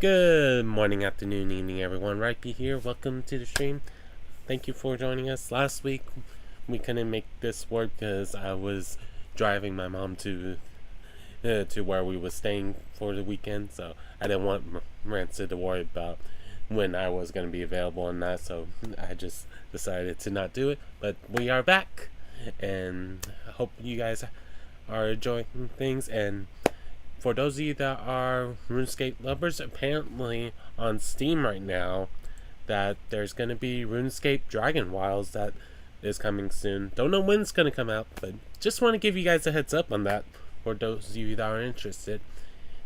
Good morning, afternoon, evening, everyone. Rhypi here. Welcome to the stream. Thank you for joining us. Last week, we couldn't make this work because I was driving my mom to where we were staying for the weekend, so I didn't want RaNCiiD to worry about when I was going to be available and that, so I just decided to not do it. But we are back, and I hope you guys are enjoying things. And for those of you that are RuneScape lovers, apparently on Steam right now that there's going to be RuneScape Dragon Wilds that is coming soon. Don't know when it's going to come out, but just want to give you guys a heads up on that. For those of you that are interested,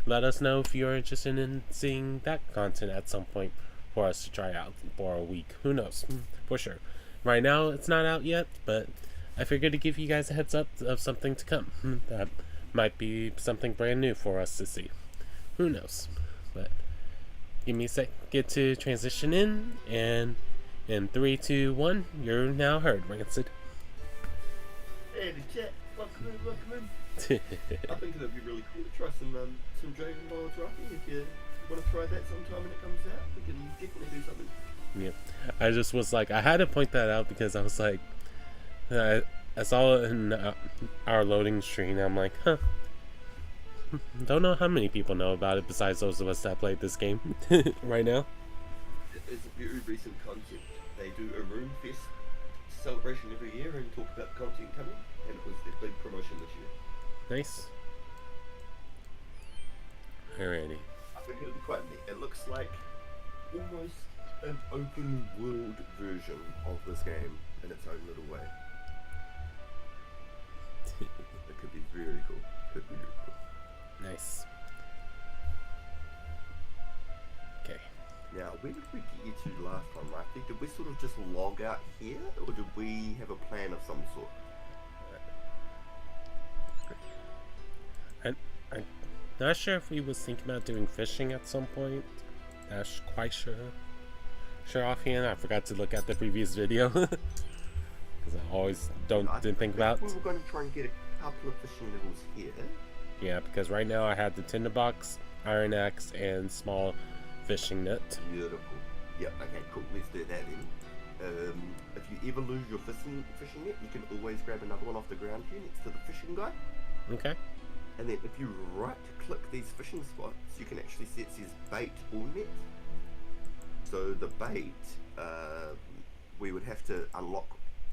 let us know if you're interested in seeing that content at some point for us to try out for a week. Who knows? For sure. Right now it's not out yet, but I figured to give you guys a heads up of something to come. That might be something brand new for us to see. Who knows? But give me a sec, get to transition in, and in 3, 2, 1, you're now heard, RaNCiiD. Hey, the chat. Welcome in. I think it'd be really cool to try some Dragon Wilds, Rhypi. If you want to try that sometime when it comes out, we can definitely do something. Yep. I just was like, I had to point that out because I was like, I saw it in our loading screen. I'm like, huh. Don't know how many people know about it besides those of us that played this game right now. It's a very recent concept. They do a Rune Fest celebration every year and talk about the content coming, and it was their big promotion this year. Nice. Alrighty. I think it'll be quite neat. It looks like almost an open world version of this game in its own little way. It could be really cool. Nice. Okay. Now, where did we get you to last time, Rhypi? Did we sort of just log out here, or did we have a plan of some sort? I'm not sure if we was thinking about doing fishing at some point. Not quite sure. Offhand, I forgot to look at the previous video because I always didn't think about. We were going to try and get a couple of fishing levels here. Yeah, because right now I had the tinderbox, iron axe, and small fishing net. Beautiful. Yep. Okay. Cool. Let's do that then. If you ever lose your fishing net, you can always grab another one off the ground here next to the fishing guy. Okay. And then if you right-click these fishing spots, you can actually see it says bait or net. So the bait, we would have to unlock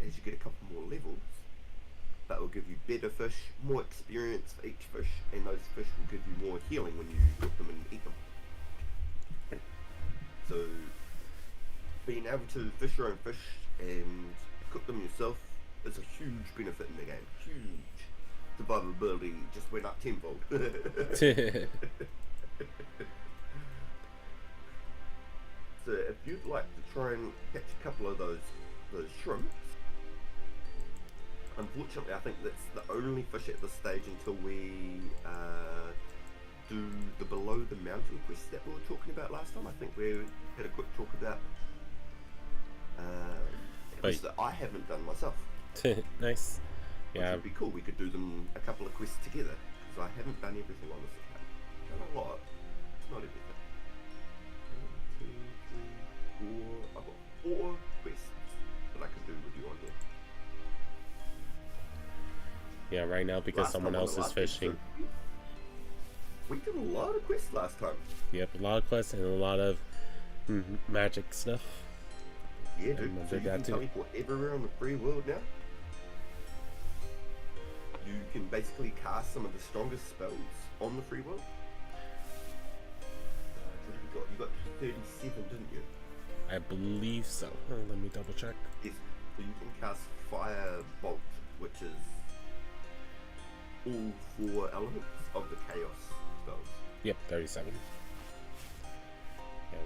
as you get a couple more levels. That will give you better fish, more experience for each fish, and those fish will give you more healing when you cook them and eat them. So being able to fish your own fish and cook them yourself is a huge benefit in the game. Huge. Survivability just went up tenfold. So if you'd like to try and catch a couple of those shrimps, unfortunately I think that's the only fish at this stage until we do the below the mountain quest that we were talking about last time. I think we had a quick talk about quests that I haven't done myself. Nice. Yeah. Which would be cool. We could do them a couple of quests together, because I haven't done everything on this account. Done a lot. It's not everything. 1, 2, 3, 4. I've got 4 quests that I could do with you on here. Yeah, right now because someone else is fishing. We did a lot of quests last time. Yep, a lot of quests and a lot of magic stuff. Yeah, dude. So you can teleport everywhere on the free world now. You can basically cast some of the strongest spells on the free world. What have you got? You got 37, didn't you? I believe so. Oh, let me double check. Yes. So you can cast Fire Bolt, which is all 4 elements of the Chaos spells. Yep, 37. Yeah.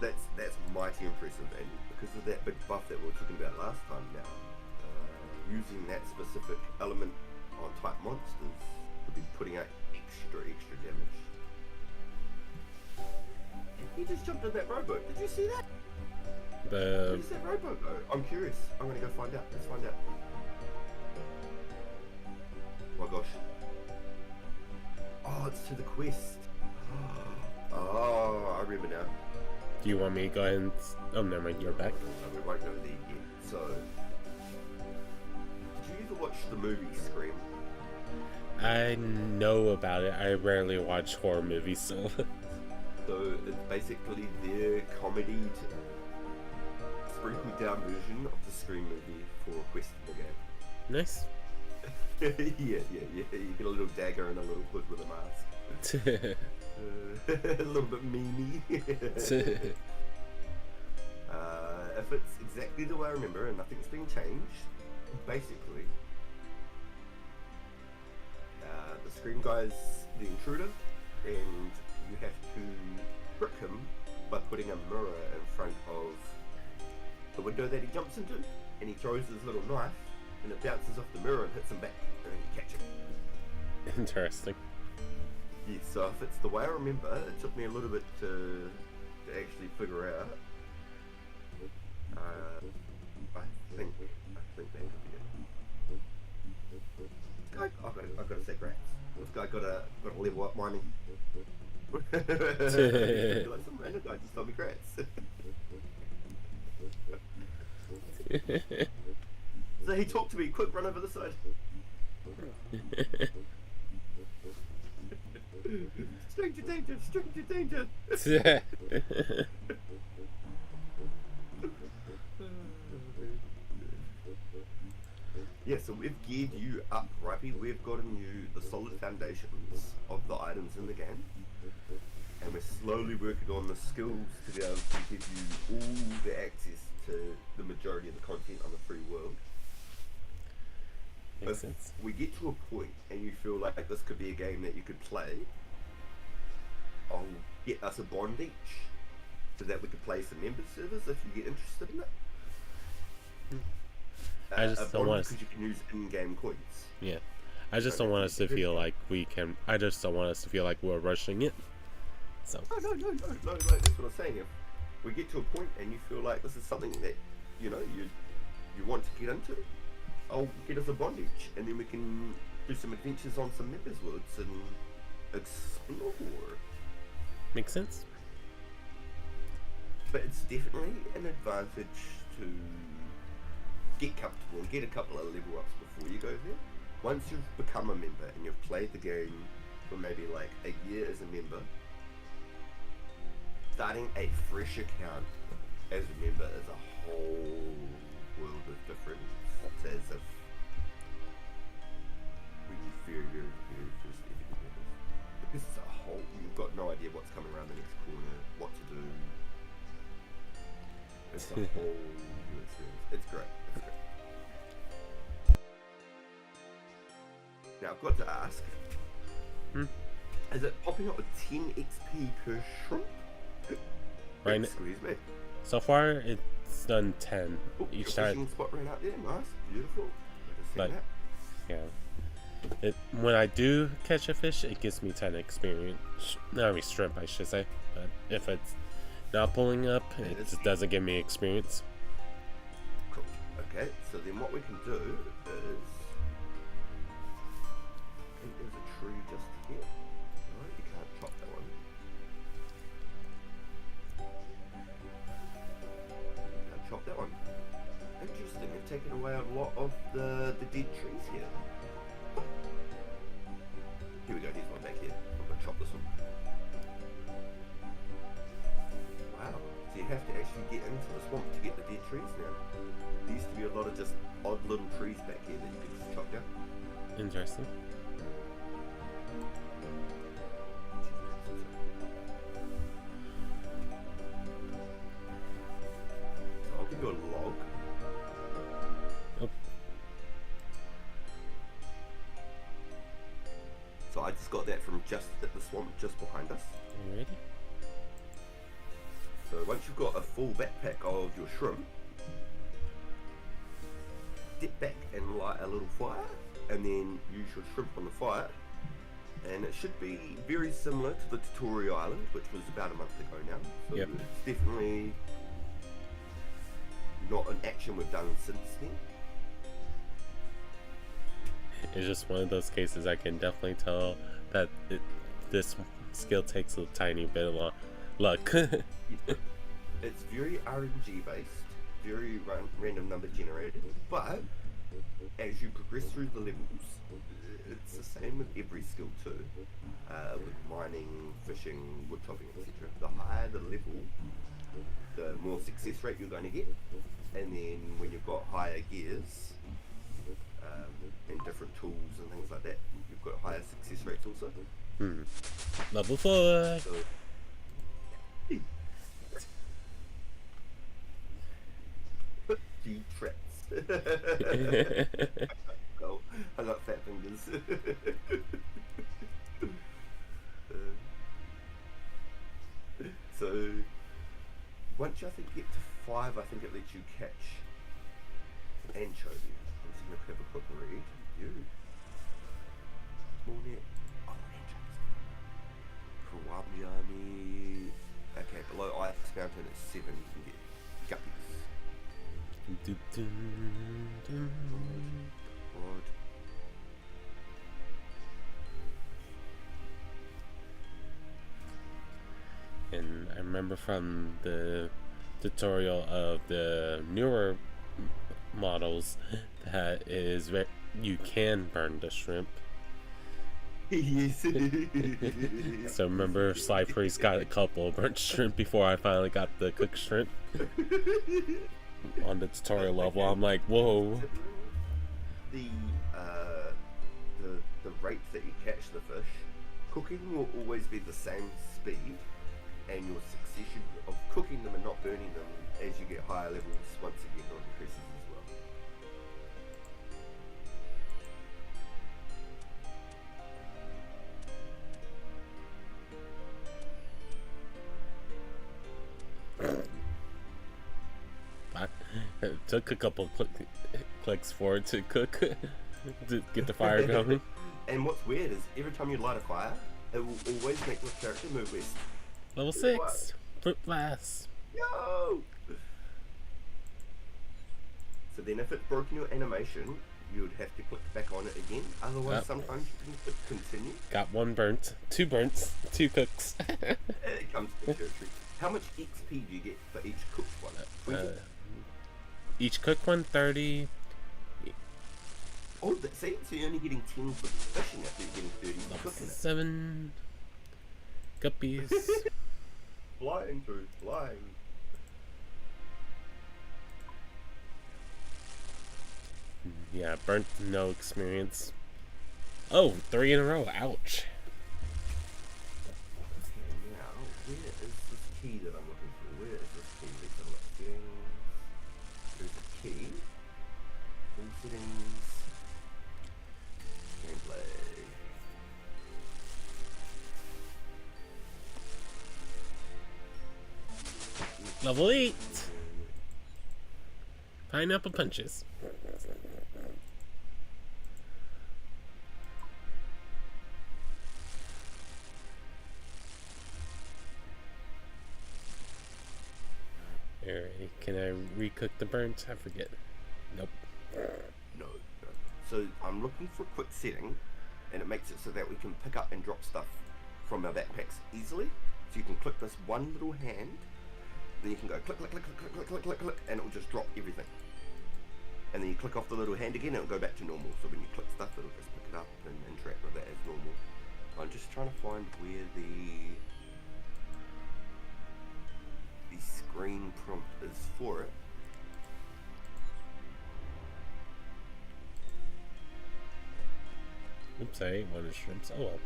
That's mighty impressive, and because of that big buff that we were talking about last time now, using that specific element on type monsters would be putting out extra damage. And he just jumped in that rowboat. Did you see that? Where does that rowboat go? I'm curious. I'm gonna go find out. Let's find out. Oh my gosh. Oh, it's to the quest. Oh, remember now. Do you want me to go ahead and... Oh, never mind, you're back. We won't go there yet. So, did you ever watch the movie Scream? I know about it. I rarely watch horror movies, so... So, it's basically their comedy sprinkled down version of the Scream movie for Quest for the Game. Nice. yeah. You get a little dagger and a little hood with a mask. A little bit memey. If it's exactly the way I remember and nothing's been changed, basically, the Scream Guy's the intruder, and you have to trick him by putting a mirror in front of the window that he jumps into, and he throws his little knife, and it bounces off the mirror and hits him back, and then you catch him. Interesting. Yeah, so if it's the way I remember, it took me a little bit to actually figure out. I think that could be it. I've got to say grats. This guy got a level up mining. Like some random guy just told me grats. So he talked to me, quick run over the side. Stranger danger, stranger danger. Yeah, so we've geared you up, Rhypi. We've gotten you the solid foundations of the items in the game. And we're slowly working on the skills to be able to give you all the access to the majority of the content on the free world. Makes If sense. we get to a point and you feel like this could be a game that you could play, I'll get us a bond each so that we could play some member servers if you get interested in it. I just don't want because you can use in-game coins. Yeah. I just don't want us to feel like we can... I just don't want us to feel like we're rushing it. So... No, that's what I'm saying. If we get to a point and you feel like this is something that, you know, you want to get into, I'll get us a bond each, and then we can do some adventures on some members worlds and explore. Makes sense? But it's definitely an advantage to get comfortable and get a couple of level ups before you go there. Once you've become a member and you've played the game for maybe like a year as a member, starting a fresh account as a member is a whole world of difference. It's as if we need very first ever members. Because it's a whole, you've got no idea what's coming around the next corner, what to do. It's a whole new experience. It's great. It's great. Now I've got to ask, is it popping up with 10 XP per shrimp? Right. Excuse me. So far, it's done 10 Oh, each your time. fishing spot right out there. Nice. Beautiful. I just seen But- that. Yeah. When I do catch a fish, it gives me 10 experience. No, I mean shrimp, I should say. But if it's not pulling up, it just doesn't give me experience. Cool. Okay, so then what we can do is... I think there's a tree just here. Alright, you can't chop that one. You can't chop that one. Interesting, they've taken away a lot of the dead trees here. Here we go, here's one back here. I'm going to chop this one. Wow, so you have to actually get into the swamp to get the dead trees now. There used to be a lot of just odd little trees back here that you could just chop down. Interesting. So I'll give you a log. Oh. So I just got that from just at the swamp just behind us. Alrighty. So once you've got a full backpack of your shrimp, step back and light a little fire, and then use your shrimp on the fire. And it should be very similar to the tutorial island, which was about a month ago now. So Yep. it's definitely not an action we've done since then. It's just one of those cases I can definitely tell that this skill takes a tiny bit Luck. It's very RNG based, very random number generated, but as you progress through the levels, it's the same with every skill too. With mining, fishing, wood chopping, etc. The higher the level, the more success rate you're going to get. And then when you've got higher gears and different tools and things like that, you've got higher success rates also. Level 4. So, traps. Oh, I got fat fingers. So once you, I think, get to 5, I think it lets you catch anchovy. I'm just going to have a quick read. You. Small net. Oh, anchovies. Kawabiami. Okay, below Ice Mountain at 7, you can get guppies. Odd. And I remember from the tutorial of the newer models that is you can burn the shrimp. Yes. So remember Sly-Priest got a couple of burnt shrimp before I finally got the cooked shrimp on the tutorial level. I'm like, whoa. The rate that you catch the fish, cooking will always be the same speed, and your succession of cooking them and not burning them as you get higher levels once again increases as well. It took a couple clicks for it to cook to get the fire going. And what's weird is every time you light a fire, it will always make your character move west. Level 6, fruit blast. Yo! So then if it's broken your animation, you would have to click back on it again. Otherwise, sometimes you can click continue. Got 1 burnt, 2 burnt, 2 cooks. It comes to the territory. How much XP do you get for each cooked one? 20? Each cooked one, 30. Oh, see? So you're only getting 10 for fishing after you're getting 30 for Level cooking it. 7 guppies. Flying through, flying. Yeah, burnt, no experience. Oh, 3 in a row, ouch. Okay, now, where is this key that I'm looking for? Where is this key? Let's have a look. Settings. There's a key. All settings. Gameplay. Level 8. Pineapple punches. Alright, can I recook the burnt? I forget. Nope. No. So I'm looking for a quick setting, and it makes it so that we can pick up and drop stuff from our backpacks easily. So you can click this one little hand, then you can go click, click, click, click, click, click, click, click, and it will just drop everything. And then you click off the little hand again, and it'll go back to normal. So when you click stuff, it'll just pick it up and interact with it as normal. I'm just trying to find where the screen prompt is for it. Oops, I ate one of the shrimps. Oh well.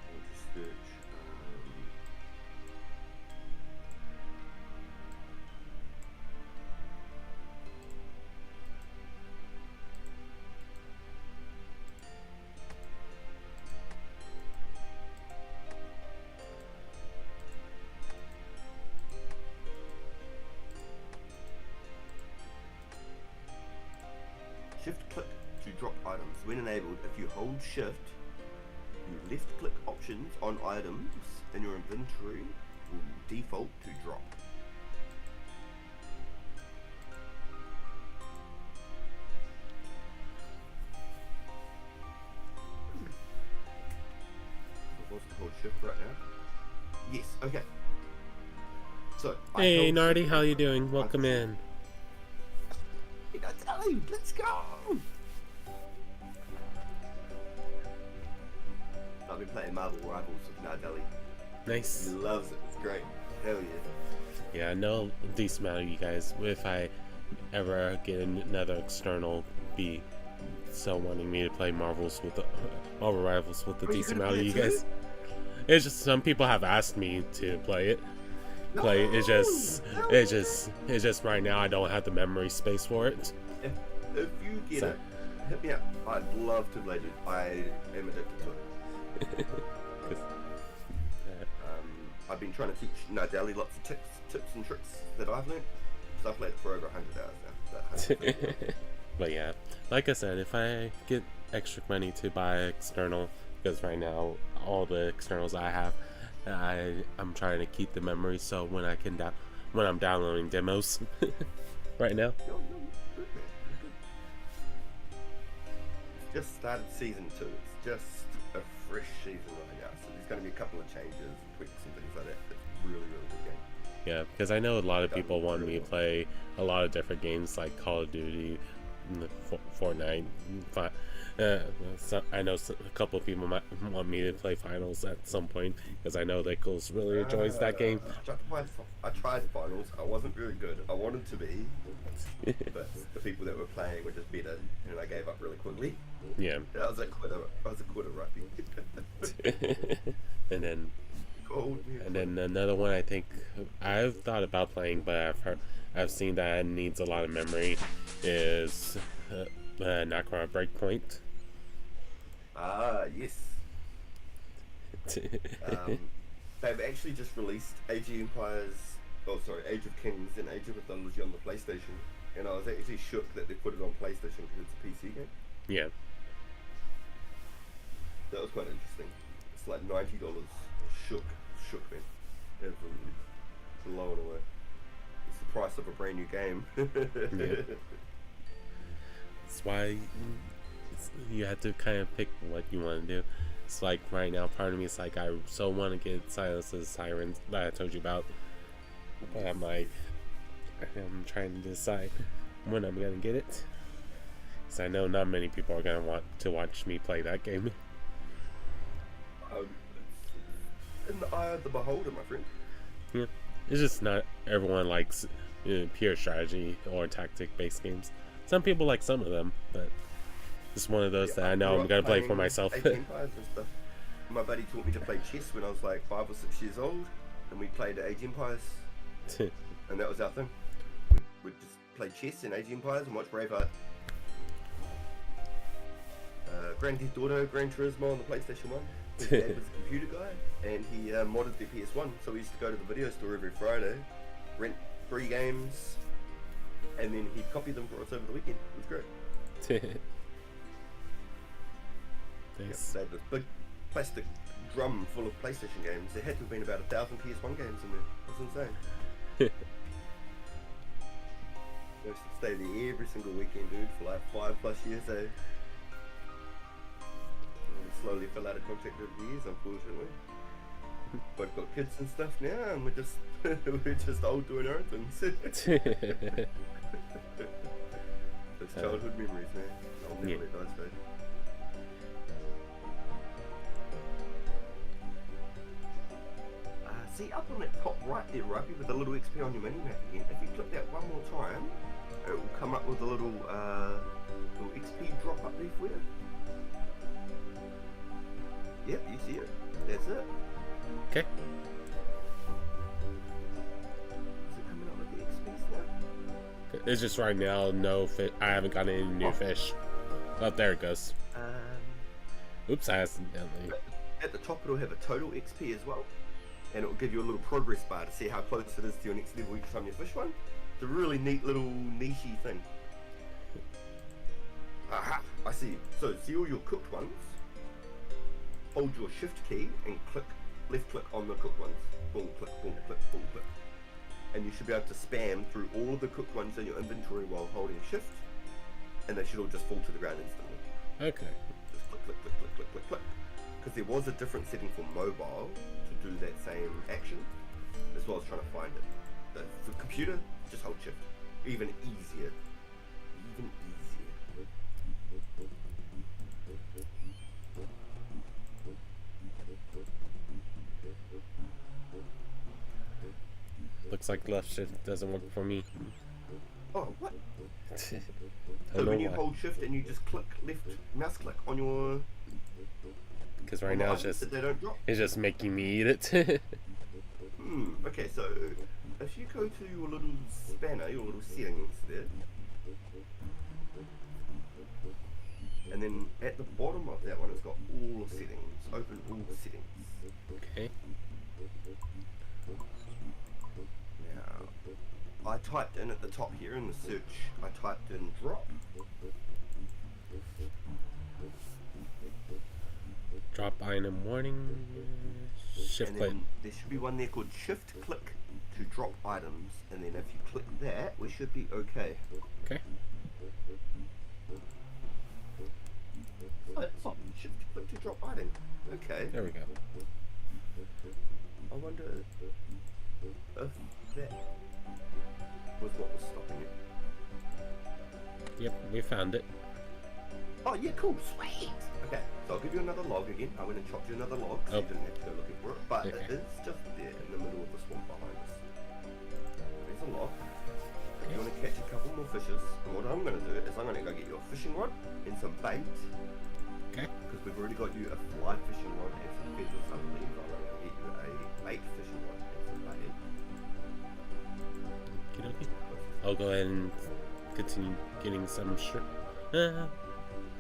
I'll just search. Shift click to drop items. When enabled, if you hold shift, your left click options on items in your inventory will default to drop. shift right now. Yes, okay. So, Hey, Nardi, how you doing? Welcome in. Hey, Natalie, let's go! I've been playing Marvel Rivals with Nardelli. Nice. He loves it. It's great. Hell yeah. Yeah, I know a decent amount of you guys. If I ever get another external, be so wanting me to play Marvel Rivals with a decent amount of you guys. It's just some people have asked me to play it. It's just right now I don't have the memory space for it. If you get it, hit me up. I'd love to play it. I am addicted to it. I've been trying to teach Nardelli lots of tips and tricks that I've learned. Because I've played it for over 100 hours now. But yeah, like I said, if I get extra money to buy external, because right now all the externals I have, I'm trying to keep the memory so when I'm downloading demos right now. Good, man. It's just started season 2. It's just a fresh season right now, so there's going to be a couple of changes and tweaks and things like that. It's really good game. Yeah, because I know a lot of people want me to play a lot of different games like Call of Duty, Fortnite. I know a couple of people might want me to play Finals at some point because I know Nichols really enjoys that game. I tried Finals. I wasn't very good. I wanted to be, but the people that were playing were just better, and I gave up really quickly. Yeah. I was a quitter. Rugby. And then another one I think I've thought about playing, but I've seen that it needs a lot of memory is Necron Breakpoint. Yes. They've actually just released Age of Kings and Age of Mythology on the PlayStation, and I was actually shook that they put it on PlayStation because it's a PC game. Yeah. That was quite interesting. It's like $90. Shook man. Absolutely blown away. It's the price of a brand new game. Yeah. That's why you have to kind of pick what you want to do. It's like right now, part of me is like I so want to get Silence of the Sirens that I told you about, but I'm trying to decide when I'm gonna get it. Because I know not many people are gonna want to watch me play that game. In the eye of the beholder, my friend. Yeah, it's just not everyone likes pure strategy or tactic-based games. Some people like some of them, but it's one of those that I know I'm gonna play for myself. My buddy taught me to play chess when I was like 5 or 6 years old, and we played Age Empires, and that was our thing. We'd just play chess and Age Empires and watch Braveheart. Grand Theft Auto, Gran Turismo on the PlayStation 1. His dad was a computer guy, and he modded the PS1, so we used to go to the video store every Friday, rent 3 games, and then he'd copy them for us over the weekend. It was great. Nice. They had this big plastic drum full of PlayStation games. There had to have been about 1,000 PS1 games in there. It was insane. I used to stay there every single weekend, dude, for like 5+ years, eh? Slowly fell out of contact over the years, unfortunately. Both got kids and stuff now, and we're just old doing our own things. Those childhood memories, man. I'll never let those fade. See up on that top right there, Rhypi, with the little XP on your mini map again. If you click that one more time, it will come up with a little XP drop up there for you. Yep, you see it. That's it. Okay. Is it coming up with the XP now? It's just right now, no fish. I haven't gotten any new fish. Oh, there it goes. Oops, I accidentally. At the top, it'll have a total XP as well, and it'll give you a little progress bar to see how close it is to your next level each time you fish one. It's a really neat little nichey thing. Aha! I see. So, see all your cooked ones? Hold your shift key and left click on the cooked ones. Boom, click, boom, click, boom, click. And you should be able to spam through all of the cooked ones in your inventory while holding shift, and they should all just fall to the ground instantly. Okay. Just click, click, click, click, click, click, click. because there was a different setting for mobile to do that same action. That's why I was trying to find it. But for computer, just hold shift. Even easier. Even easier. Looks like left shift doesn't work for me. Oh, what? I So don't know when you why. hold shift and you just click left mouse click on your Because right now it's items just that they don't drop. making me eat it. Okay, so if you go to your little spanner, your little settings there, and then at the bottom of that one it's got all settings. Open all settings. Okay. Now, I typed in at the top here in the search, I typed in drop. Drop item warning. Shift And click. then there should be one there called shift click to drop items, and then if you click that, we should be okay. Okay. Oh, it's on. Shift click to drop item. Okay. There we go. I wonder if that was what was stopping it. Yep, we found it. Oh yeah, cool, sweet. Okay, so I'll give you another log again. I went and chopped you another log, so you didn't have to go looking for it. But Okay. it is just there in the middle of the swamp behind us. There's a log. If you want to catch a couple more fishes, and what I'm going to do is I'm going to go get you a fishing rod and some bait. Okay. Because we've already got you a fly fishing rod and some feathers, I believe. I'm going to get you a bait fishing rod and some bait. Okay. I'll go ahead and continue getting some shrimp.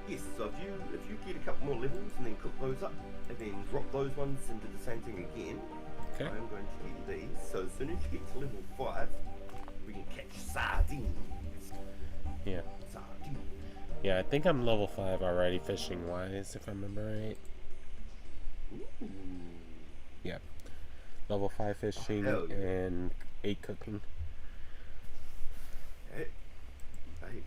Yes, so if you get a couple more levels and then cook those up and then drop those ones and do the same thing again, Okay. I am going to get you these. So as soon as you get to level 5, we can catch sardines. Yeah. Sardines. Yeah, I think I'm level 5 already fishing wise, if I remember right. Ooh. Yeah. Level 5 fishing hell yeah. and 8 cooking. Hey, bait.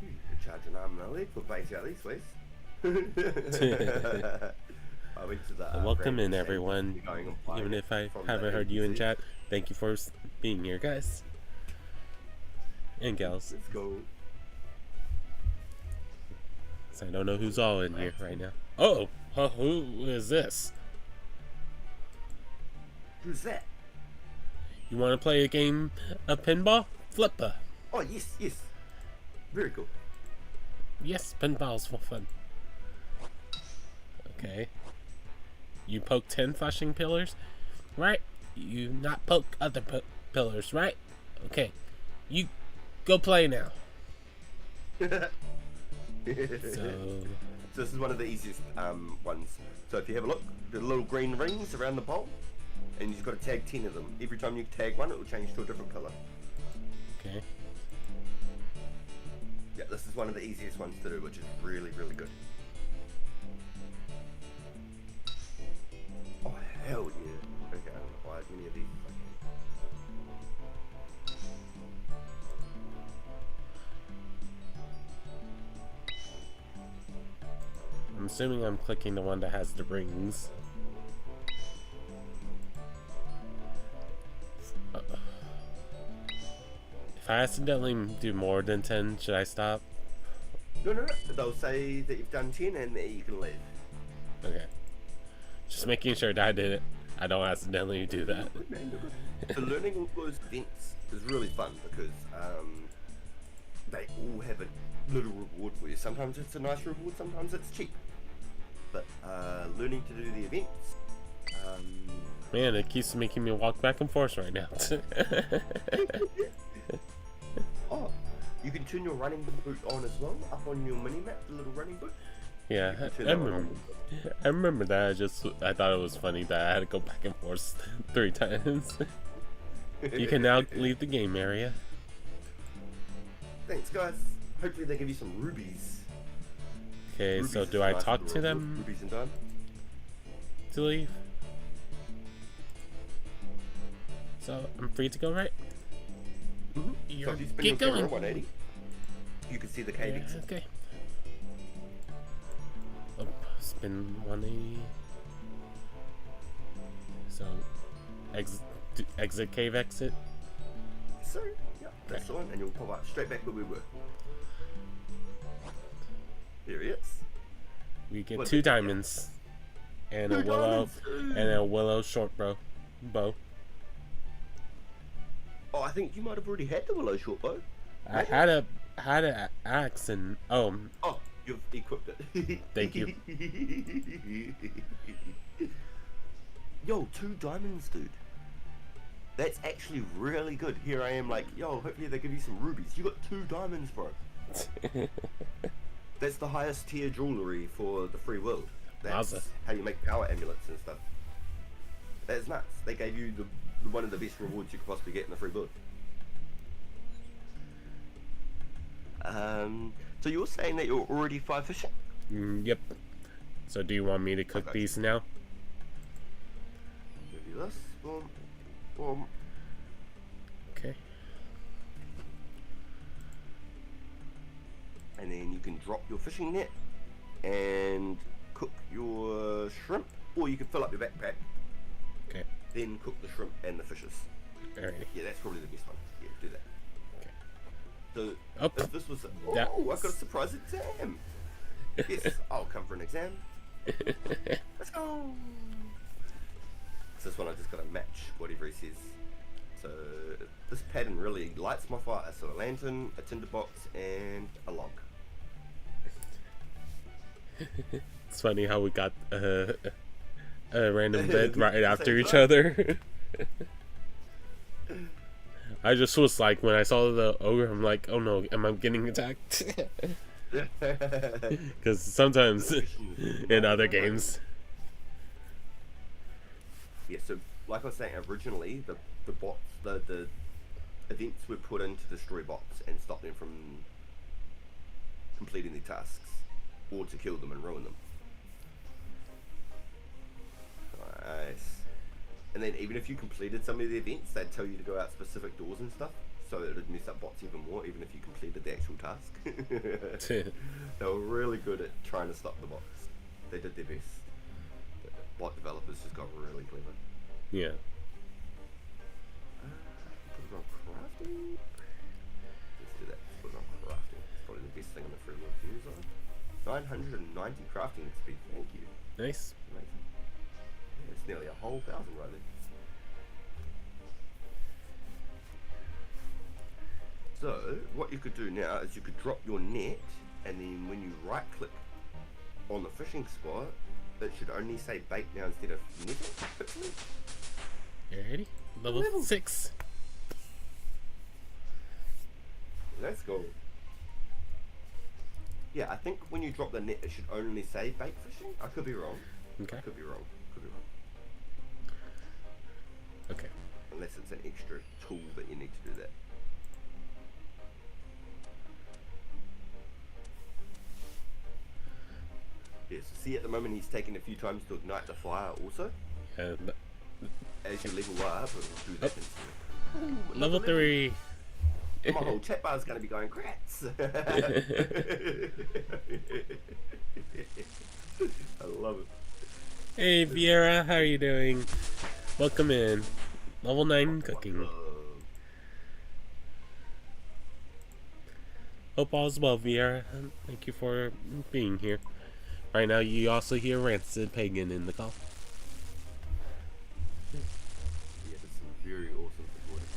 You could charge an arm and a leg for bait out these ways. I went to the, Welcome in, Random everyone. Safety going on fire Even if I from haven't the heard you in ABC. chat, thank you for being here, guys. And gals. Let's go. So I don't know who's all in here right now. Oh! Who is this? Who's that? You want to play a game of pinball? Flipper. Oh, yes, yes. Very cool. Yes, pinball's for fun. Okay. You poke 10 flashing pillars, right? You not poke other pillars, right? Okay. You go play now. So, This is one of the easiest ones. So if you have a look, the little green rings around the bowl, and you've got to tag 10 of them. Every time you tag one, it will change to a different color. okay. Yeah, this is one of the easiest ones to do, which is really, really good. Oh, hell yeah. Okay, I'm gonna buy as many of these as I can. I'm assuming I'm clicking the one that has the rings. If I accidentally do more than 10, should I stop? No, no, no. They'll say that you've done 10 and that you can leave. Okay. Just making sure that I don't accidentally do that. So learning all those events is really fun because they all have a little reward for you. Sometimes it's a nice reward, sometimes it's cheap. But learning to do the events, Man, it keeps making me walk back and forth right now. oh, you can turn your running boot on as well, up on your mini map, the little running boot. Yeah, You can turn I that one remember. on. I remember that. I thought it was funny that I had to go back and forth 3 times. You can now leave the game area. Thanks, guys. Hopefully they give you some rubies. Okay, Rubies so is do a I nice talk little to reward. them Rubies and dime. to leave? So I'm free to go, right? Mm-hmm. You're So if you spin get your camera going. 180, You can see the cave exit. Okay. Oh, spin 180. So, exit cave exit. So, yeah, that's the one, and you'll pop up straight back where we were. Here he is. We get 2 diamonds and a willow and a willow short bow. Oh, I think you might have already had the willow short bow. I had a axe and oh, you've equipped it. Thank you. Yo, 2 diamonds, dude. That's actually really good. Here I am like, yo, hopefully they give you some rubies. You got 2 diamonds, bro. That's the highest tier jewelry for the free world. That's how you make power amulets and stuff. That's nuts. They gave you the one of the best rewards you could possibly get in the free world. So you're saying that you're already fly fishing? Yep. So do you want me to cook these now? Give you this. Boom. Boom. Okay. And then you can drop your fishing net and cook your shrimp, or you can fill up your backpack. Okay. Then cook the shrimp and the fishes. Alright. Yeah, that's probably the best one. Yeah, do that. Okay. So if this was I got a surprise exam. Yes, I'll come for an exam. Let's go. So this one I just got to match whatever he says. So this pattern really lights my fire. So a lantern, a tinderbox, and a log. It's funny how we got a random bed right after each other. I just was like, when I saw the ogre, I'm like, oh no, am I getting attacked? Because sometimes in other games. Yeah, so like I was saying, originally the bots, the events were put in to destroy bots and stop them from completing their tasks, or to kill them and ruin them. Nice. And then even if you completed some of the events, they'd tell you to go out specific doors and stuff, so it would mess up bots even more, even if you completed the actual task. They were really good at trying to stop the bots. They did their best. The bot developers just got really clever. Yeah. Put it on crafting. Let's do that. Let's put it on crafting. It's probably the best thing in the free world to use on. 990 crafting XP. Thank you. Nice. Amazing. Yeah, it's nearly a whole 1,000 right there. So what you could do now is you could drop your net, and then when you right click on the fishing spot, it should only say bait now instead of net. Hopefully. You ready? Level 6. Let's go. Yeah, I think when you drop the net, it should only say bait fishing. I could be wrong. Okay. I could be wrong. Could be wrong. Okay. Unless it's an extra tool that you need to do that. Yes, see at the moment he's taken a few times to ignite the fire also. As you level up, it will do that instantly. Level 3. My whole chat bar is going to be going crats. I love it. Hey Vieira, how are you doing? Welcome in. Level 9 cooking. Hope all's well, Vieira. Thank you for being here. Right now, you also hear RaNCiiD PaGaN in the call. Yeah, that's some very awesome recording.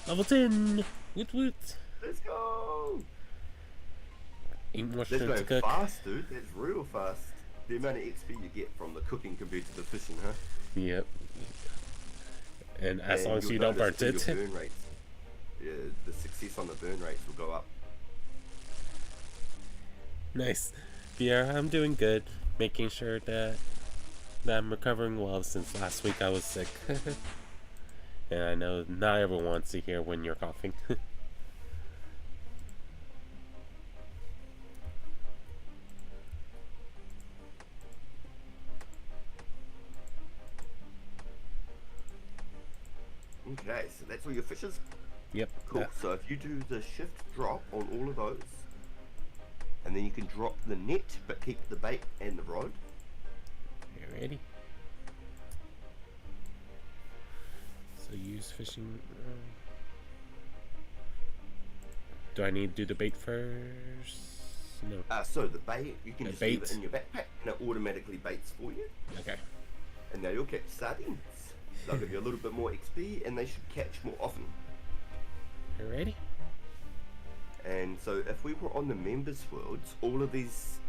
Level 10! Woot woot! Let's go! Ain't much That's time to going cook. fast, dude. That's real fast. The amount of XP you get from the cooking compared to the fishing, huh? Yep. And as long as you'll you don't burn notice it. your burn rates, yeah, the success on the burn rates will go up. Nice. Vieira, I'm doing good. Making sure that I'm recovering well since last week I was sick. And I know not everyone wants to hear when you're coughing. Okay, so that's all your fishes. Yep. Cool. So if you do the shift drop on all of those, and then you can drop the net, but keep the bait and the rod. You ready? So use fishing. Do I need to do the bait first? No. So the bait, you can The just leave bait? it in your backpack, and it automatically baits for you. Okay. And now you'll catch sardines. They'll give you a little bit more XP, and they should catch more often. You ready? And so if we were on the members worlds, all of these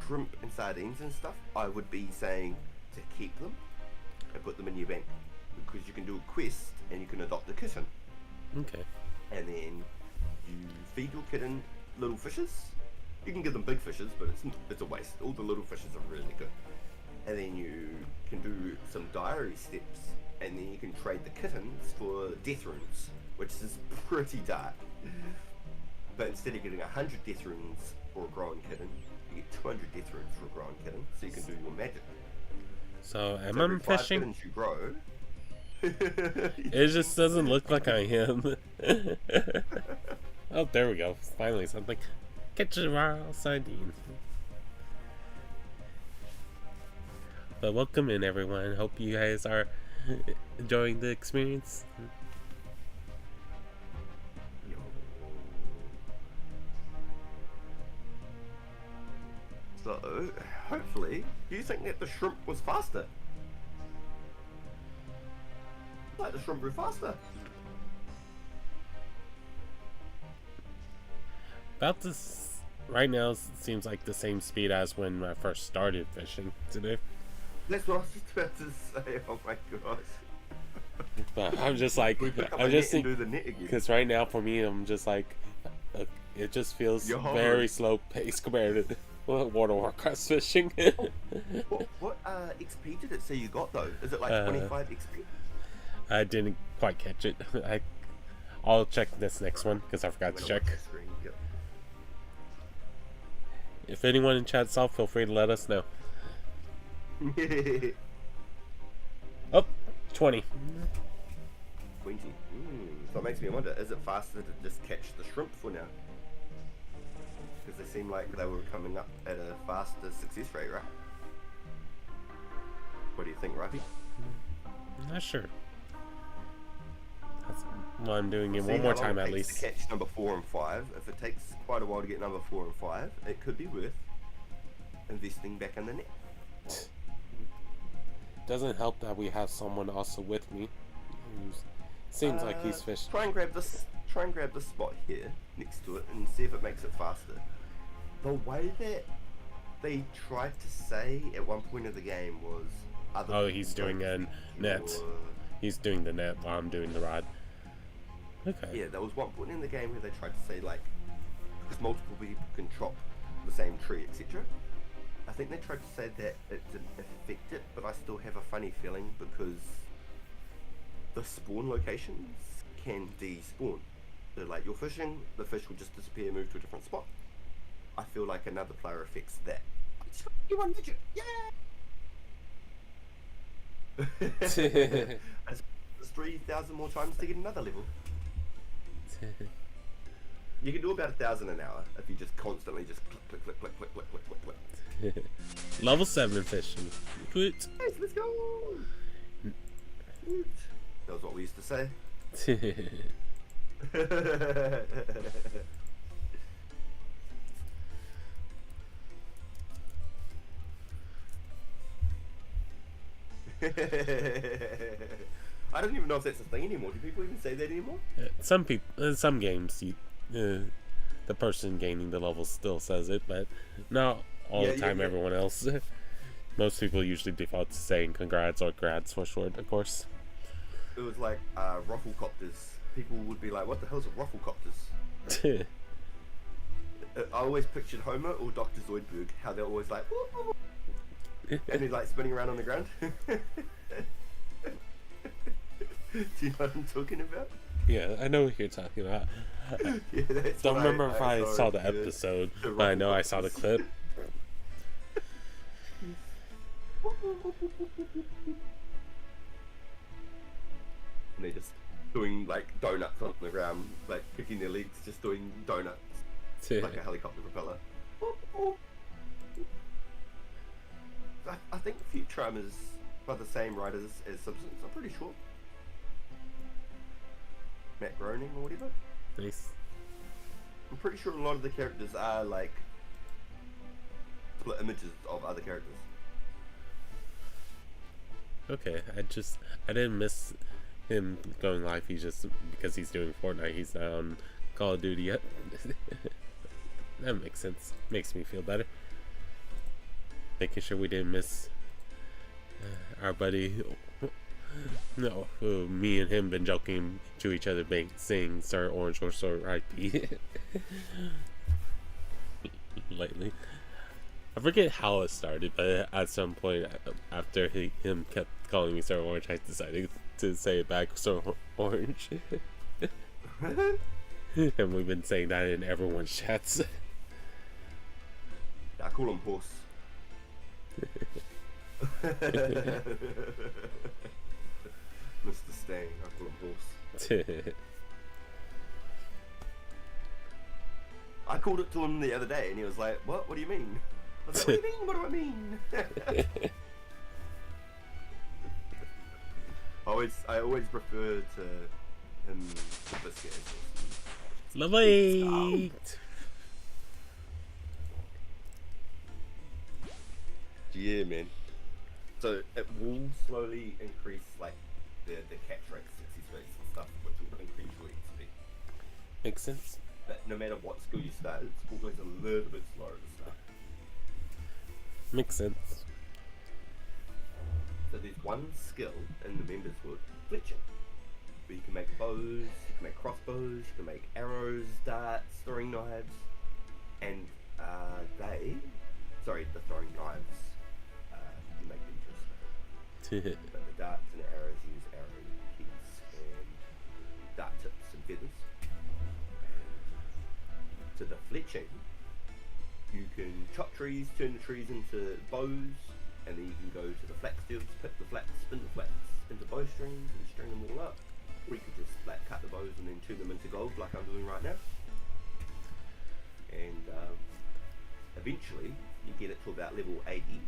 shrimp and sardines and stuff, I would be saying to keep them and put them in your bank, because you can do a quest and you can adopt a kitten, Okay. and then you feed your kitten little fishes. You can give them big fishes, but it's a waste. All the little fishes are really good. And then you can do some diary steps, and then you can trade the kittens for death runes, which is pretty dark. But instead of getting 100 death runes for a growing kitten, you get 200 death runes for a growing kitten, so you can do your magic. So am So I every 5 fishing? kittens you grow. It just doesn't look like I am. Oh, there we go. Finally something. Catch a wild sardine. But welcome in, everyone. Hope you guys are enjoying the experience. So, hopefully, do you think that the shrimp was faster? Like the shrimp grew faster. About this right now seems like the same speed as when I first started fishing today. That's what I was just about to say. Oh my gosh. But I'm just like, We pick up I'm the just net and thinking, do the net again. because right now for me, I'm just like, it just feels You're very hard. slow paced compared to World of Warcraft fishing. What XP did it say you got though? Is it like 25 XP? I didn't quite catch it. I'll check this next one because I forgot to check. Yep. If anyone in chat saw, feel free to let us know. Oh, 20. 20. So it makes me wonder, is it faster to just catch the shrimp for now? Because they seem like they were coming up at a faster success rate, right? What do you think, Rhypi? Not sure. That's why I'm doing it See one more how long time it at takes least. to catch number 4 and 5. If it takes quite a while to get number 4 and 5, it could be worth investing back in the net. Doesn't help that we have someone also with me. Who seems like he's fished. Try and grab this spot here next to it and see if it makes it faster. The way that they tried to say at one point of the game was other Oh, he's people doing don't a net. your- He's doing the net while I'm doing the rod. Okay. Yeah, there was one point in the game where they tried to say like, because multiple people can chop the same tree, etc. I think they tried to say that it didn't affect it, but I still have a funny feeling because the spawn locations can despawn. So like you're fishing, the fish will just disappear, move to a different spot. I feel like another player affects that. You won, did you? Yeah! It's 3,000 more times to get another level. You can do about 1,000 an hour if you just constantly just click, click, click, click, click, click, click, click, click. Level 7 fishing. Good. Yes, let's go! Woot. That was what we used to say. I don't even know if that's a thing anymore. Do people even say that anymore? Some people, some games, the person gaining the level still says it, but not all Yeah, the time. yeah. Everyone else, most people usually default to saying congrats or grads for short, of course. It was like rufflecopters. People would be like, what the hell's a rufflecopters? I always pictured Homer or Dr. Zoidberg, how they're always like, whoop, whoop, whoop, and he's like spinning around on the ground. Do you know what I'm talking about? Yeah, I know what you're talking about. Yeah, that's Don't what remember if I saw the yeah. episode, The but I know I saw the rufflecopters. clip. And they just doing like donuts on the ground, like kicking their legs, just doing donuts like a helicopter propeller. I think Futurama is by the same writers as Simpsons, I'm pretty sure. Matt Groening or whatever. Nice. I'm pretty sure a lot of the characters are like split images of other characters. Okay, I didn't miss him going live. He's just because he's doing Fortnite. He's not on Call of Duty yet. That makes sense. Makes me feel better. Making sure we didn't miss our buddy. No, me and him been joking to each other, saying "Sir Orange" or "Sir Rhypi" lately. I forget how it started, but at some point after him kept calling me Sir Orange, I decided to say it back, Sir Orange. And we've been saying that in everyone's chats. I call him Horse. Mr. Stang, I call him Horse. I called it to him the other day and he was like, what? What do you mean? I was like, what do you mean? What do I mean? I always refer to him to Biscuit. Lovely. Yeah, man. So it will slowly increase like the catch rates, success rates and stuff, which will increase your XP. Makes sense. But no matter what skill you start, it's always a little bit slower to start. Makes sense. So there's one skill in the members world, fletching, where you can make bows, you can make crossbows, you can make arrows, darts, throwing knives, and the throwing knives, you make them just but the darts and arrows use arrow heads and dart tips and feathers. And to the fletching, you can chop trees, turn the trees into bows, and then you can go to the flax fields, pick the flax, spin the flax into bowstrings and string them all up. Or you could just flat cut the bows and then turn them into gold like I'm doing right now. And eventually you get it to about level 80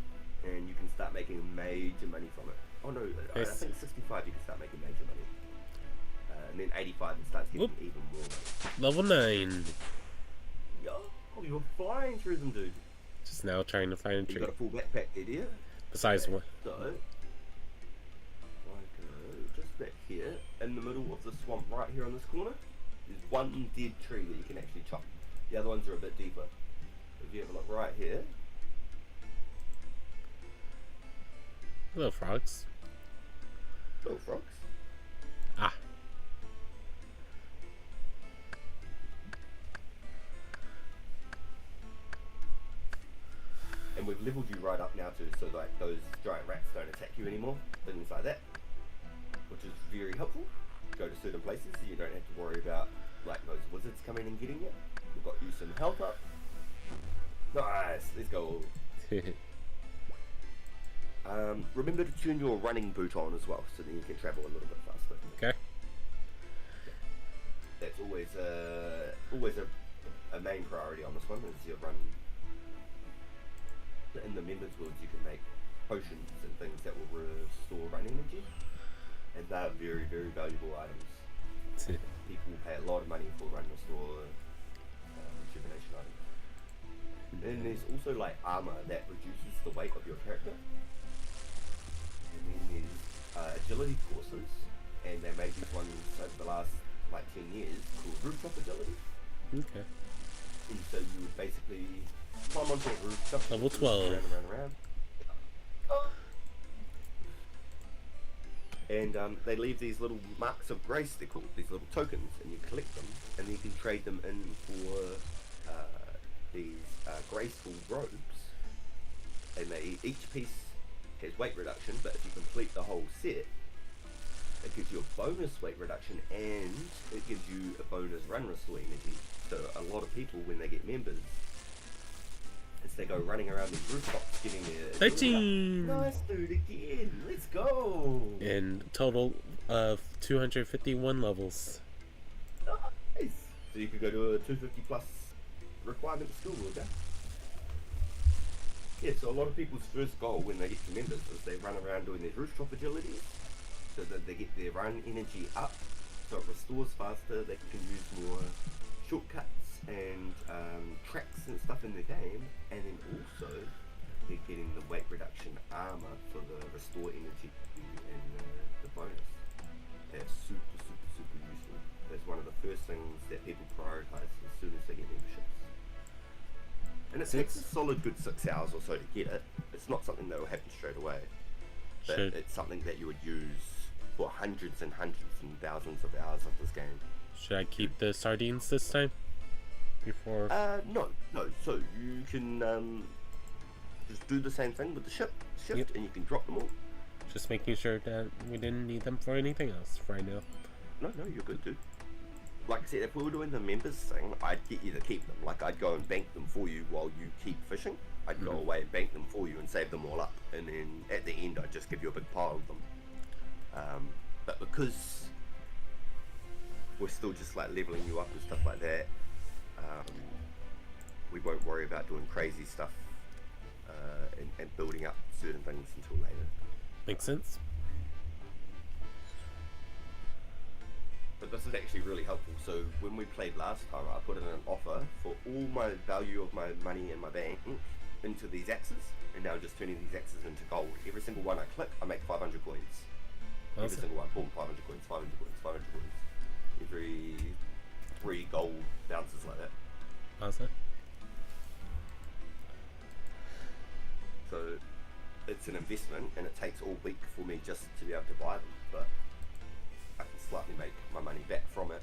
and you can start making major money from it. Oh no, I think 65 you can start making major money. And then 85 it starts getting even more money. Level 9. Yo, you're flying through them, dude. Just now trying to find a tree. You got a full backpack there, do you? Besides one. So, just back here, in the middle of the swamp right here on this corner, there's one dead tree that you can actually chop. The other ones are a bit deeper. If you have a look right here. Hello, frogs. Little frogs. Ah. And we've leveled you right up now too, so like those giant rats don't attack you anymore, things like that, which is very helpful. Go to certain places so you don't have to worry about like those wizards coming and getting you. We've got you some health up. Nice, let's go. Remember to tune your running boot on as well, so then you can travel a little bit faster. Okay. That's always a main priority on this one, is your run. In the members worlds you can make potions and things that will restore run energy, and they're very, very valuable items. People will pay a lot of money for run restore rejuvenation items. And there's also like armor that reduces the weight of your character. And then there's agility courses, and they made these ones over the last like 10 years called rooftop agility. Okay. And so you would basically climb onto a rooftop. Level 12. Around. And they leave these little marks of grace, they're called, these little tokens, and you collect them, and then you can trade them in for these graceful robes. And each piece has weight reduction, but if you complete the whole set, it gives you a bonus weight reduction and it gives you a bonus run restore energy. So a lot of people, when they get members, as they go running around these rooftops getting there. 13! Nice, dude, again. Let's go. And total of 251 levels. Nice. So you could go to a 250 plus requirement school, okay? Yeah, so a lot of people's first goal when they get to members is they run around doing their rooftop agilities so that they get their run energy up, so it restores faster, they can use more shortcuts and tracks and stuff in the game, and then also they're getting the weight reduction armor for the restore energy and the bonus. That's super, super, super useful. That's one of the first things that people prioritize as soon as they get memberships. And it takes a solid good 6 hours or so to get it. It's not something that will happen straight away. But it's something that you would use for hundreds and thousands of hours of this game. Should I keep the sardines this time? Before? No. So you can just do the same thing with the shift, and you can drop them all. Just making sure that we didn't need them for anything else right now. No, you're good, dude. Like I said, if we were doing the members thing, I'd get you to keep them. Like, I'd go and bank them for you while you keep fishing. I'd go away and bank them for you and save them all up. And then at the end, I'd just give you a big pile of them. But because we're still just like leveling you up and stuff like that, we won't worry about doing crazy stuff and building up certain things until later. Makes sense. But this is actually really helpful. So when we played last time, I put in an offer for all my value of my money in my bank into these axes, and now I'm just turning these axes into gold. Every single one I click, I make 500 coins. Awesome. Every single one, boom, 500 coins, 500 coins, 500 coins. Every 3 gold bounces like that. Awesome. So it's an investment, and it takes all week for me just to be able to buy them, but I can slightly make my money back from it,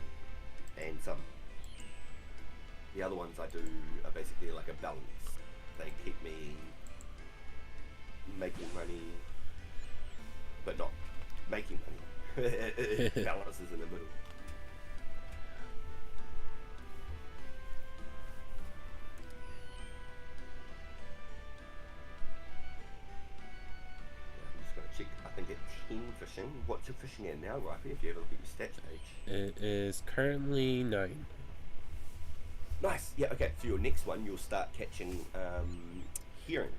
and some. The other ones I do are basically like a balance. They keep me making money, but not making money. It balances in the middle. Check, I think at 10 fishing. What's your fishing at now, Rhypi, if you ever look at your stats page? It is currently 9. Nice, yeah, okay, so your next one, you'll start catching herring,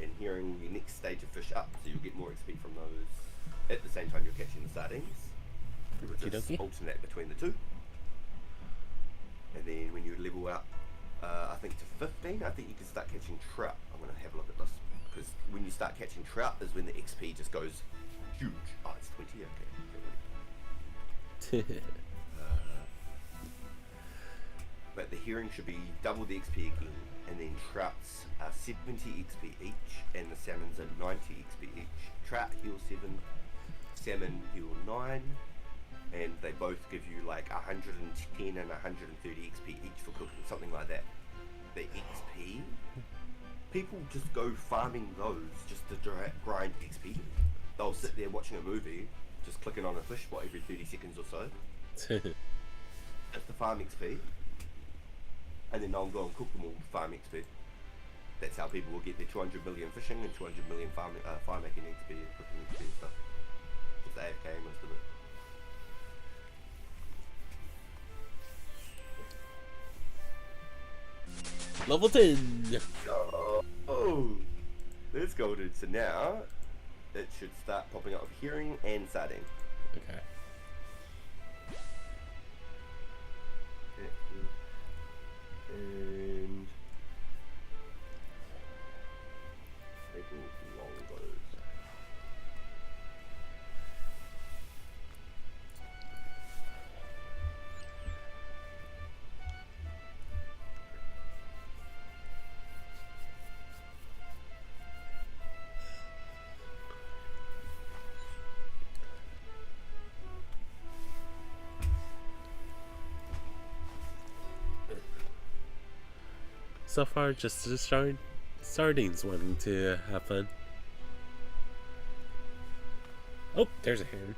and herring your next stage of fish up, so you'll get more XP from those at the same time you're catching the sardines. You would just alternate between the two. And then when you level up, I think to 15, I think you can start catching trout. I'm going to have a look at this. Because when you start catching trout is when the XP just goes huge. Oh, it's 20, okay. But the herring should be double the XP again, and then trouts are 70 XP each, and the salmons are 90 XP each. Trout heal 7, salmon heal 9, and they both give you like 110 and 130 XP each for cooking, something like that. The XP, people just go farming those just to grind XP. They'll sit there watching a movie, just clicking on a fish spot every 30 seconds or so. That's the farm XP. And then they'll go and cook them all farm XP. That's how people will get their 200 million fishing and 200 million farm making XP and cooking XP and stuff. Just AFK most of it. Level 10! Oh! Let's go, dude. So now, it should start popping up with herring and sardine. Okay. And making longbows. So far, just sardines wanting to have fun. Oh, there's a herring.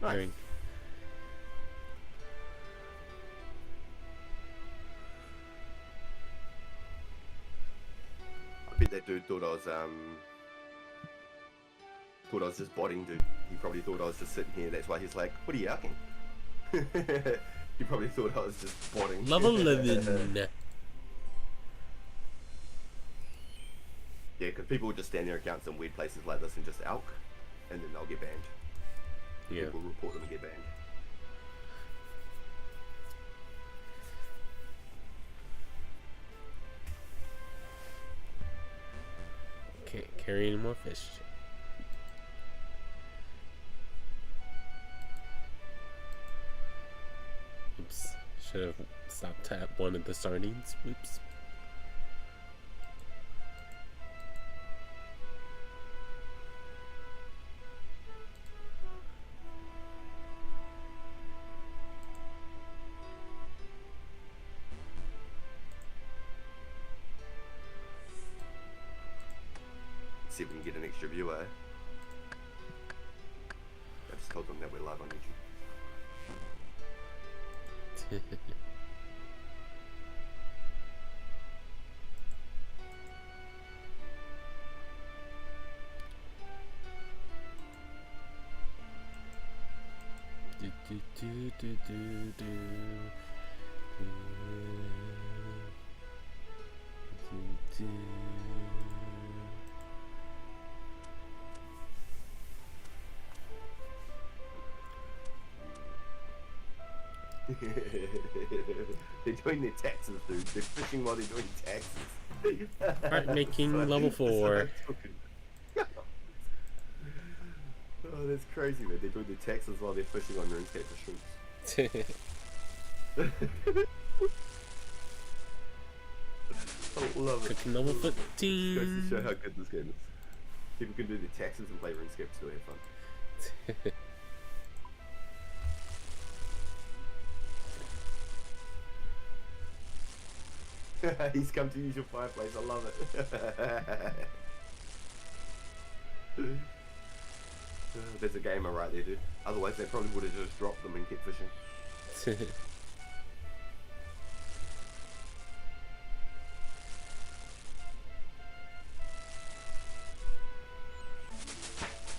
Nice. Herring. I bet that dude thought I was just botting, dude. He probably thought I was just sitting here. That's why he's like, "What are you yucking?" He probably thought I was just botting. Level 11. Yeah, because people would just stand their accounts in weird places like this and just alk, and then they'll get banned. Yeah. People report them and get banned. Can't carry any more fish. Oops. Should have stopped at one of the sardines. Whoops. See if we can get an extra viewer. I just told them that we're live on YouTube. do, do, do, do, do, do. Do, do. They're doing their taxes, dude. They're fishing while they're doing taxes. Art making level 4. Oh, that's crazy, man. They're doing their taxes while they're fishing on RuneScape for shrimps. I love it. Cooking level Goes 15. to show how good this game is. People can do their taxes and play RuneScape, still have fun. He's come to use your fireplace, I love it. There's a gamer right there, dude. Otherwise they probably would have just dropped them and kept fishing.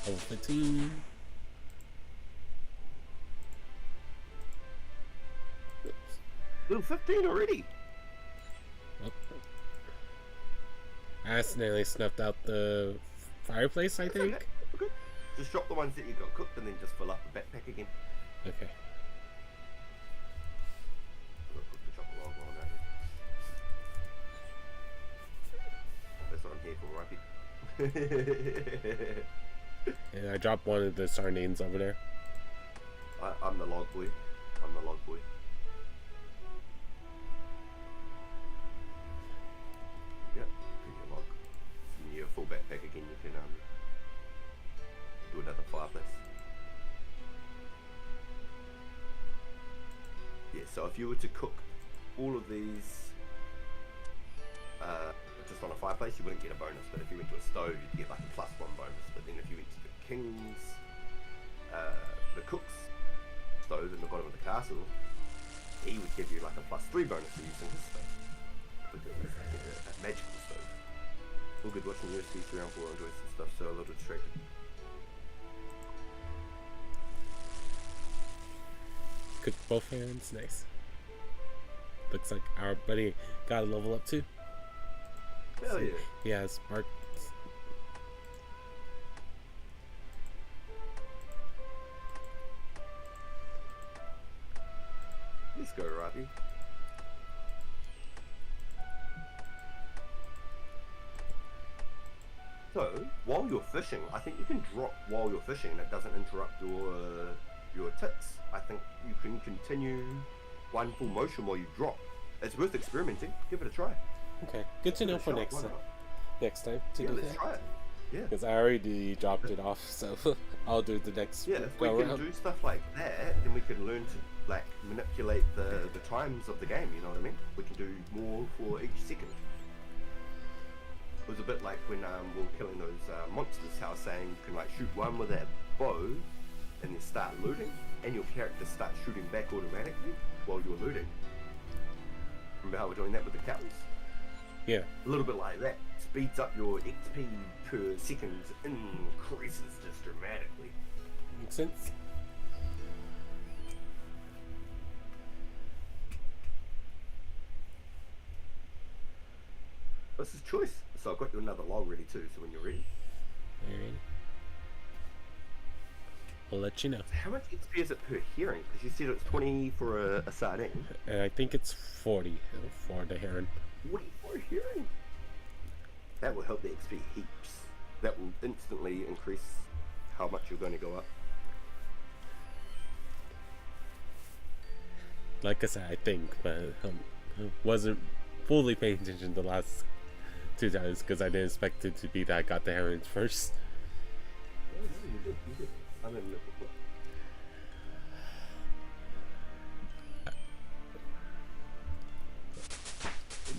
Level 15. Little 15 already. Oh. I accidentally snuffed out the fireplace, I think. Okay. Okay. Just drop the ones that you got cooked and then just fill up the backpack again. Okay. Put the chocolate log on that. That's what I'm here for, Rhypi. And I dropped one of the sardines over there. I'm the log boy. I'm the log boy. Yep, bring your log. And your full backpack again, you can do another fireplace. Yeah, so if you were to cook all of these just on a fireplace, you wouldn't get a bonus, but if you went to a stove, you'd get like a +1 bonus. But then if you went to the king's, the cook's stove in the bottom of the castle, he would give you like a +3 bonus for using his stove. Because it was like a magical stove. All good watching USC around 4 enjoys and stuff, so a little distracted. Cooked both hands, nice. Looks like our buddy got a level up too. Hell yeah. He has marks. Let's go, Rhypi. So, while you're fishing, I think you can drop while you're fishing and it doesn't interrupt your tits. I think you can continue one full motion while you drop. It's worth experimenting. Give it a try. Okay, good to know for next time. Next time to Yeah, do let's that. try it. Yeah. Because I already dropped it off, so I'll do the next Yeah, if we go can around. do stuff like that, then we can learn to like manipulate the times of the game, you know what I mean? We can do more for each second. It was a bit like when we were killing those monsters, how saying you can like shoot one with that bow and then start looting, and your character starts shooting back automatically while you're looting. Remember how we're doing that with the cows? Yeah. A little bit like that. Speeds up your XP per second, increases just dramatically. Makes sense. This is choice. So I've got you another log ready too, so when you're ready. Alright. I'll let you know. How much XP is it per hearing? Because you said it's 20 for a sardine. I think it's 40 for the heron. 40 for a hearing? That will help the XP heaps. That will instantly increase how much you're going to go up. Like I said, I think, but wasn't fully paying attention the last 2 times because I didn't expect it to be that I got the herons first. Oh, no, you did. I'm in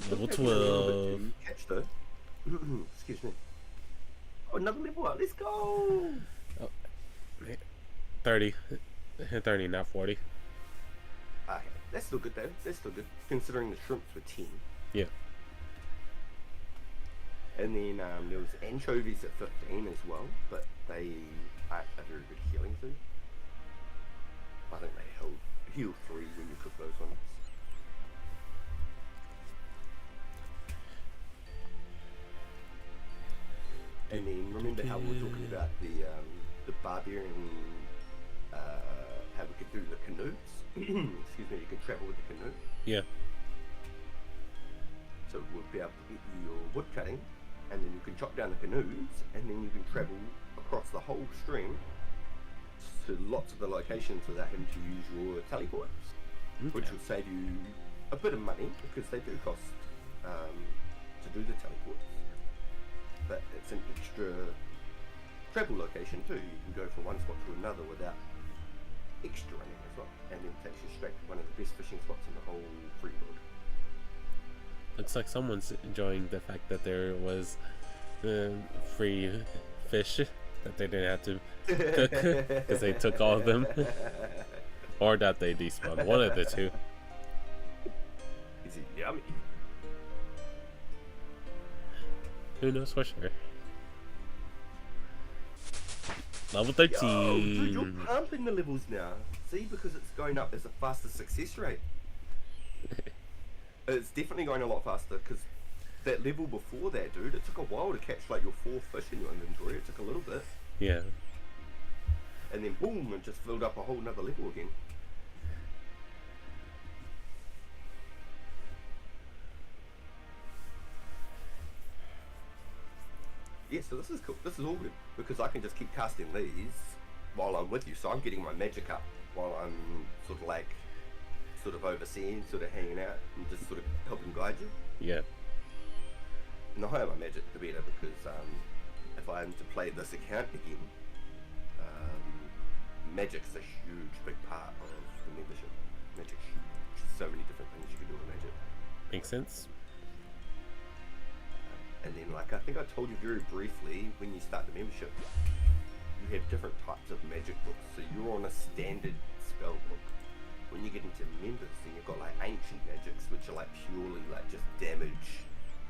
level 12. Catch though. Excuse me. Oh, another level up. Let's go. Oh, 30. 30, not 40. Okay, that's still good though. That's still good, considering the shrimps were 10. Yeah. And then there was anchovies at 15 as well, but they aren't a very good healing food. I think they heal 3 when you cook those ones. And then remember how we were talking about the barbarian, how we could do the canoes? Excuse me, you can travel with the canoe. Yeah. So we'll be able to get you your wood cutting, and then you can chop down the canoes, and then you can travel across the whole stream to lots of the locations without having to use your teleports, which will save you a bit of money because they do cost to do the teleports. But it's an extra travel location too. You can go from one spot to another without extra running as well, and then it takes you straight to one of the best fishing spots in the whole free world. Looks like someone's enjoying the fact that there was free fish that they didn't have to cook because they took all of them, or that they despawned. One of the two. Is it yummy? Who knows for sure. Level 13. Yo, dude, you're pumping the levels now. See, because it's going up as a faster success rate. It's definitely going a lot faster because that level before that, dude, it took a while to catch like your 4 fish in your inventory. It took a little bit. Yeah. And then boom, it just filled up a whole nother level again. Yeah, so this is cool. This is all good because I can just keep casting these while I'm with you. So I'm getting my magic up while I'm sort of overseeing, sort of hanging out and just sort of helping guide you. Yeah. And the higher my magic, the better, because if I am to play this account again, magic's a huge, big part of the membership. Magic's huge. So many different things you can do with magic. Makes sense. And then, like I think I told you very briefly, when you start the membership, you have different types of magic books. So you're on a standard spell book. When you get into members, then you've got like ancient magics, which are like purely like just damage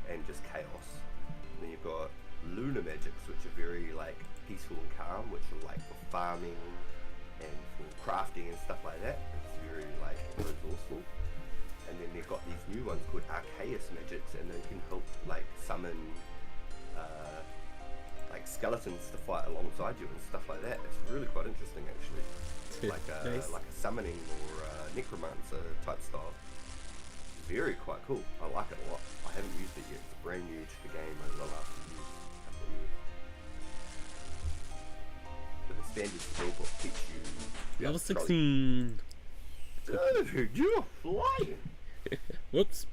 and just chaos. And then you've got lunar magics, which are very like peaceful and calm, which are like for farming and for crafting and stuff like that. It's very like resourceful. And then they've got these new ones called Archaeus magics, and they can help like summon like skeletons to fight alongside you and stuff like that. It's really quite interesting actually. Like a summoning or necromancer type style. Very quite cool. I like it a lot. I haven't used it yet. It's brand new to the game over the last couple of years. But the standard spell book keeps you Level 16. Dude, you're flying. Whoops.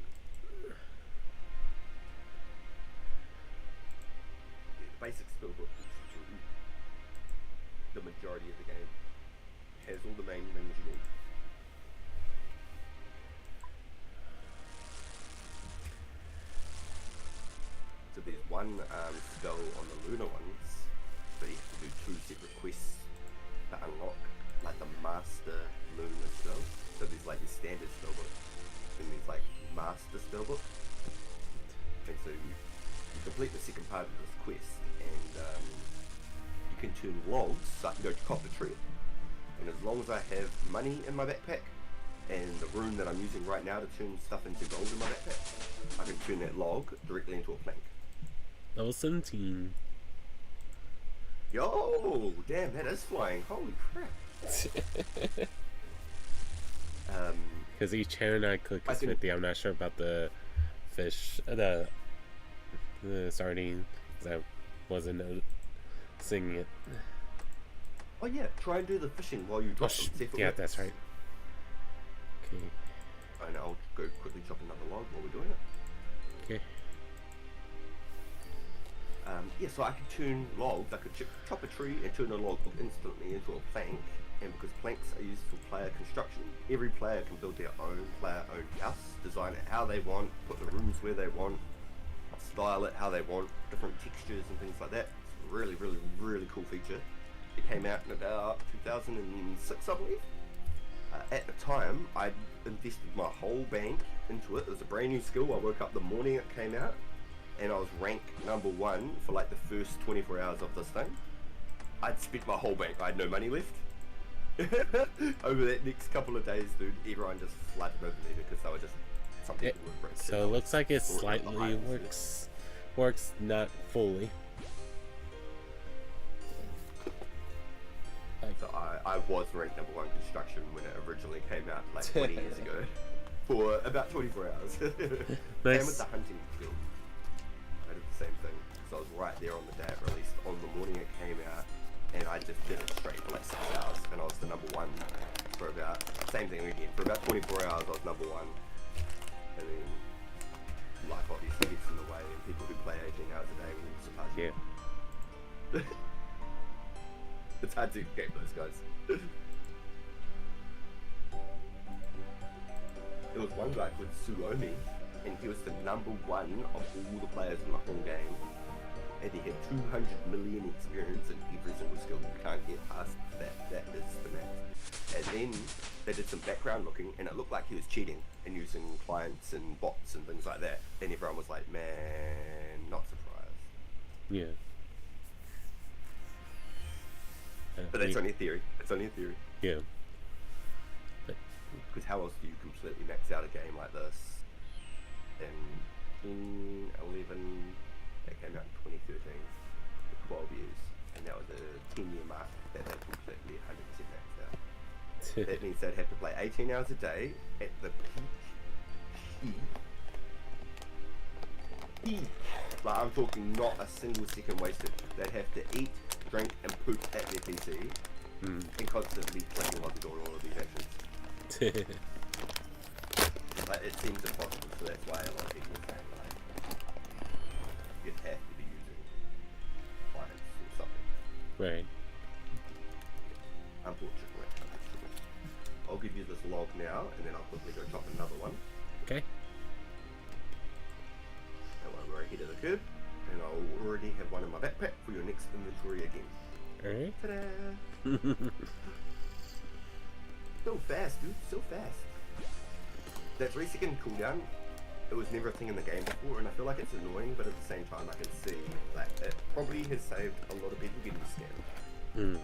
The basic spell book is the majority of the game. Has all the main things you need. So there's one spell on the lunar ones, but you have to do 2 separate quests to unlock, like the master lunar spell. So there's like your standard spell book, then there's like master spell book. And so you complete the second part of this quest, and you can turn logs, so I can go chop the tree. And as long as I have money in my backpack, and the rune that I'm using right now to turn stuff into gold in my backpack, I can turn that log directly into a plank. Level 17. Yo, damn, that is flying. Holy crap. Because each Aaron I cook is 50. I'm not sure about the fish, the sardine, because I wasn't noticing it. Oh yeah, try and do the fishing while you drop them. Yeah, that's right. Okay. And I'll go quickly chop another log while we're doing it. Okay. Yeah, so I could turn logs, I could chop a tree and turn a log instantly into a plank. And because planks are used for player construction, every player can build their own player-owned house, design it how they want, put the rooms where they want, style it how they want, different textures and things like that. It's a really, really, really cool feature. It came out in about 2006, I believe. At the time, I invested my whole bank into it. It was a brand new skill. I woke up the morning it came out, and I was ranked #1 for like the first 24 hours of this thing. I'd spent my whole bank. I had no money left. Over that next couple of days, dude, everyone just flooded over there because they were just something. So it looks like it slightly works not fully. So I was ranked #1 construction when it originally came out like 20 years ago for about 24 hours. Nice. Same with the hunting skill. I did the same thing. So I was right there on the day it released, on the morning it came out, and I just did it straight for like 6 hours, and I was the #1 for about, same thing again, for about 24 hours I was #1, and then life obviously gets in the way, and people who play 18 hours a day will surpass you. Yeah. It's hard to get those guys. There was one guy called Suomi, and he was the #1 of all the players in the whole game. And he had 200 million experience in every single skill. You can't get past that. That is the max. And then they did some background looking, and it looked like he was cheating and using clients and bots and things like that. And everyone was like, man, not surprised. Yeah. But that's only a theory. It's only a theory. Yeah. Because how else do you completely max out a game like this? In 11, that came out in 2013, for 12 years. And that was a 10-year mark that they completely 100% maxed out. That means they'd have to play 18 hours a day at the peak. Like, I'm talking not a single second wasted. They'd have to eat, drink, and poop at their PC, and constantly clicking while they're doing all of these actions. Like, it seems impossible, so that's why a lot of people say, like, you'd have to be using clients or something. Right. Unfortunately. I'll give you this log now, and then I'll quickly go chop another one. Okay. That one we're ahead of the curve, and I'll already have one in my backpack for your next inventory again. Alright. Ta-da! So fast, dude. So fast. That 3-second cooldown, it was never a thing in the game before, and I feel like it's annoying, but at the same time I can see that it probably has saved a lot of people getting scammed.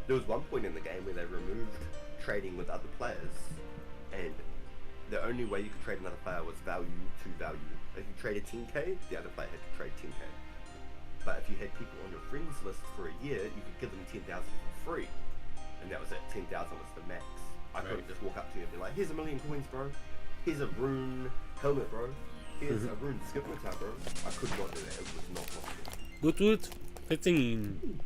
There was one point in the game where they removed trading with other players, and the only way you could trade another player was value to value. If you traded 10k, the other player had to trade 10k. But if you had people on your friends list for a year, you could give them 10,000 for free. And that was it, 10,000 was the max. I couldn't just walk up to you and be like, here's 1,000,000 coins, bro. Here's a rune helmet, bro. Here's a rune skip-guitar, bro. I could not do that, it was not possible. Good. 15.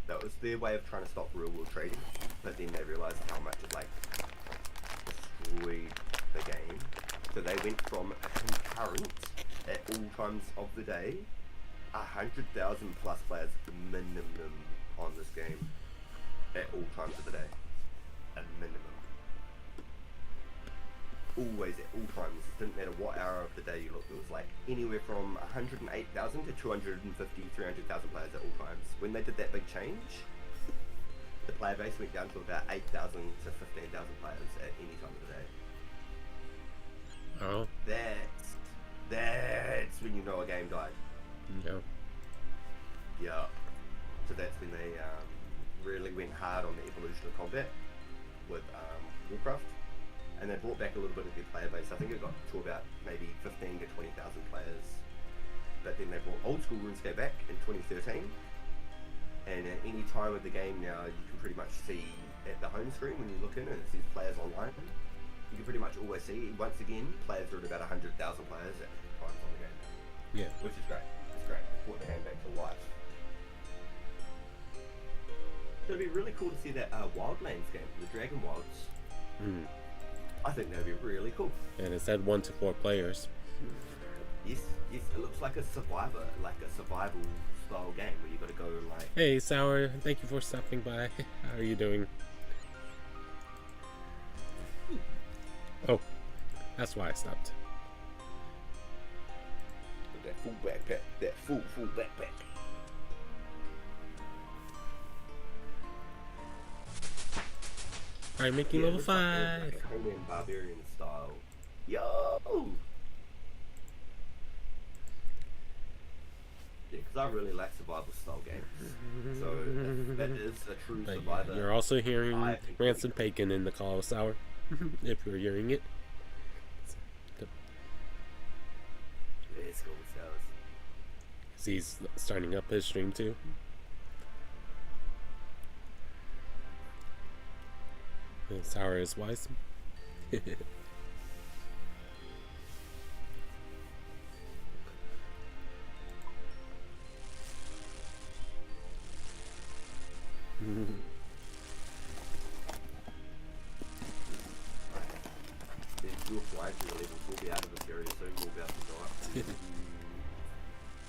That was their way of trying to stop real-world trading, but then they realised how much it, like, destroyed the game. So they went from a concurrent at all times of the day, 100,000 plus players minimum on this game at all times of the day. A minimum. Always at all times. It didn't matter what hour of the day you looked. It was like anywhere from 108,000 to 250, 300,000 players at all times. When they did that big change, the player base went down to about 8,000 to 15,000 players at any time of the day. Oh. That's when you know a game died. Yeah. Yeah. So that's when they really went hard on the evolution of combat with Warcraft, and they brought back a little bit of their player base. I think it got to about maybe 15 to 20,000 players. But then they brought old school RuneScape back in 2013, and at any time of the game now, you can pretty much see at the home screen when you look in and it says players online. You can pretty much always see, once again, players are at about 100,000 players at times on the game. Yeah. Which is great. It's great. They brought the game back to life. So it'd be really cool to see that Wildlands game, the Dragon Wilds. Mm. I think that'd be really cool. And it said 1 to 4 players. Yes, it looks like a survivor, like a survival style game where you got to go and like... Hey, Sour, thank you for stopping by. How are you doing? Oh, that's why I stopped. That full backpack, that full backpack. Alright, making level 5. Like Conan Barbarian style. Yo! Yeah, because I really like survival style games. So if that is a true But survivor. you're also hearing I think RaNCiiD PaGaN in the call, Sour. If you're hearing it. Let's go with Sours. He's starting up his stream too. And Sour is wise. Your flight levels will be out of this area soon. We'll be able to go up.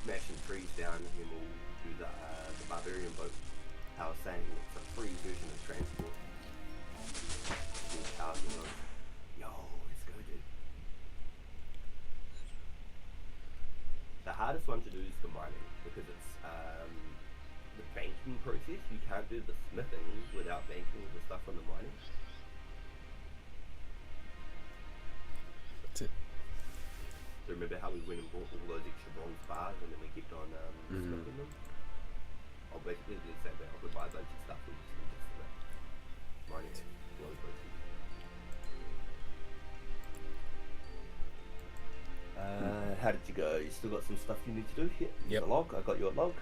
Smashing trees down, and then we'll do the barbarian boat. I was saying it's a free version of transport. Yo, let's go, dude. The hardest one to do is the mining because it's the banking process. You can't do the smithing without banking the stuff from the mining. That's it. So remember how we went and bought all those extra bronze bars and then we kept on smithing them? I'll basically do the same thing. I'll buy a bunch of stuff we just for that mining flow process. How did you go? You still got some stuff you need to do? Yeah. Yep. The log. I got your log.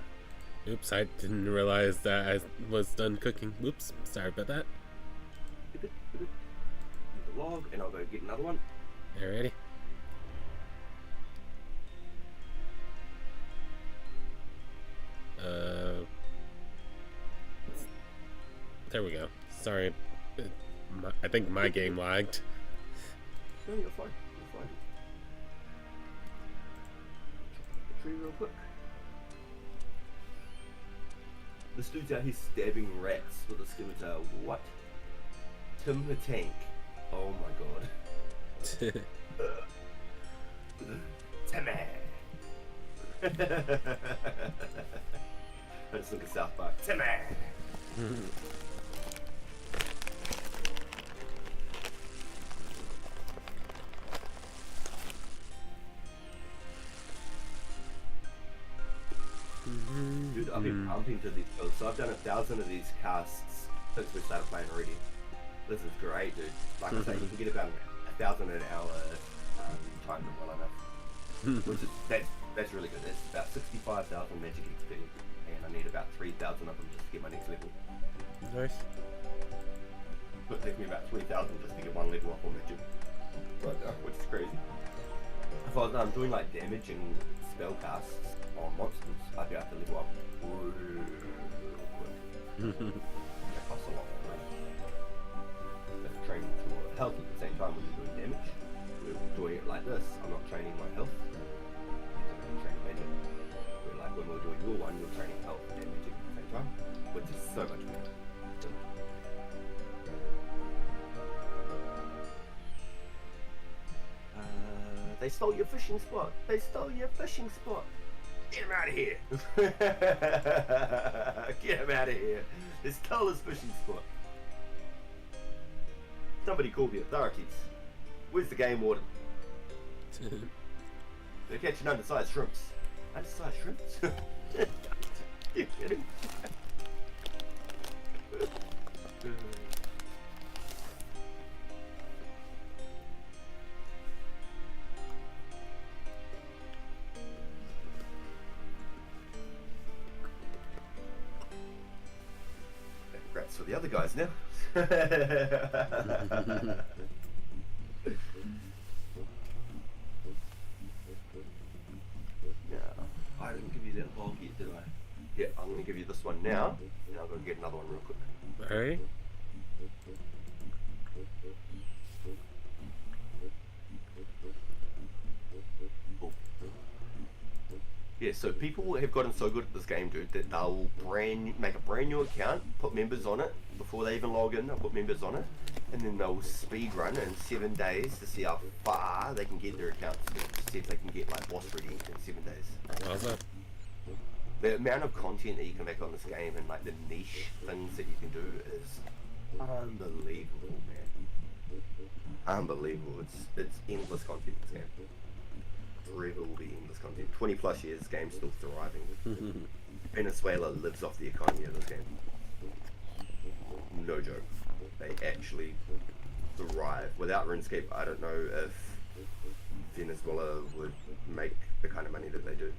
Oops, I didn't realize that I was done cooking. Oops, sorry about that. You're good. You're good. Use the log, and I'll go get another one. Alrighty. There we go. Sorry, I think my game lagged. No, you're fine. You're fine. Chop the tree real quick. This dude's out here stabbing rats with a Skele-Tee. What? 𝓒𝓸𝓵𝓭𝓱𝓮𝓪𝓻𝓽𝓵. Oh my god. Timmy! I just look at South Park. Timmy! Dude, I've been pumping to these builds. So I've done 1,000 of these casts since we started playing already. This is great, dude. Like I say, you can get about 1,000 an hour timed it well enough. Which is, that's really good. That's about 65,000 magic XP. And I need about 3,000 of them just to get my next level. Nice. So it takes me about 3,000 just to get one level up on magic. Right now, which is crazy. If I was doing like damage and spell casts on monsters, I'd be able to level up real quick. It costs a lot of money. But training for health at the same time when you're doing damage. We're doing it like this. I'm not training my health. I'm training magic. Where like when we're doing your one, you're training health and magic at the same time, which is so much more. They stole your fishing spot. They stole your fishing spot. Get him out of here. Get him out of here. They stole his fishing spot. Somebody call the authorities. Where's the game warden? They're catching undersized shrimps. Undersized shrimps? You kidding? Congrats for the other guys now. I didn't give you that log yet, did I? Yeah, I'm going to give you this one now, and I'm going to get another one real quick. Alright. Cool. Yeah, so people have gotten so good at this game, dude, that they'll make a brand new account, put members on it, before they even log in, they'll put members on it, and then they'll speed run in 7 days to see how far they can get their accounts, to see if they can get like boss ready in 7 days. How's that? The amount of content that you can make on this game and like the niche things that you can do is unbelievable, man. Unbelievable. It's endless content, this game. Forever will be endless content. 20 plus years, game's still thriving. Venezuela lives off the economy of this game. No joke. They actually thrive. Without RuneScape, I don't know if Venezuela would make the kind of money that they do.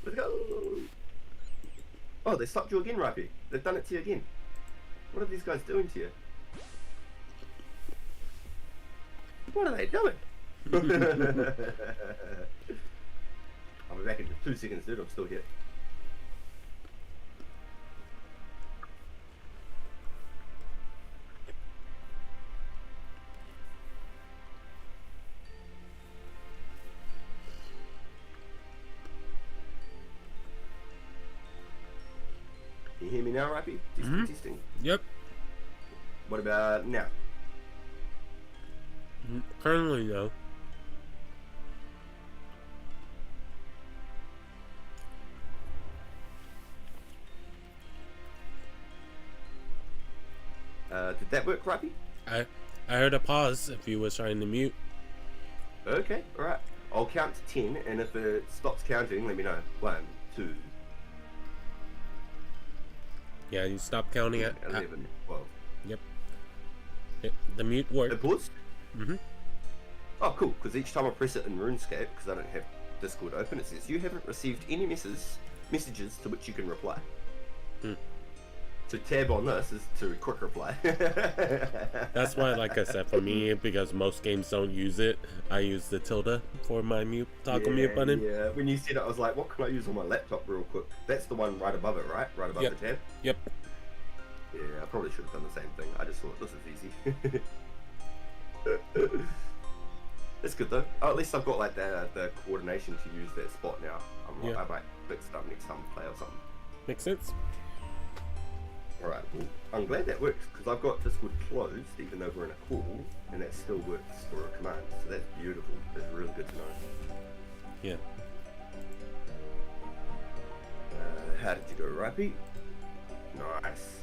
Let's go! Oh, they stopped you again, Rhypi. They've done it to you again. What are these guys doing to you? What are they doing? I'll be back in 2 seconds, dude. I'm still here. Can you hear me now, Rhypi? Testing. Yep. What about now? Currently, no. Did that work, Rhypi? I heard a pause if you was trying to mute. Okay, alright. I'll count to 10, and if it stops counting, let me know. 1, 2, Yeah, you stop counting at 11, 12. Yep. The mute worked. It paused? Mm-hmm. Oh, cool, because each time I press it in RuneScape, because I don't have Discord open, it says, you haven't received any messages to which you can reply. So tab on this is to quick reply. That's why, like I said, for me, because most games don't use it, I use the tilde for my toggle mute button. Yeah, when you said it, I was like, what can I use on my laptop real quick? That's the one right above it, right? Right above the tab? Yep. Yeah, I probably should have done the same thing. I just thought, this is easy. It's good though. Oh, at least I've got like the coordination to use that spot now. I might fix it up next time I play or something. Makes sense. Alright, well, I'm glad that works because I've got Discord closed even though we're in a call and that still works for a command. So that's beautiful. That's really good to know. Yeah. How did you go, Rhypi? Nice.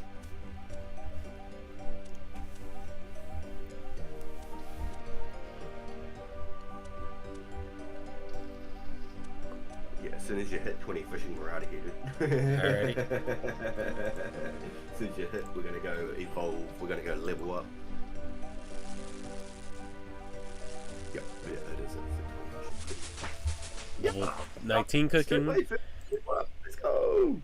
Yeah, as soon as you hit 20 fishing, we're out of here, dude. Alrighty. As soon as you hit, we're gonna go evolve, we're gonna go level up. Yep, yeah, it is a Level 19 cooking. Let's go!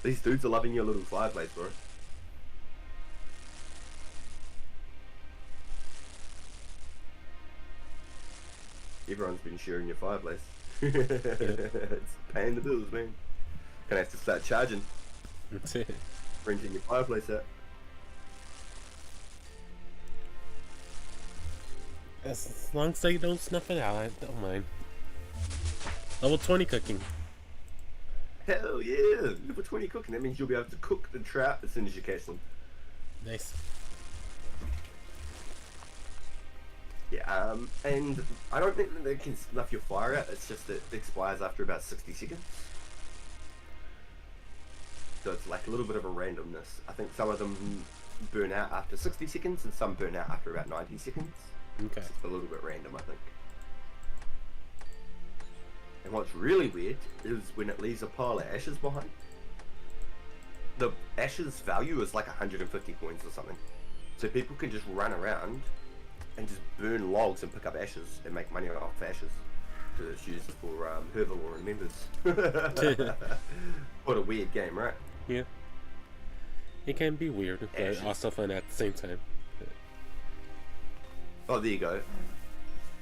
These dudes are loving your little fireplace, bro. Everyone's been sharing your fireplace. It's paying the bills, man. Gonna have to start charging. That's it. Renting your fireplace out. As long as they don't snuff it out, I don't mind. Level 20 cooking. Hell yeah! Level 20 cooking. That means you'll be able to cook the trout as soon as you catch them. Nice. Yeah, and I don't think that they can snuff your fire out, it's just that it expires after about 60 seconds. So it's like a little bit of a randomness. I think some of them burn out after 60 seconds and some burn out after about 90 seconds. Okay. It's a little bit random, I think. And what's really weird is when it leaves a pile of ashes behind. The ashes value is like 150 coins or something. So people can just run around and just burn logs and pick up ashes and make money off ashes. So it's used for herbivore and members. What a weird game, right? Yeah. It can be weird, but Ashes. also fun at the same time. Oh, there you go.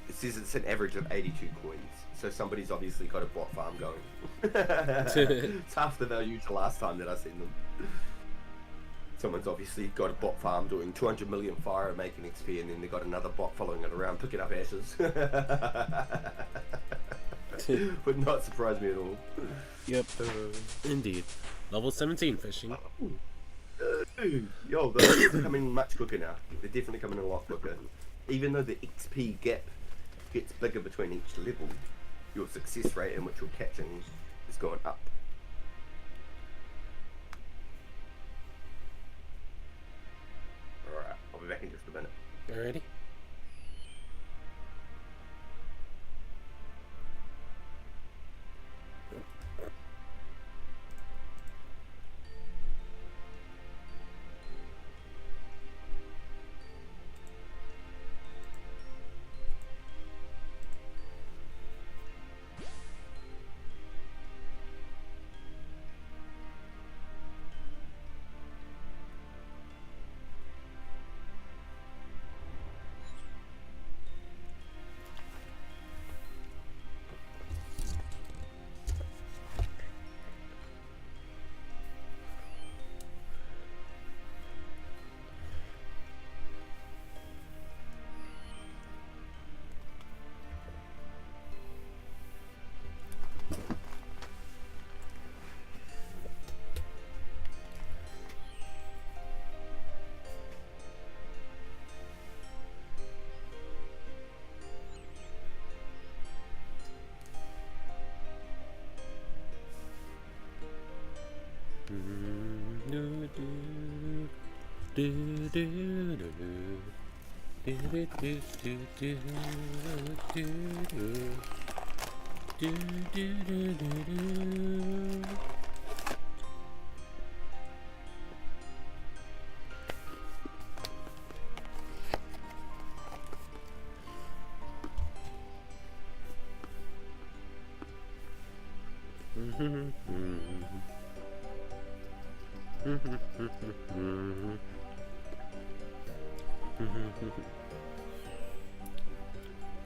It says it's an average of 82 coins. So somebody's obviously got a bot farm going. It's half the value to last time that I seen them. Someone's obviously got a bot farm doing 200 million fire and making XP, and then they got another bot following it around picking up ashes. Would not surprise me at all. Yep. Indeed. Level 17 fishing. Yo, those are coming much quicker now. They're definitely coming a lot quicker. Even though the XP gap gets bigger between each level, your success rate in which you're catching is going up. Alright, I'll be back in just a minute. Alrighty.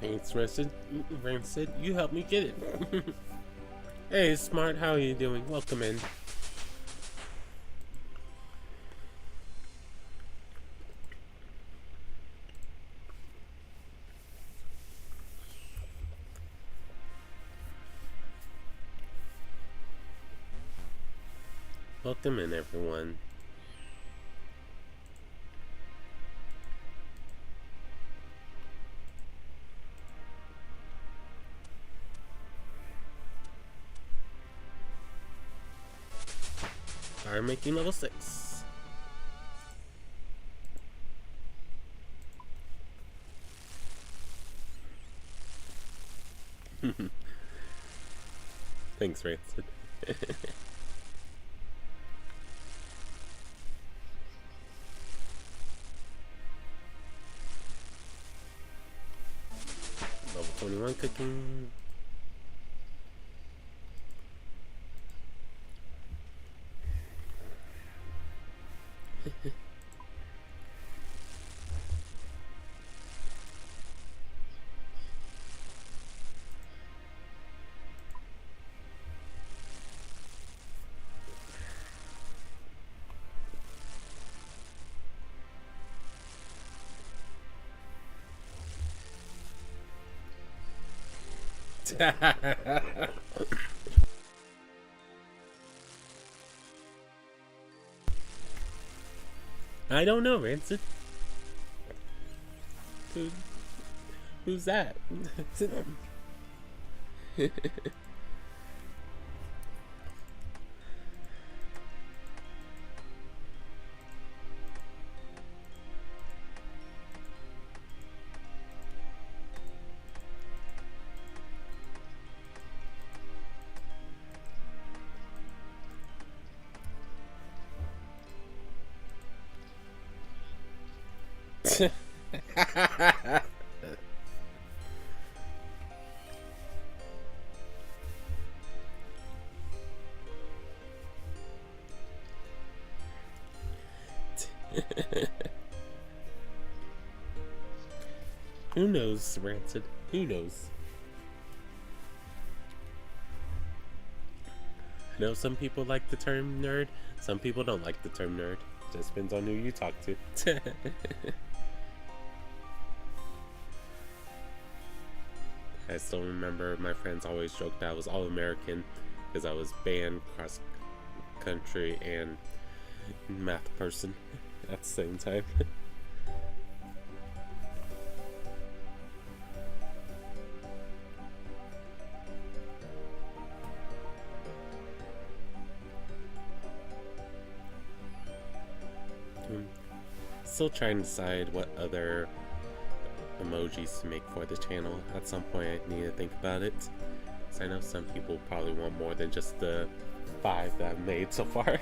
Thanks, RaNCiiD. You helped me get it. Hey, Smart, how are you doing? Welcome in. Welcome in, everyone. Are making level 6. Thanks, RaNCiiD. Level 21 cooking. I don't know, RaNCiiD. Who's that? Who knows, RaNCiiD? Who knows? I know some people like the term nerd, some people don't like the term nerd. Just depends on who you talk to. I still remember my friends always joked that I was all American because I was band, cross country, and math person at the same time. Still trying to decide what other emojis to make for the channel. At some point I need to think about it, because I know some people probably want more than just the 5 that I've made so far.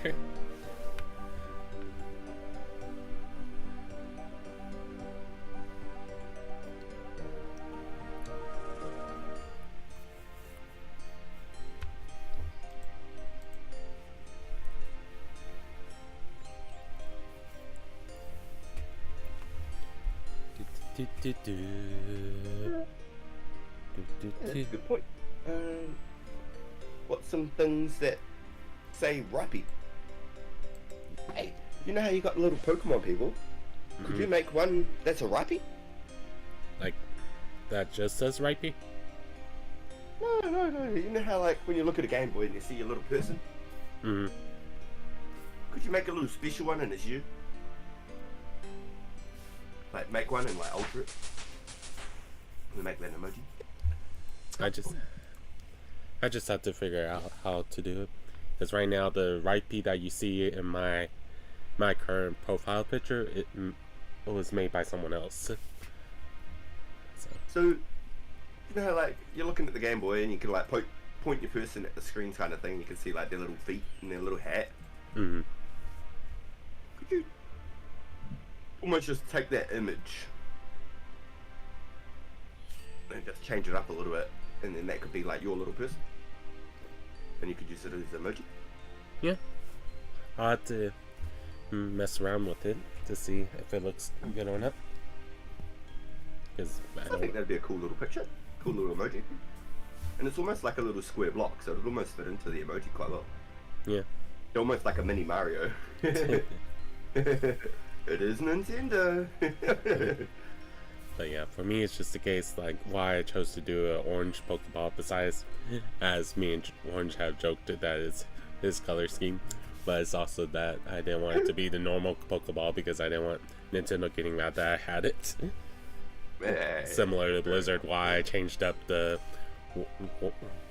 That's a good point. What's some things that say Rhypi? Hey, you know how you got little Pokemon people? Could you make one that's a Rhypi? Like, that just says Rhypi? No. You know how, like, when you look at a Game Boy and you see a little person? Mm-hmm. Could you make a little special one and it's you? Like, make one and, like, alter it? And make that emoji? I just have to figure out how to do it. Because right now, the Rhypi that you see in my current profile picture, it was made by someone else. So, you know how, like, you're looking at the Game Boy and you can, like, point your person at the screen kind of thing. You can see, like, their little feet and their little hat. Mm-hmm. Could you almost just take that image and just change it up a little bit, and then that could be, like, your little person? And you could use it as emoji? Yeah. I'll have to mess around with it to see if it looks good or not. Because I think that'd be a cool little picture, cool little emoji, and it's almost like a little square block, so it'd almost fit into the emoji quite well. Yeah. Almost like a mini Mario. It is Nintendo. But yeah, for me it's just the case like why I chose to do an orange Pokeball, besides as me and Orange have joked that it's his color scheme, but it's also that I didn't want it to be the normal Pokeball because I didn't want Nintendo getting mad that I had it. Similar to Blizzard, why I changed up the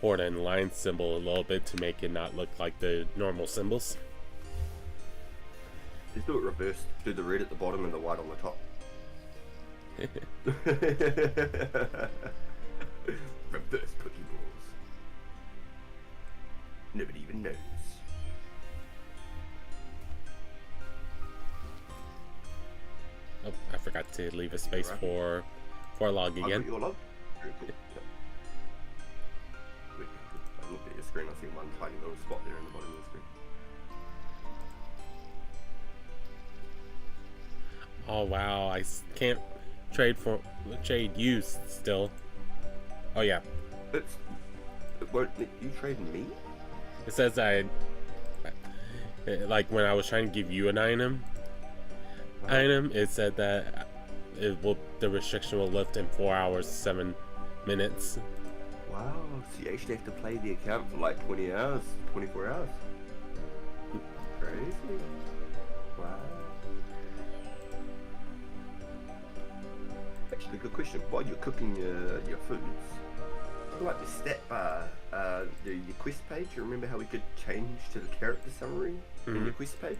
Horde and line symbol a little bit to make it not look like the normal symbols. Just do it reverse. Do the red at the bottom and the white on the top. Reverse Pokeballs. Nobody even knows. Oh, I forgot to leave a space for log again. Your log? Very cool. Wait, I looked at your screen, I see one tiny little spot there in the bottom of the screen. Oh wow, I can't trade you still. Oh yeah. It won't let you trade me? It says like when I was trying to give you an item, it said that the restriction will lift in 4 hours 7 minutes. Wow, so you actually have to play the account for like 20 hours, 24 hours. Crazy. Wow. actually a good question. While you're cooking your foods, like the stat bar, your quest page, you remember how we could change to the character summary in your quest page?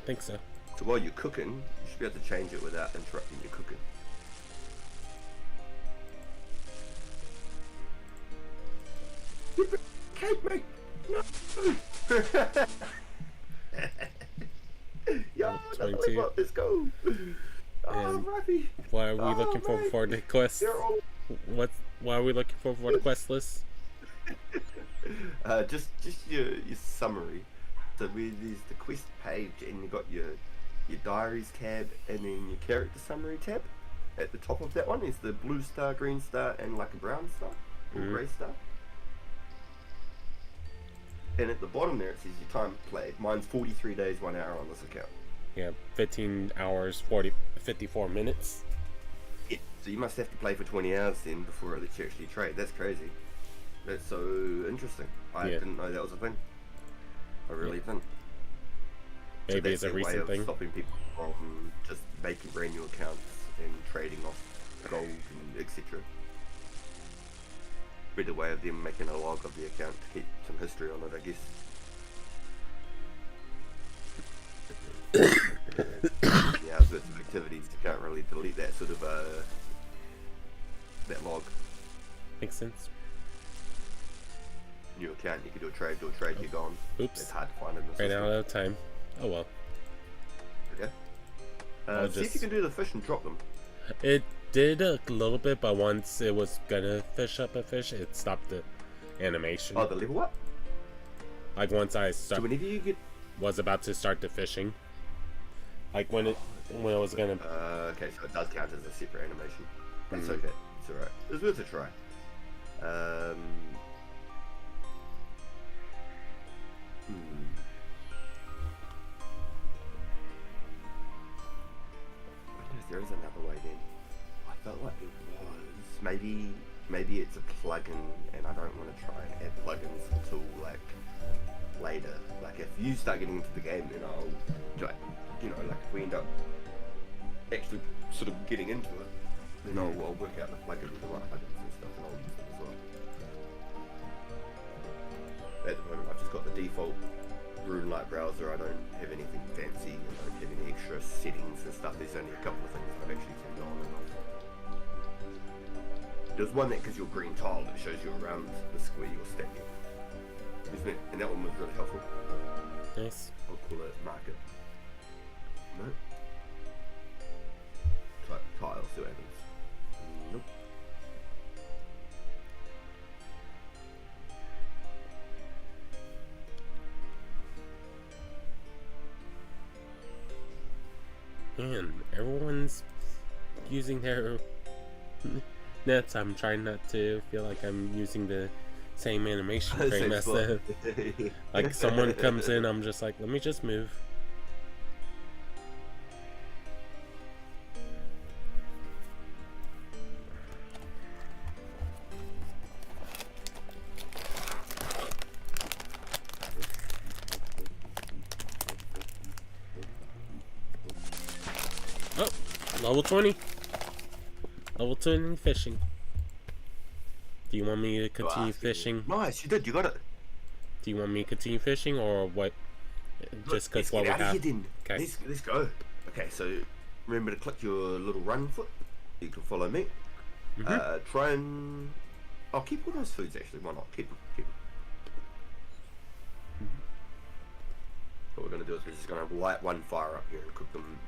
I think so. So while you're cooking, you should be able to change it without interrupting your cooking. Cake, mate! No! Yo, 22. Let's go! Oh, Rhypi! Why are we looking for the quest? Why are we looking for the quest list? Just your summary. So there's the quest page, and you got your diaries tab, and then your character summary tab. At the top of that one is the blue star, green star, and like a brown star or grey star. And at the bottom there it says your time played. Mine's 43 days, 1 hour on this account. Yeah, 15 hours, 54 minutes. Yeah. So you must have to play for 20 hours then before it lets you actually trade. That's crazy. That's so interesting. I didn't know that was a thing. I really didn't. Maybe it's a recent thing. Stopping people from just making brand new accounts and trading off gold and etc. Better way of them making a log of the account to keep some history on it, I guess. Yeah, sorts of activities, you can't really delete that sort of that log. Makes sense. New account, you can do a trade, you're gone. Oops. It's hard to find in the system. Right out of time. Oh well. Okay. See if just... you can do the fish and drop them. It did a little bit, but once it was gonna fish up a fish, it stopped the animation. Oh, the level up? Like once I So whenever you get... was about to start the fishing. Like when it was gonna... okay, so it does count as a separate animation. That's okay. It's alright. It's worth a try. There is another way then. I felt like it was. Maybe it's a plugin and I don't want to try and add plugins until like later. Like if you start getting into the game, then I'll, like, you know, like if we end up actually sort of getting into it, then I'll work out the plugin with the right plugins and stuff, and I'll use them as well. At the moment I've just got the default RuneScape browser. I don't have anything fancy, I don't have any extra settings and stuff. There's only a couple of things that I've actually turned on and off. There's one that gives you a green tile that shows you around the square you're standing, isn't it? And that one was really helpful. Nice. I'll call it market. No. Type tile, see what happens. Nope. Man, everyone's using their nets. I'm trying not to feel like I'm using the same animation frame as them. Like someone comes in, I'm just like, let me just move. Oh, level 20. Level 20 fishing. Do you want me to continue fishing? Nice, you did, you got it. Do you want me to continue fishing or what? Just because what we have. Okay. Let's go. Okay, so remember to click your little run foot. You can follow me. Try and... I'll keep all those foods actually. Why not? Keep them. What we're going to do is we're just going to light one fire up here and cook them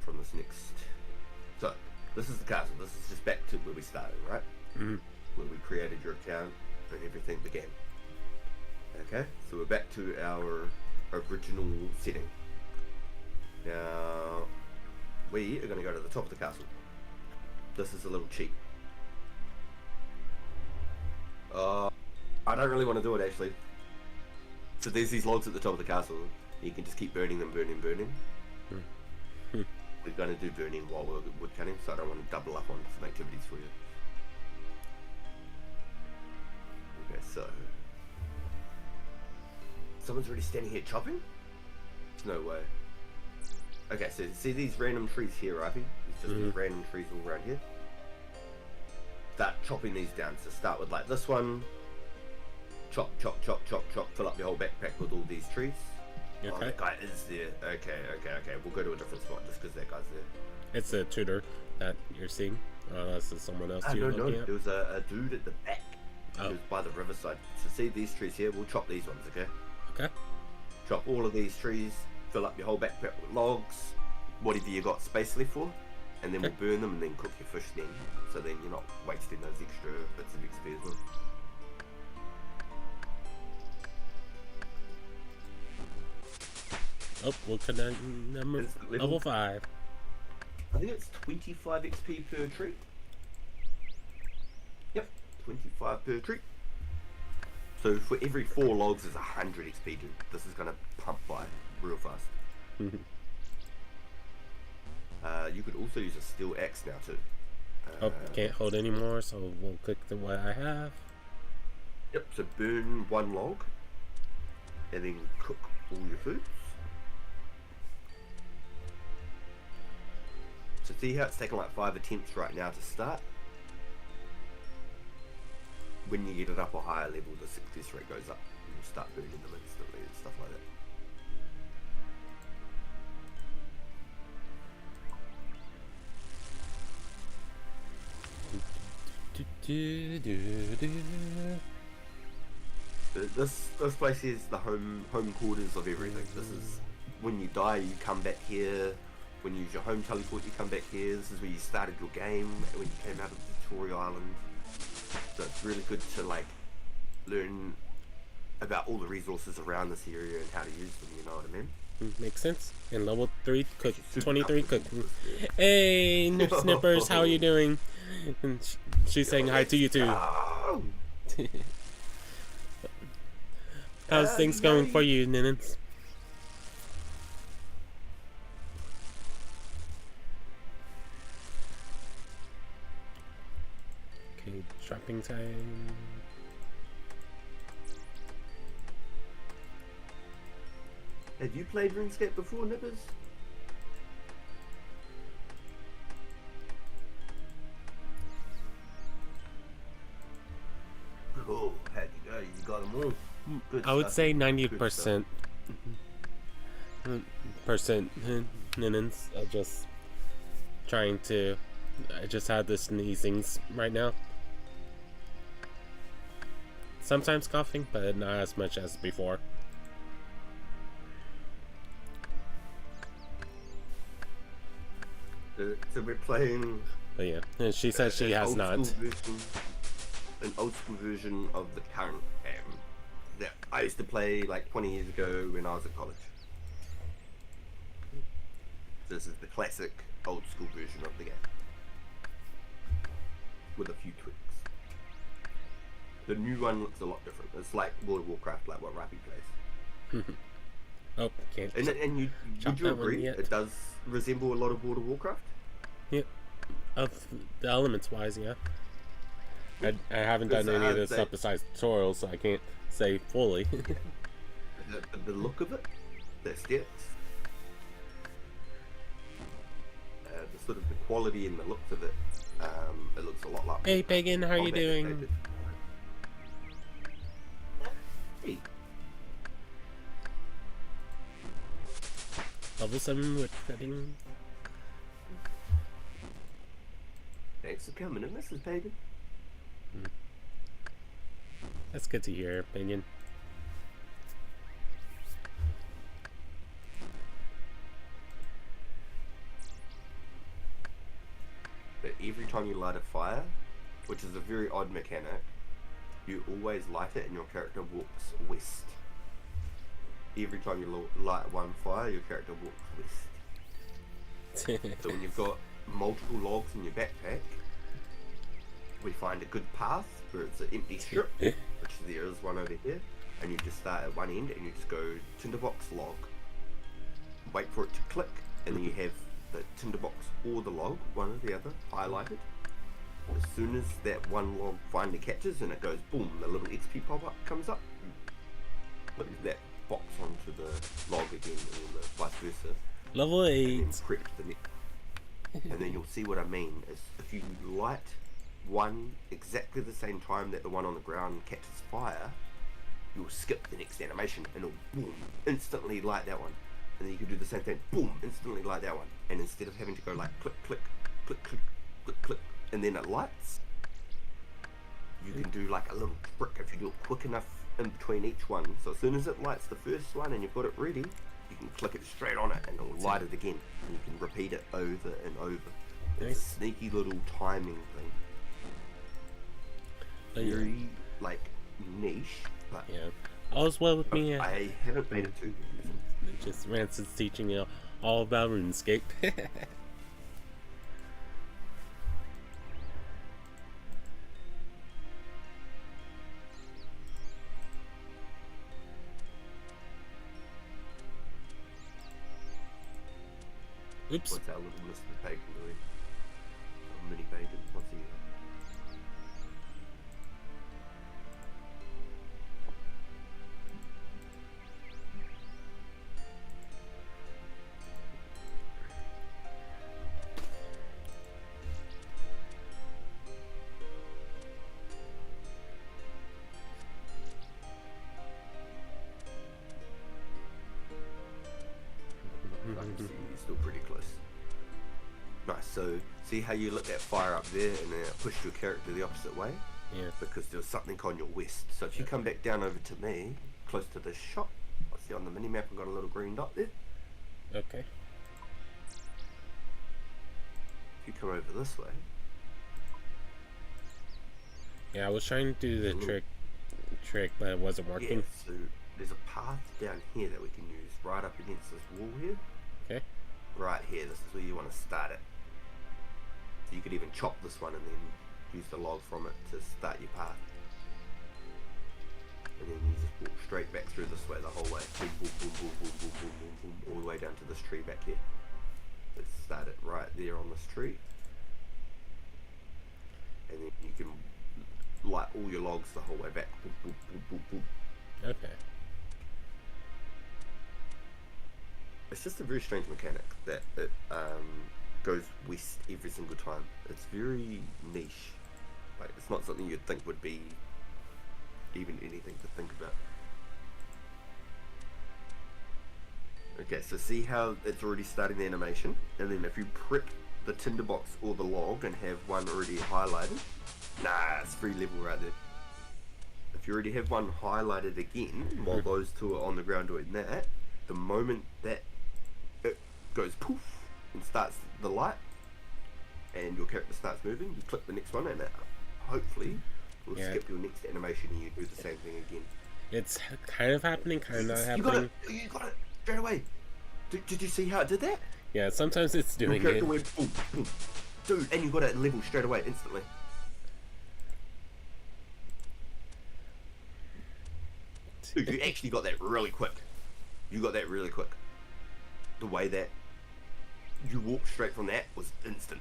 from this next... So, this is the castle. This is just back to where we started, right? Where we created your account and everything began. Okay, so we're back to our original setting. Now, we are going to go to the top of the castle. This is a little cheat. I don't really want to do it actually. So there's these logs at the top of the castle. You can just keep burning them, burning. We're going to do burning while we're wood cutting, so I don't want to double up on some activities for you. Okay, so... Someone's already standing here chopping? There's no way. Okay, so see these random trees here, Rhypi? There's just these random trees all around here. start chopping these down. So start with like this one. Chop, chop, chop, chop, chop. Fill up your whole backpack with all these trees. Okay. Oh, that guy is there. Okay. We'll go to a different spot just because that guy's there. It's a tutor that you're seeing. Unless it's someone else you're looking at. There was a dude at the back. Oh. He was by the riverside. So see these trees here? We'll chop these ones, okay? Okay. Chop all of these trees. Fill up your whole backpack with logs. Whatever you got space left for. And then we'll burn them and then cook your fish then. So then you're not wasting those extra bits of XP as well. Oh, we'll connect number level 5. I think it's 25 XP per tree. Yep, 25 per tree. So for every 4 logs is 100 XP, dude. This is gonna pump by real fast. You could also use a steel axe now too. Oh, can't hold anymore, so we'll click the what I have. Yep, so burn 1 log and then cook all your foods. So see how it's taking like 5 attempts right now to start? When you get it up a higher level, the success rate goes up and you start burning them instantly and stuff like that. This place is the home quarters of everything. This is when you die, you come back here. When you use your home teleport, you come back here. This is where you started your game when you came out of the tutorial island. So it's really good to like learn about all the resources around this area and how to use them. You know what I mean? Makes sense. And level 3 cook, 23 cook. Hey, NurseNippers, how are you doing? And she's saying hi to you too. How's things going for you, Ninens? Okay, shopping time. Have you played RuneScape before, Nippers? Oh, how'd you go? You got them all. Good I would stuff. say 90% Ninens. Just trying to. I just had the sneezings right now. Sometimes coughing, but not as much as before. So we're playing. But yeah, and she says she has not. An old school version of the current game that I used to play like 20 years ago when I was at college. This is the classic old school version of the game with a few tweaks. The new one looks a lot different. It's like World of Warcraft, like what Rhypi plays. Oh, can't. And you would you agree it does resemble a lot of World of Warcraft? Yep. Of the elements wise, yeah. I haven't done any of this stuff besides tutorials, so I can't say fully. the look of it, the stats, the sort of the quality and the looks of it, it looks a lot like. Hey Pagan, how are you doing? Hey. Level 7 with cutting. Thanks for coming in, Mrs. Pagan. That's good to hear, opinion. But every time you light a fire, which is a very odd mechanic, you always light it and your character walks west. Every time you light one fire, your character walks west. So when you've got multiple logs in your backpack, we find a good path where it's an empty strip, which there is one over here, and you just start at one end and you just go tinderbox log, wait for it to click, and then you have the tinderbox or the log, one or the other, highlighted. As soon as that one log finally catches and it goes boom, the little XP pop-up comes up, put that box onto the log again, or the vice versa. Level 8. And then prep the next. And then you'll see what I mean is if you light one exactly the same time that the one on the ground catches fire, you'll skip the next animation and it'll boom, instantly light that one. And then you can do the same thing, boom, instantly light that one. And instead of having to go like click, click, click, click, click, click, and then it lights, you can do like a little trick if you do it quick enough in between each one. So as soon as it lights the first one and you've got it ready, you can click it straight on it and it'll light it again. And you can repeat it over and over. It's a sneaky little timing thing. Very like niche, but yeah. All's well with me. I haven't made it too. Just RaNCiiD's teaching you all about RuneScape. Oops. What's our little Mr. Pagan doing? A mini Pagan. What's he? He's still pretty close. Nice, so see how you lit that fire up there and then it pushed your character the opposite way? Yeah. Because there was something on your west. So if you come back down over to me, close to this shop, I see on the mini-map I've got a little green dot there. Okay. If you come over this way. Yeah, I was trying to do the trick, but it wasn't working. Yeah, so there's a path down here that we can use right up against this wall here. Okay. Right here, this is where you want to start it. So you could even chop this one and then use the log from it to start your path. And then you just walk straight back through this way the whole way. Boom, boom, boom, boom, boom, boom, boom, boom, boom, all the way down to this tree back here. Let's start it right there on this tree. And then you can light all your logs the whole way back. Boom, boom, boom, boom, boom. Okay. It's just a very strange mechanic that it goes west every single time. It's very niche. Like, it's not something you'd think would be even anything to think about. Okay, so see how it's already starting the animation, and then if you prep the tinderbox or the log and have one already highlighted, nah, it's free level right there. If you already have one highlighted again, while those two are on the ground doing that, the moment that it goes poof and starts the light, and your character starts moving, you click the next one, and it hopefully will skip your next animation, and you do the same thing again. It's kind of happening, kind of not happening. You got it straight away. Did you see how it did that? Yeah, sometimes it's doing your character it. went boom, boom. Dude, and you got it at level straight away, instantly. Dude, you actually got that really quick. You got that really quick. The way that you walked straight from that was instant.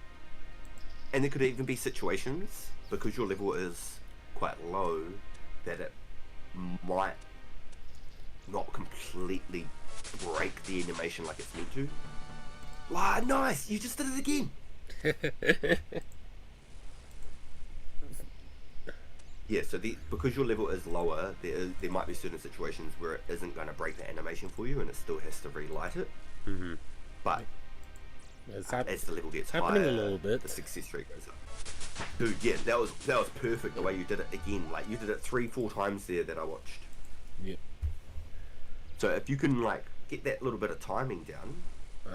And there could even be situations, because your level is quite low, that it might not completely break the animation like it's meant to. Wow, nice! You just did it again! Yeah, so because your level is lower, there might be certain situations where it isn't going to break the animation for you and it still has to relight it. Mm-hmm. But as the level gets higher, a little bit. the success rate goes up. Dude, yeah, that was perfect the way you did it again. Like, you did it 3-4 times there that I watched. Yep. So if you can, like, get that little bit of timing down,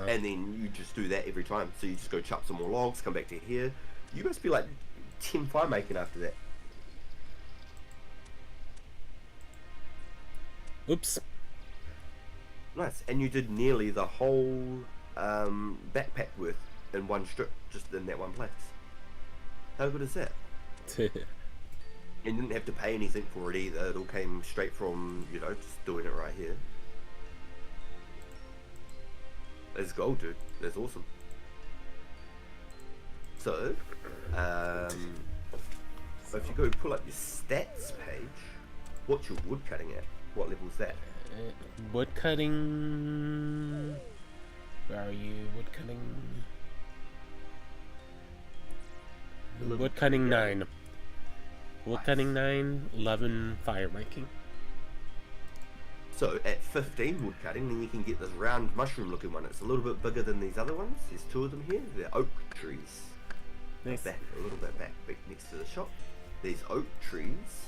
and then you just do that every time. So you just go chop some more logs, come back to here. You must be like 10 fire making after that. Oops. Nice. And you did nearly the whole backpack worth in one strip, just in that one place. How good is that? And you didn't have to pay anything for it either. It all came straight from, you know, just doing it right here. That's gold, dude. That's awesome. So, if you go pull up your stats page, what's your wood cutting at? What level's that? Wood cutting. Where are you? Wood cutting. Woodcutting 9. Woodcutting 9, 11 fire making. So at 15 woodcutting, then you can get this round mushroom looking one. It's a little bit bigger than these other ones. There's 2 of them here. They're oak trees. Nice. Back, a little bit back next to the shop. These oak trees,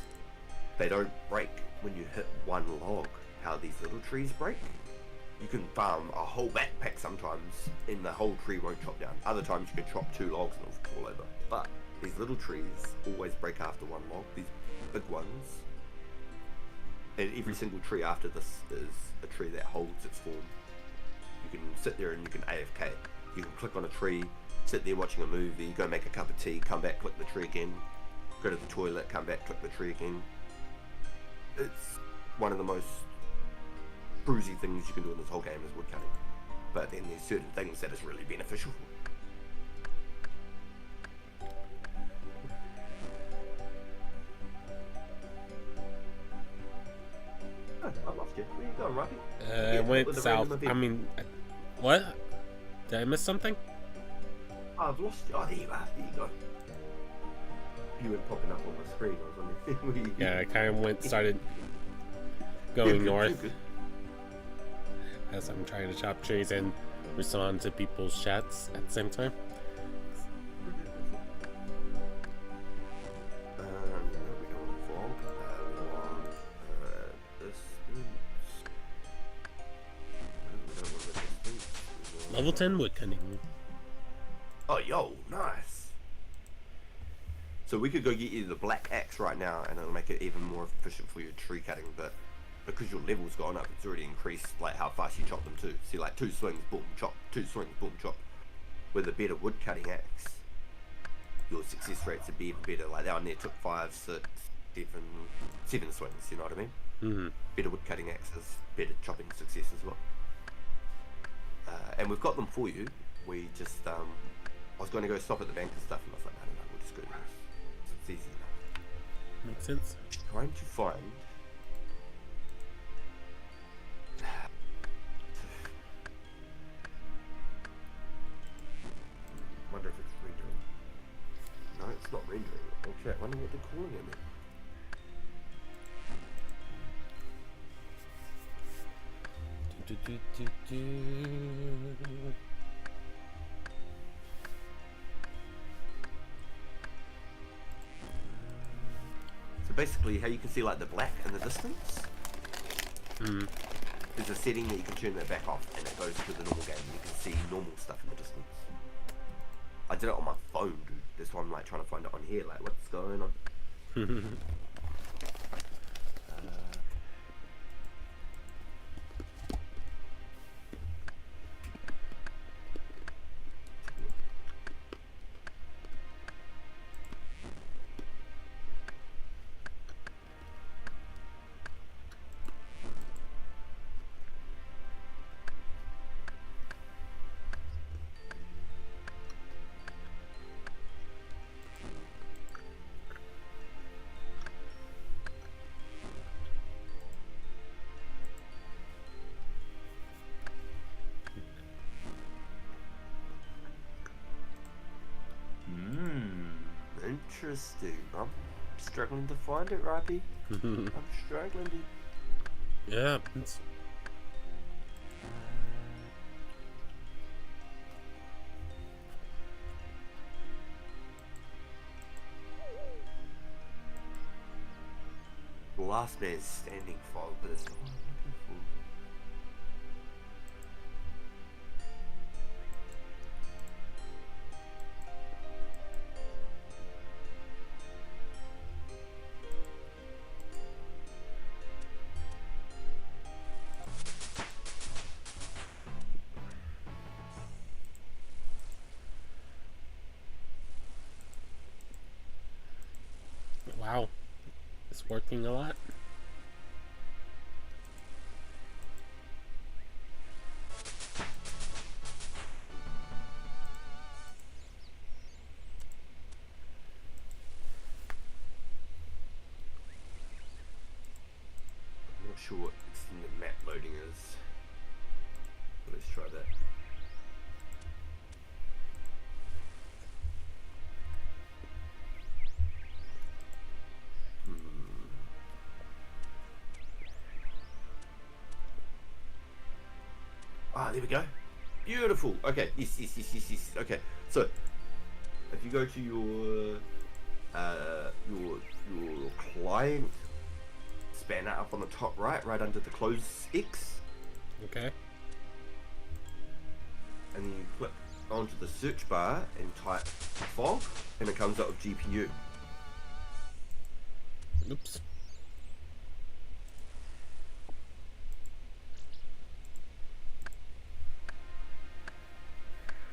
they don't break when you hit one log. How these little trees break. You can farm a whole backpack sometimes and the whole tree won't chop down. Other times you can chop 2 logs and it'll fall over. But these little trees always break after one log. These big ones. And every single tree after this is a tree that holds its form. You can sit there and you can AFK. You can click on a tree, sit there watching a movie, go make a cup of tea, come back, click the tree again, go to the toilet, come back, click the tree again. It's one of the most cruisy things you can do in this whole game is woodcutting. But then there's certain things that is really beneficial for. I lost you. Where you going, Rhypi? I went south. I mean, what? Did I miss something? I've lost you. Oh, there you are. There you go. You went popping up on my screen. I was wondering. Yeah, I kind of started going north. As I'm trying to chop trees and respond to people's chats at the same time. Level 10 woodcutting. Oh, yo, nice. So we could go get you the black axe right now and it'll make it even more efficient for your tree cutting, but because your level's gone up, it's already increased like how fast you chop them too. See, like 2 swings, boom, chop, 2 swings, boom, chop. With a better wood cutting axe, your success rates would be even better. Like that one there took 5, 6, 7 swings, you know what I mean? Mm-hmm. Better wood cutting axes, better chopping success as well. And we've got them for you. We just, I was going to go stop at the bank and stuff, and I was like, no, we'll just go to this. It's easy enough. Makes sense. Trying to find. Wonder if it's rendering. No, it's not rendering. Okay, I wonder what they're calling it. So basically, how you can see like the black in the distance. There's a setting that you can turn that back off, and it goes to the normal game. You can see normal stuff in the distance. I did it on my phone, dude. That's why I'm like trying to find it on here. Like, what's going on? Interesting. I'm struggling to find it, Rhypi. I'm struggling to... Yeah, it's... The last man standing file, but it's not what I'm looking for. Wow, it's working a lot. I'm not sure what extended map loading is. But let's try that. Ah, there we go. Beautiful. Okay. Yes. Okay. So, if you go to your client spanner up on the top right under the close X. Okay. And then you click onto the search bar and type fog, and it comes up with GPU. Oops.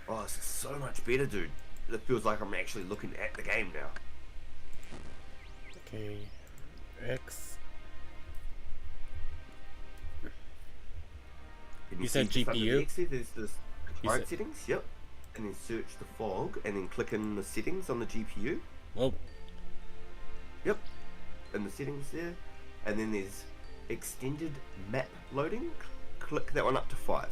Oh, this is so much better, dude. It feels like I'm actually looking at the game now. Okay. X. And You said see just under the GPU? X there, there's this client said- settings, yep. And then search the fog, and then click in the settings on the GPU. Whoa. Yep. And the settings there. And then there's extended map loading. Click that one up to 5.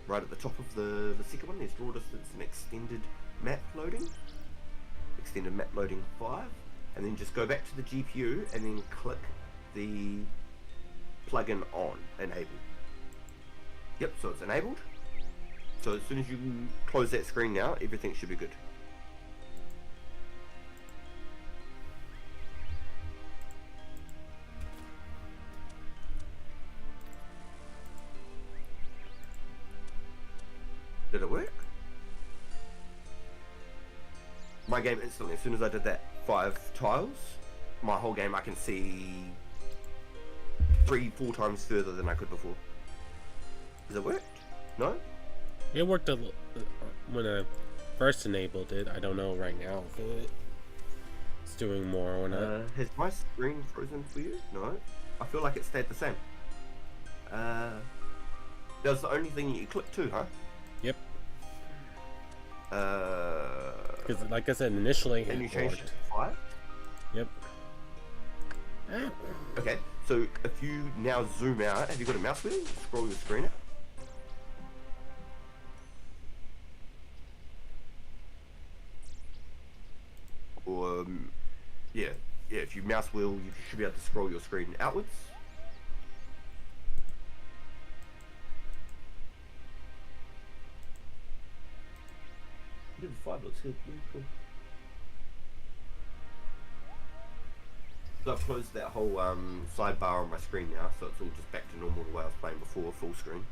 Right at the top of the second one, there's draw distance and extended map loading. Extended map loading 5. And then just go back to the GPU and then click the plugin on, enable. Yep, so it's enabled. So as soon as you close that screen now, everything should be good. Did it work? My game instantly, as soon as I did that 5 tiles, my whole game I can see 3-4 times further than I could before. Has it worked? No? It worked when I first enabled it. I don't know right now if it's doing more or not. Has my screen frozen for you? No. I feel like it stayed the same. That was the only thing you clicked to, huh? Yep. Because, like I said, initially And you it changed it worked. to 5? Yep. Okay, so if you now zoom out, have you got a mouse wheel? Scroll your screen out. Or, yeah, if you mouse wheel, you should be able to scroll your screen outwards. The 5 looks good, really cool. So I've closed that whole sidebar on my screen now, so it's all just back to normal the way I was playing before, full screen.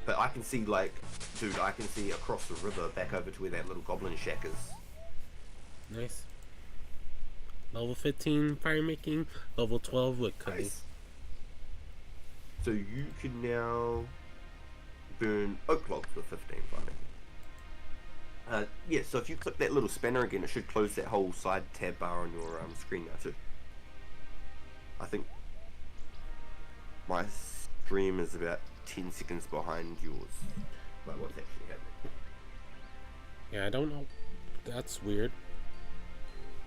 But I can see, like, dude, I can see across the river back over to where that little goblin shack is. Nice. Level 15 fire making, level 12 wood cutting. Nice. So you can now burn oak logs with 15 fire making. Yeah, so if you click that little spanner again, it should close that whole side tab bar on your screen now too. I think my stream is about 10 seconds behind yours, but what's actually happening? Yeah, I don't know. That's weird.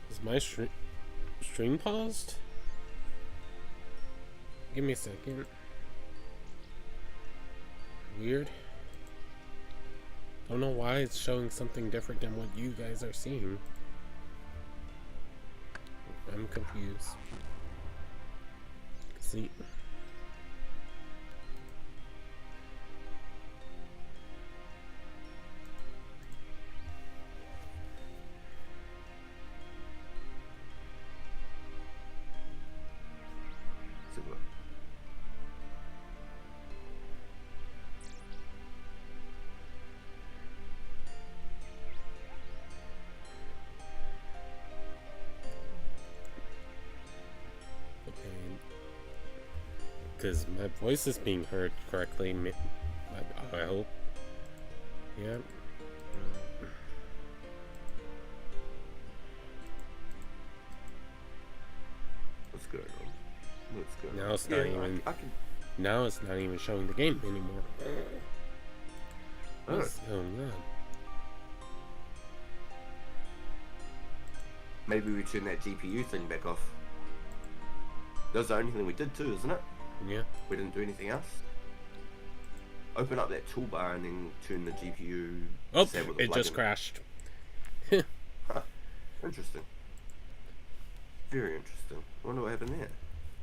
Is my stream paused? Give me a second. Weird. Don't know why it's showing something different than what you guys are seeing. I'm confused. See. Because my voice is being heard correctly, I hope. Yeah. What's going on? What's going Now on? it's not even. Now it's not even showing the game anymore. Oh. What's going on? Maybe we turn that GPU thing back off. That was the only thing we did too, isn't it? Yeah. We didn't do anything else. Open up that toolbar and then turn the GPU. Oh, disable the it just plugin. crashed. Huh. Interesting. Very interesting. I wonder what happened there.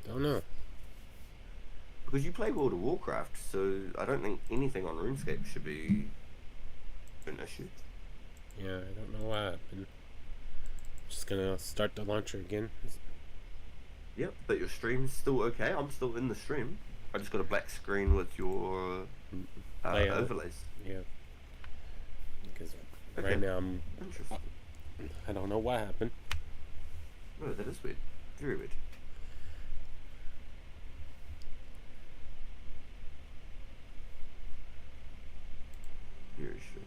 Don't know. Because you play World of Warcraft, so I don't think anything on RuneScape should be an issue. Yeah, I don't know what happened. Just gonna start the launcher again. Yep, but your stream's still okay. I'm still in the stream. I just got a black screen with your overlays. Yeah. Because Okay. right now I'm... Interesting. I don't know what happened. No, that is weird. Very weird. Very strange.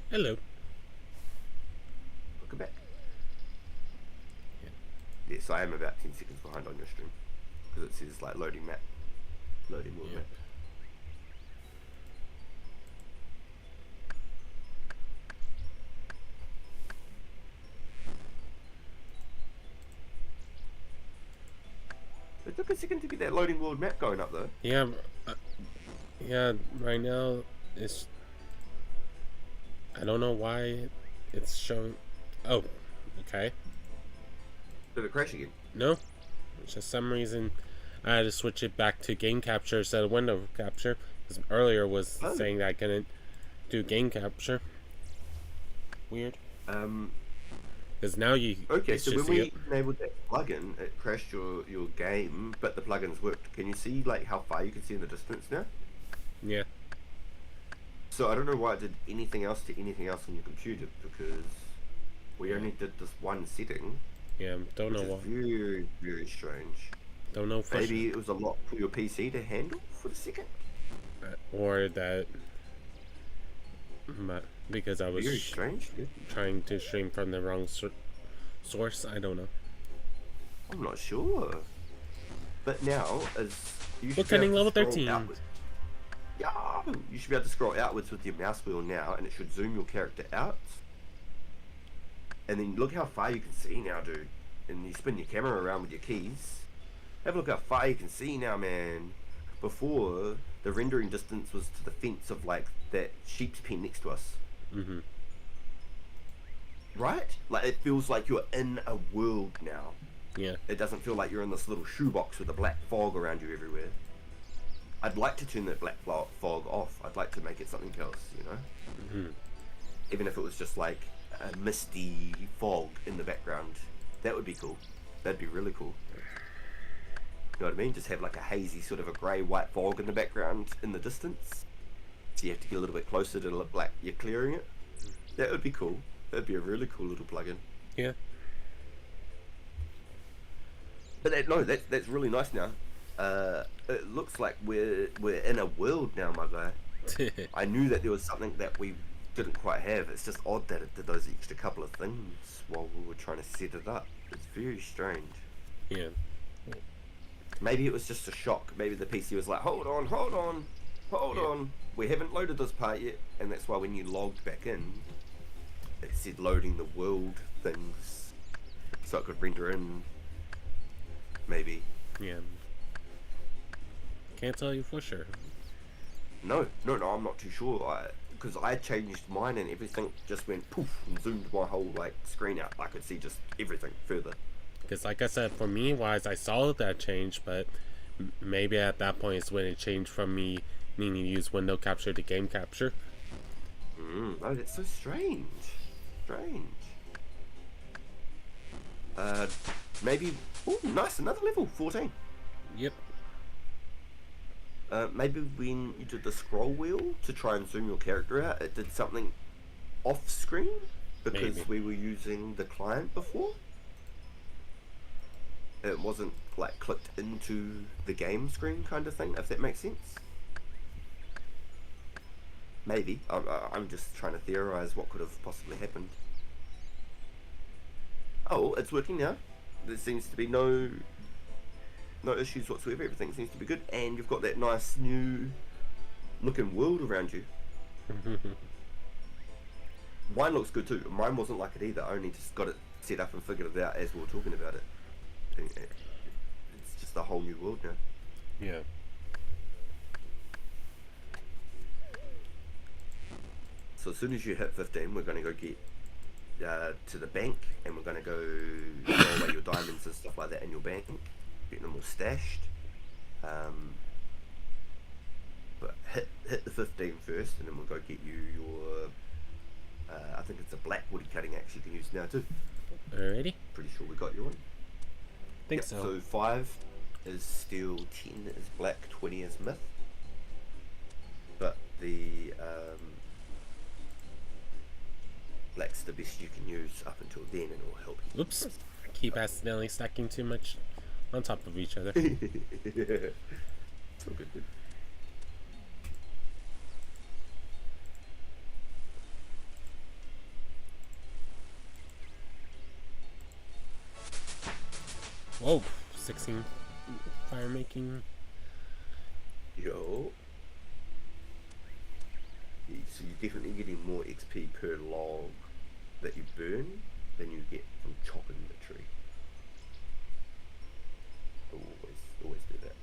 Hello. Welcome back. Yes, I am about 10 seconds behind on your stream. Because it says like loading map. Loading world map. It took a second to get that loading world map going up though. Yeah, yeah, right now it's... I don't know why it's showing... Oh, okay. Did it crash again? No, for some reason I had to switch it back to game capture instead of window capture. Because earlier was saying that I couldn't do game capture. Weird. Because now you... Okay, so when we enabled that plugin, it crashed your game, but the plugins worked. Can you see like how far you can see in the distance now? Yeah. So I don't know why it did anything else to anything else on your computer, because we only did this one setting. Yeah, don't know why. Very, very strange. Don't know for Maybe it was a lot for your PC to handle for the second? Or that... Because I was very strange, yeah. trying to stream from the wrong source. I don't know. I'm not sure. But now, as you should Bookending level 13. Yeah, you should be able to scroll outwards with your mouse wheel now, and it should zoom your character out. And then look how far you can see now, dude. And you spin your camera around with your keys. Have a look how far you can see now, man. Before, the rendering distance was to the fence of like that sheep's pen next to us. Mm-hmm. Right? Like it feels like you're in a world now. Yeah. It doesn't feel like you're in this little shoebox with a black fog around you everywhere. I'd like to turn that black fog off. I'd like to make it something else, you know? Mm-hmm. Even if it was just like a misty fog in the background. That would be cool. That'd be really cool. You know what I mean? Just have like a hazy sort of a grey-white fog in the background in the distance. So you have to get a little bit closer to look like you're clearing it. That would be cool. That'd be a really cool little plugin. Yeah. But that's really nice now. It looks like we're in a world now, my guy. I knew that there was something that we didn't quite have. It's just odd that it did those extra couple of things while we were trying to set it up. It's very strange. Yeah. Maybe it was just a shock. Maybe the PC was like, hold on, we haven't loaded this part yet. And that's why when you logged back in, it said loading the world things so it could render in. Maybe. Yeah. Can't tell you for sure. No, I'm not too sure. Because I changed mine and everything just went poof and zoomed my whole like screen out. I could see just everything further. Because like I said, for me, wise, I saw that change, but maybe at that point is when it changed from me needing to use window capture to game capture. Oh, that's so strange. Maybe... Oh, nice, another level, 14. Yep. Maybe when you did the scroll wheel to try and zoom your character out, it did something off screen? Because Maybe. we were using the client before? It wasn't like clicked into the game screen kind of thing, if that makes sense. Maybe. I'm just trying to theorize what could have possibly happened. Oh, it's working now. There seems to be no issues whatsoever. Everything seems to be good, and you've got that nice new looking world around you. Mine looks good too. Mine wasn't like it either. I only just got it set up and figured it out as we were talking about it. It's whole new world now. Yeah. So as soon as you hit 15, we're going to go get to the bank, and we're going to go throw away your diamonds and stuff like that in your bank, get them all stashed. But hit the 15 first, and then we'll go get you your, I think it's a black wood cutting axe you can use now too. Alrighty. Pretty sure we got you one. Think so. So 5 is steel, 10 is black, 20 is myth. But the black's the best you can use up until then, and it'll help you. Oops. I keep accidentally stacking too much on top of each other. It's all good, dude. Whoa, 16 fire making. Yo. So you're definitely getting more XP per log that you burn than you get from chopping the tree. Always do that.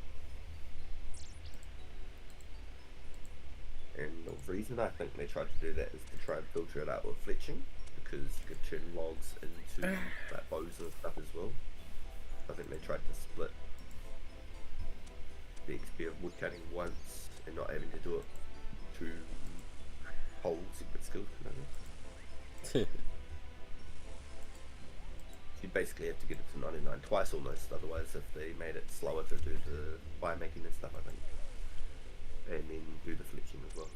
And the reason I think they tried to do that is to try and filter it out with fletching, because you could turn logs into like bows and stuff as well. I think they tried to split the XP of woodcutting once and not having to do it two whole separate skills. You basically have to get it to 99 twice almost, otherwise if they made it slower to do the fire making and stuff, I think. And then do the fletching as well.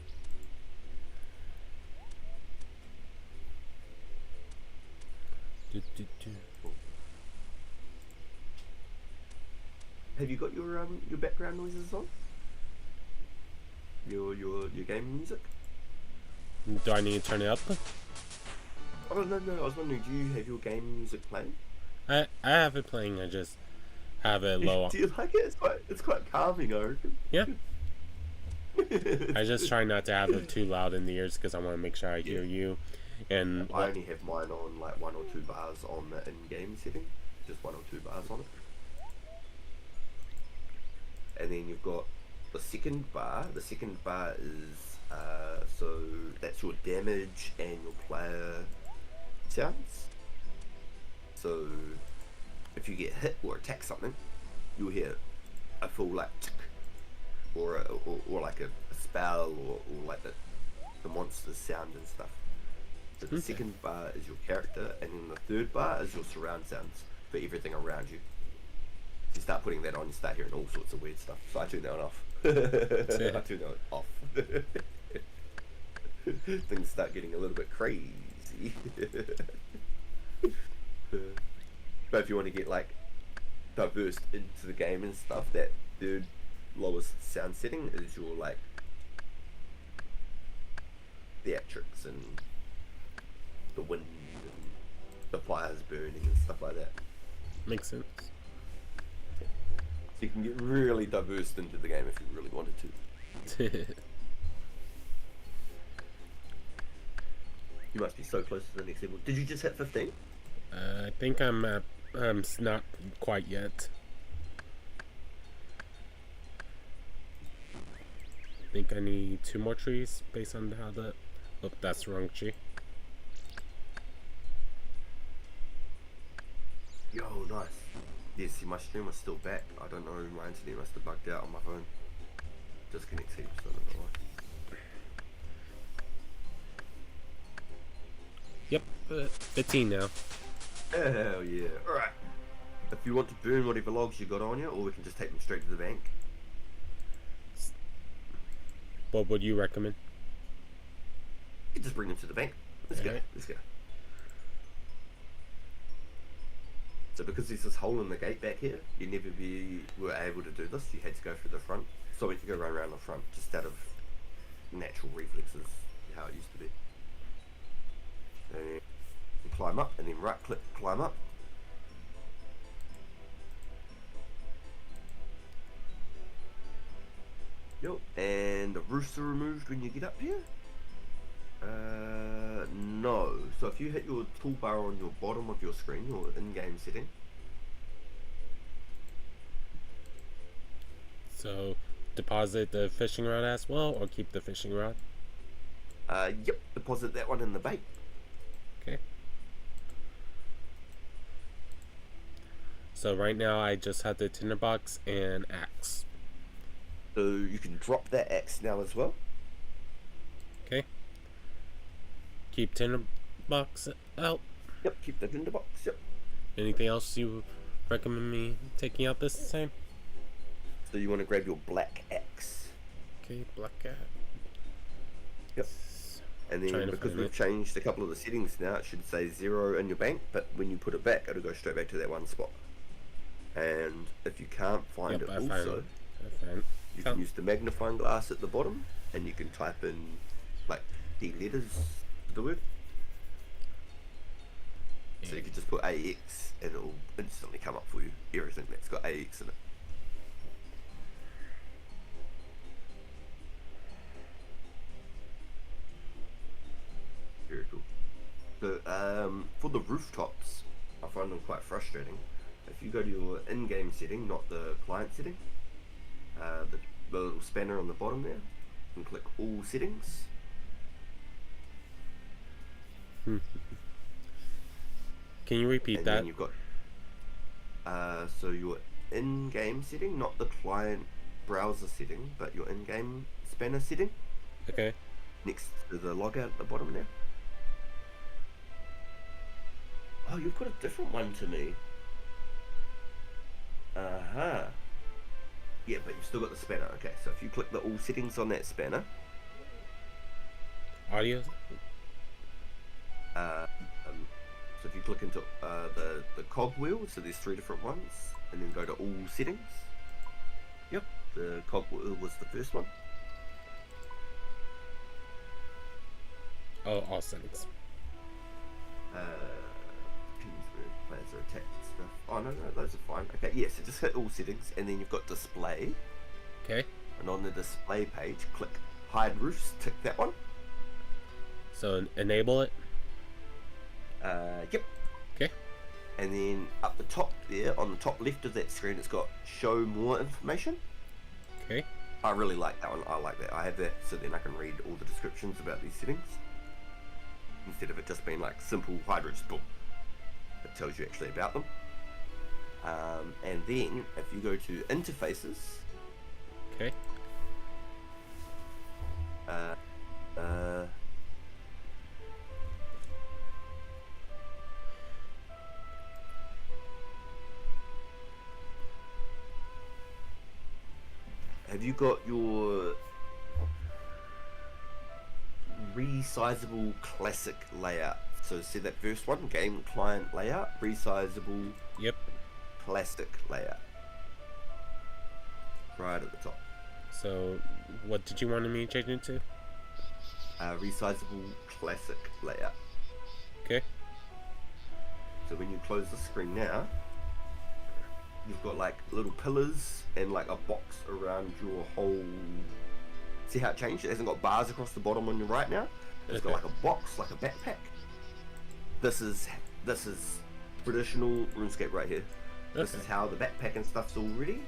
Cool. Have you got your background noises on? Your game music? Do I need to turn it up? Oh no, I was wondering, do you have your game music playing? I have it playing, I just have it low. Do you like it? It's quite calming, I reckon. Yeah. I just try not to have it too loud in the ears because I want to make sure I hear you. And I only have mine on like 1 or 2 bars on the in-game setting, just 1 or 2 bars on it. And then you've got the second bar. The second bar is so that's your damage and your player sounds. So if you get hit or attack something, you'll hear a full like tick, or like a spell, or like the monster's sound and stuff. So the second bar is your character, and then the third bar is your surround sounds for everything around you. If you start putting that on, you start hearing all sorts of weird stuff. So I tune that one off. I tune that off. Things start getting a little bit crazy. But if you want to get like diverse into the game and stuff, that third lowest sound setting is your like theatrics and the wind and the fires burning and stuff like that. Makes sense. So you can get really diverse into the game if you really wanted to. You must be so close to the next level. Did you just hit 15? I think I'm at, not quite yet. I think I need 2 more trees based on how the... Oh, that's the wrong tree. Yo, nice. Yeah, see, my stream was still back. I don't know, my internet must have bugged out on my phone. Disconnects heaps, so I don't know why. Yep, 15 now. Hell yeah. Alright. If you want to burn whatever logs you got on you, or we can just take them straight to the bank. What would you recommend? You can just bring them to the bank. Let's go. Let's go. So because there's this hole in the gate back here, you never were able to do this. You had to go through the front. So we could go right around the front, just out of natural reflexes, how it used to be. And climb up, and then right click, climb up. Yep. And the roofs are removed when you get up here? No. So if you hit your toolbar on your bottom of your screen, your in-game setting, So deposit the fishing rod as well, or keep the fishing rod? Yep, deposit that one in the bait. Okay. So right now I just have the tinderbox and axe. So you can drop that axe now as well. Okay. Keep tinderbox out. Yep, keep the tinderbox. Yep. Anything else you recommend me taking out this time? So you want to grab your black axe. Okay, black cat. Yep. And then because we've changed a couple of the settings now, it should say 0 in your bank, but when you put it back, it'll go straight back to that one spot. And if you can't find it also, you can use the magnifying glass at the bottom, and you can type in like the letters of the word. So you can just put AX and it'll instantly come up for you, everything that's got AX in it. Very cool. So for the rooftops, I find them quite frustrating. If you go to your in-game setting, not the client setting, the little spanner on the bottom there, and click all settings. Can you repeat and that? Then you've got so your in-game setting, not the client browser setting, but your in-game spanner setting. Okay. Next to the logout at the bottom there. Oh, you've got a different one to me. Yeah, but you've still got the spanner. Okay, so if you click the all settings on that spanner. Audio? So if you click into the cogwheel, so there's 3 different ones, and then go to all settings. Yep, the cogwheel was the first one. Oh, all settings. Players are attacked stuff. Oh no, those are fine. Okay, yeah, so just hit all settings, and then you've got display. Okay. And on the display page, click hide roofs, tick that one. So enable it? Yep. Okay. And then up the top there, on the top left of that screen, it's got show more information. Okay. I really like that one. I like that. I have that so then I can read all the descriptions about these settings. Instead of it just being like simple hide roofs, boom. It tells you actually about them. And then if you go to interfaces. Okay. Have you got your resizable classic layout? So see that first one, game client layout, resizable. Yep. Classic layout. Right at the top. So what did you want me to change it to? Resizable classic layout. Okay. So when you close the screen now, you've got like little pillars and like a box around your whole. See how it changed? It hasn't got bars across the bottom on your right now. It's got like a box, like a backpack. This is traditional RuneScape right here. This is how the backpack and stuff's all ready.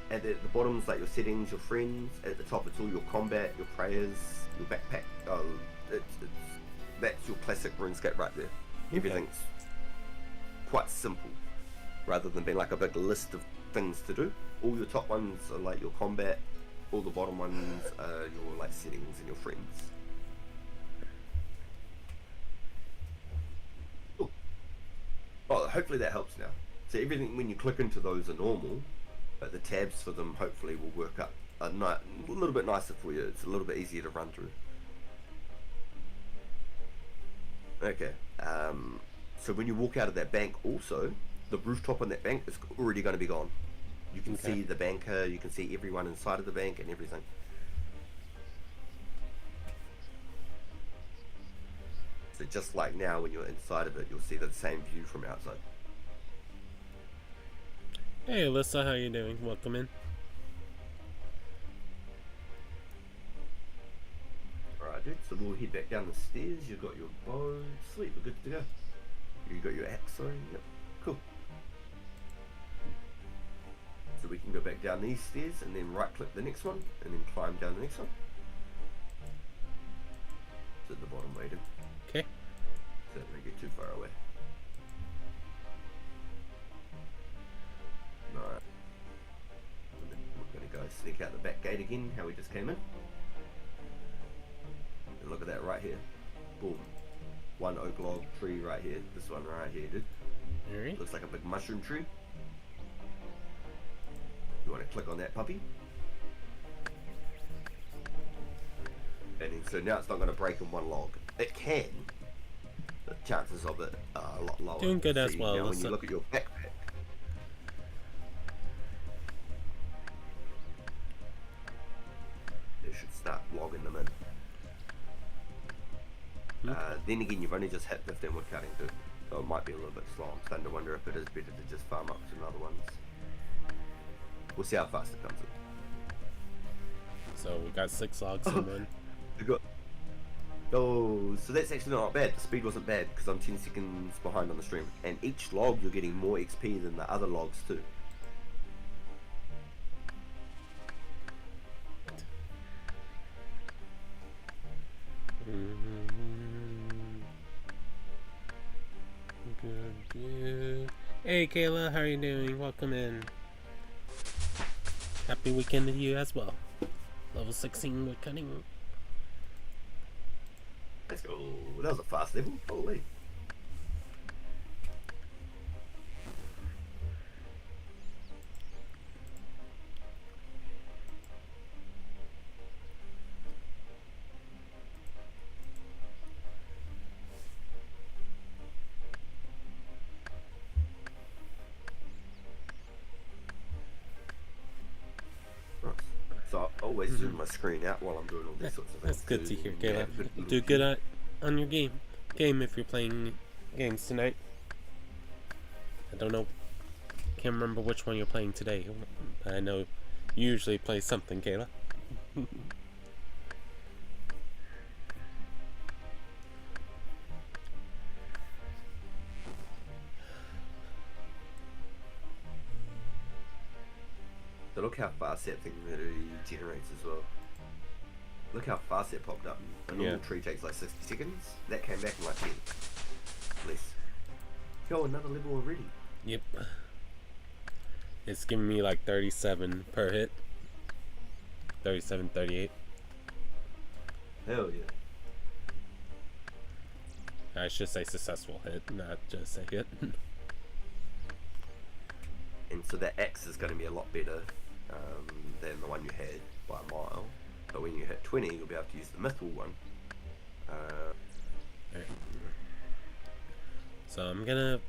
And at the bottom's like your settings, your friends. At the top it's all your combat, your prayers, your backpack. That's your classic RuneScape right there. Everything's quite simple, rather than being like a big list of things to do. All your top ones are like your combat. All the bottom ones are your like settings and your friends. Cool. Oh, hopefully that helps now. So everything when you click into those are normal, but the tabs for them hopefully will work up a little bit nicer for you. It's a little bit easier to run through. Okay. So when you walk out of that bank also, the rooftop on that bank is already going to be gone. You can see the banker, you can see everyone inside of the bank and everything. So just like now when you're inside of it, you'll see the same view from outside. Hey Alyssa, how you doing? Welcome in. Alright dude, so we'll head back down the stairs. You've got your bow. Sweet, we're good to go. You got your axe, sorry. Yep, cool. So we can and go back down these stairs, and then right click the next one, and then climb down the next one. It's at the bottom waiting. Okay. So don't get too far away. Alright. We're going to go sneak out the back gate again, how we just came in. And look at that right here. Boom. One oak log tree right here. This one right here, dude. Alright. Looks like a big mushroom tree. You want to click on that puppy. And then, so now it's not going to break in one log. It can. The chances of it are a lot lower. Doing good as See, well. now when you look at your backpack, it should start logging them in. Then again, you've only just hit 15 wood cutting, dude. So it might be a little bit slow. I'm starting to wonder if it is better to just farm up some other ones. We'll see how fast it comes in. So we got 6 logs in one. We got. Oh, so that's actually not bad. The speed wasn't bad because I'm 10 seconds behind on the stream. And each log you're getting more XP than the other logs too. Good. Hey Kayla, how are you doing? Welcome in. Happy weekend to you as well. Level 16 wood cutting. Let's go. That was a fast level. Holy. So I always zoom my screen out while I'm doing all these sorts of things. That's good to hear, Kayla. Do good on your game if you're playing games tonight. I don't know. Can't remember which one you're playing today. I know you usually play something, Kayla. So look how fast that thing generates as well. Look how fast it popped up. A normal tree takes like 60 seconds. That came back in like 10. Less. Yo, another level already. Yep. It's giving me like 37 per hit. 37, 38. Hell yeah. I should say successful hit, not just a hit. And so that axe is going to be a lot better than the one you had by a mile. But when you hit 20, you'll be able to use the mythical one. So I'm gonna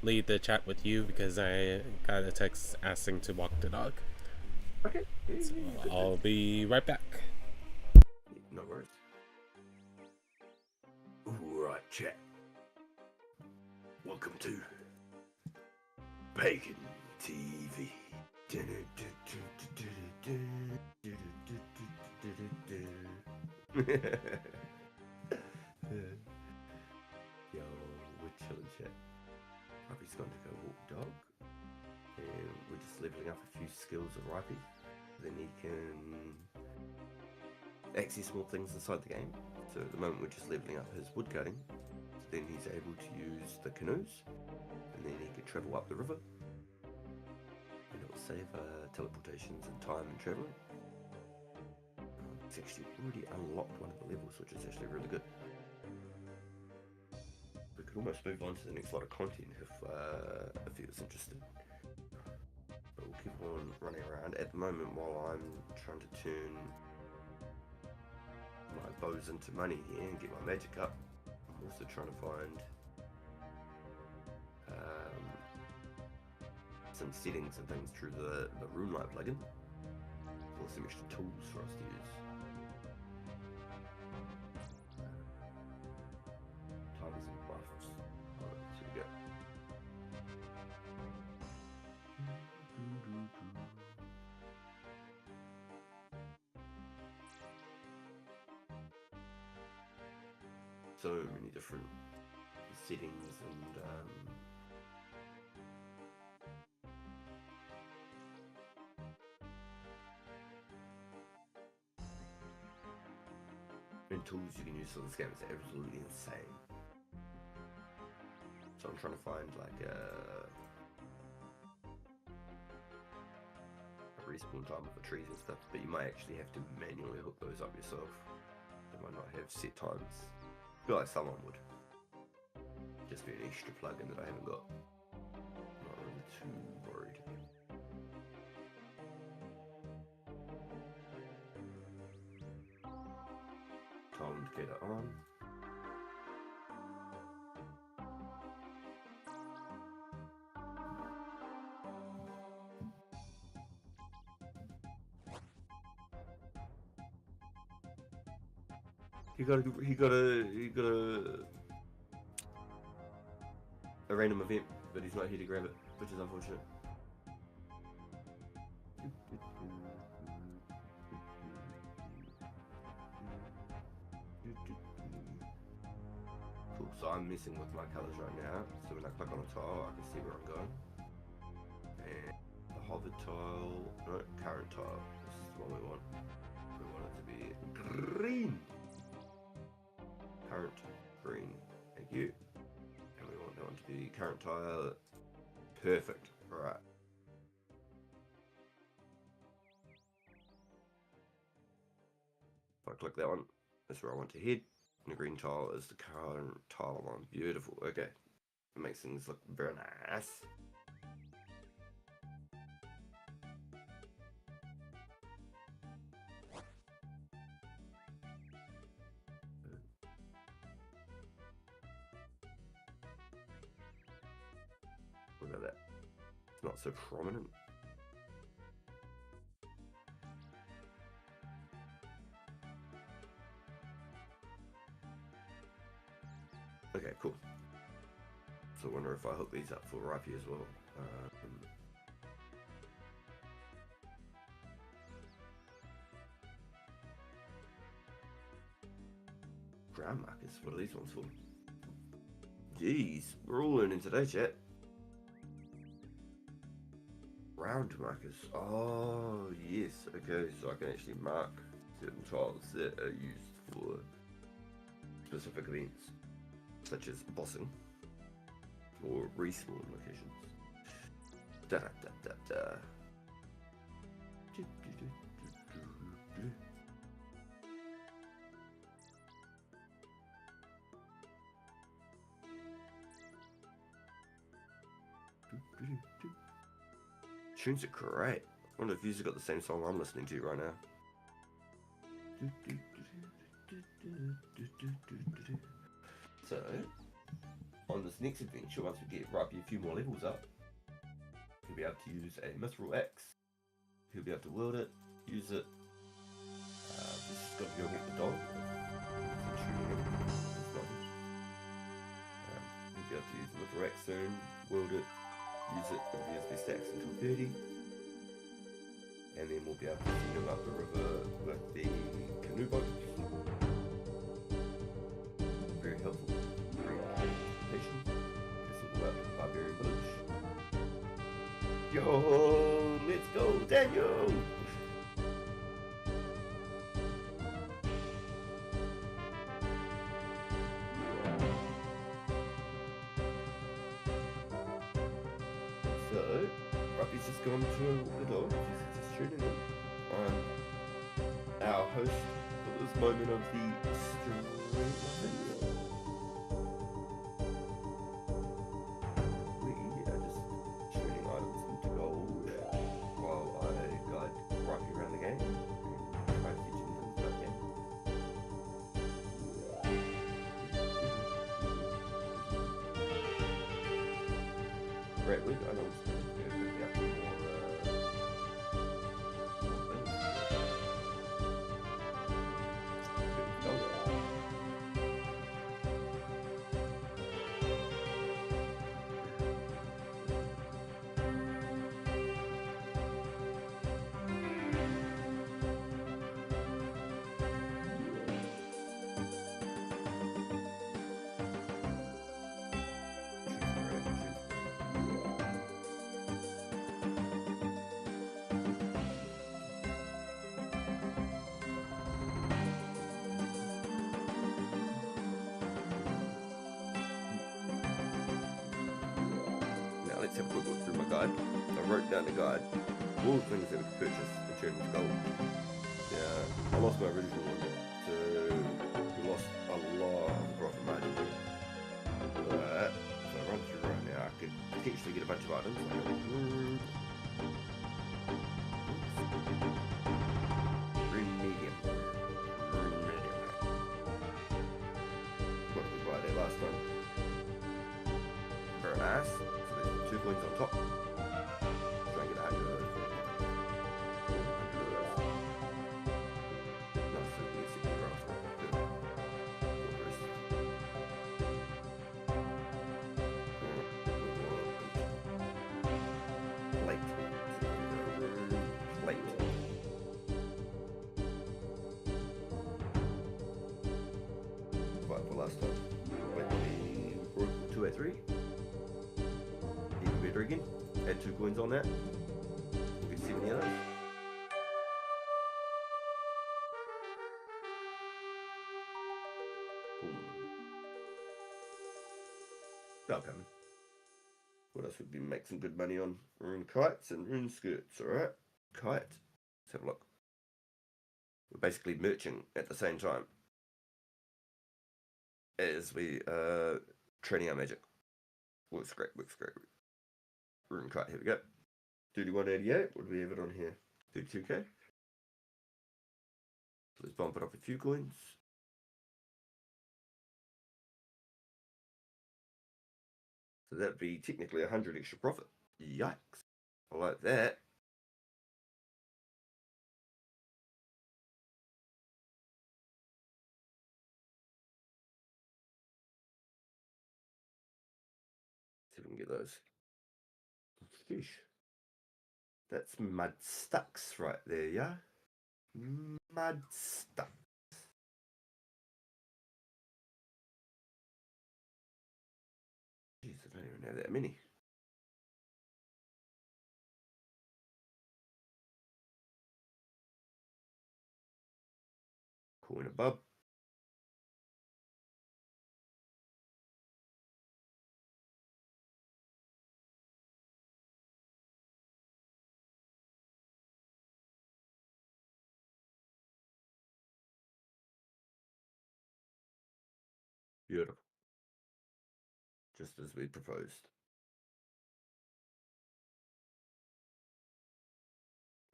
lead the chat with you because I got a text asking to walk the dog. Okay. So I'll be right back. No worries. Right, chat. Welcome to PaGaN TV. Yo, we're chilling, chat. Rhypi's going to go walk the dog, and we're just leveling up a few skills of Rhypi. Then he can access more things inside the game. So at the moment we're just leveling up his woodcutting. So then he's able to use the canoes, and then he can travel up the river. And it will save teleportations and time and traveling. It's actually already unlocked one of the levels, which is actually really good. We could almost move on to the next lot of content if he was interested. But we'll keep on running around at the moment while I'm trying to turn my bows into money here and get my magic up. I'm also trying to find some settings and things through the RuneScape plugin, or some extra tools for us to use. Tigers and buffs. Alright, here we go. So many different settings and and tools you can use for this game is absolutely insane. So I'm trying to find like a respawn time for trees and stuff, but you might actually have to manually hook those up yourself. They might not have set times. I feel like someone would. Just be an extra plugin that I haven't got. Not really too worried. Time to get it on. He got a random event, but he's not here to grab it, which is unfortunate. Cool, so I'm messing with my colors right now, so when I click on a tile, I can see where I'm going. And the hovered tile, no, current tile, this is what we want. We want it to be green. Current green, thank you. And we want that one to be current tile. Perfect. Alright. If I click that one, that's where I want to head. And the green tile is the current tile one. Beautiful. Okay. It makes things look very nice. Look at that. It's not so prominent. Okay, cool. So I wonder if I hook these up for Rhypi as well. Ground markers, what are these ones for? Jeez, we're all learning today, chat. Round markers. Oh, yes. Okay, so I can actually mark certain tiles that are used for specific events, such as bossing or respawn locations. Da da da da da. Tunes are great. I wonder if you've got the same song I'm listening to right now. So, on this next adventure, once we get Rhypi a few more levels up, he'll be able to use a mithril axe. He'll be able to wield it, use it. This has got to go get the dog. He'll be able to use the mithril axe soon, wield it, use it, and USB stacks until 30. And then we'll be able to send him up the river with the canoe boat. Very helpful. Very patient. Guess we'll go out to the barbarian village. Yo, let's go, Daniel! So, Rhypi's just gone to the dog. He's just tuning in on our host for this moment of the stream. We are just turning items into gold while I guide Rhypi around the game and try to teach him things about the game. Right, I know it's going to be out more things. let's have a quick look through my guide. I wrote down the guide, all the things that we could purchase and turn into gold. Yeah, I lost my original one, so we lost a lot of profit margin there. But if I run through right now, I could potentially get a bunch of items. Green medium. What did we buy there last time? Very nice. So there's 2 coins on top. Try and get 100 of those. 100 of those. Nice, so we get 60 grams. Good. All the rest. Plate. Plate. Right, for last time. We broke 203. Even better again. Add 2 coins on that. We'll get 70 of those. Boom. Falconsfan. What else would we make some good money on? Rune kites and rune skirts, alright? Kite. Let's have a look. We're basically merching at the same time as we training our magic. Works great, works great. Rune kite, here we go. 3188, what do we have it on here? 32k. Let's bump it up a few coins. So that'd be technically 100 extra profit. Yikes. I like that. See if we can get those. Fish. That's mud stucks right there, yeah? Mud stucks. Jeez, I don't even have that many. Coin above. Beautiful. Just as we proposed.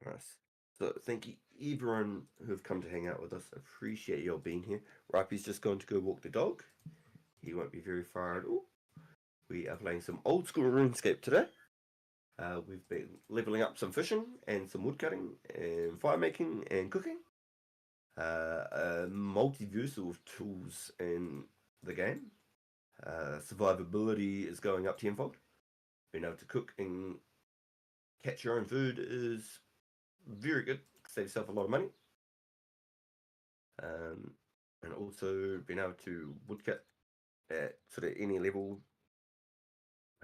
Nice. So thank you everyone who have come to hang out with us. Appreciate your being here. Rhypi's just going to go walk the dog. He won't be very far at all. We are playing some old school RuneScape today. We've been leveling up some fishing and some wood cutting and fire making and cooking. A multiversal of tools in the game. Survivability is going up tenfold. Being able to cook and catch your own food is very good. Save yourself a lot of money. And also being able to woodcut at sort of any level.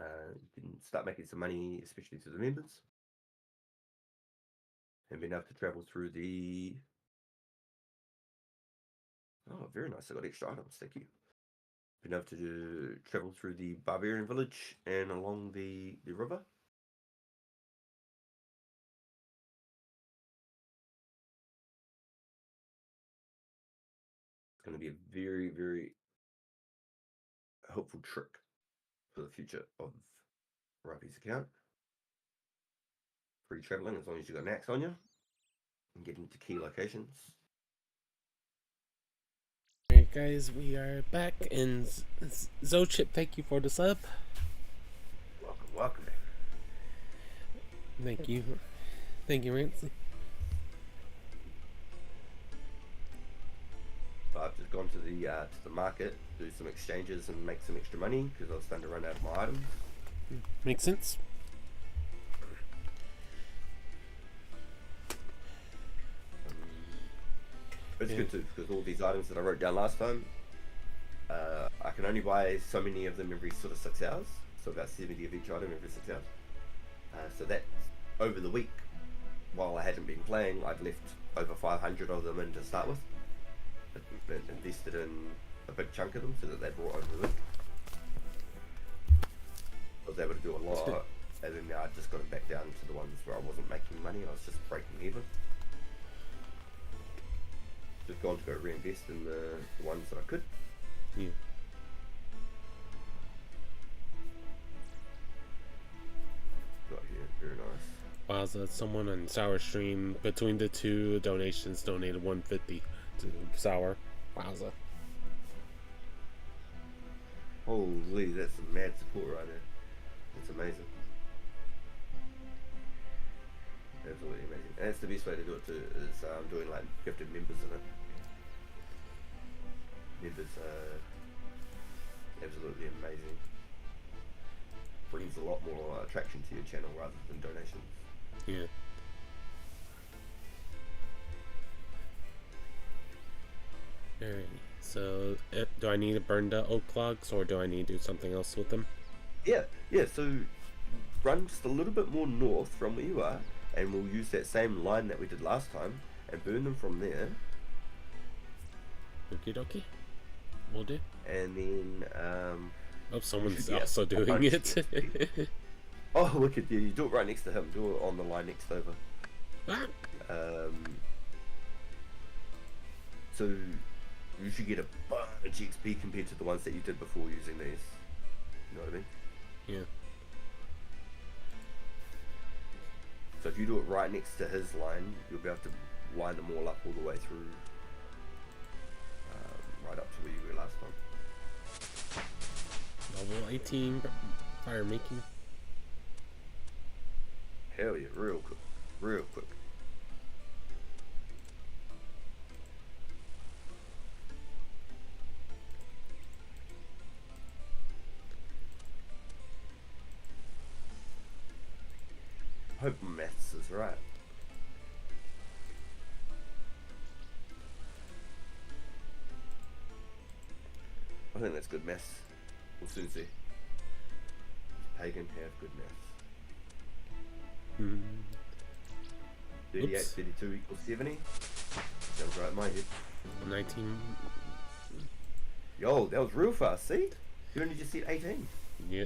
You can start making some money, especially through the members. And being able to travel through the... Oh, very nice. I got extra items. Thank you. Being able to travel through the barbarian village and along the river. It's going to be a very, very helpful trick for the future of Rhypi's account. Free traveling as long as you've got an axe on you and get into key locations. Alright guys, we are back, and Zochip, thank you for the sub. Welcome, welcome. Thank you. Thank you, RaNCiiD. So I've just gone to the market, do some exchanges and make some extra money because I was starting to run out of my items. Makes sense. It's good too, because all these items that I wrote down last time, I can only buy so many of them every sort of 6 hours, so about 70 of each item every 6 hours. So that's over the week, while I hadn't been playing, I'd left over 500 of them in to start with. But invested in a big chunk of them so that they brought over the week. I was able to do a lot And then I just got it back down to the ones where I wasn't making money, I was just breaking even. Just gone to go reinvest in the ones that I could. Yeah. Got here, very nice. Wowza, someone on Sour stream between the two donations donated 150 to Sour. Wowza. Holy, that's some mad support right there. That's amazing. Absolutely amazing. And that's the best way to do it too, is doing like gifted members in it. Members are absolutely amazing. Brings a lot more attraction to your channel rather than donations. Yeah. Alright, so do I need to burn the oak logs or do I need to do something else with them? Yeah, so run just a little bit more north from where you are, and we'll use that same line that we did last time and burn them from there. Okie dokie. Will do. And then, oh, someone's yeah, also doing it. oh, look at you. You do it right next to him. Do it on the line next over. Ah. So you should get a bunch of XP compared to the ones that you did before using these. You know what I mean? Yeah. So if you do it right next to his line, you'll be able to line them all up all the way through, right up to where you were last time. Level 18 fire making. Hell yeah, real quick, real quick. Hope maths is right. I think that's good maths. We'll soon see. Pagan have good maths. 38, Oops. 32 equals 70. Sounds right in my head. 19. Yo, that was real fast, see? You only just said 18. Yeah.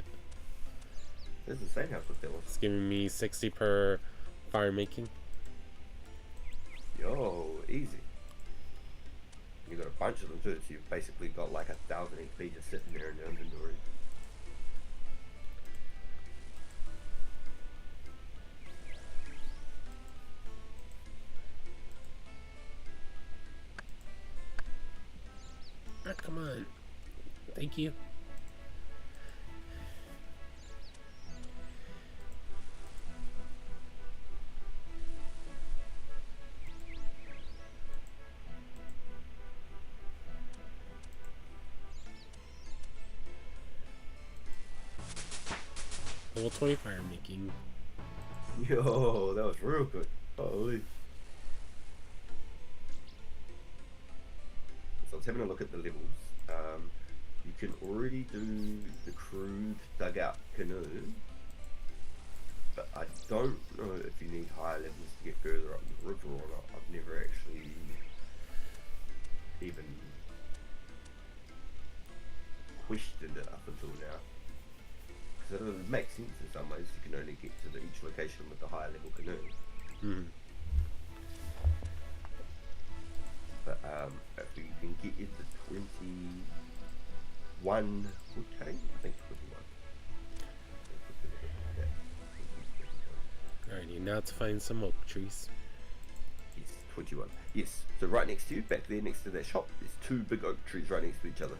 That's insane how quick that was. It's giving me 60 per fire making. Yo, easy. You got a bunch of them too, so you've basically got like 1,000 XP just sitting there in your inventory. Ah, come on. Thank you. Level 20 fire making. Yo, that was real good. Holy. So I was having a look at the levels. You can already do the crude dugout canoe, but I don't know if you need higher levels to get further up the river or not. I've never actually even questioned it up until now. Because it makes sense in some ways. You can only get to each location with the higher level canoe. But if we can get into 21, okay, I think 21. Alrighty, now to find some oak trees. Yes, 21. Yes, so right next to you, back there next to that shop, there's two big oak trees right next to each other.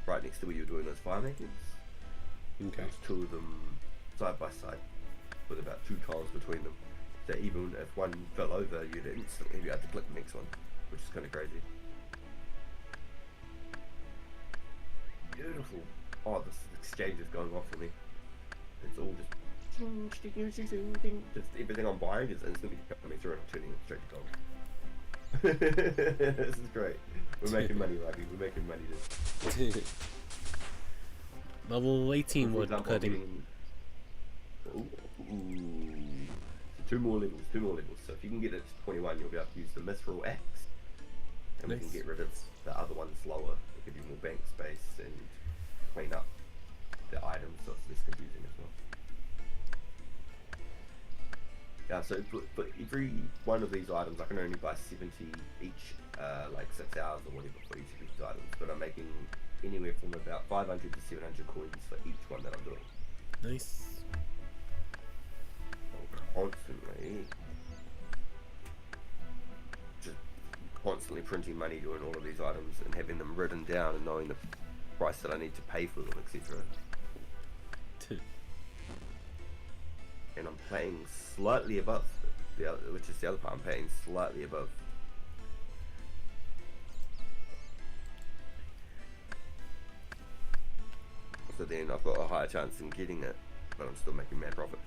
Right next to where you're doing those fire makings. Okay. There's two of them side by side with about 2 tiles between them. So even if one fell over, you'd instantly be able to click the next one, which is kind of crazy. Beautiful. Oh, this exchange is going off for me. It's all just everything I'm buying is instantly coming through and I'm turning it straight to gold. This is great. We're making money, Rhypi. We're making money. Level 18 wood cutting. Ooh. So two more levels. So if you can get it to 21, you'll be able to use the mithril axe. And we can get rid of the other ones lower. It'll give you more bank space and clean up the items, so it's less confusing as well. Yeah, so for every one of these items, I can only buy 70 each, like 6 hours or whatever for each of these items. But I'm making anywhere from about 500 to 700 coins for each one that I'm doing. Nice. Constantly, just constantly printing money doing all of these items and having them written down and knowing the price that I need to pay for them, etc. And I'm paying slightly above the other, which is the other part. I'm paying slightly above. So then I've got a higher chance in getting it, but I'm still making mad profit.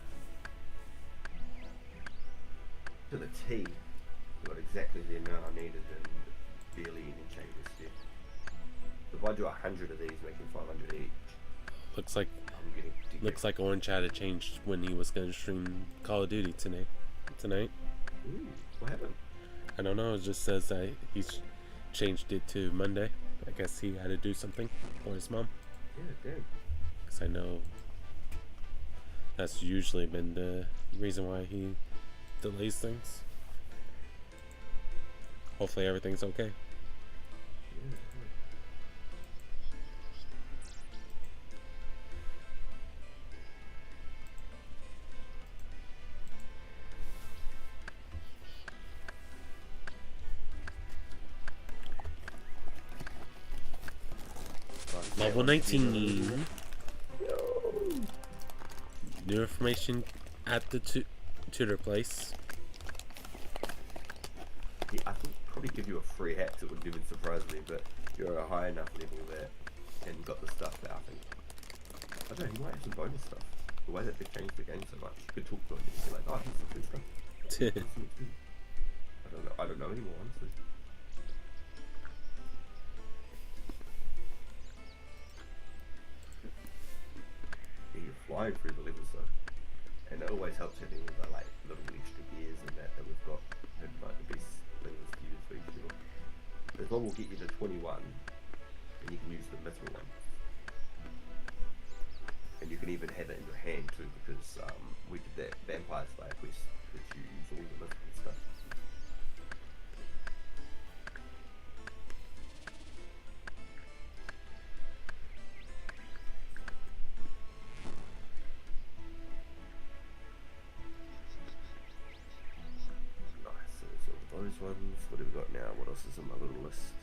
To the T, got exactly the amount I needed and barely any changes there. If I do 100 of these, making 500 each. Looks like Looks like Orange had it changed when he was gonna stream Call of Duty tonight. Ooh, what happened? I don't know. It just says that he's changed it to Monday. I guess he had to do something for his mom. Yeah, damn. Because I know that's usually been the reason why he delays things. Hopefully everything's okay. Level 19. New information at the tutor place. Yeah, I could probably give you a free hat, it wouldn't even surprise me, but you're a high enough level there and got the stuff that I think. I don't know, you might have some bonus stuff. The way that they've changed the game so much, you could talk to them and be like, oh, here's some good stuff. I don't know anymore, honestly. Yeah, you're flying through the levels though. And it always helps having the like little extra gears and that we've got and like the best levels to use for each level. This one will get you to 21 and you can use the mithril one. And you can even have it in your hand too, because we did that Vampire Slayer quest, which you use all the mithril stuff. Nice, so there's all those ones. What have we got now? What else is on my little list?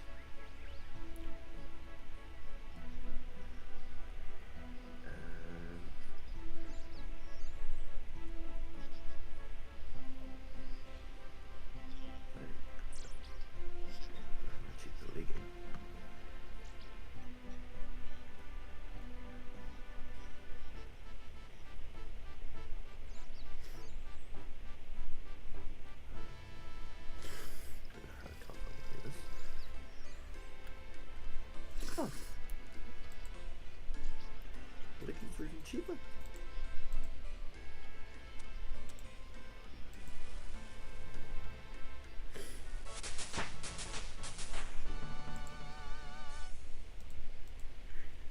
Even cheaper.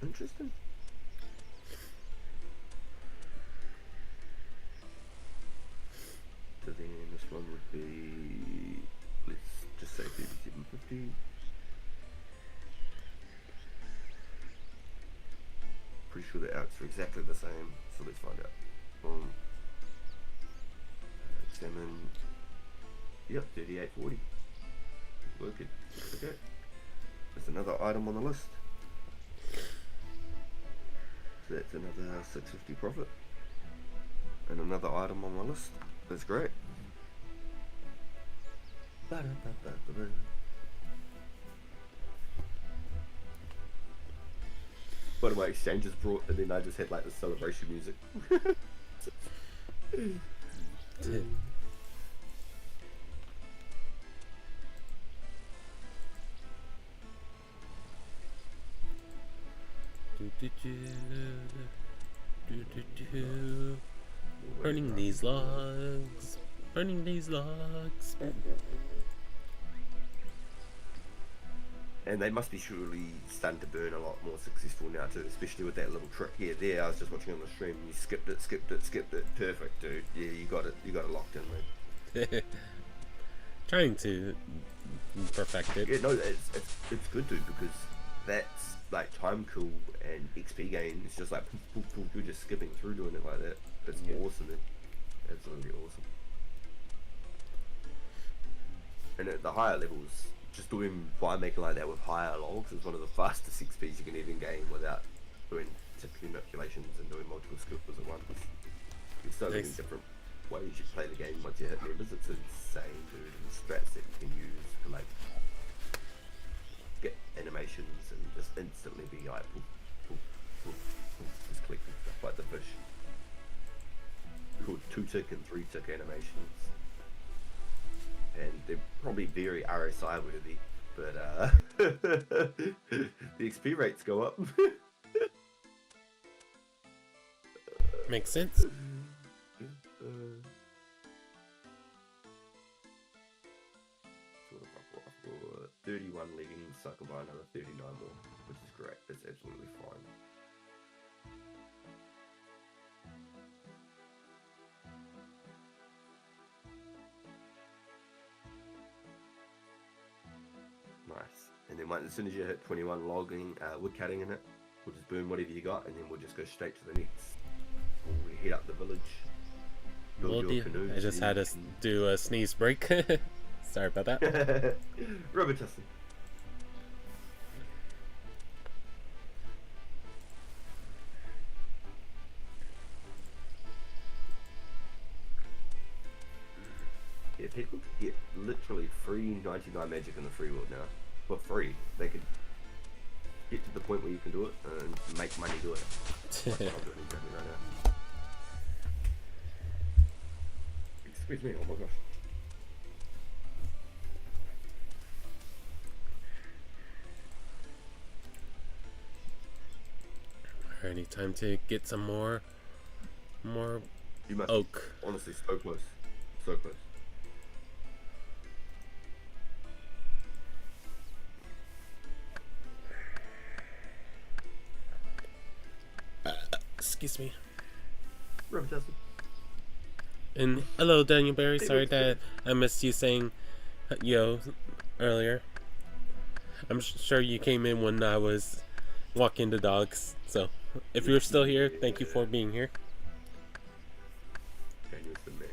Interesting. So then this one would be, let's just say 3750. Pretty sure the outs are exactly the same, so let's find out. Boom. Examine. Yep, 3840. Working. Okay. There's another item on the list. So that's another 650 profit. And another item on my list. That's great. One of my exchanges brought, and then I just had like the celebration music. Burning these logs. Burning these logs. And they must be surely starting to burn a lot more successful now too, especially with that little trick here. There, I was just watching on the stream. You skipped it. Perfect, dude. Yeah, you got it locked in, man. Trying to perfect it. Yeah, no, it's good, dude, because that's like time cool and XP gain. It's just like poof, poof, poof, you're just skipping through doing it like that. It's awesome, man. Absolutely awesome. And at the higher levels, just doing fire making like that with higher logs is one of the fastest XPs you can even gain without doing typical manipulations and doing multiple skills at once. There's so many different ways you play the game once you hit members. It's insane, dude. And the strats that you can use to like get animations and just instantly be like poof, poof, poof, poof, just collecting stuff like the fish. Called 2-tick and 3-tick animations. And they're probably very RSI worthy, but the XP rates go up. Makes sense. 31 leggings, so I can buy another 39 more, which is great. It's absolutely fine. Nice. And then as soon as you hit 21 logging, wood cutting in it, we'll just burn whatever you got, and then we'll just go straight to the next. We'll head up the village. I just had to do a sneeze break. Sorry about that. Rubber Tussin. Yeah, people could get literally free 99 magic in the free world now. For free. They could get to the point where you can do it and make money do it. Like I'm doing exactly right now. Excuse me, oh my gosh. Alrighty, time to get some more You must oak. Honestly, so close. So close. Excuse me. Rubber Tussin. And hello, Daniel Barry. Sorry that I missed you saying yo earlier. I'm sure you came in when I was walking the dogs. So if you're still here, thank you for being here. Daniel's the man.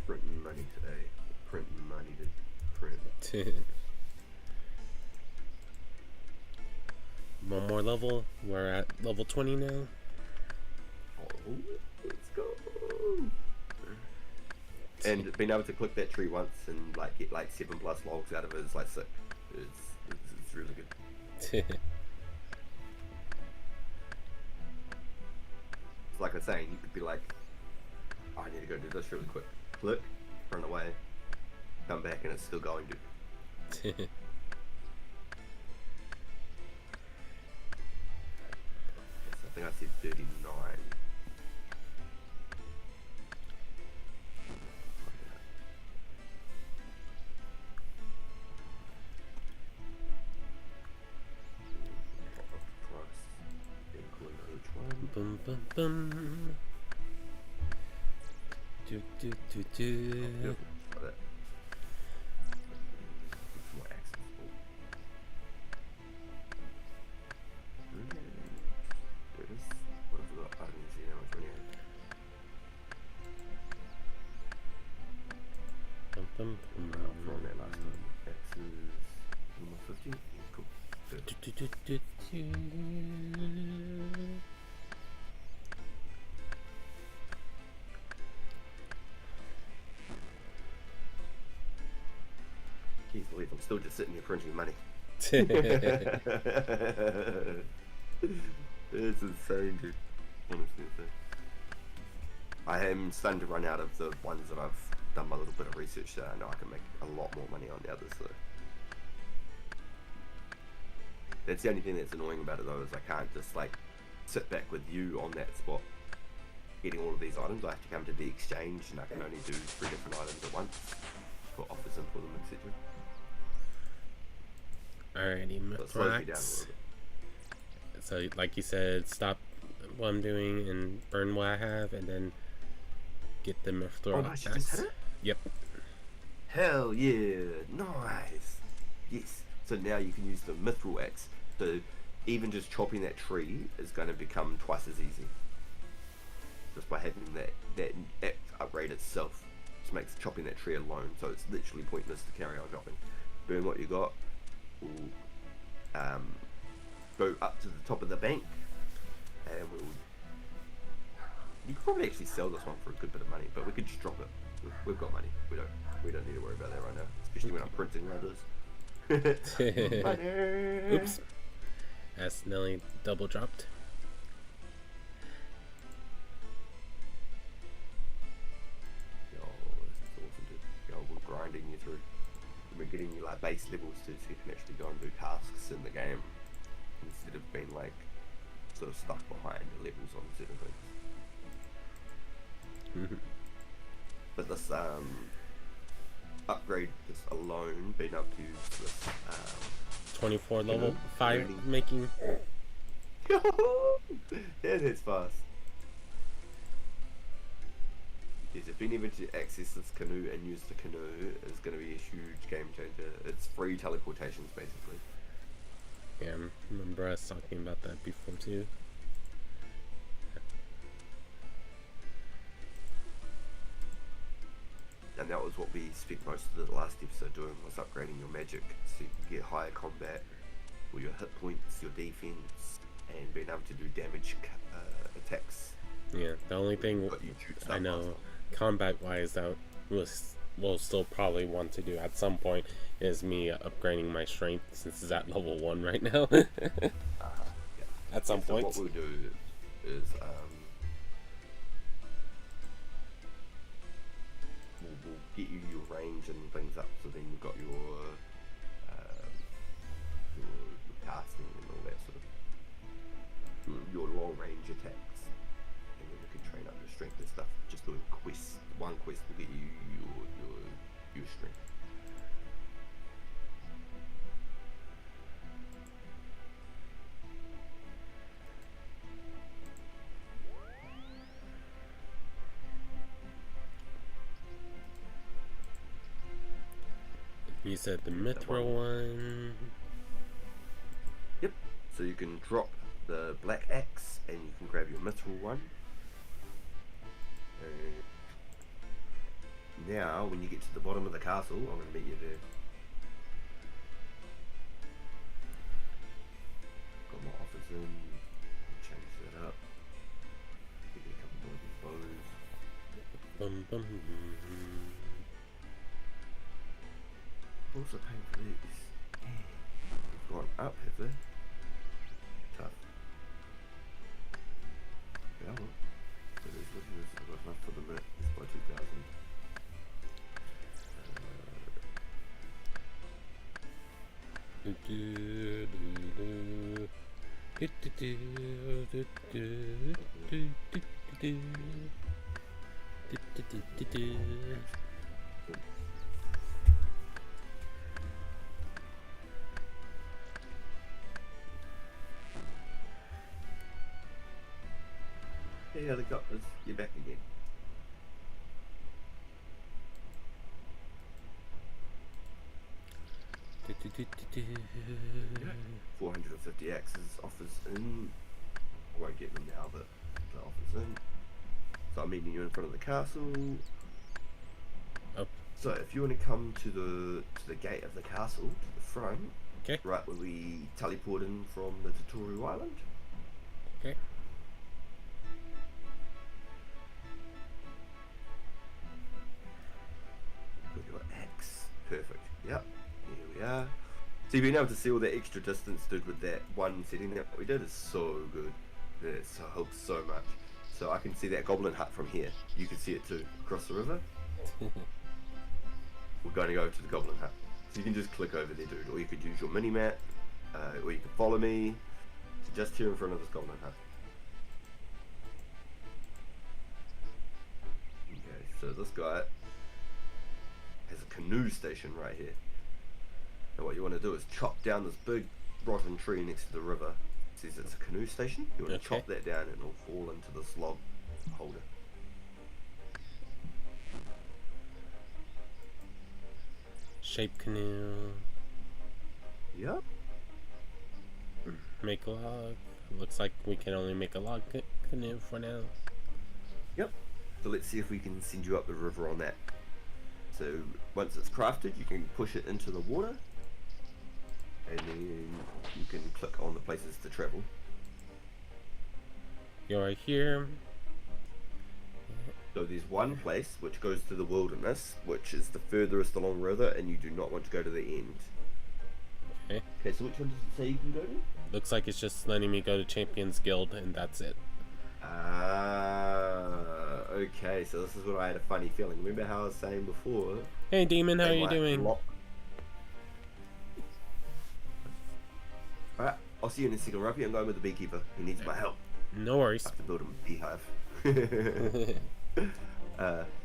Printing money today. Printing money to print. One more level. We're at level 20 now. Oh, let's go. And being able to click that tree once and like get like 7+ logs out of it is like sick. It's really good. It's like I was saying, you could be like, oh, I need to go do this really quick. Click, run away, come back, and it's still going, dude. I think I said 39. Bum bum bum. Do do do do. From that last one. X is almost 50. Cool. Do, do, do, do, do. Can't believe I'm still just sitting here printing money. It's insane, dude. Honestly insane. I am starting to run out of the ones that I've done my little bit of research that I know I can make a lot more money on the others though. That's the only thing that's annoying about it though, is I can't just like sit back with you on that spot getting all of these items. I have to come to the exchange and I can only do 3 different items at once, put offers in for them, etc. Alrighty, So it slows me down a Max. little bit. So, like you said, stop what I'm doing and burn what I have, and then get the mithril. Oh nice, you just hit it? Yep. Hell yeah, nice. Yes. So now you can use the mithril axe. So even just chopping that tree is going to become twice as easy. Just by having that upgrade itself. Just makes chopping that tree alone. So it's literally pointless to carry on chopping. Burn what you got. We'll go up to the top of the bank. And we'll... You could probably actually sell this one for a good bit of money. But we could just drop it. We've got money. We don't need to worry about that right now. Especially when I'm printing letters. Money. Oops. That's nearly double dropped. Yo, this is awesome, dude. Yo, we're grinding you through. We're getting you like base levels too, so you can actually go and do tasks in the game instead of being like sort of stuck behind the levels on certain things. But this upgrade just alone, being able to use this 24 level fire really- making. yeah, that's fast. Yes, if being able to access this canoe and use the canoe is going to be a huge game changer. It's free teleportations basically. Yeah, I remember us talking about that before too. And that was what we spent most of the last episode doing, was upgrading your magic so you can get higher combat, or your hit points, your defense, and being able to do damage attacks. Yeah, the only thing But you choose I that know last combat wise that we'll still probably want to do at some point is me upgrading my strength, since it's at level 1 right now. yeah. At some So point. what we'll do is we'll get you your range and things up, so then you've got your casting and all that sort of your long range attacks, and then you can train up your strength and stuff. Just doing quests, one quest will get you your strength. You said the mithril one. Yep. So you can drop the black axe and you can grab your mithril one. Now, when you get to the bottom of the castle, I'm going to meet you there. Got my offers in. Change that up. Get a couple more of these bows. Bum, bum. Also paying for these. They've gone up, have they? Tough. Yeah, well. So there's looking at this, enough for the minute. It's by 2,000. Hey helicopters, you're back again. Yeah. 450 axes offers in. I won't get them now, but the offers in. So I'm meeting you in front of the castle. Oh. So if you want to come to the gate of the castle, to the front, Okay. right where we teleport in from the tutorial island. Okay. Got your axe. Perfect. Yep. Here we are. So being able to see all that extra distance, dude, with that one setting that we did is so good. It helps so much. So I can see that goblin hut from here. You can see it too, across the river. We're going to go to the goblin hut. So you can just click over there, dude, or you could use your mini map. or you can follow me to just here in front of this golden hut. Okay, so this guy has a canoe station right here. And what you want to do is chop down this big rotten tree next to the river. It says it's a canoe station. You want to chop that down and it'll fall into this log holder. Shape canoe. Yep. Make a log. Looks like we can only make a log canoe for now. Yep. So let's see if we can send you up the river on that. So once it's crafted, you can push it into the water. And then you can click on the places to travel. You're right here. So there's one place which goes to the wilderness, which is the furthest along the river, and you do not want to go to the end. Okay. Okay, so which one does it say you can go to? Looks like it's just letting me go to Champions Guild, and that's it. Okay, so this is what I had a funny feeling. Remember how I was saying before? Hey Demon, how are you doing? Alright, I'll see you in a second, Rhypi. I'm going with the beekeeper. He needs my help. No worries. I have to build him a beehive.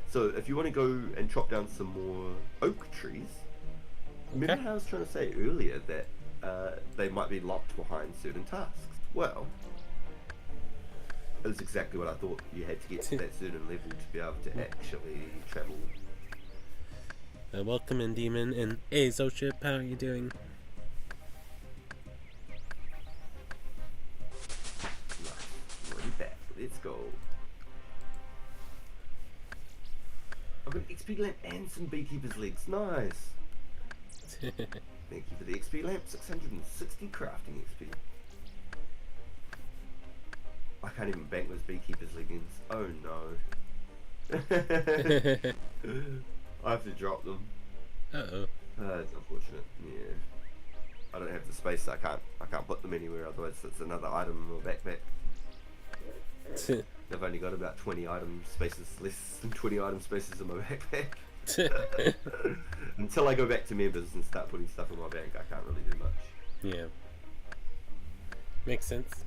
So if you want to go and chop down some more oak trees, remember how I was trying to say earlier that they might be locked behind certain tasks? Well, it was exactly what I thought. You had to get to that certain level to be able to actually travel. Welcome in, Demon, and hey, Zoship, how are you doing? Nice. Ready back. Let's go. I've got XP lamp and some beekeeper's legs. Nice. Thank you for the XP lamp. 660 crafting XP. I can't even bank those beekeeper's leggings. Oh no. I have to drop them. Uh-oh. That's unfortunate. Yeah. I don't have the space. I can't put them anywhere. Otherwise, it's another item in my backpack. I've only got about 20 item spaces, less than 20 item spaces in my backpack. Until I go back to members and start putting stuff in my bank, I can't really do much. Yeah. Makes sense.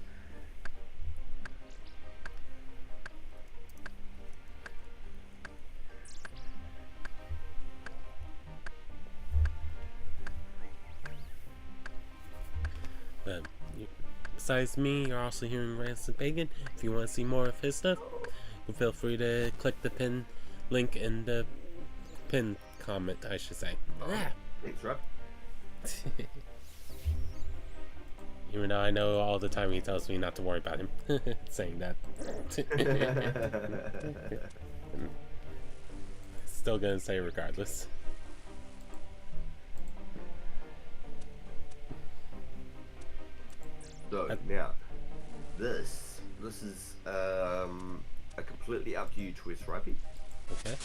Besides me, you're also hearing RaNCiiD PaGaN. If you want to see more of his stuff, feel free to click the pin link in the pin comment, I should say. Thanks, Rob. Even though I know all the time he tells me not to worry about him saying that. Still gonna say regardless. So now, this is a completely up to you choice, Rhypi. Okay.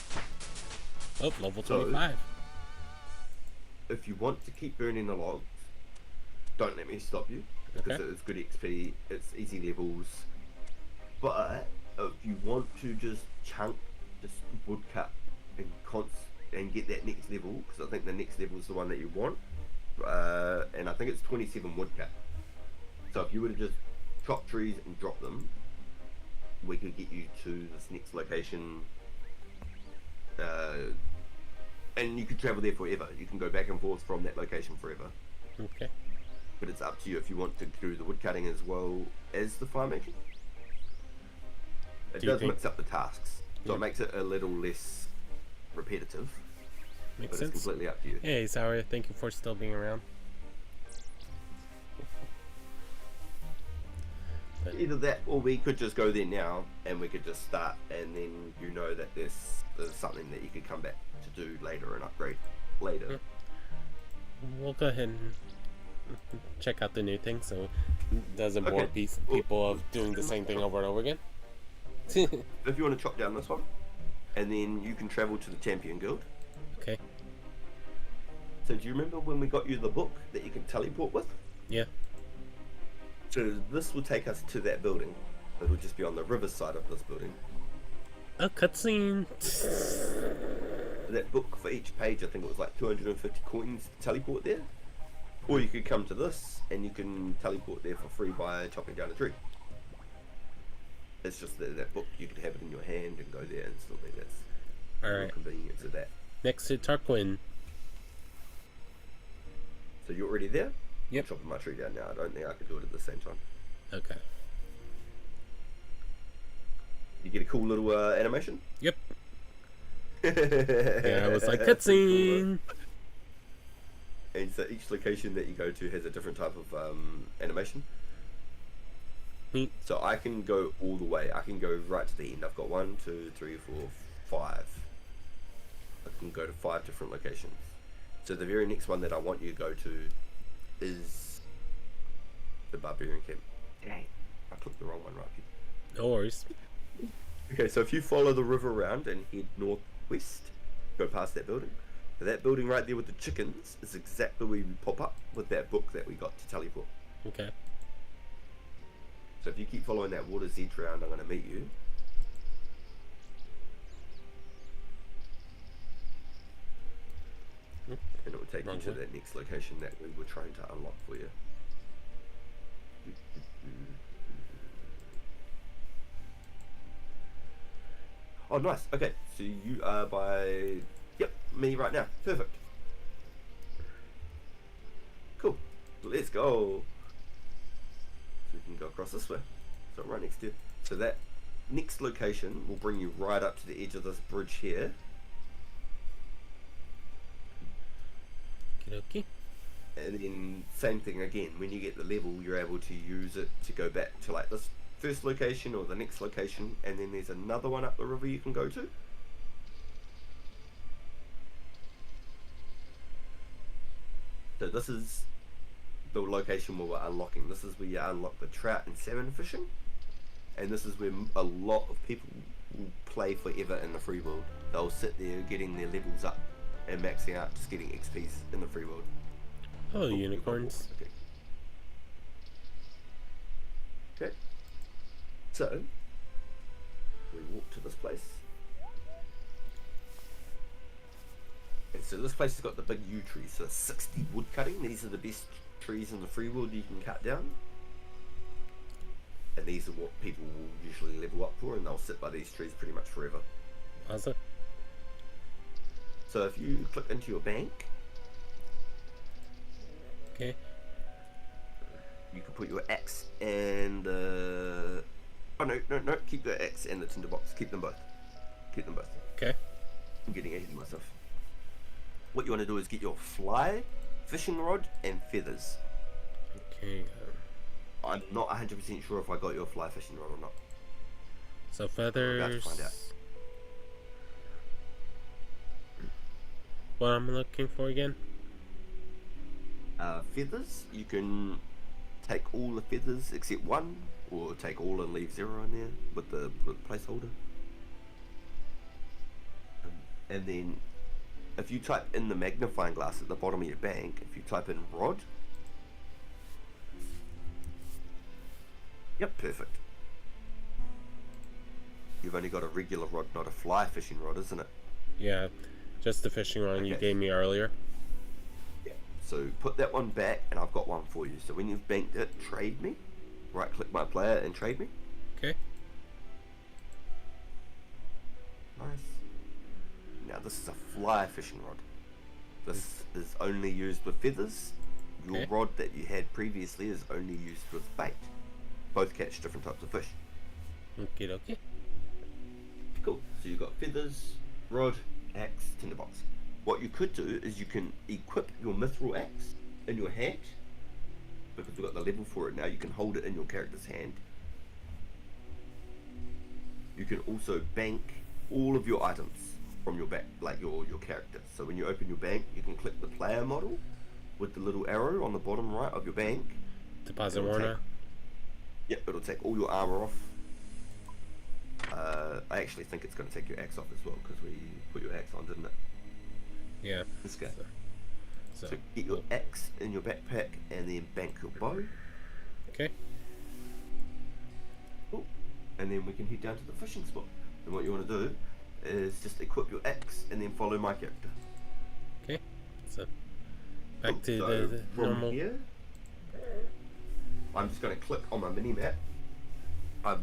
Oh, level 25. If you want to keep burning the logs, don't let me stop you, because it's good XP, it's easy levels. But if you want to just chunk, just woodcut and get that next level, because I think the next level is the one that you want, and I think it's 27 woodcut. So if you were to just chop trees and drop them, we could get you to this next location, and you could travel there forever. You can go back and forth from that location forever. Okay. But it's up to you if you want to do the wood cutting as well as the fire making. It does mix up the tasks, so it makes it a little less repetitive. Makes sense. It's completely up to you. Hey, Sour, thank you for still being around. Either that, or we could just go there now and we could just start, and then you know that there's something that you could come back to do later and upgrade later. We'll go ahead and check out the new thing, so it doesn't bore people of doing the same thing over and over again. If you want to chop down this one, and then you can travel to the Champion Guild. Okay. So do you remember when we got you the book that you can teleport with? Yeah. So this will take us to that building. It'll just be on the river side of this building. A cutscene. That book, for each page, I think it was like 250 coins to teleport there. Or you could come to this and you can teleport there for free by chopping down a tree. It's just that book, you could have it in your hand and go there instantly. That's Alright. the convenience of that. Next to Tarquin. So you're already there? Yep. I'm chopping my tree down now. I don't think I could do it at the same time. Okay. You get a cool little animation? Yep. Yeah, I was like, cutscene! And so each location that you go to has a different type of animation. Neat. So I can go all the way. I can go right to the end. I've got 1, 2, 3, 4, 5. I can go to 5 different locations. So the very next one that I want you to go to is the barbarian camp. Dang, I clicked the wrong one, right? No worries. Okay, so if you follow the river around and head northwest, go past that building. That building right there with the chickens is exactly where you pop up with that book that we got to teleport. Okay. So if you keep following that water's edge round, I'm going to meet you. And it will take you to that next location that we were trying to unlock for you. Oh, nice. Okay, so you are by... Yep, me right now. Perfect. Cool. Let's go. So we can go across this way. So right next to you. So that next location will bring you right up to the edge of this bridge here. Okie dokie. And then same thing again, when you get the level you're able to use it to go back to like this first location or the next location, and then there's another one up the river you can go to. So this is the location where we're unlocking. This is where you unlock the trout and salmon fishing, and this is where a lot of people will play forever in the free world. They'll sit there getting their levels up and maxing out, just getting XPs in the free world. Oh, unicorns. Okay. Okay. So we walk to this place. And so this place has got the big yew trees, so 60 wood cutting. These are the best trees in the free world you can cut down. And these are what people will usually level up for, and they'll sit by these trees pretty much forever. Awesome. So if you click into your bank, Okay. you can put your axe and oh no, keep the axe and the tinderbox. Keep them both. Keep them both. Okay. I'm getting ahead of myself. What you want to do is get your fly, fishing rod, and feathers. Okay. I'm not 100% sure if I got your fly fishing rod or not. So We're about to feathers. find out. What I'm looking for again? Feathers, you can take all the feathers except one, or take all and leave 0 in there with the placeholder. And then if you type in the magnifying glass at the bottom of your bank, if you type in rod, yep, perfect. You've only got a regular rod, not a fly fishing rod, isn't it? Yeah, just the fishing one you Okay. gave me earlier. Yeah. So put that one back, and I've got one for you. So when you've banked it, trade me. Right click my player and trade me. Okay. Nice. Now this is a fly fishing rod. This is only used with feathers. Your Okay. rod that you had previously is only used with bait. Both catch different types of fish. Okie dokie. Cool. So you've got feathers, rod, axe, tinderbox. What you could do is you can equip your mithril axe in your hand, because we've got the level for it now. You can hold it in your character's hand. You can also bank all of your items from your back, like your character. So when you open your bank, you can click the player model with the little arrow on the bottom right of your bank. Deposit It'll warner. Yep, it'll take all your armor off. I actually think it's going to take your axe off as well, because we put your axe on, didn't it? Yeah. Let's go. So, So get your axe in your backpack and then bank your bow. okay. Cool. And then we can head down to the fishing spot. And what you want to do is just equip your axe and then follow my character. Okay. So, back to So the from normal. here, I'm just going to click on my mini map. I've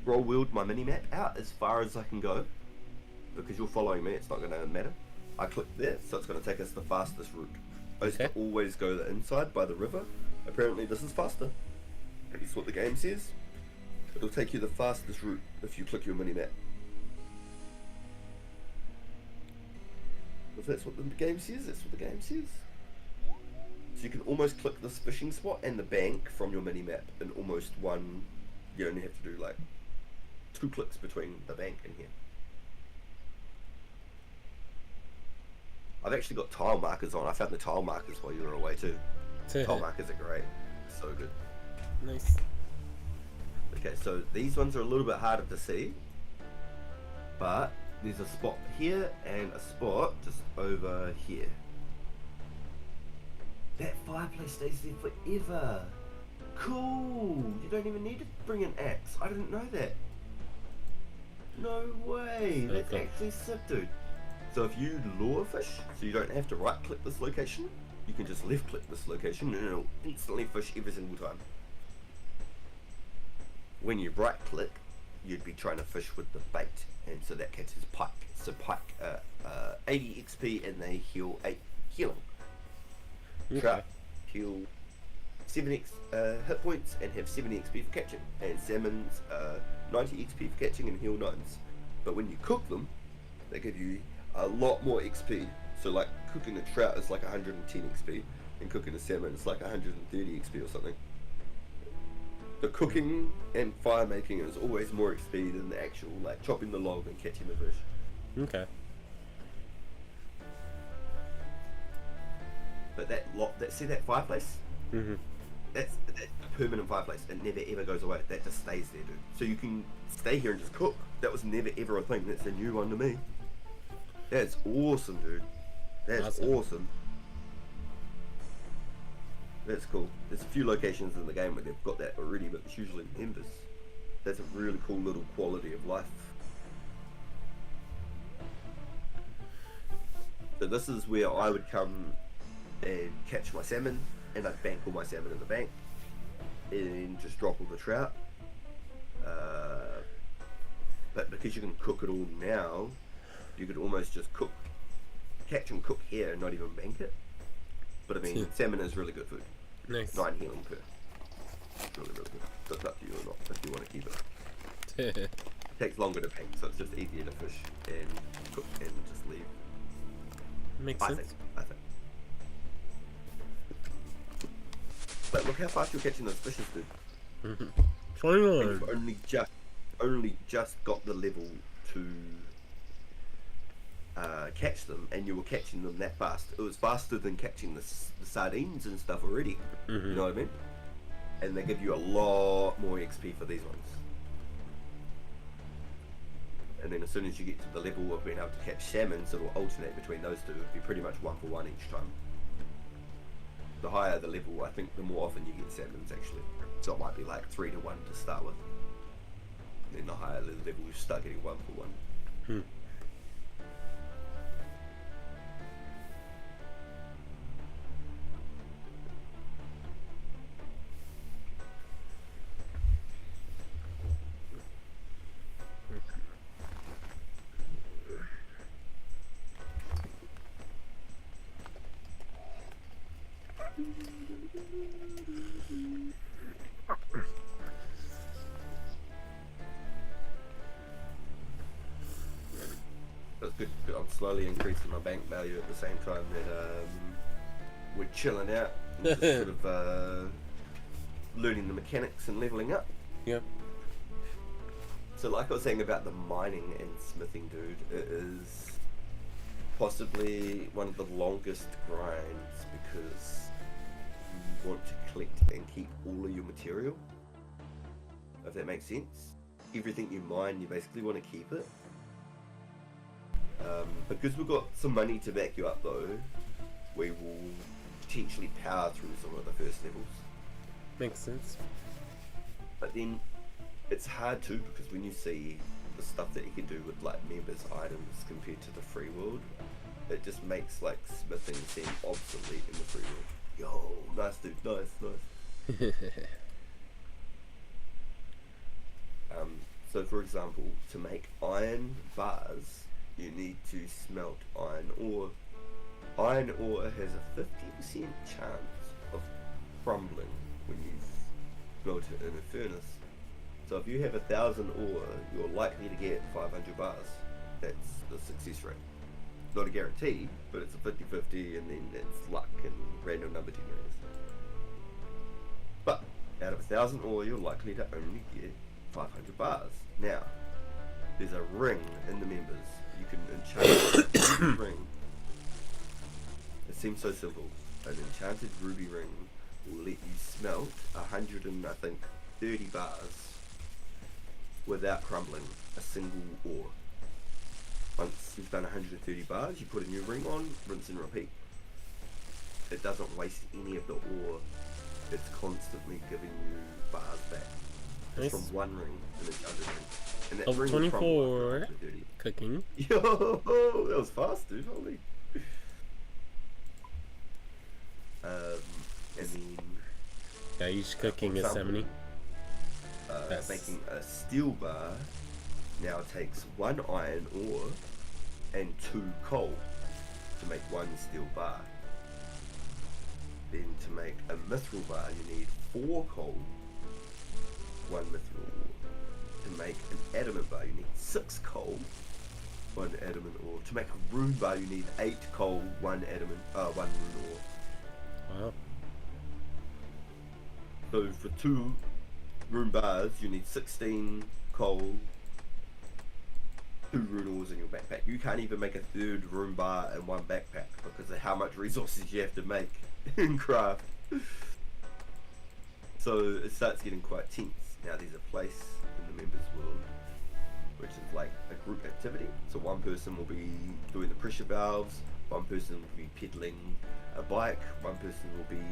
roll wheeled my mini map out as far as I can go. Because you're following me, it's not going to matter. I click there, so it's going to take us the fastest route. I used to always go the inside by the river. Apparently this is faster. That's what the game says. It'll take you the fastest route if you click your mini map. If that's what the game says, that's what the game says. So you can almost click this fishing spot and the bank from your mini map in almost one. You only have to do like 2 clicks between the bank and here. I've actually got tile markers on. I found the tile markers while you were away too. Tile markers are great. So good. Nice. Okay, so these ones are a little bit harder to see. But there's a spot here and a spot just over here. That fireplace stays there forever. Cool. You don't even need to bring an axe. I didn't know that. No way. That's actually sick, dude. So if you lure fish, so you don't have to right click this location, you can just left click this location and it'll instantly fish every single time. When you right click, you'd be trying to fish with the bait, and so that catches pike. So pike 80 XP and they heal 8 healing. Trout heal 7 hit points and have 70 XP for catching, and salmons 90 XP for catching and heal 9s. But when you cook them, they give you a lot more XP. So like cooking a trout is like 110 XP, and cooking a salmon is like 130 XP or something. The cooking and fire making is always more XP than the actual like chopping the log and catching the fish. Okay. But that see that fireplace? Mm-hmm. That's a permanent fireplace. It never ever goes away. That just stays there, dude. So you can stay here and just cook. That was never ever a thing. That's a new one to me. That's awesome, dude. That's awesome. That's cool. There's a few locations in the game where they've got that already, but it's usually members. That's a really cool little quality of life. So this is where I would come and catch my salmon, and I'd bank all my salmon in the bank, and just drop all the trout. But because you can cook it all now, you could almost just catch and cook here and not even bank it. But I mean, salmon is really good food. Nice. 9 healing per. It's really, really good. So it's up to you or not, if you want to keep it. It takes longer to bank, so it's just easier to fish and cook and just leave. Makes sense. I think. But look how fast you're catching those fishes, dude. 21. You've only just got the level to catch them, and you were catching them that fast. It was faster than catching the sardines and stuff already. You know what I mean? And they give you a lot more XP for these ones. And then as soon as you get to the level of being able to catch salmon, so it'll alternate between those two. It'll be pretty much 1 for 1 each time. The higher the level, I think the more often you get salmons actually. So it might be like 3 to 1 to start with. And then the higher the level, you start getting 1 for 1. That's good. I'm slowly increasing my bank value at the same time that we're chilling out and just sort of learning the mechanics and leveling up. Yep. So like I was saying about the mining and smithing, dude, it is possibly one of the longest grinds because you want to collect and keep all of your material, if that makes sense. Everything you mine, you basically want to keep it. Because we've got some money to back you up though, we will potentially power through some of the first levels. Makes sense. But then it's hard too, because when you see the stuff that you can do with like members items compared to the free world, it just makes like smithing seem obsolete in the free world. Yo, nice dude, nice. So for example, to make iron bars, you need to smelt iron ore. Iron ore has a 50% chance of crumbling when you smelt it in a furnace. So if you have 1,000 ore, you're likely to get 500 bars. That's the success rate. Not a guarantee, but it's a 50-50, and then it's luck and random number generators. But out of 1,000 ore, you're likely to only get 500 bars. Now, there's a ring in the members. You can enchant a ring. It seems so simple. An enchanted ruby ring will let you smelt 130 bars without crumbling a single ore. Once you've done 130 bars, you put a new ring on, rinse and repeat. It doesn't waste any of the ore. It's constantly giving you bars back. Nice. From one ring and another ring. And that ring 24 cooking. Yo, that was fast, dude. Holy. And then yeah, each cooking is 70. Making a steel bar now takes 1 iron ore and 2 coal to make 1 steel bar. Then to make a mithril bar, you need 4 coal, 1 mithril ore. To make an adamant bar, you need 6 coal, 1 adamant ore. To make a rune bar, you need 8 coal, 1 rune ore. Wow. So for 2 rune bars, you need 16 coal, 2 rune ores in your backpack. You can't even make a 3rd rune bar in 1 backpack because of how much resources you have to make in craft. So it starts getting quite tense. Now there's a place in the members world which is like a group activity. So one person will be doing the pressure valves, one person will be pedaling a bike, one person will be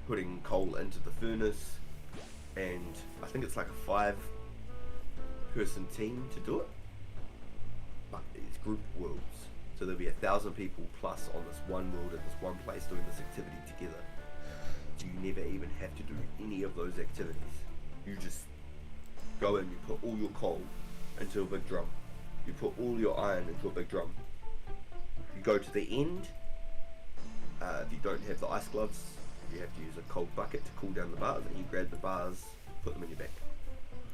putting coal into the furnace, and I think it's like a 5-person team to do it. But it's group worlds, so there'll be 1,000 people plus on this one world at this one place doing this activity together. So you never even have to do any of those activities. You just go in, you put all your coal into a big drum, you put all your iron into a big drum, you go to the end. If you don't have the ice gloves, you have to use a cold bucket to cool down the bars, and you grab the bars, put them in your back.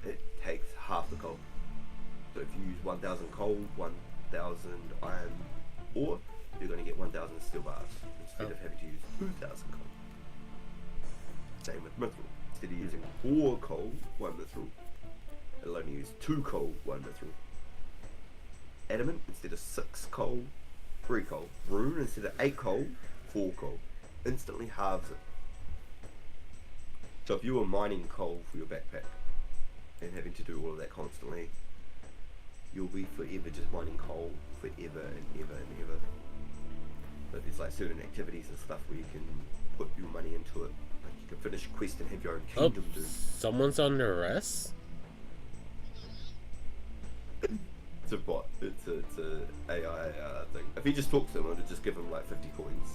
It takes half the coal. So if you use 1,000 coal, 1,000 iron ore, you're going to get 1,000 steel bars instead of having to use 2,000 coal. Same with mithril. Instead of using 4 coal, 1 mithril, it'll only use 2 coal, 1 mithril. Adamant, instead of 6 coal, 3 coal. Rune, instead of 8 coal, 4 coal. Instantly halves it. So if you were mining coal for your backpack and having to do all of that constantly, you'll be forever just mining coal forever and ever and ever. But there's like certain activities and stuff where you can put your money into it. Like you can finish a quest and have your own kingdom, dude. Someone's under arrest? It's a bot. It's a AI thing. If you just talk to them, it'll just give them like 50 coins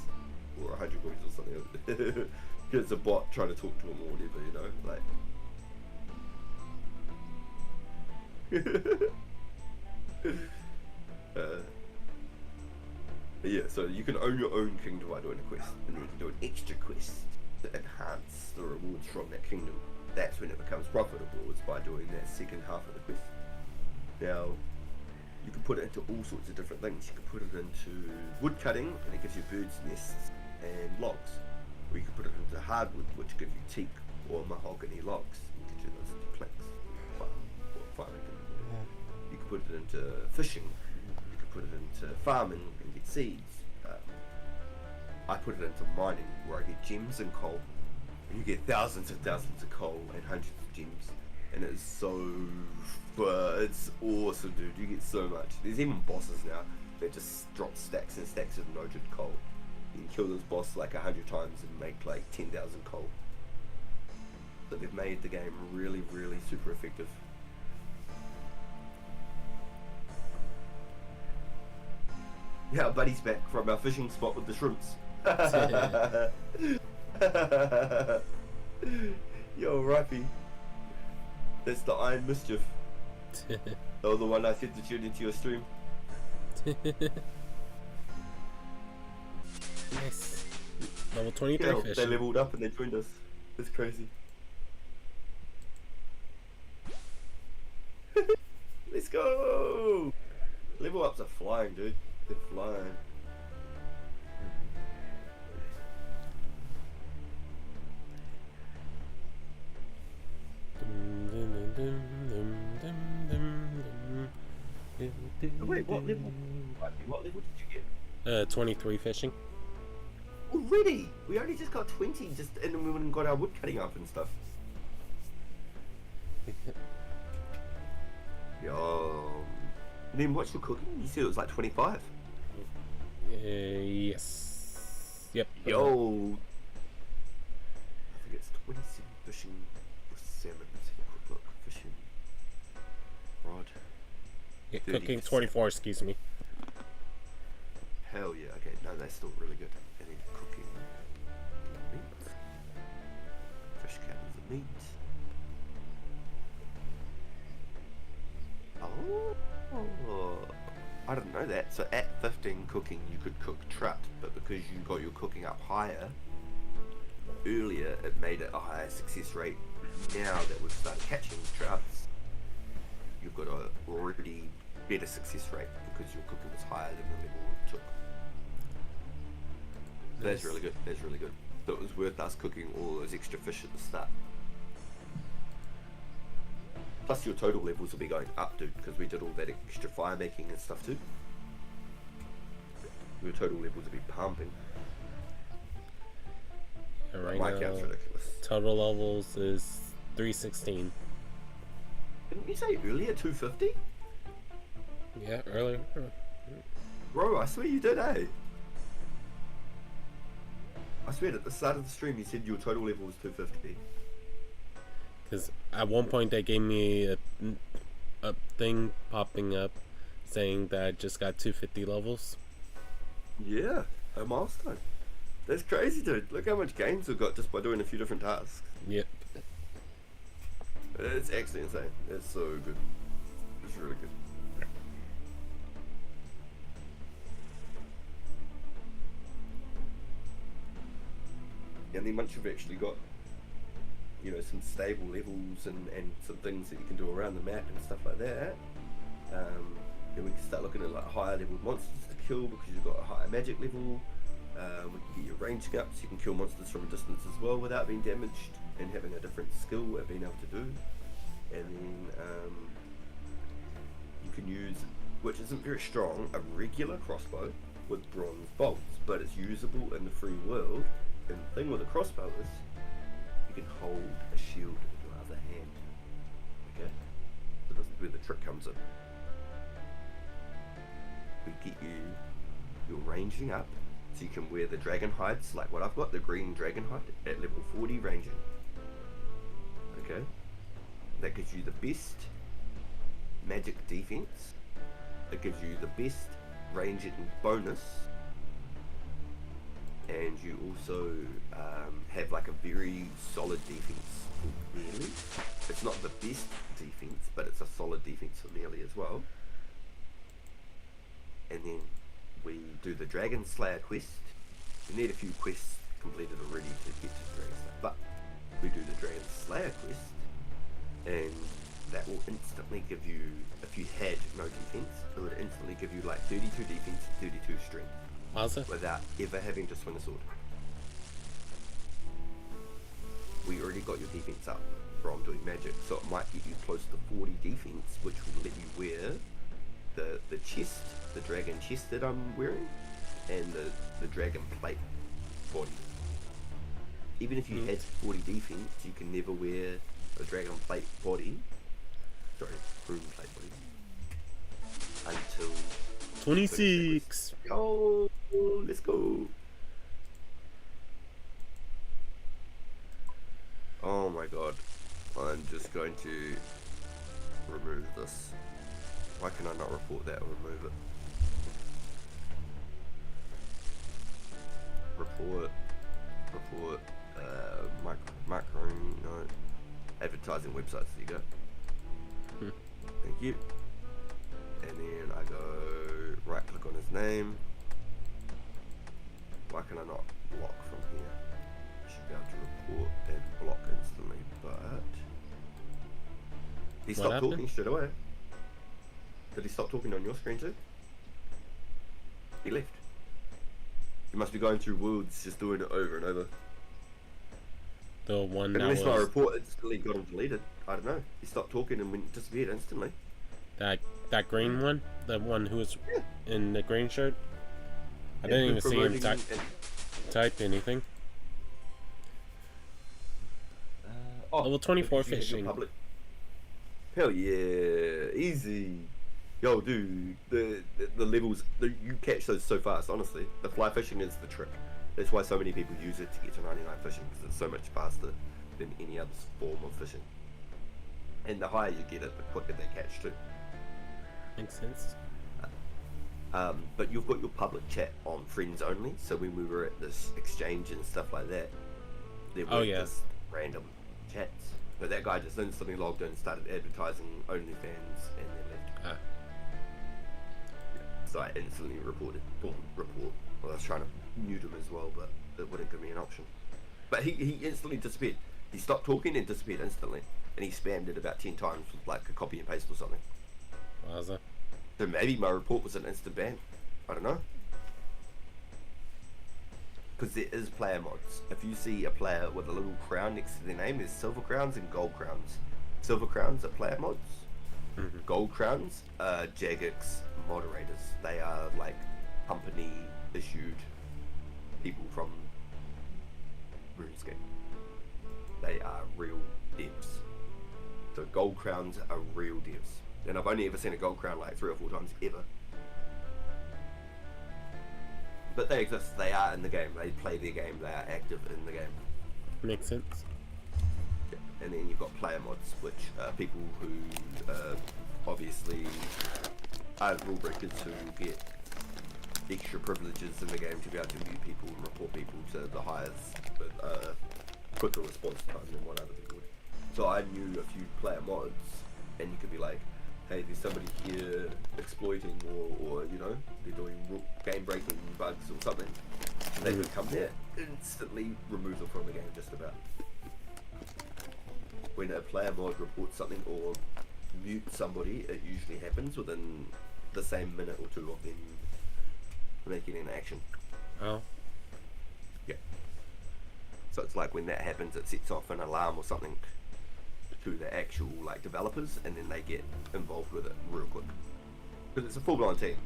or 100 coins or something. It's a bot trying to talk to him or whatever, you know, like. But yeah, so you can own your own kingdom by doing a quest, and you can do an extra quest to enhance the rewards from that kingdom. That's when it becomes profitable, is by doing that second half of the quest. Now, you can put it into all sorts of different things. You can put it into wood cutting, and it gives you birds' nests and logs. Or you can put it into hardwood, which gives you teak or mahogany logs. You can do those into planks, farming. You can put it into fishing. You can put it into farming and get seeds. I put it into mining, where I get gems and coal. And you get thousands and thousands of coal and hundreds of gems. And it's so, it's awesome, dude. You get so much. There's even bosses now that just drop stacks and stacks of noted coal. You can kill this boss like 100 times and make like 10,000 coal. but they've made the game really, really super effective. Yeah, our buddy's back from our fishing spot with the shrimps. Yo, Rhypi. That's the Iron Mischief. Oh, the one I said to tune into your stream. Nice. Level 23 Yeah, fish. they leveled up and they joined us. It's crazy. Let's go! Level ups are flying, dude. They're flying. Wait, what level? What level did you get? 23 fishing. Already? We only just got 20, and then we went and got our wood cutting up and stuff. Yo. And then what's your cooking? You said it was like 25. Yes. Yep. Yo. I think it's 27 fishing with salmon. Let's have a quick look. Fishing. Rod. Yeah, cooking 24, excuse me. Hell yeah. Okay, no, that's still really good. And then cooking meat. Fish cans of meat. Oh, I didn't know that. So at 15 cooking, you could cook trout, but because you got your cooking up higher earlier, it made it a higher success rate. Now that we've started catching trouts, you've got a already better success rate because your cooking was higher than the level it took. So that's really good. That's really good. So it was worth us cooking all those extra fish at the start. Plus your total levels will be going up, dude, because we did all that extra fire making and stuff too. Your total levels will be pumping. Yeah, right My now, count's ridiculous. total levels is 316. Didn't you say earlier 250? Yeah, earlier. Bro, I swear you did, eh? I swear at the start of the stream you said your total level was 250. Because at one point they gave me a thing popping up saying that I just got 250 levels. Yeah, a milestone. That's crazy, dude. Look how much gains we've got just by doing a few different tasks. Yep. It's actually insane. It's so good. It's really good. And then once you've actually got, you know, some stable levels and some things that you can do around the map and stuff like that, then we can start looking at like higher level monsters to kill because you've got a higher magic level. We can get your ranging up so you can kill monsters from a distance as well without being damaged and having a different skill at being able to do. And then you can use, which isn't very strong, a regular crossbow with bronze bolts, but it's usable in the free world. And the thing with a crossbow is you can hold a shield in your other hand. Okay? So this is where the trick comes in. We get you your ranging up so you can wear the dragon hides, like what I've got, the green dragon hide at level 40 ranging. Okay? That gives you the best magic defense. It gives you the best ranging bonus. And you also have like a very solid defense for melee. It's not the best defense, but it's a solid defense for melee as well. And then we do the Dragon Slayer quest. We need a few quests completed already to get to Dragon Slayer, but we do the Dragon Slayer quest, and that will instantly give you, if you had no defense, it would instantly give you like 32 defense, 32 strength. Awesome. Without ever having to swing a sword. We already got your defense up from doing magic, so it might get you close to 40 defense, which will let you wear the chest, the dragon chest that I'm wearing, and the dragon plate body. Even if you had 40 defense, you can never wear a dragon plate body, sorry, rune plate body, until 26. Yo, let's go. Oh my god. I'm just going to remove this. Why can I not report that or remove it? Report. Micro, no. Advertising websites, there you go. Thank you. And then I go right click on his name. Why can I not block from here? I should be able to report and block instantly, but he stopped talking straight away. Did he stop talking on your screen too? He left. You must be going through worlds, just doing it over and over. The one that unless was... my report instantly got him deleted. I don't know. He stopped talking and went disappeared instantly. That green one? The one who was in the green shirt? I didn't even see him type anything. Level 24 fishing. Hell yeah, easy. Yo, dude, the levels, you catch those so fast, honestly. The fly fishing is the trick. That's why so many people use it to get to 99 fishing, because it's so much faster than any other form of fishing. And the higher you get it, the quicker they catch too. Makes sense. But you've got your public chat on friends only, so when we were at this exchange and stuff like that, there were just random chats. But that guy just instantly logged in, started advertising OnlyFans, and then left. So I instantly reported. Well, I was trying to mute him as well, but it wouldn't give me an option. But he instantly disappeared. He stopped talking and disappeared instantly. And he spammed it about 10 times with like a copy and paste or something. Wowza. So maybe my report was an instant ban. I don't know. Because there is player mods. If you see a player with a little crown next to their name, there's silver crowns and gold crowns. Silver crowns are player mods. Gold crowns are Jagex moderators. They are like company issued people from Runescape. They are real devs. So gold crowns are real devs. And I've only ever seen a gold crown like 3 or 4 times ever. But they exist, they are in the game, they play their game, they are active in the game. Makes sense. Yeah. And then you've got player mods, which are people who obviously are rule breakers who get extra privileges in the game to be able to mute people and report people to the highest with quicker response time than what other people would. So I knew a few player mods, and you could be like, hey, there's somebody here exploiting or you know, they're doing game breaking bugs or something. And they would come there, instantly remove them from the game just about. When a player mod reports something or mutes somebody, it usually happens within the same minute or 2 of them making an action. Oh. Yeah. So it's like when that happens, it sets off an alarm or something to the actual like developers, and then they get involved with it real quick. Because it's a full-blown team.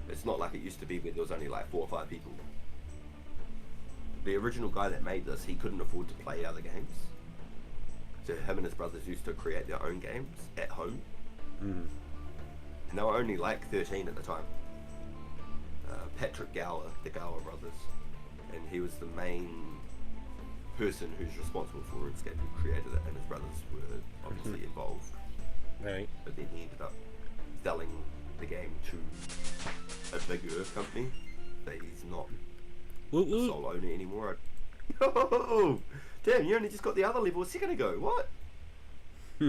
It's not like it used to be where there was only like 4 or 5 people. The original guy that made this, he couldn't afford to play other games. So him and his brothers used to create their own games at home. And they were only like 13 at the time. Patrick Gower, the Gower brothers, and he was the main person who's responsible for RuneScape, who created it, and his brothers were obviously involved. Right. But then he ended up selling the game to a bigger company, that he's not the sole owner anymore. Oh, damn, you only just got the other level a second ago. What?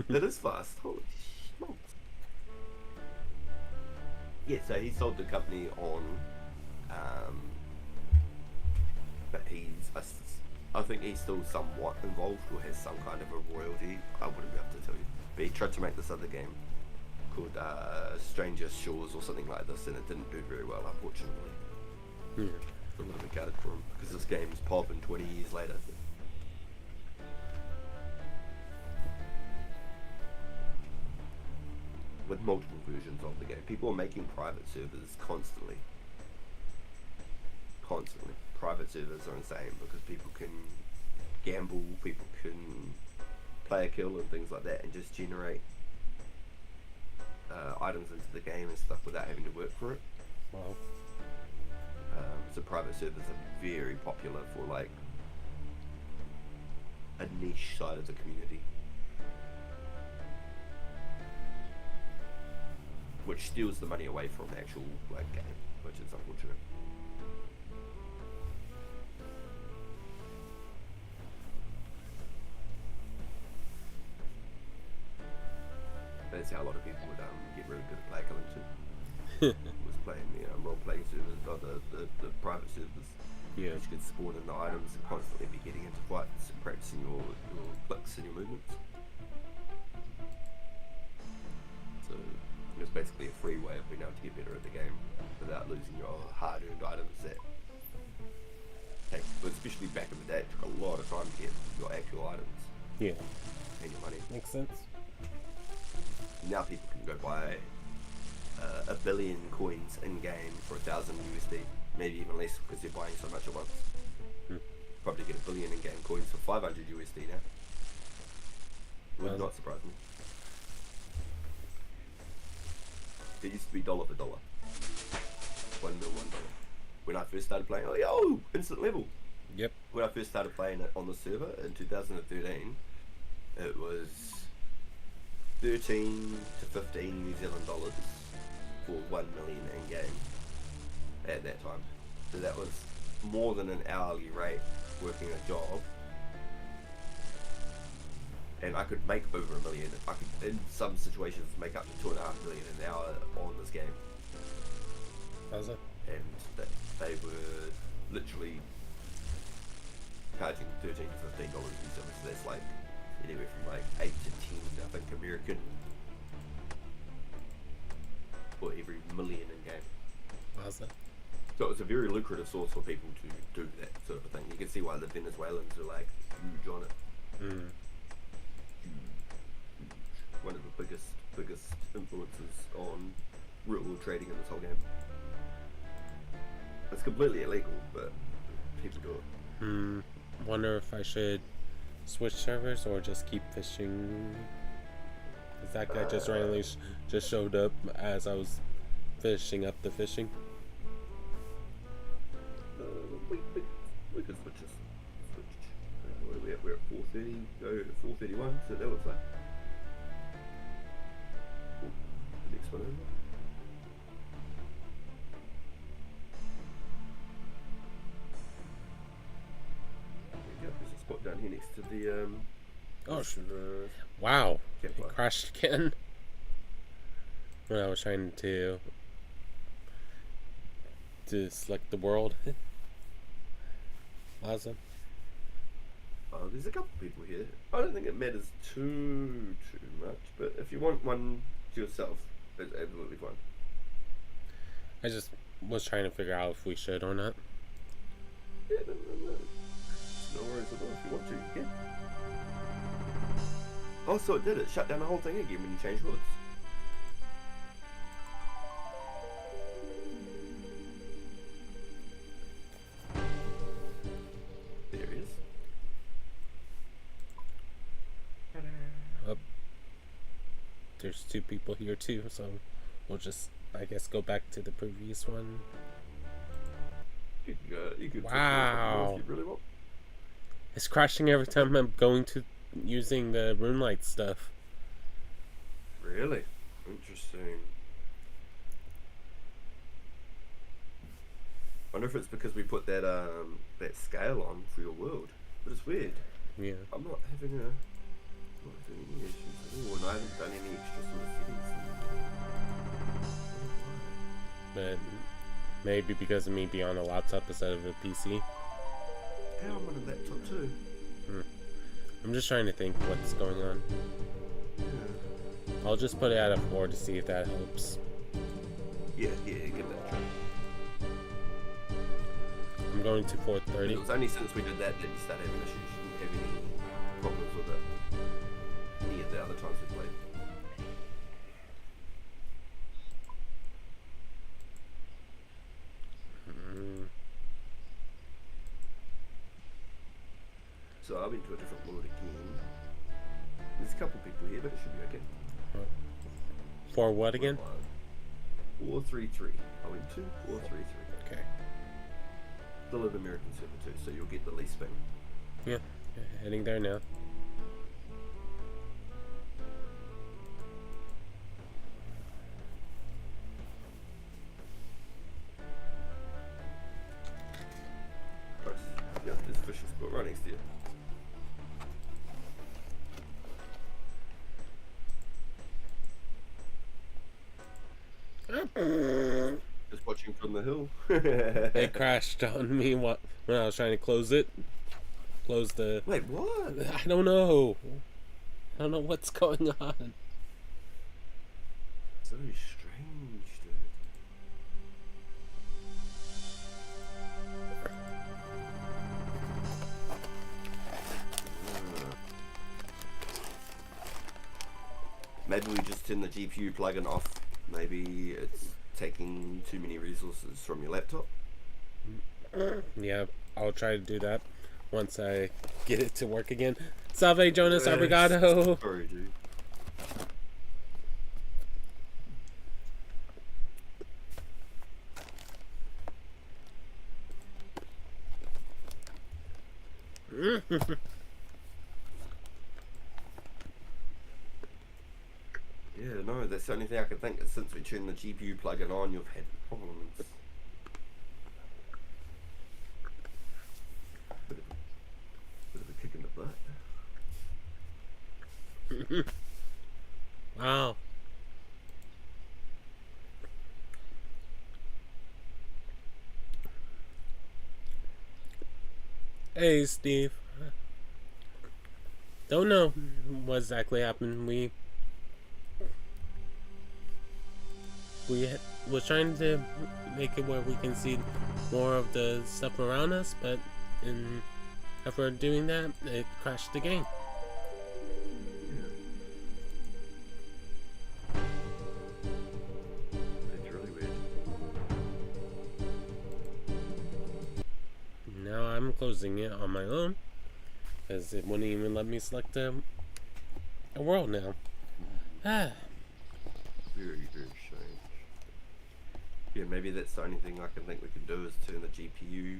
That is fast. Holy smokes. Yeah, so he sold the company on, but I think he's still somewhat involved or has some kind of a royalty. I wouldn't be able to tell you. But he tried to make this other game called Stranger Shores or something like this, and it didn't do very well, unfortunately. I'm a little bit gutted for him, because this game's popping 20 years later. With multiple versions of the game. People are making private servers constantly. Private servers are insane because people can gamble, people can play a kill and things like that, and just generate items into the game and stuff without having to work for it. Wow. So private servers are very popular for like a niche side of the community, which steals the money away from the actual like game, which is unfortunate. That's how a lot of people would get really good at player killing too. Was playing the role-playing servers, or the private servers. Yeah. Which could spawn in the items and constantly be getting into fights and practicing your clicks and your movements. So it was basically a free way of being able to get better at the game without losing your hard-earned items that take, but especially back in the day, it took a lot of time to get your actual items. Yeah. And your money. Makes sense. Now people can go buy 1 billion coins in game for 1,000 USD, maybe even less because they're buying so much at once. Probably get 1 billion in game coins for 500 USD now. Would not surprise me. It used to be dollar for dollar. $1 mil, $1. When I first started playing, oh yo, instant level. Yep. When I first started playing it on the server in 2013, it was 13 to 15 New Zealand dollars for 1 million in game at that time. So that was more than an hourly rate working a job. And I could make over 1 million. I could, in some situations, make up to 2.5 million an hour on this game. How's that? And they were literally charging $13 to $15 New Zealand. So that's like anywhere from like 8 to 10, I think, American for every million in game. How's that? So it's a very lucrative source for people to do that sort of a thing. You can see why the Venezuelans are like huge on it. Mm. One of the biggest influences on real world trading in this whole game. It's completely illegal, but people do it. Wonder if I should switch servers or just keep fishing. Cause that guy just randomly just showed up as I was finishing up the fishing. We could switch this. What are we at? We're at 4:30. Go to 4:31. So that looks like. Ooh, the next one over. There's a spot down here next to the Oh, wow! It campfire. crashed again. When I was trying to select the world. Awesome. There's a couple people here. I don't think it matters too much, but if you want one to yourself, it's absolutely fine. I just was trying to figure out if we should or not. Yeah, no. No worries at all. If you want to, you can. Oh, so it did. It shut down the whole thing again when you change hoods. There he is. Oh, there's 2 people here too, so we'll just, I guess, go back to the previous one. You could wow. if you really want. It's crashing every time I'm going to using the RuneLight stuff. Really? Interesting. Wonder if it's because we put that that scale on for your world. But it's weird. Yeah. I'm not having any issues at all, and I haven't done any extra sort of settings. But maybe because of me being on a laptop instead of a PC. Yeah, I'm on a laptop too. I'm just trying to think what's going on. Yeah. I'll just put it at a 4 to see if that helps. Yeah, give that a try. I'm going to 4:30. It was only since we did that you started having issues. You didn't have any problems with it any of the other times we played. So I went to a different world again. There's a couple people here, but it should be okay. For what again? 433. I went to 433. Okay. Still an American server too, so you'll get the lease thing. Yeah. Heading there now. Yeah, there's a fishing spot right next to you. Just watching from the hill. It crashed on me when I was trying to close it. Close the... Wait, what? I don't know. I don't know what's going on. So strange, dude. Maybe we just turn the GPU plugin off. Maybe it's taking too many resources from your laptop. Yeah, I'll try to do that once I get it to work again. Salve, Jonas, obrigado. Sorry, dude. Yeah, no, that's the only thing I can think. Is since we turned the GPU plugin on, you've had problems. Bit of a kick in the butt. Wow. Hey, Steve. Don't know what exactly happened. We was trying to make it where we can see more of the stuff around us, but after doing that, it crashed the game. That's really weird. Now I'm closing it on my own, because it wouldn't even let me select a world now. Ah. Very, very strange. Yeah, maybe that's the only thing I can think we can do is turn the GPU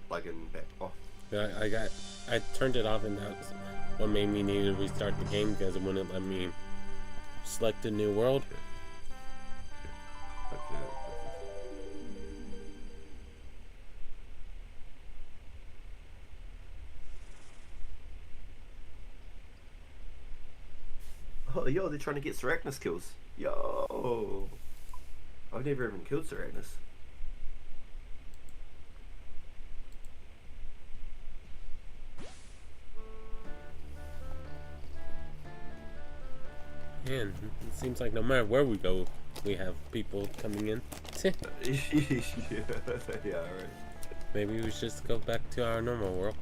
plugin back off. I turned it off, and that's what made me need to restart the game, because it wouldn't let me select a new world. Hopefully that fixes. Oh, yo, they're trying to get SOURxDEEZ kills. Yo! I've never even killed SOURxDEEZ. Man, it seems like no matter where we go, we have people coming in. Yeah, right. Maybe we should just go back to our normal world.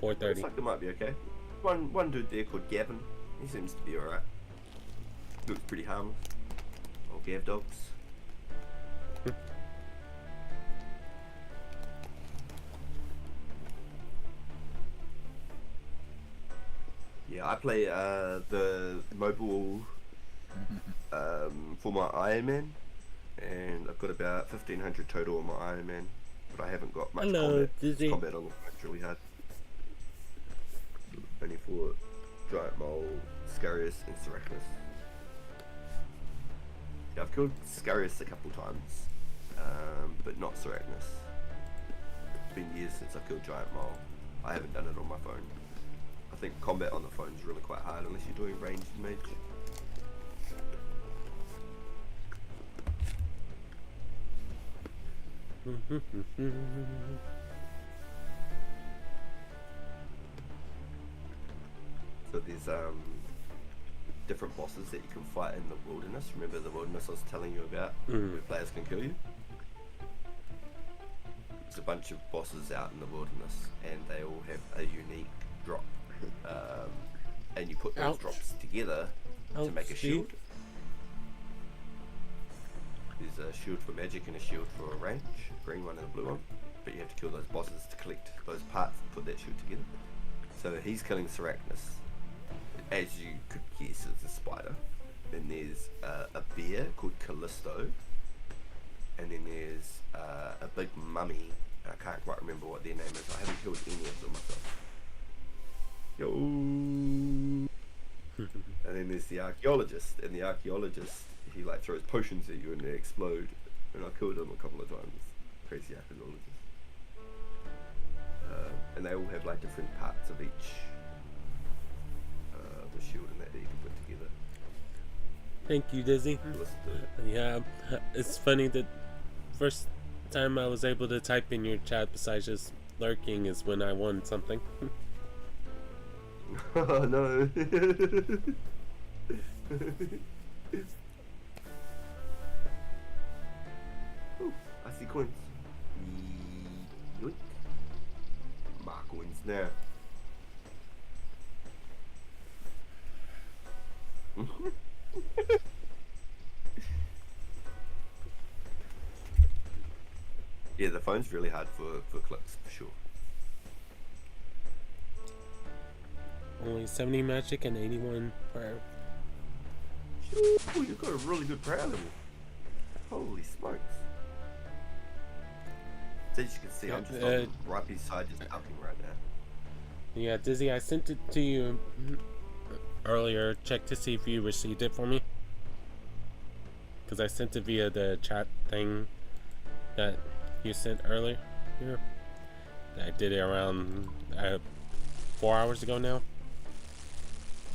4:30. Looks like it might be okay. One dude there called Gavin. He seems to be alright. Looks pretty harmless. Oh, Gav dogs. Yeah, I play the mobile for my Iron Man, and I've got about 1500 total on my Iron Man, but I haven't got much combat. Izzy. Combat on the phone's really hard. Only for Giant Mole, Scarius, and SOURxDEEZ. Yeah, I've killed Scarius a couple times, but not SOURxDEEZ. It's been years since I've killed Giant Mole. I haven't done it on my phone. I think combat on the phone is really quite hard unless you're doing ranged mage. So there's different bosses that you can fight in the wilderness. Remember the wilderness I was telling you about, where players can kill you? There's a bunch of bosses out in the wilderness, and they all have a unique drop. And you put those drops together to make a shield. There's a shield for magic and a shield for a range, green one and a blue one. But you have to kill those bosses to collect those parts and put that shield together. So he's killing SOURxDEEZ. As you could guess, it's a spider. Then there's a bear called Callisto. And then there's a big mummy I can't quite remember what their name is. I haven't killed any of them myself. Yo. And then there's the archaeologist, and the archaeologist, he like throws potions at you and they explode. And I killed him a couple of times. Crazy archaeologist. And they all have like different parts of each the shield and that you can put together. Thank you, Dizzy. Yeah, it's funny that first time I was able to type in your chat besides just lurking is when I won something. Oh no. Oh, I see coins. Yoink. My coins now. Yeah, the phone's really hard for clicks for sure. Only 70 magic and 81 prayer. Ooh, you've got a really good prayer level. Holy smokes. So as you can see, I'm just on Rhypi's side just upping right now. Yeah, Dizzy, I sent it to you earlier. Check to see if you received it for me. Because I sent it via the chat thing that you sent earlier. Here. I did it around 4 hours ago now.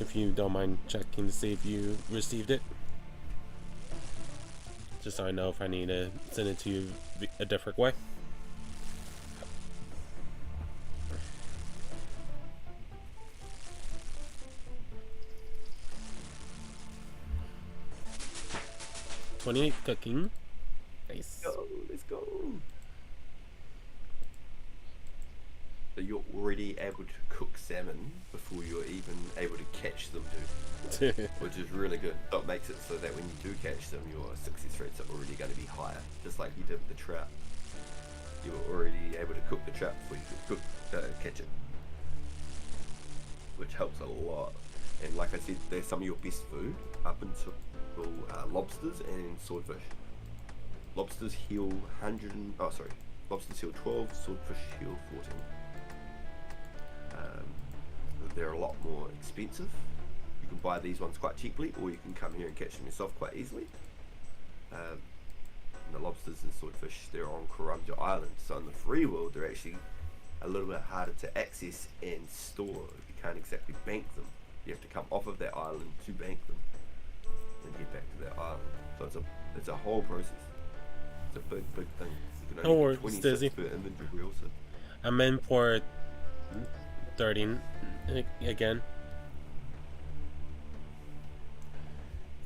If you don't mind checking to see if you received it. Just so I know if I need to send it to you a different way. $28 cooking. Nice. Let's go. So you're already able to cook salmon before you're even able to catch them, dude. Which is really good. That makes it so that when you do catch them, your success rates are already going to be higher. Just like you did with the trout. You're already able to cook the trout before you can catch it. Which helps a lot. And like I said, they're some of your best food up until lobsters and swordfish. Lobsters heal 100 and, oh sorry, lobsters heal 12, swordfish heal 14. They're a lot more expensive. You can buy these ones quite cheaply, or you can come here and catch them yourself quite easily. And the lobsters and swordfish, they're on 𝓒𝓵𝓭𝓱𝓮𝓪𝓻𝓽𝓵, so in the free world they're actually a little bit harder to access and store. You can't exactly bank them. You have to come off of that island to bank them and get back to that island. So it's a whole process. It's a big thing. You can only get 26 per inventory also. I'm in for 30 again.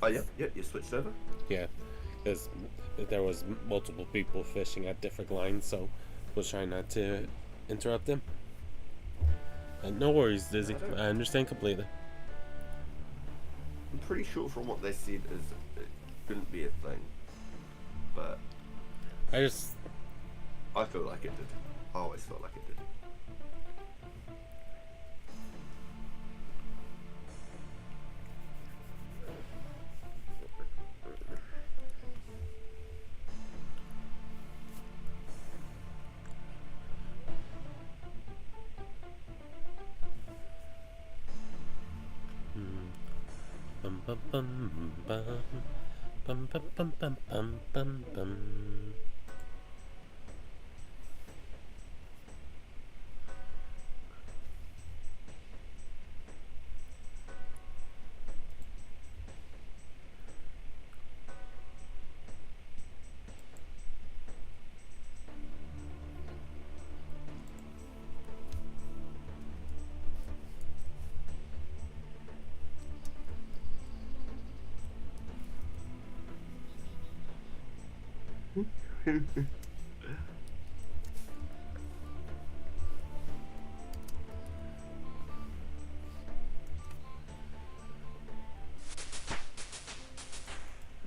Oh yeah, you switched over? Yeah, because there was multiple people fishing at different lines, so was trying not to interrupt them. No worries, Dizzy. I understand completely. I'm pretty sure from what they said is it couldn't be a thing, but I feel like it did. I always felt like it did. Bum bum bum bum bum bum bum bum bum bum.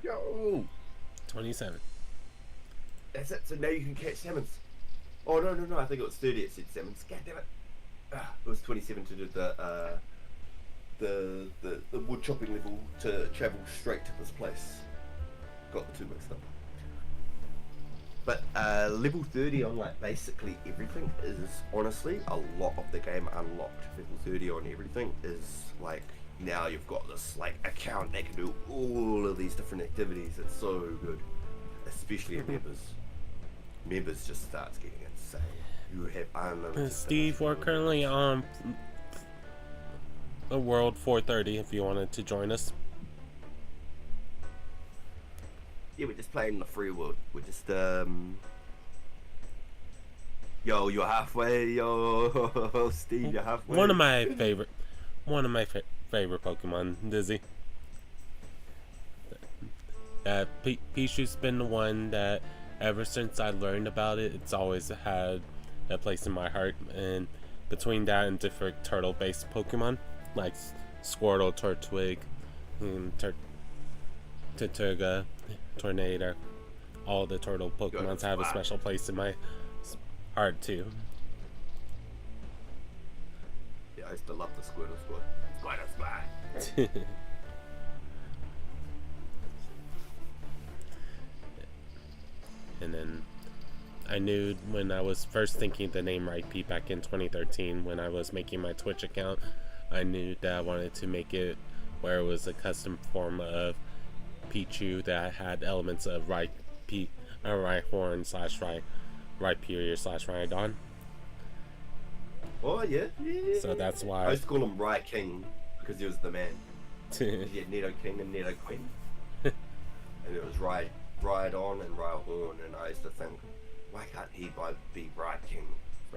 Yo! 27. That's it, so now you can catch salmons. Oh no, I think it was 30 it said salmons. God damn it. It was 27 to do the wood chopping level to travel straight to this place. Got the two mixed up. But level 30 on like basically everything is honestly a lot of the game unlocked. Level 30 on everything is like now you've got this like account that can do all of these different activities. It's so good, especially in members. Members just starts getting insane. You have unlimited. Steve, we're currently on a World 430 if you wanted to join us. Yeah, we're just playing the free world. We're just yo, you're halfway, yo, Steve, you're halfway. One of my favorite Pokemon, Izzy. Pichu's been the one that ever since I learned about it, it's always had a place in my heart. And between that and different turtle-based Pokemon like Squirtle, Turtwig, and Turtwig, Tornado, all the turtle Pokemons have a special place in my heart too. Yeah, I used to love the Squirtle. And then I knew when I was first thinking the name Rhypi back in 2013 when I was making my Twitch account, I knew that I wanted to make it where it was a custom form of Pichu that had elements of Rhyhorn / Rhyperior / Rhydon. Oh yeah. So that's why I used to call him Rhy King because he was the man. He had Nido King and Nido Queen, and it was Rhydon and Rhyhorn, and I used to think, why can't he be Rhy King?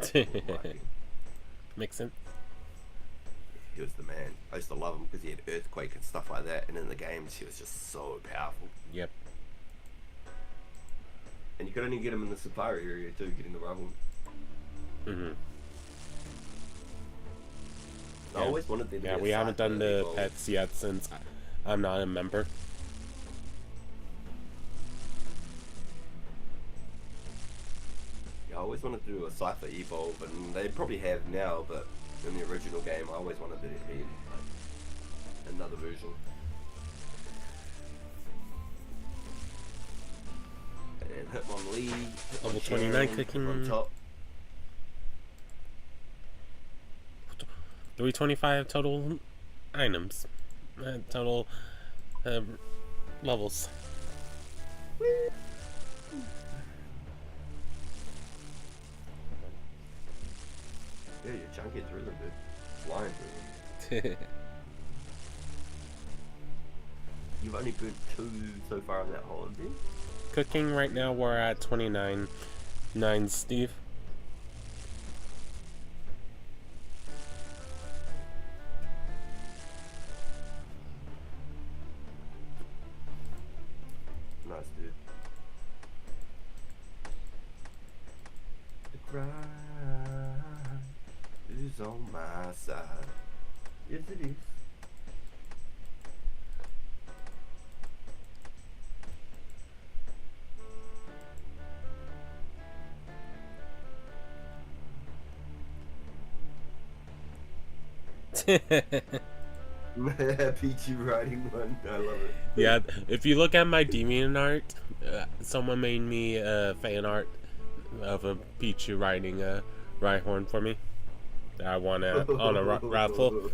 So I called him Rhy King. Makes sense. He was the man. I used to love him because he had Earthquake and stuff like that, and in the games he was just so powerful. Yep. And you could only get him in the Safari area too, getting the Rhyhorn. I always wanted there to be we haven't done the pets yet since I'm not a member. Yeah, I always wanted to do a Cypher Evolve, and they probably have now, but in the original game I always wanted there to be like another version. And Hitmonlee, Level 29 cooking on top. 325 total items, total levels. Yeah, your chunk is really good. Flying through. You've only put 2 so far on that holiday. Cooking right now we're at 29. Steve. Nice, dude. The crowd is on my side. Yes, it is. Peachy riding one, I love it. Yeah, if you look at my DeviantArt, someone made me a fan art of a Pichu riding a Rhyhorn for me. That I won on a raffle.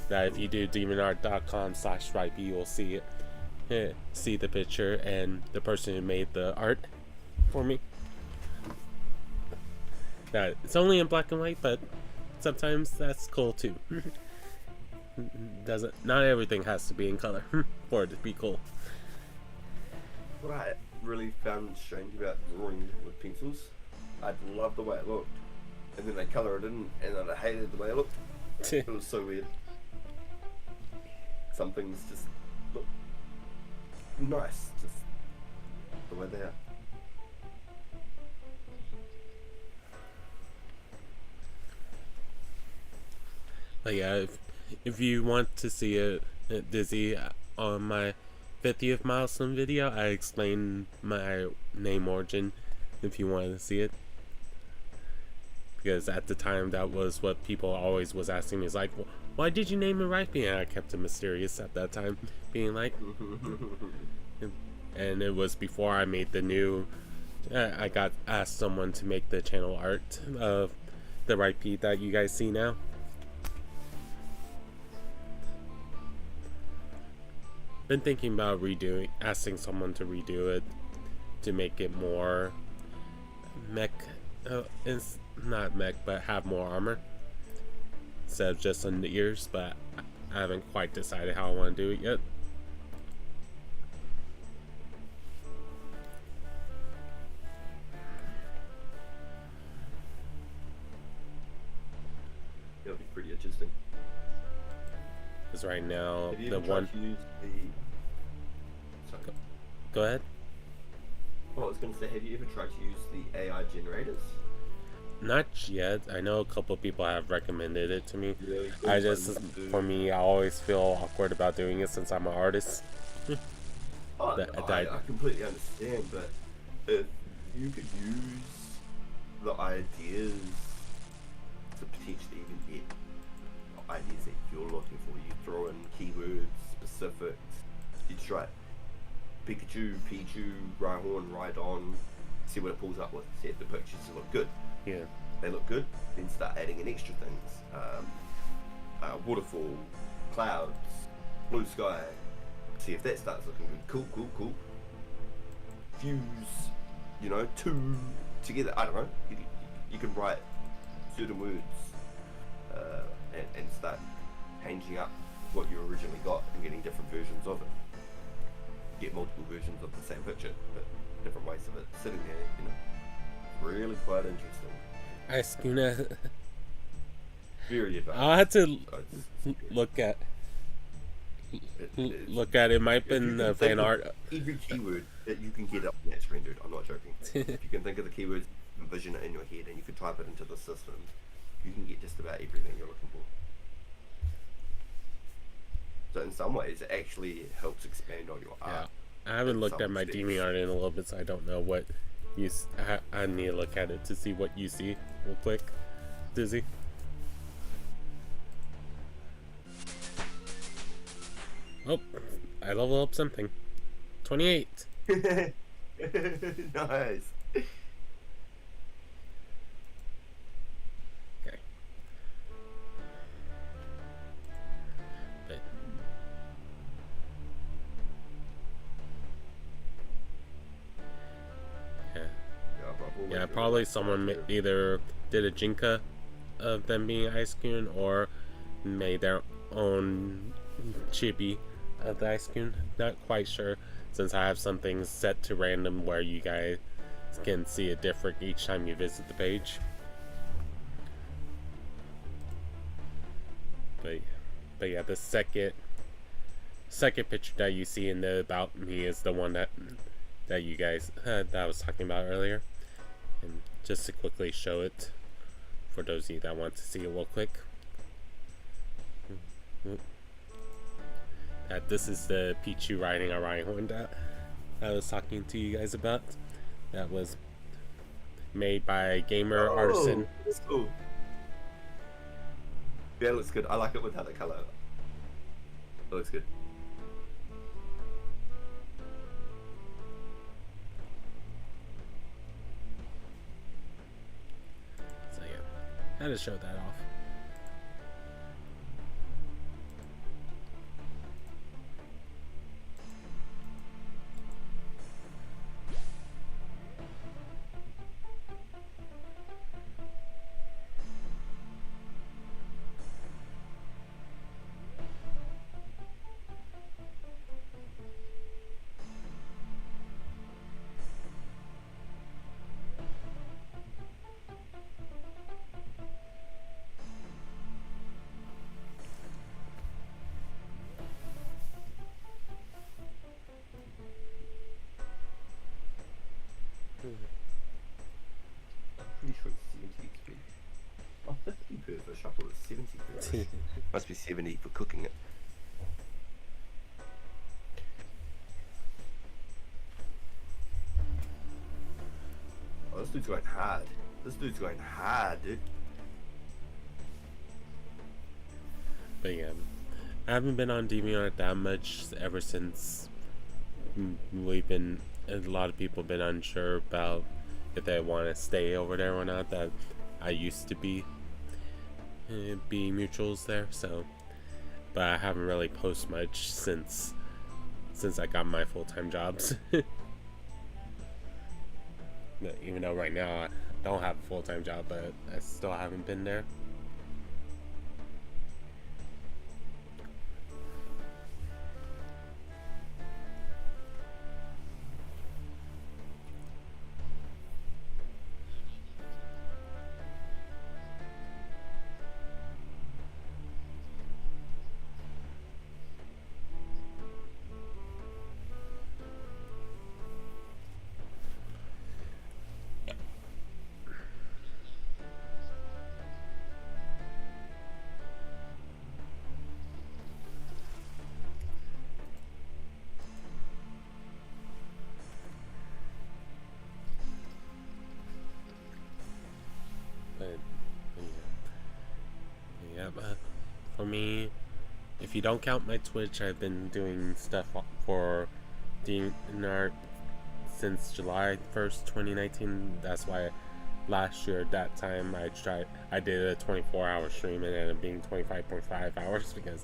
That if you do deviantart.com/Rhypi, you'll see it. See the picture and the person who made the art for me. It's only in black and white, but sometimes that's cool too. Not everything has to be in color for it to be cool. What I really found strange about drawing with pencils, I loved the way it looked, and then they colour it in, and then I hated the way it looked. It was so weird. Some things just look nice, just the way they are. But yeah, if you want to see it, Izzy, on my 50th milestone video, I explained my name origin if you wanted to see it. Because at the time, that was what people always was asking me. Is like, why did you name it Rhypi? And I kept it mysterious at that time, being like, and it was before I made the new. I got asked someone to make the channel art of the Rhypi that you guys see now. Been thinking about asking someone to redo it to make it more mech. It's not mech, but have more armor instead of just on the ears. But I haven't quite decided how I want to do it yet. That'll be pretty interesting. Because right now, Have you the ever one. tried to use Sorry. Go ahead. Oh, I was going to say, have you ever tried to use the AI generators? Not yet. I know a couple of people have recommended it to me. Really I just, for me, I always feel awkward about doing it since I'm an artist. Oh, I completely understand, but if you could use the ideas to potentially even get the ideas that you're looking for, you throw in keywords, specifics, you try Pikachu, Pichu, Rhyhorn, Rhydon, see what it pulls up with, see if the pictures look good. Yeah. They look good, then start adding in extra things. Waterfall, clouds, blue sky, see if that starts looking good. Cool. Fuse, you know, two together, I don't know, you can write certain words and start changing up what you originally got and getting different versions of it. Get multiple versions of the same picture, but different ways of it sitting there, you know. Really quite interesting. Ice-Kuna. Very advanced. I'll have to look at it. Might have been the fan art. Every keyword that you can get up that's rendered, I'm not joking. If you can think of the keywords, envision it in your head, and you can type it into the system, you can get just about everything you're looking for. So in some ways, it actually helps expand on your art. I haven't looked at my DWheelchair in a little bit, so I don't know what you. I need to look at it to see what you see real quick. Dizzy. Oh, I level up something. 28. Nice. Okay. But yeah, probably someone either did a Jinka of them being Ice-Kun or made their own chibi of the Ice-Kun. Not quite sure, since I have some things set to random where you guys can see it different each time you visit the page. But yeah, the second picture that you see in the About Me is the one that you guys that I was talking about earlier. And just to quickly show it for those of you that want to see it real quick. This is the Pichu riding a Rhyhorn that I was talking to you guys about. That was made by a gamer artisan. That's cool. Yeah, it looks good. I like it without the color. It looks good. So yeah, had to show that off. Pretty sure it's 70 XP. Oh, 50 per fish. I thought it was 70 per fish. Must be 70 for cooking it. Oh, this dude's going hard. This dude's going hard, dude. But yeah, I haven't been on DWheelchair that much ever since a lot of people have been unsure about if they want to stay over there or not. That I used to be mutuals there, so, but I haven't really posted much since I got my full-time jobs. Even though right now I don't have a full-time job, but I still haven't been there. For me, if you don't count my Twitch, I've been doing stuff for DNR since July 1st, 2019. That's why last year at that time I did a 24-hour stream and it ended up being 25.5 hours because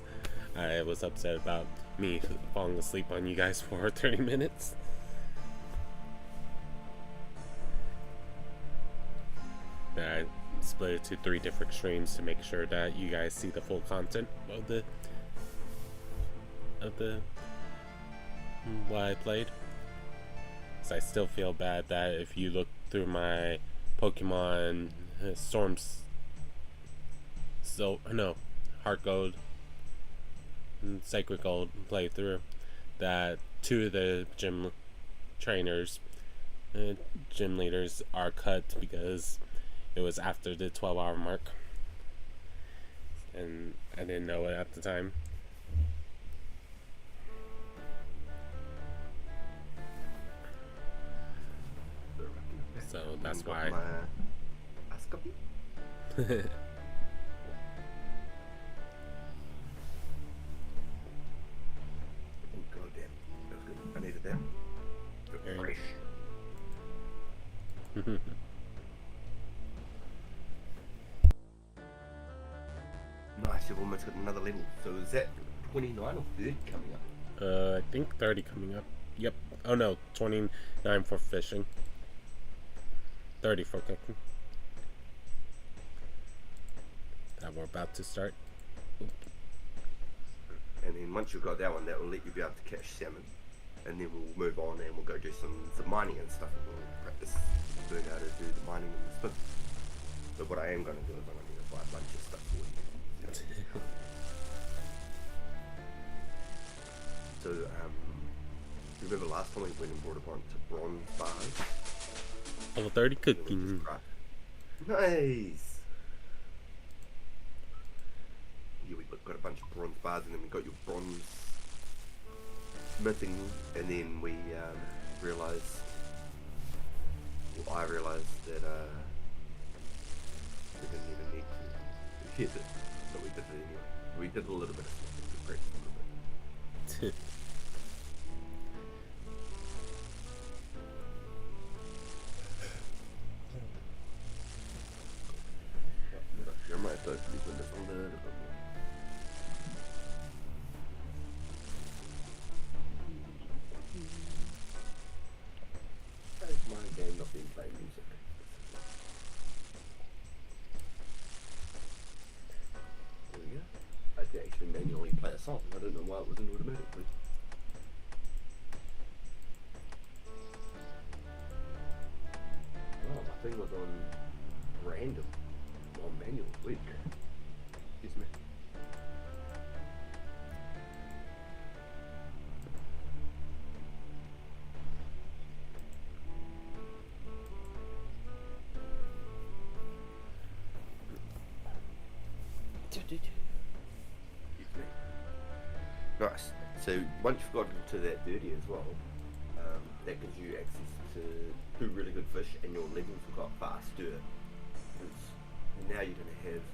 I was upset about me falling asleep on you guys for 30 minutes. I split it to 3 different streams to make sure that you guys see the full content of the what I played. So I still feel bad that if you look through my Pokemon Heart Gold and Sacred Gold playthrough, that 2 of the gym trainers, gym leaders are cut because it was after the 12-hour mark, and I didn't know it at the time. So that's why. Oh, goddamn. That was good. I needed that. Fresh. Nice, you've almost got another level. So is that 29 or 30 coming up? I think 30 coming up. Yep. Oh no, 29 for fishing. 30 for cooking. That we're about to start. Oop. And then once you've got that one, that will let you be able to catch salmon. And then we'll move on and we'll go do some mining and stuff. And we'll practice, learn how to do the mining and the stuff. But what I am going to do is I'm going to buy a bunch of stuff for you. So, remember last time we went and brought a bunch of bronze bars? Level 30 cooking. Nice! Yeah, we got a bunch of bronze bars and then we got your bronze smithing, and then we realised, well, I realised that we didn't even need to hit it, but we did it anyway. We did a little bit of smithing to practice a little bit. I might have to open these windows a little bit more. How's my game not being playing music? There we go. I had to actually manually play a song. I don't know why it wasn't automatically. Oh, my thing was on random. On manual. Wait. Excuse me. Nice. So once you've got into that 30 as well, that gives you access to 2 really good fish, and your levels have got faster. Because now you're going to have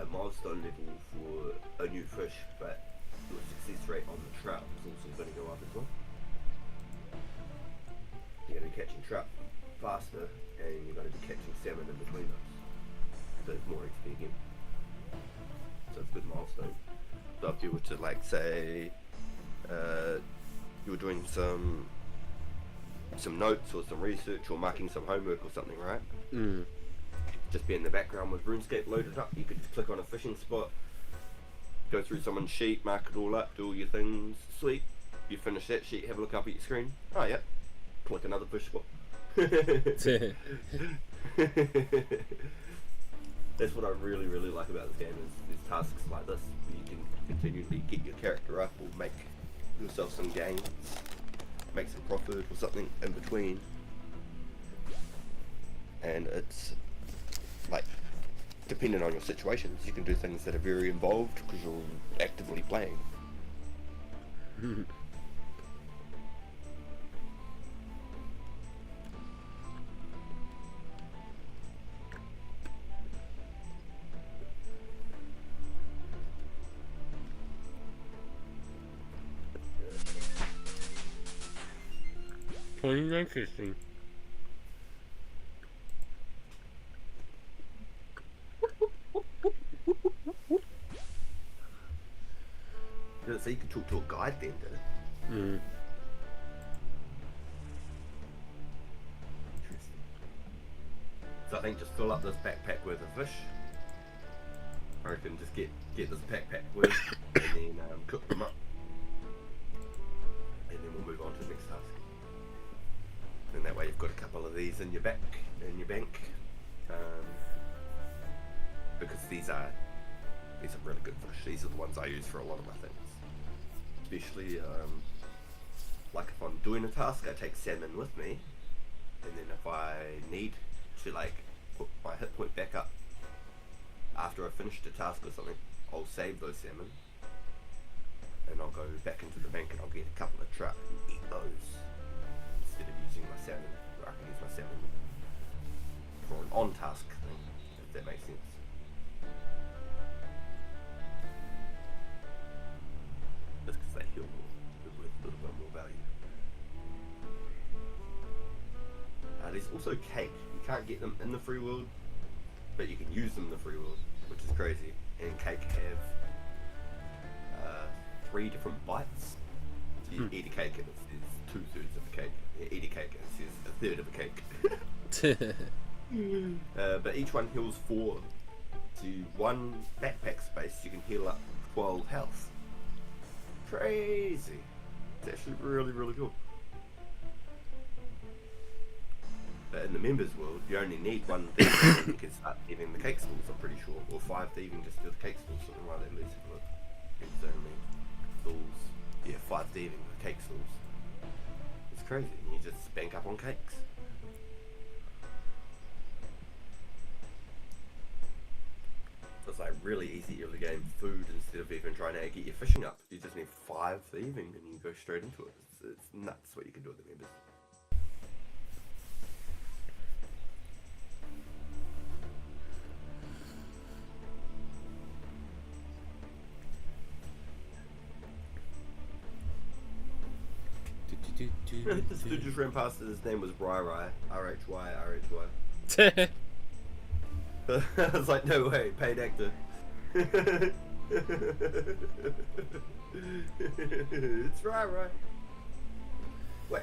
a milestone level for a new fish, but your success rate on the trout is also going to go up as well. faster, and you're going to be catching salmon in between those. So it's more XP again. So it's a good milestone. So if you were to like say you were doing some notes or some research or marking some homework or something, right? Just be in the background with RuneScape loaded up. You could just click on a fishing spot, go through someone's sheet, mark it all up, do all your things. Sweet. You finish that sheet, have a look up at your screen. Oh yeah, click another fish spot. That's what I really like about this game is tasks like this where you can continually get your character up or make yourself some gains, make some profit or something in between. And it's like, depending on your situations, you can do things that are very involved because you're actively playing. Interesting. So you can talk to a guide then, did it? Interesting. So I think just fill up this backpack worth of fish. I reckon just get this backpack worth and then cook them up. And then we'll move on to the next task. And that way you've got a couple of these in your bank. Because these are really good fish. These are the ones I use for a lot of my things. Especially like if I'm doing a task, I take salmon with me, and then if I need to like put my hit point back up after I finish the task or something, I'll save those salmon and I'll go back into the bank and I'll get a couple of trout and eat those instead of using my salmon, where I can use my salmon for an on task thing, if that makes sense. Just because they heal more, they're worth a little bit more value. There's also cake. You can't get them in the free world, but you can use them in the free world, which is crazy. And cake have 3 different bites. So you eat a cake and it's 2/3 of a cake. You eat a cake and it's 1/3 of a cake. But each one heals 4. So 1 backpack space you can heal up 12 health. Crazy. It's actually really cool. But in the members world, you only need 1 thieving and you can start thieving the cake stalls, I'm pretty sure. Or 5 thieving just to do the cake stalls, something like that. Let's have a look. It's only stalls. Yeah, 5 thieving with cake stalls. It's crazy. You just bank up on cakes. It's like really easy early game food instead of even trying to get your fishing up. You just need 5 thieving and you go straight into it. It's nuts what you can do with the members. This dude just ran past it, his name was RaNCiiD, RHY. I was like, no way, paid actor. It's RaNCiiD. Wait.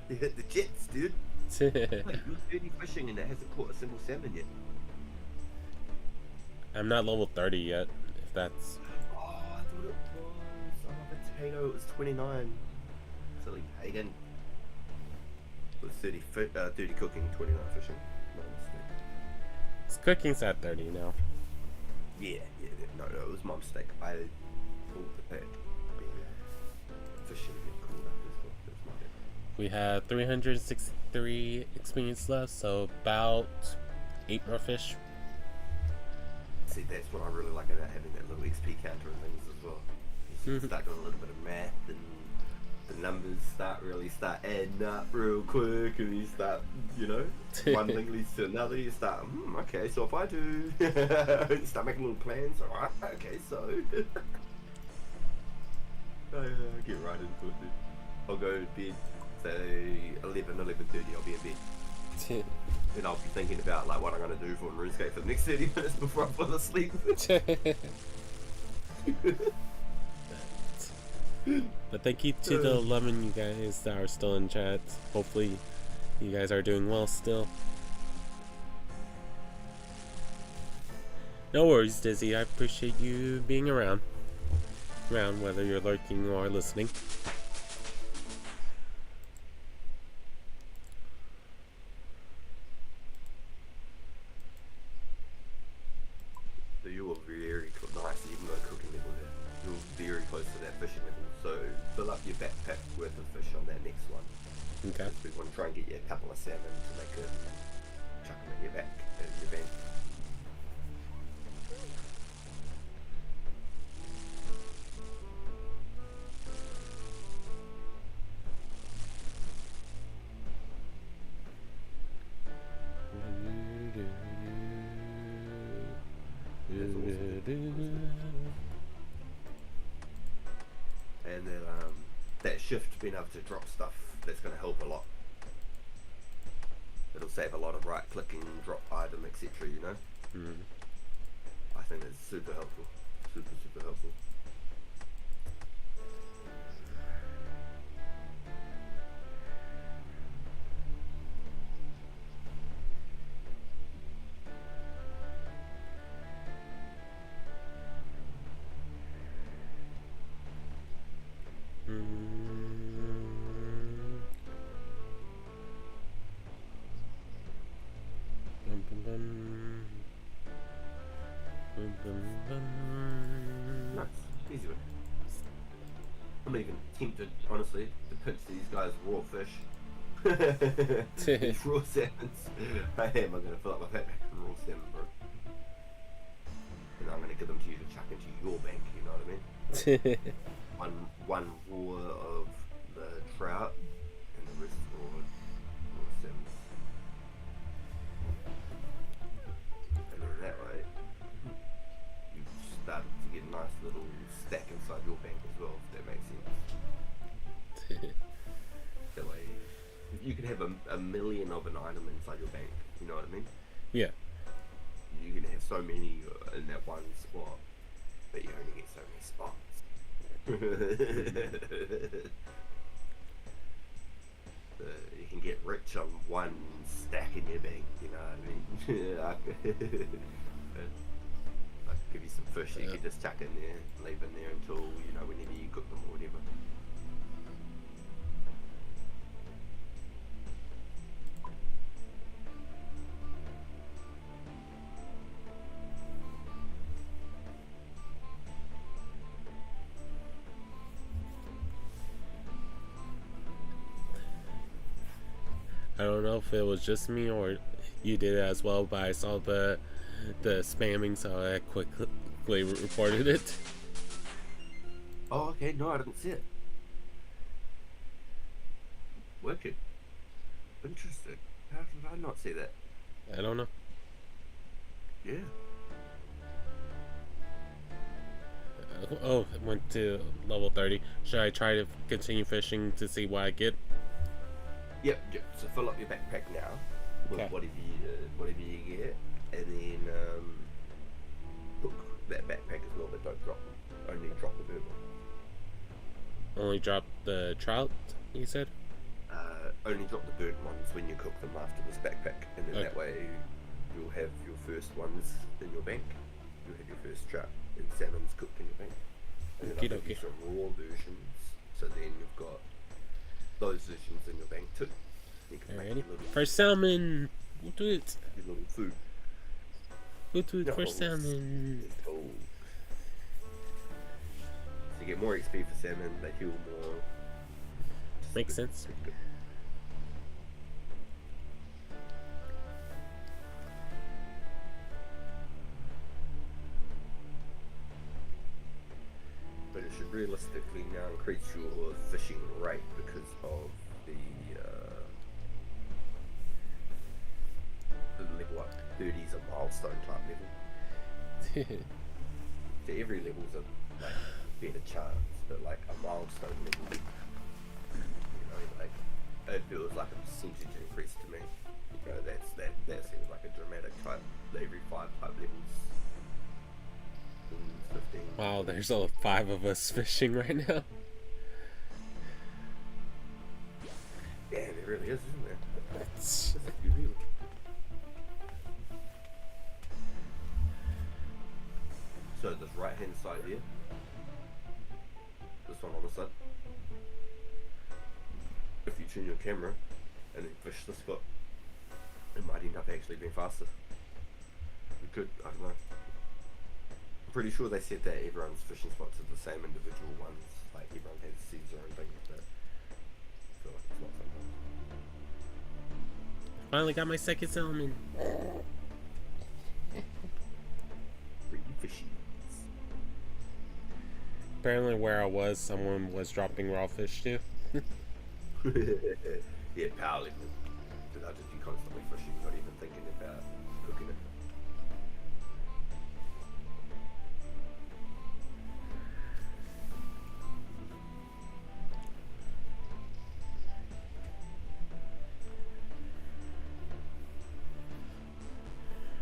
You hit the jets, dude. Wait, you're dirty fishing and it hasn't caught a single salmon yet. I'm not level 30 yet, if that's... Oh, I thought it was. Oh, potato, it was 29. Silly pagan. It was 30 cooking, 29 fishing. My mistake. It's cooking's at 30 now. Yeah, no, it was my mistake. I pulled the peg. Fishing get called up as well. That's my bad. We have 363 experience left, so about 8 more fish. See, that's what I really like about having that little XP counter and things as well. You start doing a little bit of math and the numbers start adding up real quick, and you start, one thing leads to another. You start, okay, so if I do, you start making little plans. Alright, okay, so. I'll get right into it, dude. I'll go to bed, say 11:30. I'll be in bed. And I'll be thinking about like what I'm gonna do for RuneScape for the next 30 minutes before I fall asleep. But thank you to the 11 you guys that are still in chat. Hopefully you guys are doing well still. No worries, Dizzy. I appreciate you being around. Whether you're lurking or listening. So you were very nice, even though cooking level there. You were very close to that fishing level. So fill up your backpack worth of fish on that next one. Okay. We want to try and get you a couple of salmon to make it, chuck them in your back, in your bank. And then that shift, being able to drop stuff, that's going to help a lot. It'll save a lot of right clicking, drop item, etc. You know. I think that's super helpful, super helpful. Nice, easy one. I'm even tempted, honestly, to pitch these guys raw fish. These raw salmons. I am. I'm going to fill up my backpack with raw salmon, bro. And I'm going to give them to you to chuck into your bank. You know what I mean? one raw of the trout, and the rest raw salmon. And then that way, you start to get a nice little stack inside your bank as well, if that makes sense. That way, you can have a million of an item inside your bank, you know what I mean? Yeah. You can have so many in that one spot, but you only get so many spots. You can get rich on one stack in your bank, you know what I mean? I could give you some fish that you could just chuck in there, leave in there until, you know, whenever you cook them or whatever. I don't know if it was just me or you did it as well, but I saw the spamming, so I quickly reported it. Oh, okay. No, I didn't see it. Wicked. Interesting. How did I not see that? I don't know. Yeah. Oh, it went to level 30. Should I try to continue fishing to see what I get? Yep. So fill up your backpack now with whatever you get, and then hook that backpack as well, but don't drop them. Only drop the bird one. Only drop the trout, you said? Only drop the bird ones when you cook them after this backpack, and then that way you'll have your first ones in your bank. You'll have your first trout and salmon's cooked in your bank. And then I'll give you some raw versions, so then you've got those versions in your bank too. You can make Alrighty. First salmon! We'll do it! Your little food. We'll do it first salmon! Oh. So you get more XP for salmon, they heal more. Makes sense. Good. But it should realistically now increase your fishing rate because of the level up 30's a milestone type level. So every level's a better chance. but like a milestone level. You know, like it feels like a percentage increase to me. You know, that seems like a dramatic type. Every 5 type levels. 15. Wow, there's all 5 of us fishing right now. Yeah, there really is, isn't there? That's... So this right hand side here, this one on the side, if you turn your camera and then fish this spot, it might end up actually being faster. You could, I don't know. I'm pretty sure they said that everyone's fishing spots are the same individual ones, like everyone has seeds or anything, but I feel like it's not sometimes. Finally got my second salmon. Pretty fishy. Apparently where I was, someone was dropping raw fish too. Yeah, powerlifting. But I'll just be constantly fishing, not even thinking about cooking it.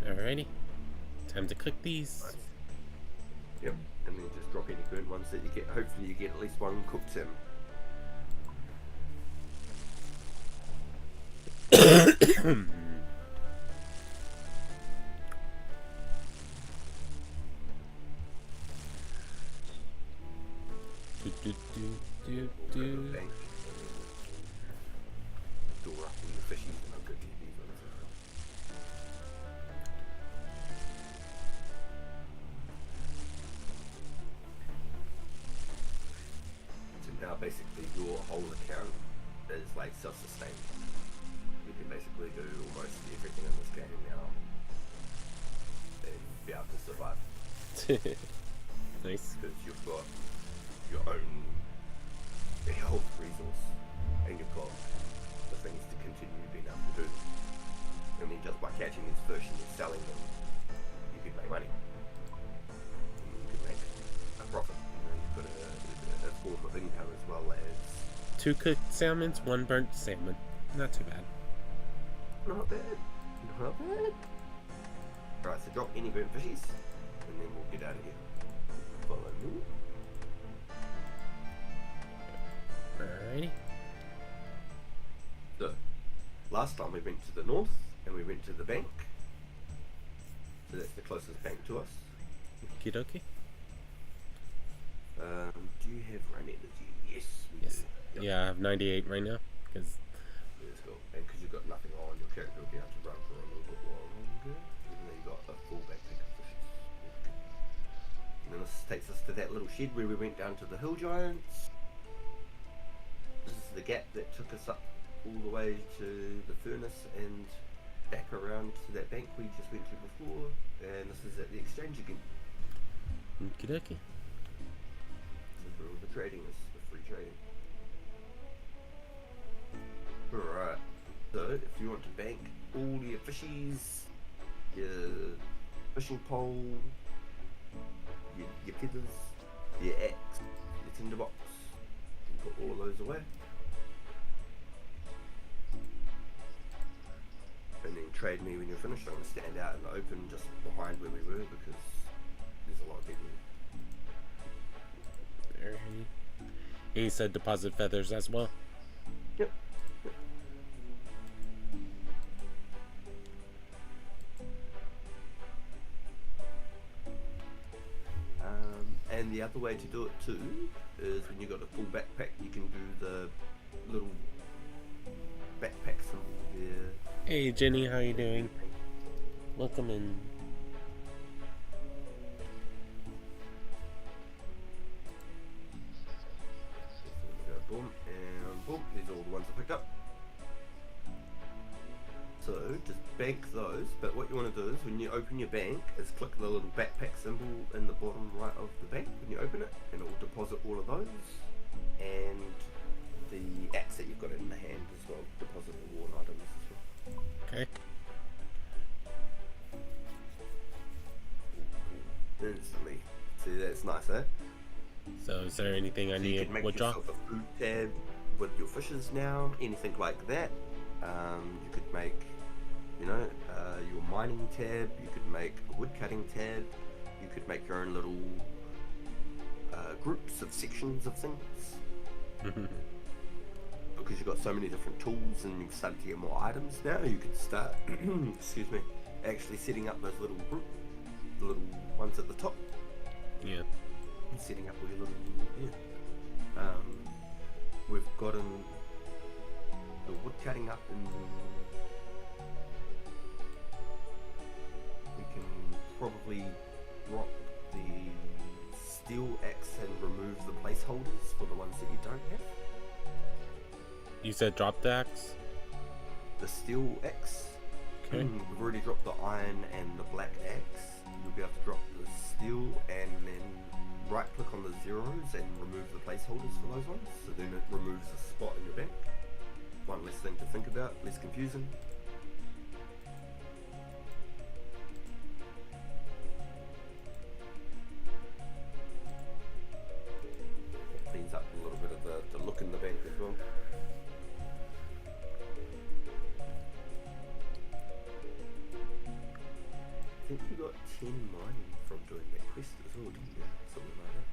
Alrighty, time to cook these. Nice. Yep, and then just drop any burnt ones that you get. Hopefully you get at least one cooked salmon. Door up all the fishies and I'll go get these ones as well. So now basically your whole account is like self-sustained. You can basically do almost everything in this game now and be able to survive. Nice. Because you've got your own health resource and you've got the things to continue being able to do. I mean, just by catching these fish and then selling them, you can make money. And you can make a profit. You know, you've got a form of income as well as... 2 cooked salmons, 1 burnt salmon. Not too bad. Not bad. Not bad. Alright, so drop any burnt fishies and then we'll get out of here. Follow me. Alrighty. So, last time we went to the north and we went to the bank. So that's the closest bank to us. Okie dokie. Do you have run energy? Yes, we Yes. do. Yep. Yeah, I have 98 right now. Because Let's go. And because you've got nothing on, your character will be able to run for a little bit longer. Even though you've got a full backpack of fishes. And then this takes us to that little shed where we went down to the hill giants. This is the gap that took us up all the way to the furnace and back around to that bank we just went to before. And this is at the exchange again. okie dokie. This is where all the trading is, the free trading. Alright, so if you want to bank all your fishies, your fishing pole, your feathers, your axe, your tinderbox, you can put all those away. And then trade me when you're finished. I'm going to stand out in the open just behind where we were because there's a lot of people here. Alrighty. And you said deposit feathers as well. Yep. And the other way to do it too is when you've got a full backpack, you can do the little backpack symbol there. Hey Jenny, how you doing? Welcome in. So we go boom and boom. These are all the ones I picked up. So just bank those, but what you want to do is when you open your bank is click the little backpack symbol in the bottom right of the bank when you open it, and it will deposit all of those, and the axe that you've got in the hand as well, deposit the worn items as well. Okay. Instantly. See, that's nice, eh? So is there anything I So you need can make wood drop? yourself a food tab with your fishes now, anything like that. You could make, you know, your mining tab, you could make a wood cutting tab, you could make your own little groups of sections of things. Because you've got so many different tools and you've started to get more items now, you could start, excuse me, actually setting up those little groups, the little ones at the top. Yeah. And setting up all your little, we've gotten the wood cutting up and we can probably drop the steel axe and remove the placeholders for the ones that you don't have. You said drop the axe? The steel axe. Okay. We've already dropped the iron and the black axe. You'll be able to drop the steel and then right click on the zeros and remove the placeholders for those ones. So then it removes a spot in your bank. One less thing to think about, less confusing. It cleans up a little bit of the look in the bank as well. I think you got 10 mining from doing that quest as well, didn't you? Something like that.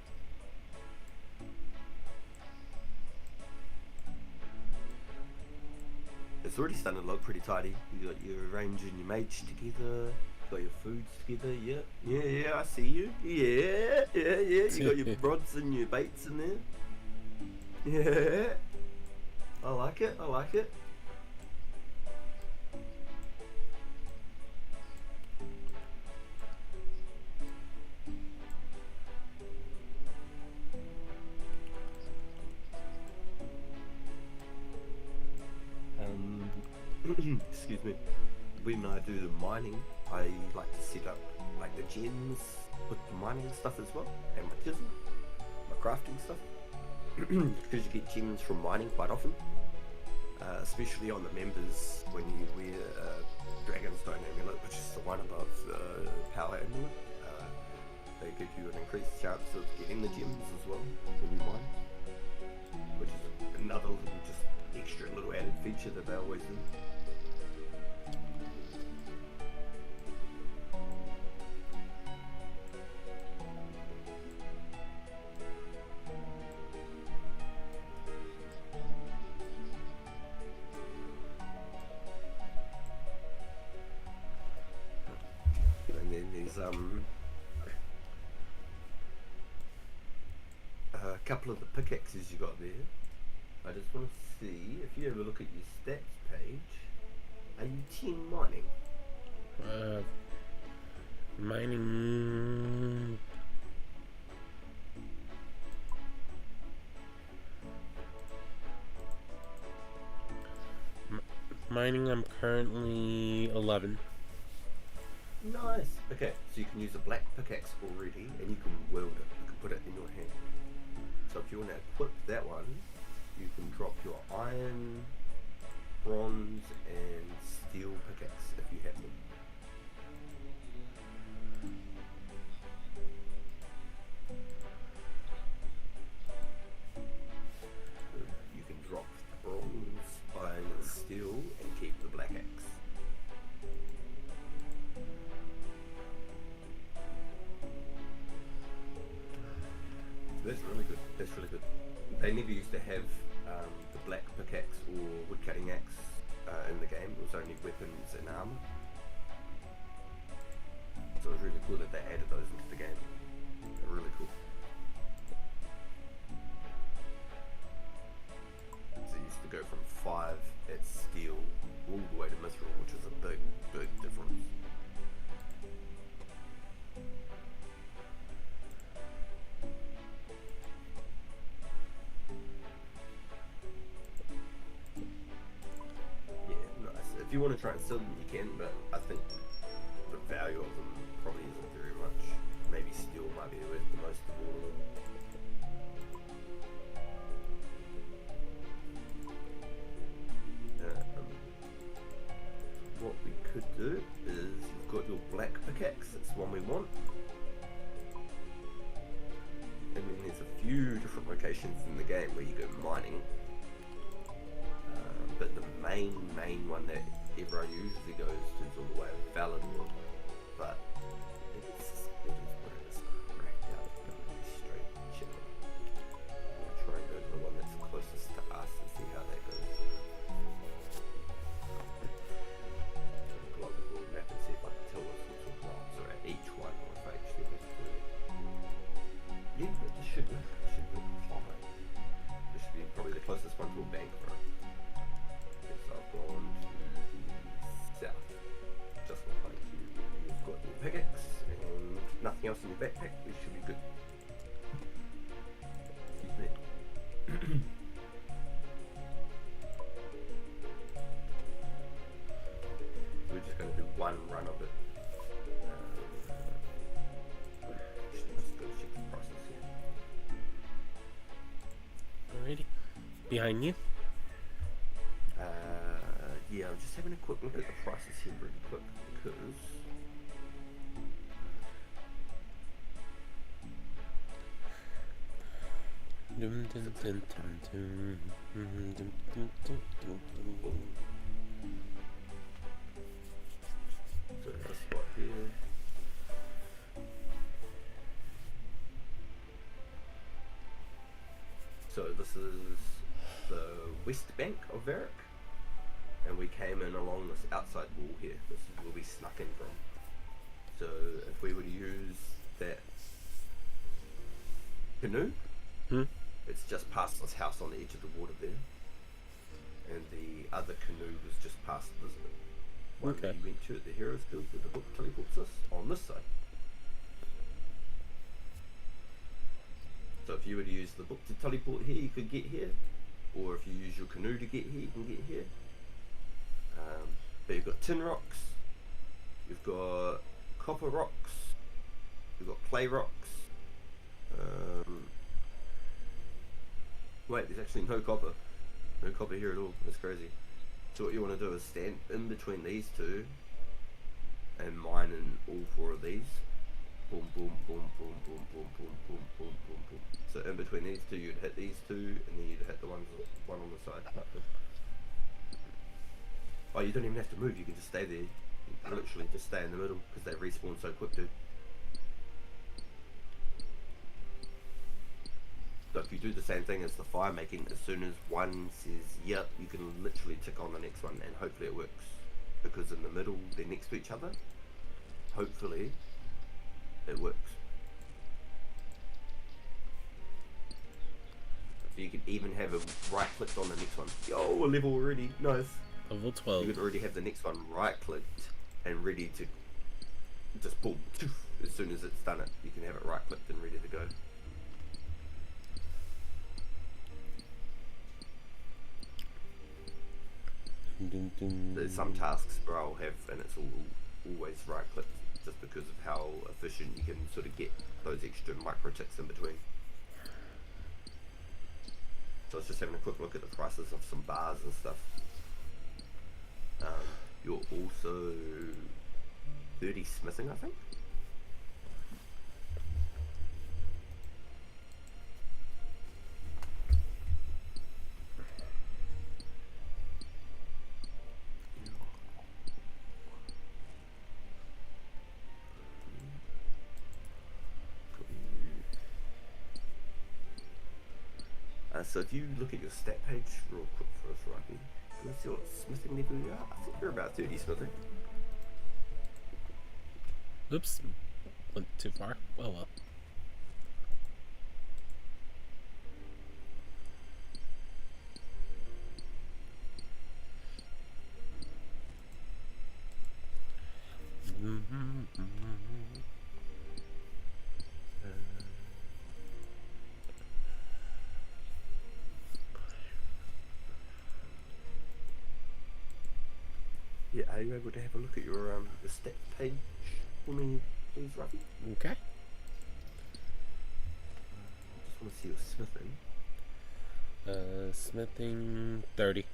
It's already starting to look pretty tidy. You got your range and your mage together. You got your foods together. Yeah, I see you. Yeah. You got your rods and your baits in there. Yeah. I like it. Excuse me. When I do the mining, I like to set up like the gems with the mining stuff as well, and my chisel, my crafting stuff, because you get gems from mining quite often, especially on the members when you wear Dragonstone amulet, which is the one above the power amulet. They give you an increased chance of getting the gems as well when you mine, which is another little just extra little added feature that they always do. And then there's a couple of the pickaxes you got there. I just want to see, if you ever look at your stats page, are you 10 mining? Mining. Mining, I'm currently 11. Nice! Okay, so you can use a black pickaxe already, and you can wield it. You can put it in your hand. So if you want to equip that one, you can drop your iron, bronze, and steel pickaxe if you have them. You can drop bronze, iron, and steel, and keep the black axe. That's really good. That's really good. They never used to have the black pickaxe or woodcutting axe in the game. It was only weapons and armor. So it was really cool that they added those into the game. They're really cool. So you used to go from 5 at steel all the way to mithril, which is a big, big difference. If you want to try and sell them, you can, but I think the value of them probably isn't very much. Maybe steel might be worth the most of all of them. What we could do is, you've got your black pickaxe, that's the one we want. And then there's a few locations in the game where you go mining. But the main one that everyone usually goes to is all the way in Valador. But it is what it is, cracked out straight chilling. We'll try and go to the one that's closest to us and see how that goes. Global world map and see if I can tell what sorts of rocks are at each one, or if I actually have to. Yeah, but this should work. This should work fine. This should be probably the closest one to a bank for it. So I've gone to the south, just behind you. You've got your pickaxe and nothing else in your backpack. We should be good. Excuse me. We're just going to do one run of it. Actually, just go check the process here. Alrighty. Behind you. Yeah, I'm just having a quick look at the prices here really quick because so this spot here. So this is the west bank of Vieira. And we came in along this outside wall here. This is where we snuck in from. So if we were to use that canoe, it's just past this house on the edge of the water there. And the other canoe was just past this one that you went to at the Heroes Guild where the book teleports us on this side. So if you were to use the book to teleport here, you could get here. Or if you use your canoe to get here, you can get here. But you've got tin rocks, you've got copper rocks, you've got clay rocks. Wait, there's actually no copper here at all. That's crazy. So what you want to do is stand in between these two and mine in all four of these. Boom, boom, boom, boom, boom, boom, boom, boom, boom, boom, boom. So in between these two, you'd hit these two, and then you'd hit the one on the side. Oh, you don't even have to move, you can just stay there. You can literally just stay in the middle, because they respawn so quick, dude. So if you do the same thing as the fire making, as soon as one says yep, you can literally tick on the next one, and hopefully it works. Because in the middle, they're next to each other. Hopefully, it works. So you can even have a right clicked on the next one. Yo, a level already, nice. Level 12. You could already have the next one right clicked and ready to just boom. As soon as it's done it, you can have it right clicked and ready to go. There's some tasks where I'll have, and it's always right clicked just because of how efficient you can sort of get those extra micro ticks in between. So I was just having a quick look at the prices of some bars and stuff. You're also 30 smithing, I think. So if you look at your stat page real quick for us, Rhypi, can you see what smithing level you are? I think you're about 30 smithing. Oops. Went too far. Oh well. Yeah, are you able to have a look at your stat page for me, please, Rhypi? Okay. Just want to see your smithing. Smithing 30. Is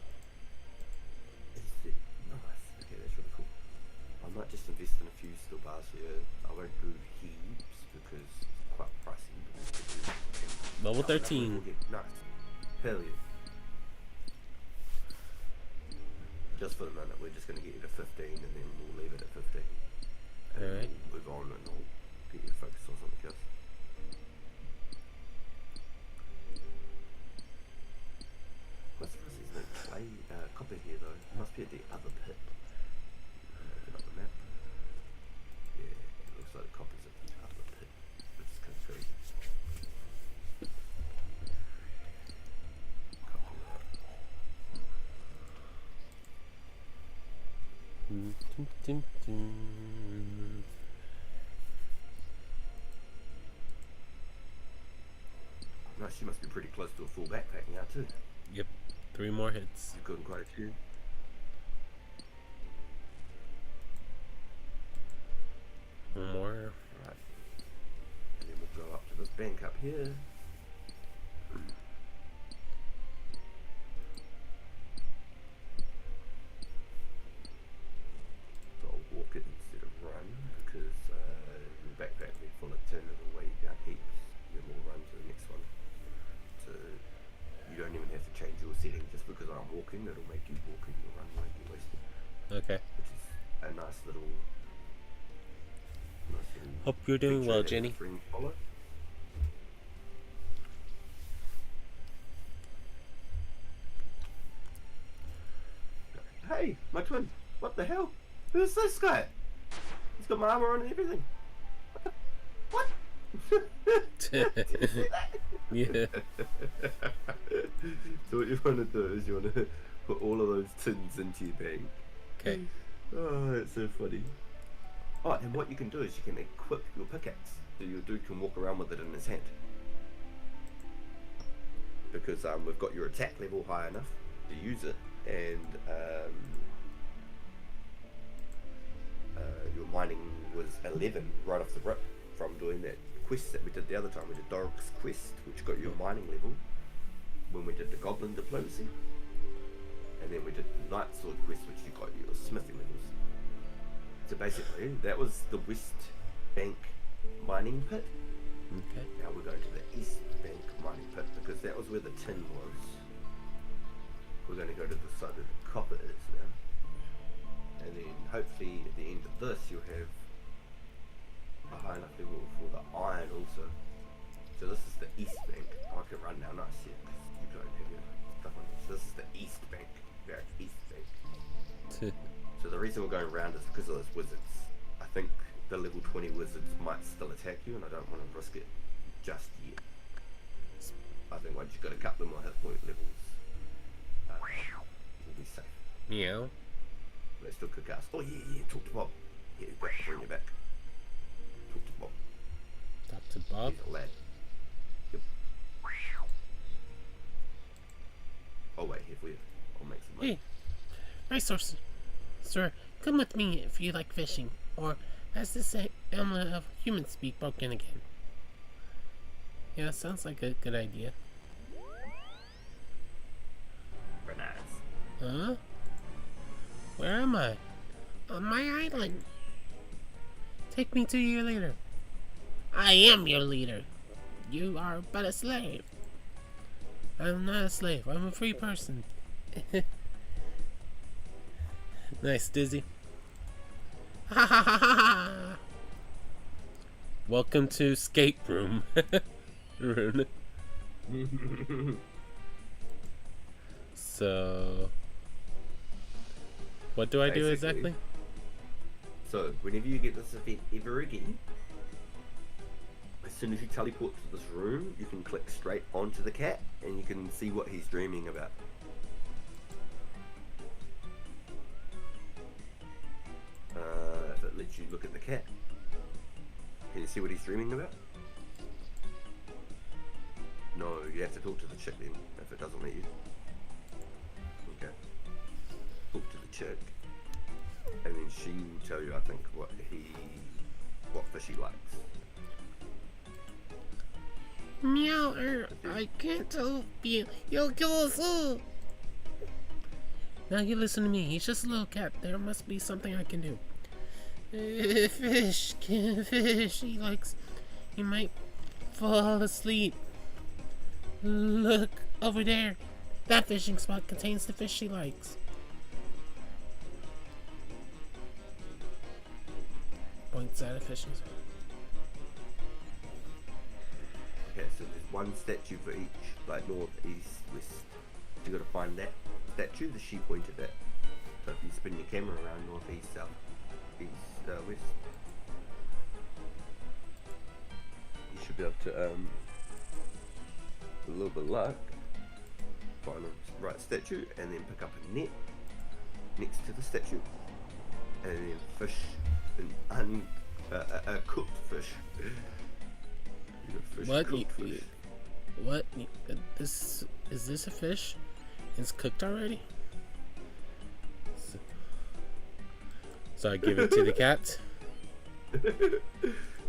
it nice? Okay, that's really cool. I might just invest in a few steel bars here. I won't do heaps because it's quite pricey. But we could do Level 13. Nice. Hell yeah. Just for the minute, we're just going to get you to 15 and then we'll leave it at 15. And Alright. we'll move on and I'll get you to focus on something else. What's this? There's no clay copper here though. It must be at the other pit. Open up the map. Yeah, it looks like the copper's at the other pit. Which is kind of crazy. Nice, you must be pretty close to a full backpack now too. Yep. 3 more hits. You've gotten quite a few. One more. Right. And then we'll go up to this bank up here. So I'll walk it instead of run because the backpack will be full of turn it away down heaps. Then we'll run to the next one. So you don't even have to change your setting just because I'm walking, it'll make you walk and your run won't be wasted. Okay. Which is a nice little Hope you're doing well, Jenny. Follow. Hey, my twin. What the hell? Who's this guy? He's got my armor on and everything. What? Did you see that? Yeah. So what you want to do is you want to put all of those tins into your bag. Okay. Oh, that's so funny. Oh, and what you can do is you can equip your pickaxe, so your dude can walk around with it in his hand. Because we've got your attack level high enough to use it, and your mining was 11 right off the rip from doing that quest that we did the other time. We did Doric's quest, which got you a mining level, when we did the Goblin Diplomacy, and then we did the Night Sword quest, which you got your smithing levels. So basically, that was the West Bank mining pit. Okay. Now we're going to the East Bank mining pit because that was where the tin was. We're going to go to the side of the copper is now. And then hopefully at the end of this you'll have a high enough level for the iron also. So this is the East Bank. Oh, I can run now, nice, yeah. You don't have your stuff on this. So this is the East Bank, very East Bank. So the reason we're going around is because of those wizards. I think the level 20 wizards might still attack you and I don't want to risk it just yet. I think once you've got a couple of more hit point levels, we'll be safe. Meow. They still kick ass. Oh yeah, talk to Bob. Yeah, bring you back. Talk to Bob. Talk to Bob. He's a lad. Yep. Oh wait, here for you. I'll make some money. Hey, resource. Sir, come with me if you like fishing, or as the amulet of human speak broken again. Yeah, sounds like a good idea. Very nice. Huh? Where am I? On my island. Take me to your leader. I am your leader. You are but a slave. I'm not a slave. I'm a free person. Nice, Dizzy. Ha ha ha ha! Welcome to Escape Room. Rune. So, what do I do exactly? So, whenever you get this event ever again, as soon as you teleport to this room, you can click straight onto the cat and you can see what he's dreaming about. If it lets you look at the cat, can you see what he's dreaming about? No, you have to talk to the chick then, if it doesn't let you. Okay. Talk to the chick, and then she will tell you, I think, what fish he likes. Meow, I can't help you. You'll kill us all. Now you listen to me. He's just a little cat. There must be something I can do. Fish. He might fall asleep. Look over there. That fishing spot contains the fish she likes. Points at a fishing spot. Okay, so there's one statue for each, like north, east, west. You gotta find that statue that she pointed at. So if you spin your camera around north, east, south, east, west, you should be able to, with a little bit of luck, find the right statue and then pick up a net next to the statue and then fish an cooked fish. What? What? Is this a fish? It's cooked already? So I give it to the cat.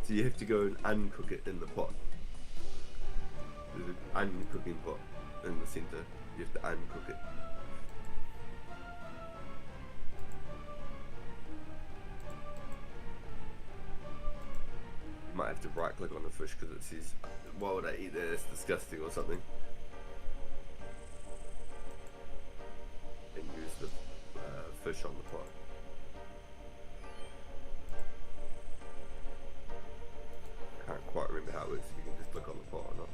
So you have to go and uncook it in the pot. There's an uncooking pot in the center. You have to uncook it. You might have to right click on the fish because it says, why would I eat that? It's disgusting or something. And use the fish on the pot. I can't quite remember how it works, if you can just click on the pot or not.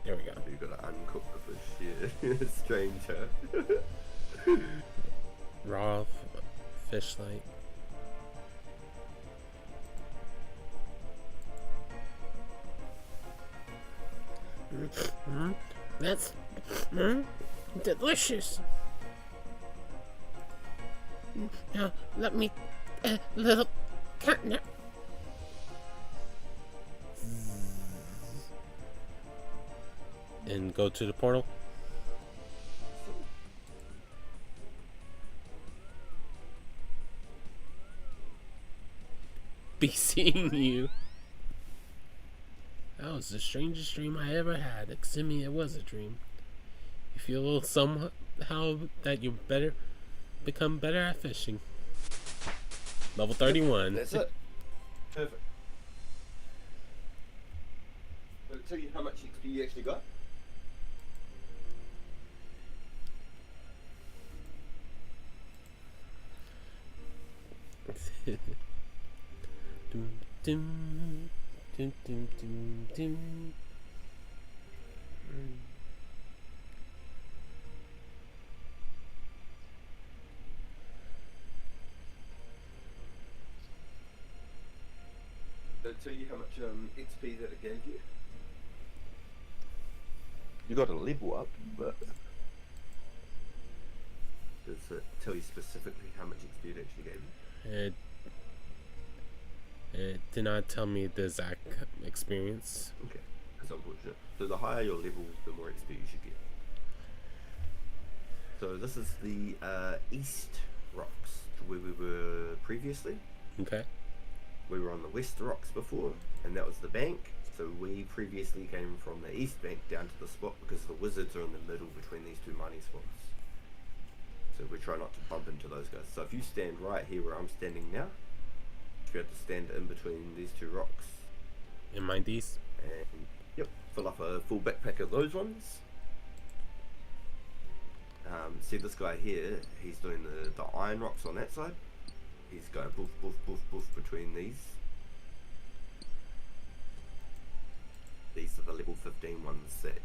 There we go. You've got to uncook the fish, yeah. Strange, huh? Raw fish light. That's delicious. Now let me little catnip. And go to the portal. Be seeing you. That was the strangest dream I ever had. Except me, it was a dream. You feel a little somehow that you become better at fishing. Level 31. That's it. Perfect. I'll tell you how much XP you actually got. Dum, dum, dum, dum, dum, dum. I'll tell you how much XP that it gave you. You got a level up, but does it tell you specifically how much XP it actually gave you? It did not tell me the exact experience. Okay, that's unfortunate. So the higher your level, the more XP you should get. So this is the east rocks to where we were previously. Okay. We were on the west rocks before, and that was the bank. So we previously came from the east bank down to the spot because the wizards are in the middle between these two mining spots. So we try not to bump into those guys. So if you stand right here where I'm standing now, you have to stand in between these two rocks. And mind these? And yep, fill up a full backpack of those ones. See this guy here, he's doing the iron rocks on that side. He's going boof, boof, boof, boof between these. These are the level 15 ones that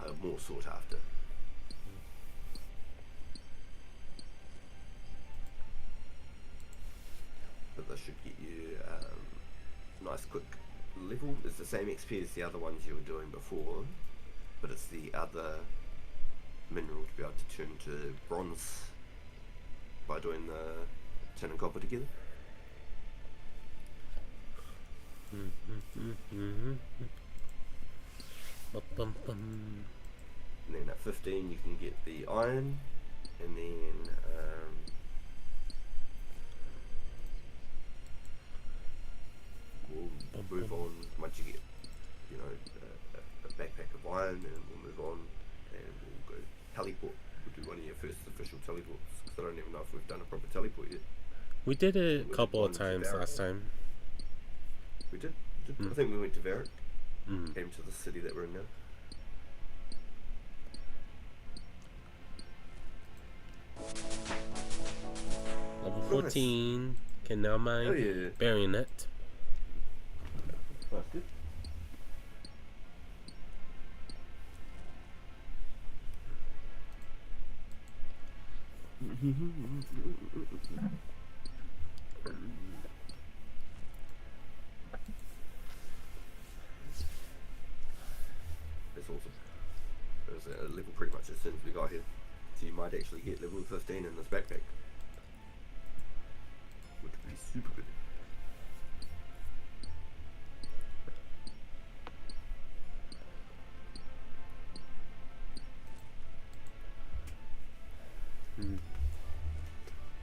are more sought after. But this should get you nice quick level. It's the same XP as the other ones you were doing before, but it's the other mineral to be able to turn to bronze by doing the tin and copper together. And then at 15 you can get the iron, and then we'll move on once you get, you know, a backpack of iron, and we'll move on and we'll go teleport. We'll do one of your first official teleports, because I don't even know if we've done a proper teleport yet. We did it a couple of times last time. We did? I think we went to Vieira. came to the city that we're in now. Level 14. Can now mine. Oh yeah. Baronet. That's good. That's awesome. It was a level pretty much as soon as we got here. So you might actually get level 15 in this backpack. Which would be super good.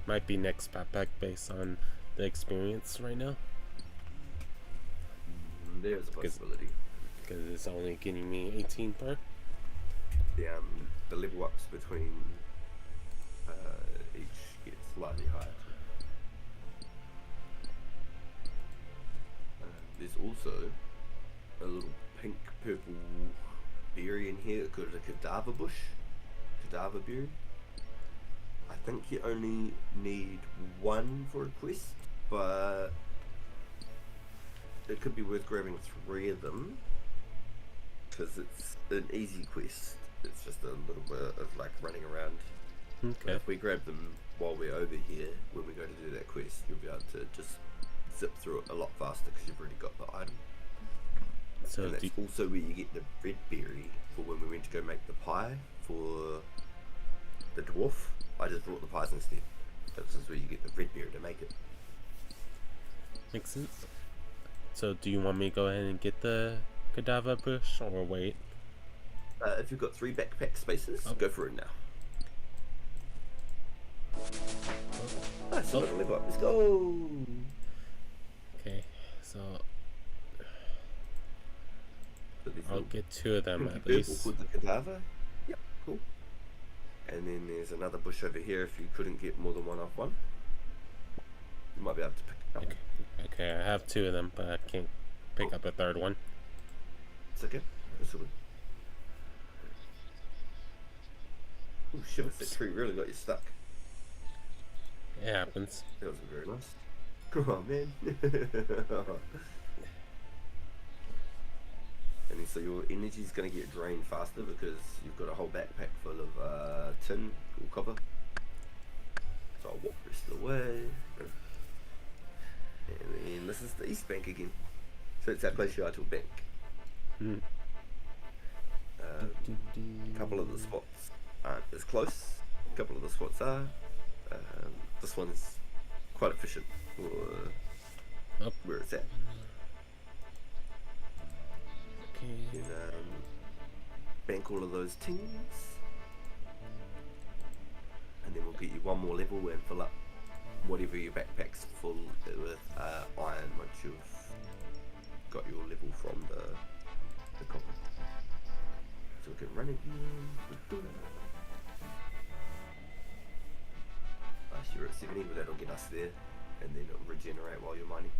Might be next backpack based on the experience right now. There's a possibility. Because it's only getting me 18 per. The level ups between each get slightly higher. There's also a little pink purple berry in here called a cadaver bush. Cadaver berry. I think you only need one for a quest, but it could be worth grabbing 3 of them because it's an easy quest. It's just a little bit of like running around. Okay. But if we grab them while we're over here, when we go to do that quest, you'll be able to just zip through it a lot faster because you've already got the item. So and that's also where you get the red berry for when we went to go make the pie for the dwarf. I just brought the pies instead. This is where you get the red berry to make it. Makes sense. So do you want me to go ahead and get the cadaver bush or wait? If you've got 3 backpack spaces, go for it now. Nice, level up. Let's go. Okay, so I'll get 2 of them at least. With the cadaver. Yep, cool. And then there's another bush over here if you couldn't get more than one off one. You might be able to pick it up. Okay, I have 2 of them, but I can't pick up a 3rd one. It's okay. It's all good. Oh shit, that tree really got you stuck. It happens. That wasn't very nice. Come on, man. And then so your energy's going to get drained faster because you've got a whole backpack full of tin or copper. So I'll walk the rest of the way. And then this is the East Bank again. So it's our place you are to a bank. A couple of the spots aren't as close. A couple of the spots are. This one's quite efficient for where it's at. Okay. And, bank all of those tings. And then we'll get you one more level and fill up whatever your backpack's full with iron once you've got your level from the copper. So we can run it again. You're at 70, but that'll get us there, and then it'll regenerate while you're mining.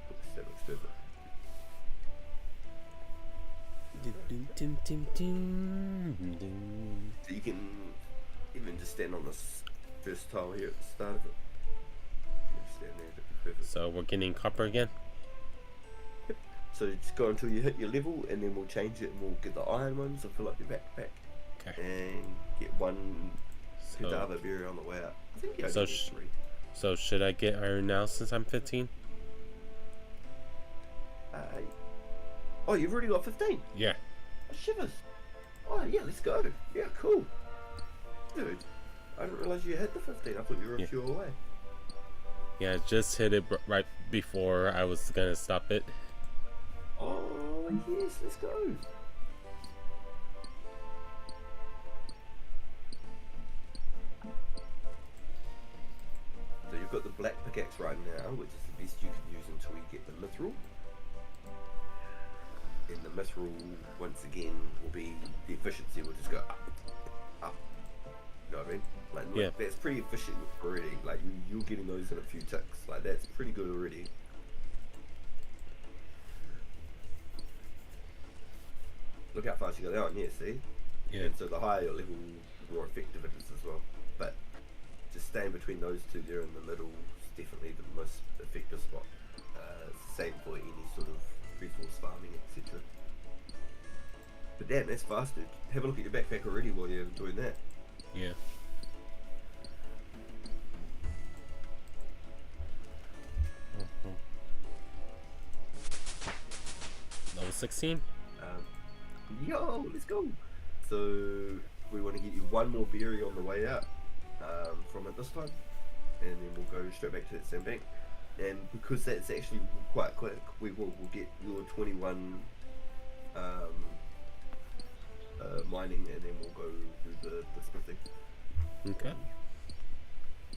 Oops, that looks perfect. So you can even just stand on this first tile here at the start of it. Stand there, that'd be perfect. So we're getting copper again? Yep. So just go until you hit your level, and then we'll change it, and we'll get the iron ones and fill up your backpack. Okay. And get one cadaver berry on the way out. I think you only need 3. So should I get iron now since I'm 15? Oh, you've already got 15? Yeah. Oh, shivers. Oh, yeah, let's go. Yeah, cool. Dude, I didn't realise you had the 15. I thought you were a few away. Yeah, I just hit it right before I was gonna stop it. Oh, yes, let's go. So you've got the black pickaxe right now, which is the best you can use until you get the mithril. And the mithril, once again, will be, the efficiency will just go up, up, You know what I mean? Like, Yeah. that's pretty efficient already. Like, you're getting those in a few ticks. Like, that's pretty good already. Look how fast you got out, yeah, see? Yeah. And so the higher your level, the more effective it is as well. But just staying between those two there in the middle is definitely the most effective spot. Same for any sort of resource farming, etc. But damn, that's fast, dude. Have a look at your backpack already while you're doing that. Yeah. Level 16? Yo, let's go! So, we want to get you one more berry on the way out from it this time. And then we'll go straight back to that same bank. And because that's actually quite quick, we'll get your 21 mining, and then we'll go do the smithing. Okay.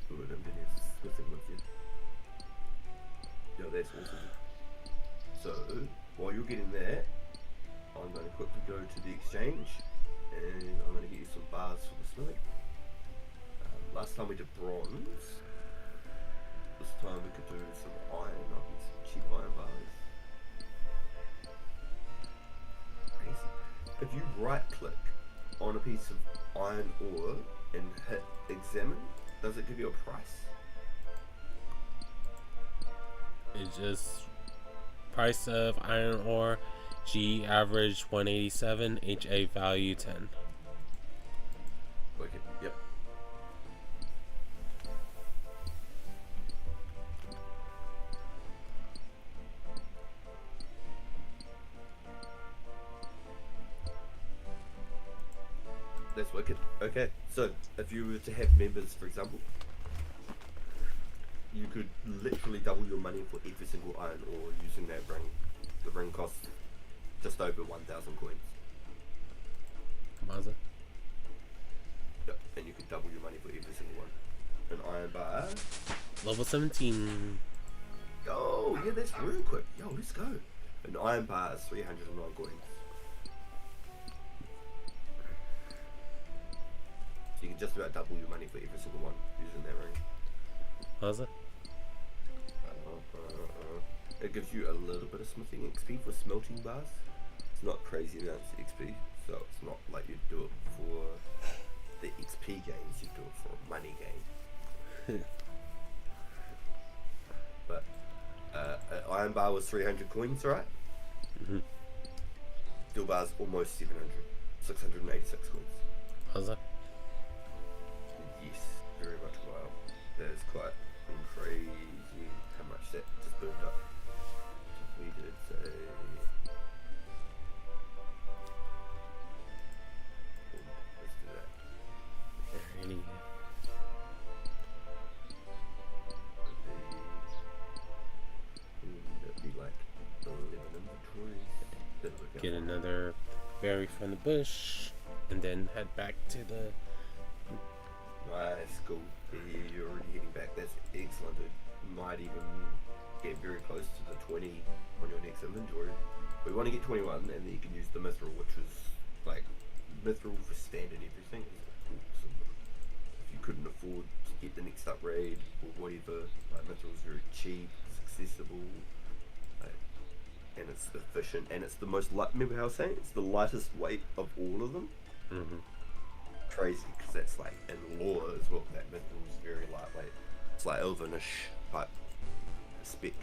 Smithing with you. Yo, that's awesome. So, while you're getting that, I'm going to quickly go to the exchange, and I'm going to get you some bars for the smithing. Last time we did bronze. This time we could do some iron, some cheap iron bars. Crazy. If you right click on a piece of iron ore and hit examine, does it give you a price? It's just price of iron ore, G average 187, HA value 10. Okay, yep. That's wicked. Okay, so if you were to have members, for example, you could literally double your money for every single iron ore using that ring. The ring costs just over 1,000 coins. Mazza. Yep, and you could double your money for every single one. An iron bar. Level 17. Oh, yeah, that's real quick. Yo, let's go. An iron bar is 309 coins. So you can just about double your money for every single one using that ring. Mazza. It gives you a little bit of smithing XP for smelting bars. It's not crazy amounts of XP, so it's not like you do it for the XP gains, you do it for a money gain. But an iron bar was 300 coins, right? Mm-hmm. Steel bar's almost 700, 686 coins. Mazza. Yes, very much wow. That is quite crazy how much that just burned up. We did say... Let's do that. Alrighty. That'd be like 11 inventories. Get another berry from the bush, and then head back to the... Nice, cool. Yeah, you're already heading back. That's excellent, dude. Might even get very close to the 20 on your next inventory. We want to get 21, and then you can use the mithril, which is like mithril for standard everything. Is awesome. If you couldn't afford to get the next upgrade or whatever, like mithril is very cheap, it's accessible, like, and it's efficient, and it's the most light. Remember how I was saying it's the lightest weight of all of them. Mm-hmm. Crazy, because that's like in lore as well. That mithril is very lightweight. It's like elvenish type spec.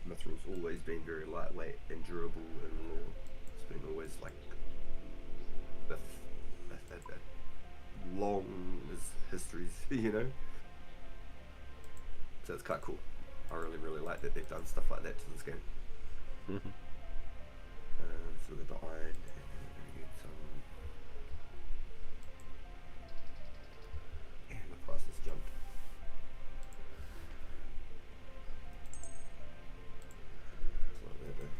Mithril's always been very lightweight and durable in lore. It's been always like the long histories, you know. So it's quite cool. I really like that they've done stuff like that to this game. Mm-hmm. So we've got the iron, and then we're going to get some. And the price has jumped. It's not that bad.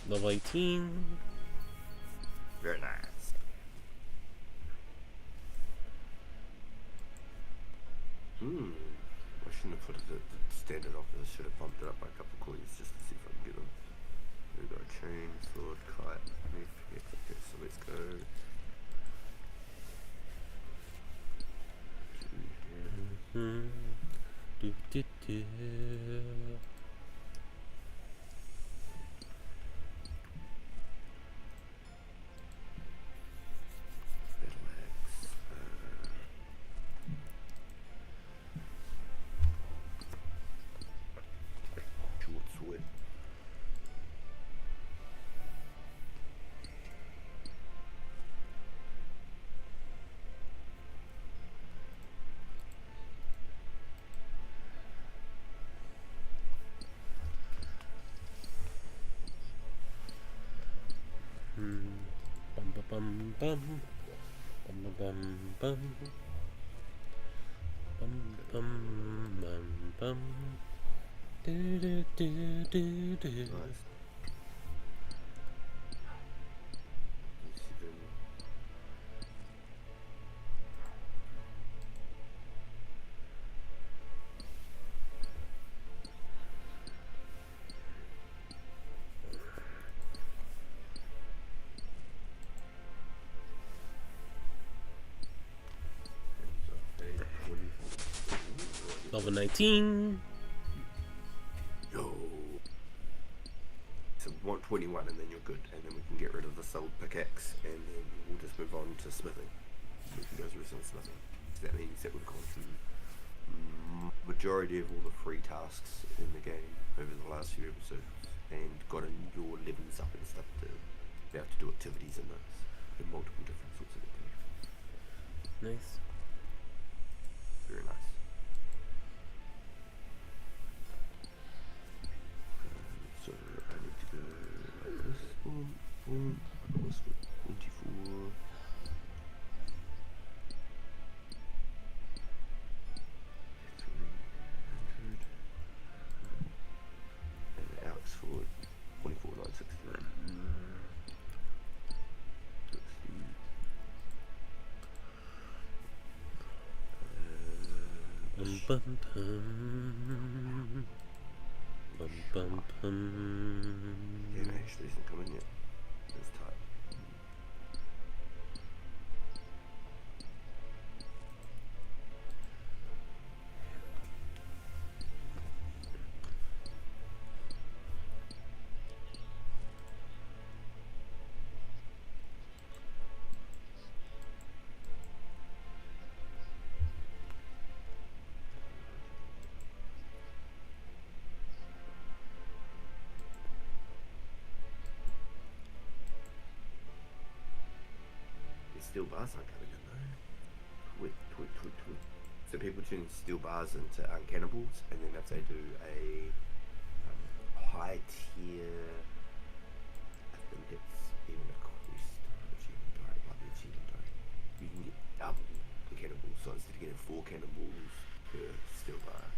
Level 18. Very nice. I shouldn't have put it at the standard offer. I should have bumped it up by a couple of coins just to see if I can get them. There we go. Chain, sword, kite. Okay, so let's go. Bum bum bum bum bum bum bum bum bum do do do do do. Nice. Level 19. Yo. So 121 and then you're good, and then we can get rid of the sold pickaxe, and then we'll just move on to smithing. So we can go through some smithing. So that means that we've gone through majority of all the free tasks in the game over the last few episodes, and gotten your levels up and stuff to be able to do activities in those, in multiple different sorts of activities. Nice. Very nice. So I need to go like this. Boom, boom. I got this for 24. And Alex for 24,969. 60. Bum bum bum bum bum. Yeah, man, actually isn't coming yet. It's tight. Steel bars aren't coming in though. Tweet. So people tune steel bars into uncannibals, and then if they do a high tier, I think it's even a quest, achievement diary, might be achievement diary. You can get double the cannibals, so instead of getting 4 cannibals per steel bar,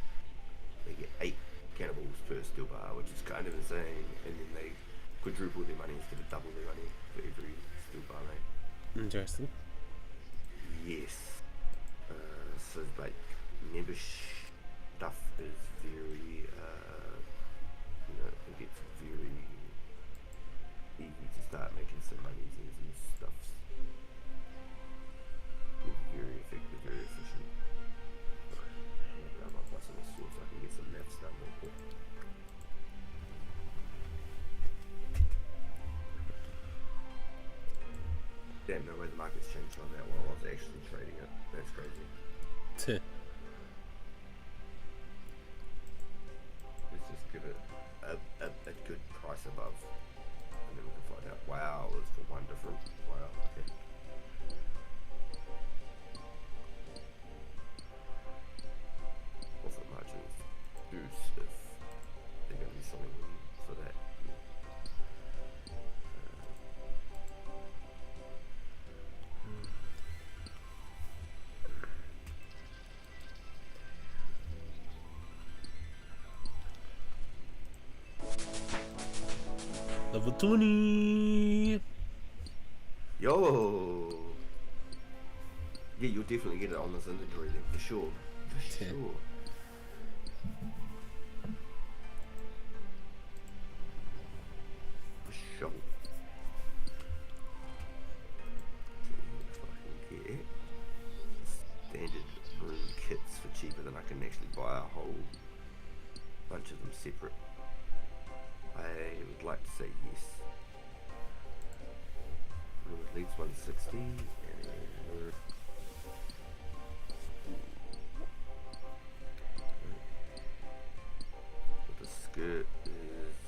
they get 8 cannibals per steel bar, which is kind of insane, and then they quadruple their money instead of double their money for every steel bar, mate. Interesting. Yes. So like nebbish stuff is very it gets very easy to start making some money and stuffs. It's very effective, very efficient. I'm up by some sword so I can get some maths done real quick. Damn, no way the market's changed on that while I was actually trading it. That's crazy. Let's just give it a good price above, and then we can find out. Wow, it's for one different. Wow, okay. Profit margins boost if they're going to be selling for that. Level 20! Yo! Yeah, you'll definitely get it on this inventory then, for sure. For sure. For sure. If I can get standard room kits for cheaper than I can actually buy a whole bunch of them separate. I would like to say yes. Room at least 160 and the skirt is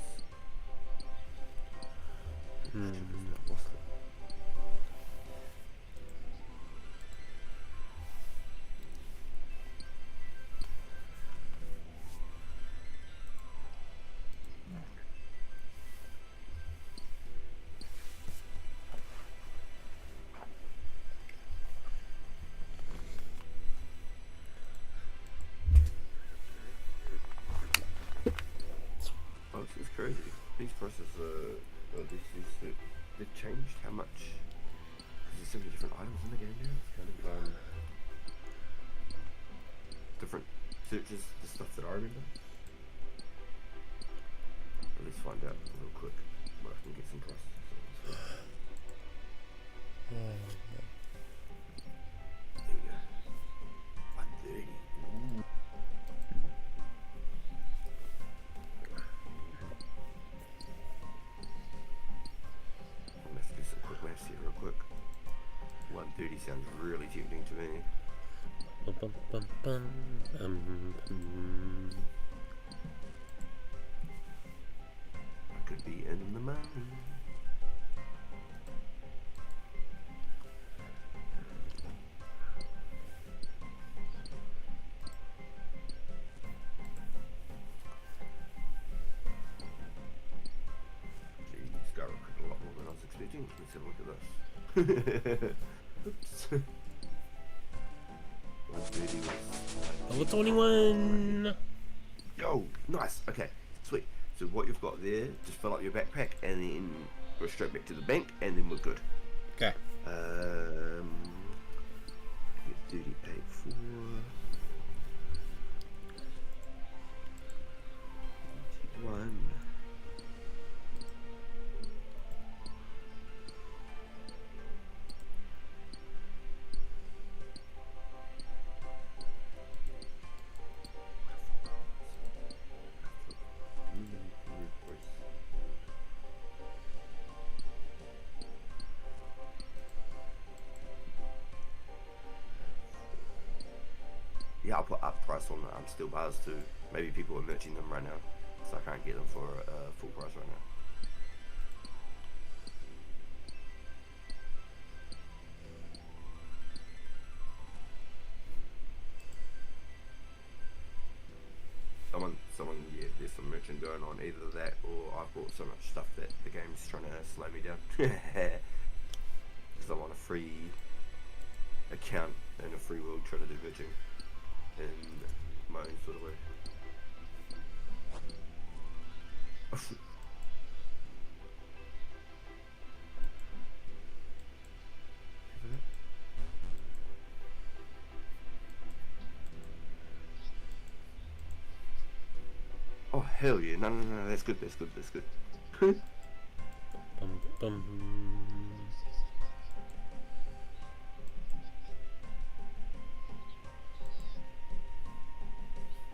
lost it. Oh, this is crazy. These prices they've changed how much, because there's so many different items in the game now. It's kind of different searches, the stuff that I remember. But let's find out real quick where I can get some prices. There we go. 130. Ooh. Let's do some quick maths here real quick. 130 sounds really tempting to me. Bum, bum, bum, I could be in the money. Jeez, got a lot more than I was expecting. Let's have a look at this. Oops. 130 was level 21! Yo, nice. Okay, sweet. So what you've got there, just fill up your backpack and then go straight back to the bank, and then we're good. Okay. 38 for 21. Yeah, I'll put up price on the steel bars too. Maybe people are merching them right now, so I can't get them for full price right now. Someone, yeah, there's some merchant going on. Either that, or I've bought so much stuff that the game's trying to slow me down. Because I'm on a free account in a free world trying to do merching in my own sort of way. Oh hell yeah, no, that's good. Bum, bum.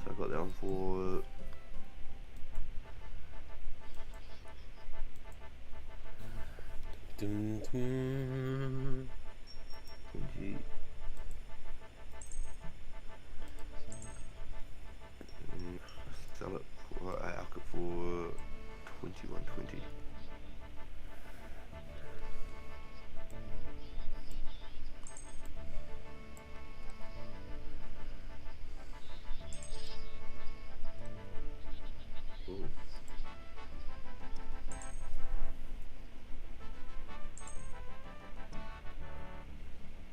So I got that one for Dum, dum. 20. Sell it for output for 21.20.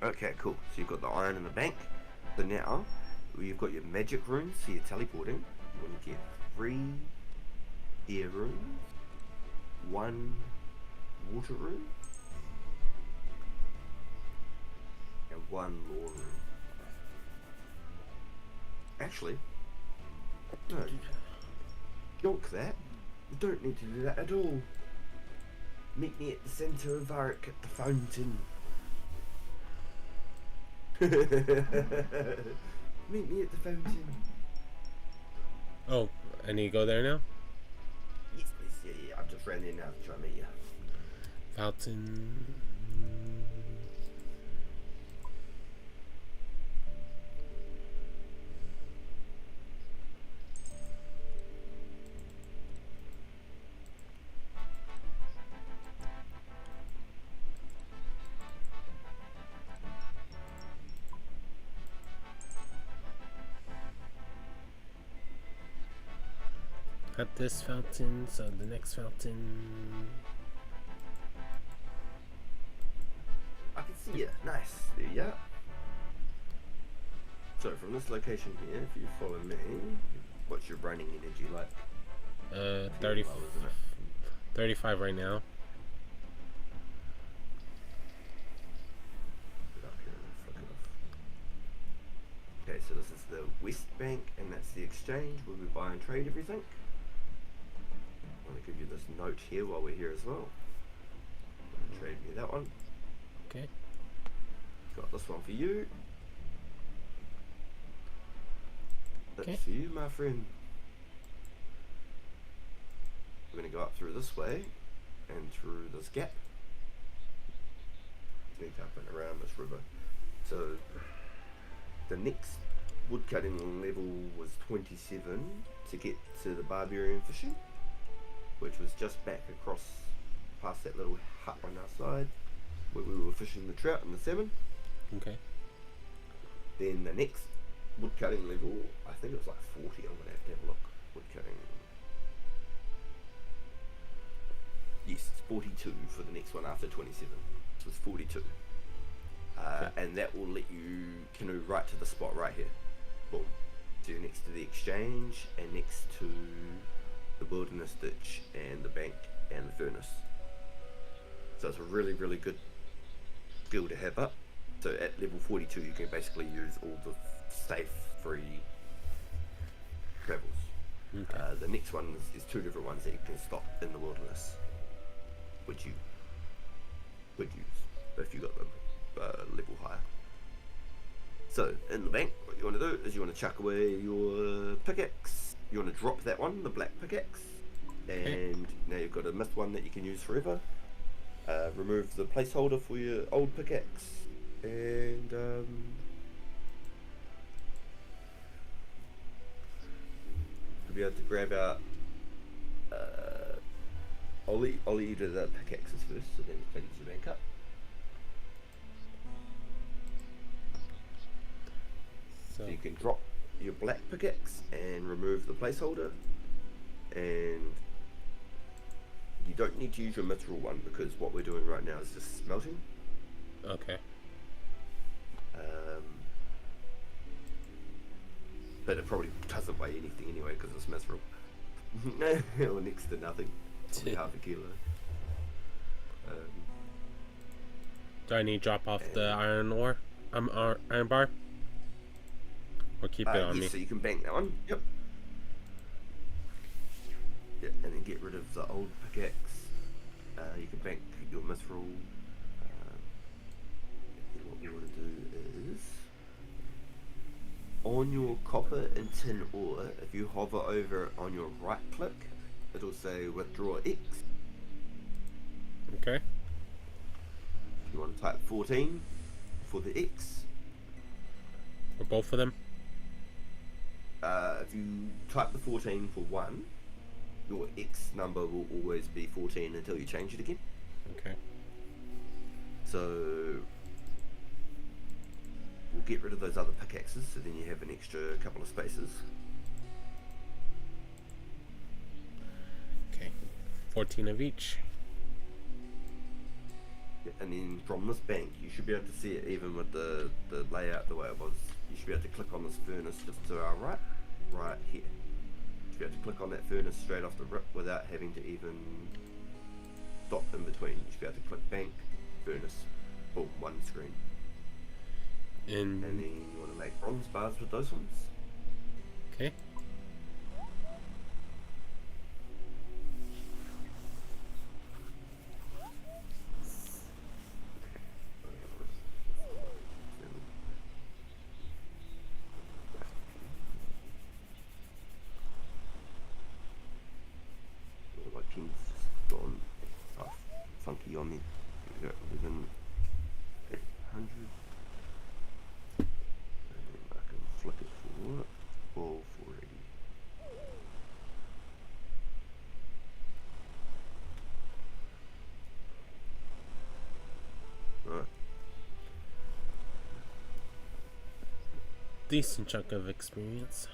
Okay, cool. So you've got the iron in the bank. So now you've got your magic runes, so you're teleporting. You want to get 3 air runes, 1 water rune, and 1 law rune. Actually, no. Yonk that. You don't need to do that at all. Meet me at the centre of Ark at the fountain. Meet me at the fountain. Oh, I need to go there now? Yes, please. Yeah. I've just ran in now to try and meet you. Fountain. At this fountain, so the next fountain. I can see you. Nice. There you are. So from this location here, if you follow me, what's your running energy like? 35 right now. Put it up here and flick it off. Okay, so this is the West Bank, and that's the exchange where we buy and trade everything. I want to give you this note here while we're here as well. Trade me that one. Okay. Got this one for you. That's Okay. for you, my friend. We're going to go up through this way and through this gap. Sneak up and around this river. So the next woodcutting level was 27 to get to the barbarian fishing, which was just back across past that little hut on our side where we were fishing the trout and the salmon. Okay. Then the next woodcutting level, I think it was like 40. I'm going to have a look. Woodcutting. Yes, it's 42 for the next one after 27. So it's 42. Okay. And that will let you canoe right to the spot right here. Boom. So you're next to the exchange and next to the wilderness ditch and the bank and the furnace. So it's a really, really good skill to have up. So at level 42 you can basically use all the safe, free travels. Okay. The next one is 2 different ones that you can stop in the wilderness, which you would use if you got the level higher. So in the bank, what you want to do is you want to chuck away your pickaxe. You want to drop that one, the black pickaxe, and now you've got a myth one that you can use forever. Remove the placeholder for your old pickaxe, and you'll be able to grab out. I'll let you do the pickaxes first, so then cleans your bank up. So You can drop your black pickaxe and remove the placeholder, and you don't need to use your mithril one because what we're doing right now is just smelting. okay. But it probably doesn't weigh anything anyway because it's mithril. Or next to nothing. Probably half a kilo. Do I need to drop off the iron ore? Iron bar? Or keep it on yes, me? so you can bank that one. Yep. Yeah, and then get rid of the old pickaxe. You can bank your mithril. What we want to do is on your copper and tin ore, if you hover over it on your right click, it'll say withdraw X. Okay. You want to type 14 for the X. For both of them? If you type the 14 for one, your X number will always be 14 until you change it again. Okay. So we'll get rid of those other pickaxes, so then you have an extra couple of spaces. Okay. 14 of each. And then from this bank, you should be able to see it even with the layout the way it was. You should be able to click on this furnace just to our right here. You should be able to click on that furnace straight off the rip without having to even stop in between. You should be able to click bank, furnace, boom, one screen. And then you want to make bronze bars with those ones. Okay. Gone funky on me. We got within 800. And then I can flick it for all 480. Right. Decent chunk of experience.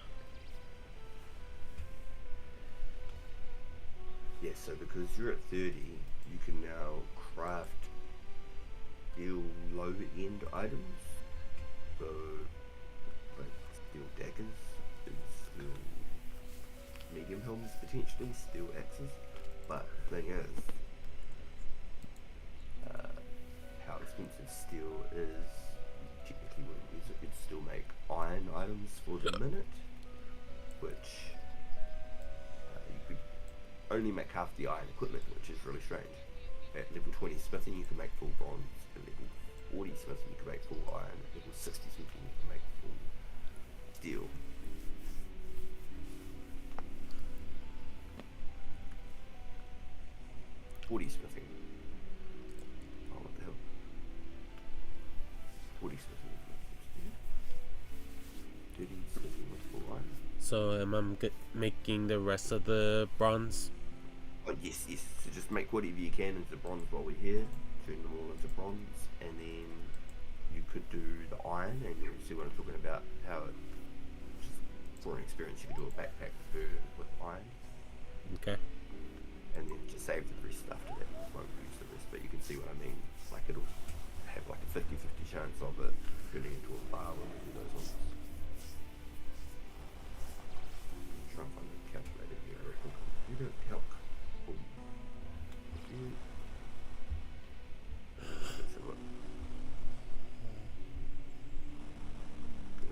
Yeah, so because you're at 30, you can now craft steel low end items. So, like steel daggers, and steel medium helms potentially, steel axes. But the thing is, how expensive steel is, you technically wouldn't use it. You'd still make iron items for the minute, which only make half the iron equipment, which is really strange. At level 20 smithing you can make full bronze, at level 40 smithing you can make full iron, at level 60 smithing you can make full steel. Smithing. Oh, what the hell? 40 smithing with steel. 30 smithing with full iron. So am I making the rest of the bronze? Oh, yes. So just make whatever you can into bronze while we're here. Turn them all into bronze, and then you could do the iron, and you'll see what I'm talking about. How it, just for an experience, you could do a backpack with iron. Okay. And then just save the rest after that. Won't use the rest, but you can see what I mean. Like it'll have like a 50-50 chance of it turning into a bar when we do those ones. Try and find the calculator here. I reckon computer calc. Boom. Let's have a look. Good.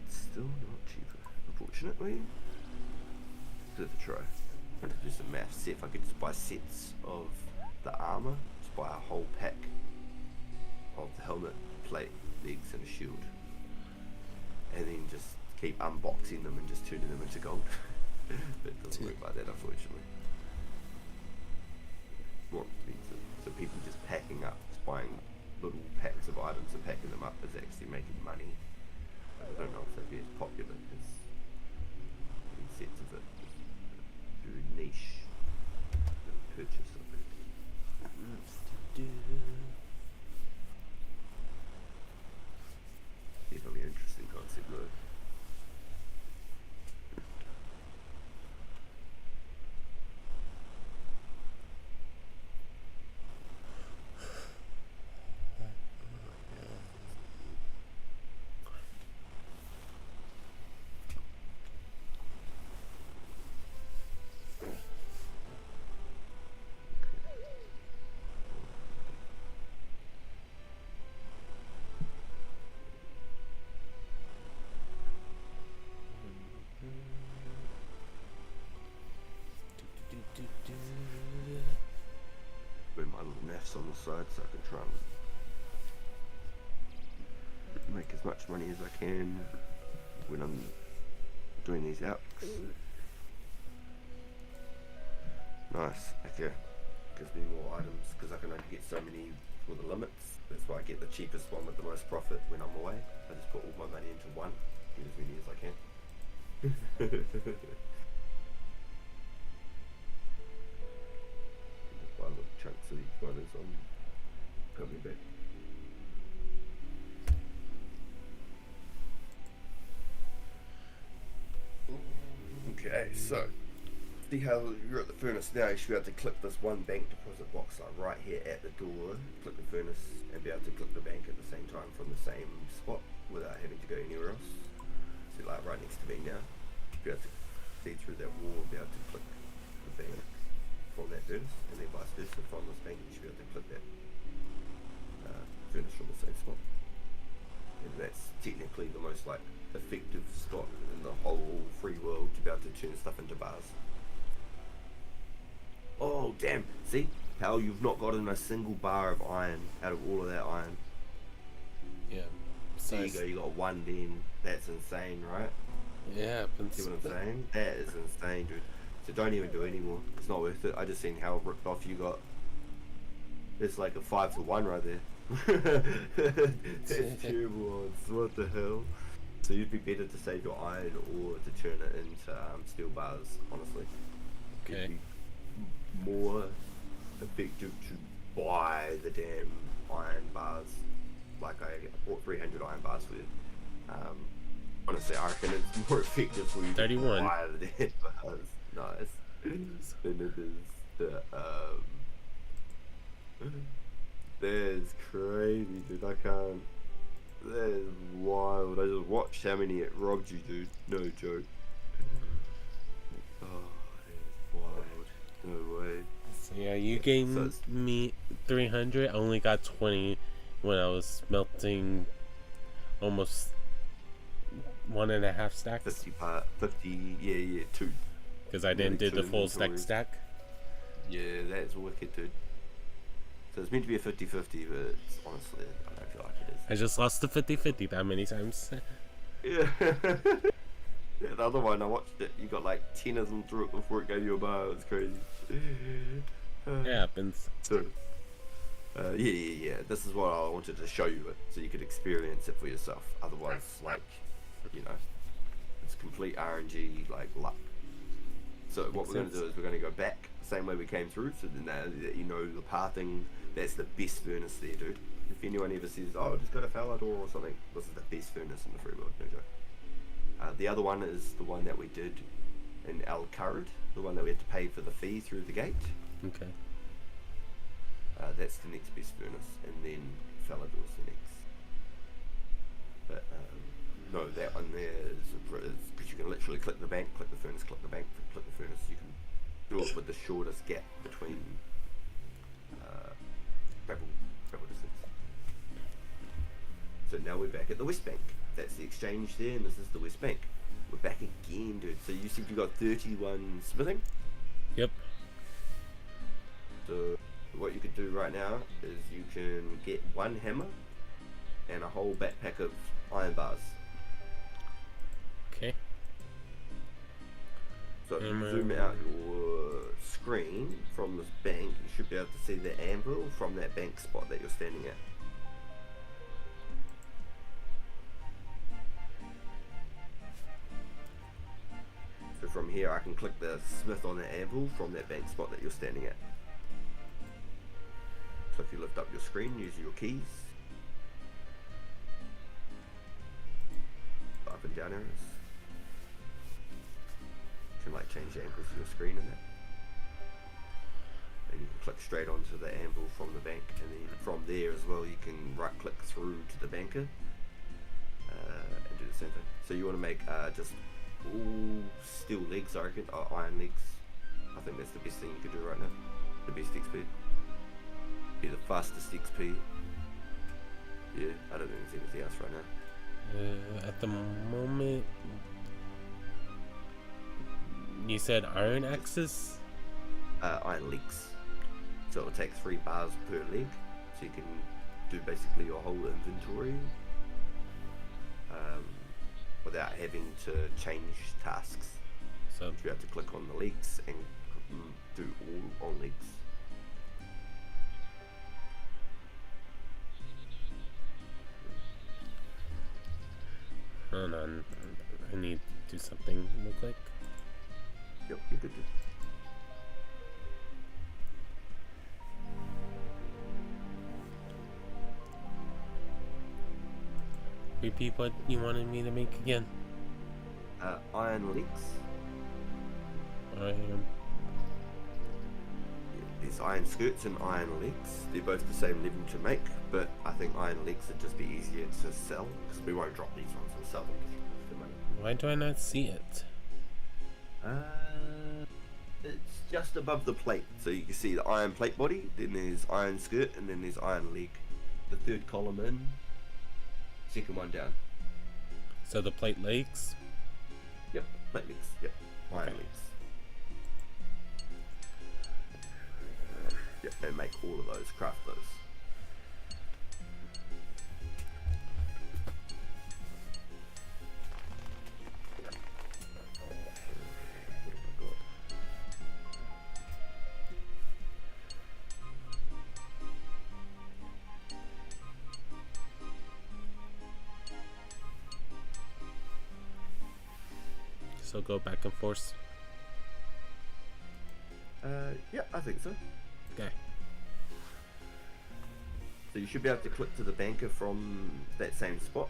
Still not cheaper, unfortunately. Bit of a try. I'm going to do some math. See if I could just buy sets of the armor. Just buy a whole pack of the helmet, plate, legs, and a shield, and then just keep unboxing them and just turning them into gold. But it doesn't work like that, unfortunately. More expensive. So people just packing up, just buying little packs of items and packing them up is actually making money. But I don't know if that'd be as popular as sets of it. Very niche purchase of it. Definitely an interesting concept though. shifts on the side so I can try and make as much money as I can when I'm doing these outs. Nice, okay. Gives me more items because I can only get so many for the limits. That's why I get the cheapest one with the most profit when I'm away. I just put all my money into one, get as many as I can. Buy little chunks of each one as I'm coming back. Okay, so see how you're at the furnace now. You should be able to click this one bank deposit box like right here at the door, click the furnace and be able to click the bank at the same time from the same spot without having to go anywhere else. See, like right next to me now, you'll be able to see through that wall and be able to click the bank from that furnace, and then vice versa from this bank you should be able to click that furnace from the same spot. And that's technically the most like effective spot in the whole free world to be able to turn stuff into bars. Oh damn, see how you've not gotten a single bar of iron out of all of that iron. Yeah. So there you go, you got one then. That's insane, right? Yeah. See what I'm saying? That is insane, dude. So don't even do it anymore. It's not worth it. I just seen how ripped off you got. It's like a 5-to-1 right there. That's terrible odds. What the hell? So you'd be better to save your iron or to turn it into steel bars, honestly. Okay. It'd be more effective to buy the damn iron bars. Like I bought 300 iron bars for you. Honestly, I reckon it's more effective for you 31. to buy the damn bars. Nice. Than it is the that's crazy, dude. I can't. That is wild. I just watched how many it robbed you, dude. No joke. Oh, that is wild. No way. So yeah, you gave me 300. I only got 20 when I was smelting almost 1.5 stacks. 50, yeah, 2. Because I didn't do the full stack. Yeah, that's wicked, dude. So it's meant to be a 50-50, but it's, honestly, I don't feel like it is. I just lost the 50-50 that many times. Yeah. Yeah, the other one, I watched it. You got like 10 of them through it before it gave you a bar. It's crazy. It happens. So, yeah. This is what I wanted to show you it, so you could experience it for yourself. Otherwise, like, you know, it's complete RNG, like, luck. So what we're going to do is we're going to go back the same way we came through. So now that you know the pathing, that's the best furnace there, dude. If anyone ever says, oh, just go to Falador or something, this is the best furnace in the free world, no joke. The other one is the one that we did in 𝓒𝓸𝓵𝓭𝓱𝓮𝓪𝓻𝓽𝓵, the one that we had to pay for the fee through the gate. Okay. That's the next best furnace, and then Falador's the next. But no, that one there is because you can literally click the bank, click the furnace, click the bank, click the furnace. You can do it with the shortest gap between travel distance. So now we're back at the West Bank. That's the exchange there, and this is the West Bank. We're back again, dude. So you said you got 31 smithing? Yep. So what you could do right now is you can get one hammer and a whole backpack of iron bars. Okay. So if you zoom out your screen from this bank, you should be able to see the anvil from that bank spot that you're standing at. So from here I can click the smith on the anvil from that bank spot that you're standing at. So if you lift up your screen, use your keys, up and down arrows. You can like change the angles of your screen in that. And you can click straight onto the anvil from the bank, and then from there as well you can right click through to the banker and do the same thing. So you want to make just all steel legs, I reckon, or iron legs. I think that's the best thing you could do right now. The best XP. Be the fastest XP. Yeah, I don't think there's anything else right now. At the moment, you said iron axes? Iron legs. So it'll take 3 bars per leg, so you can do basically your whole inventory without having to change tasks. So you have to click on the legs and do all on legs. hold on, I need to do something real quick. Yep, you're good. Repeat what you wanted me to make again. Iron legs. There's iron skirts and iron legs. They're both the same level to make, but I think iron legs would just be easier to sell because we won't drop these ones and sell them for money. Why do I not see it? It's just above the plate, so you can see the iron plate body, then there's iron skirt, and then there's iron leg. The third column in, second one down. So the plate legs? Yep, plate legs, yep, iron Okay. legs. Yep, and make all of those, craft those. So go back and forth. Yeah, I think so. Okay. So you should be able to click to the banker from that same spot,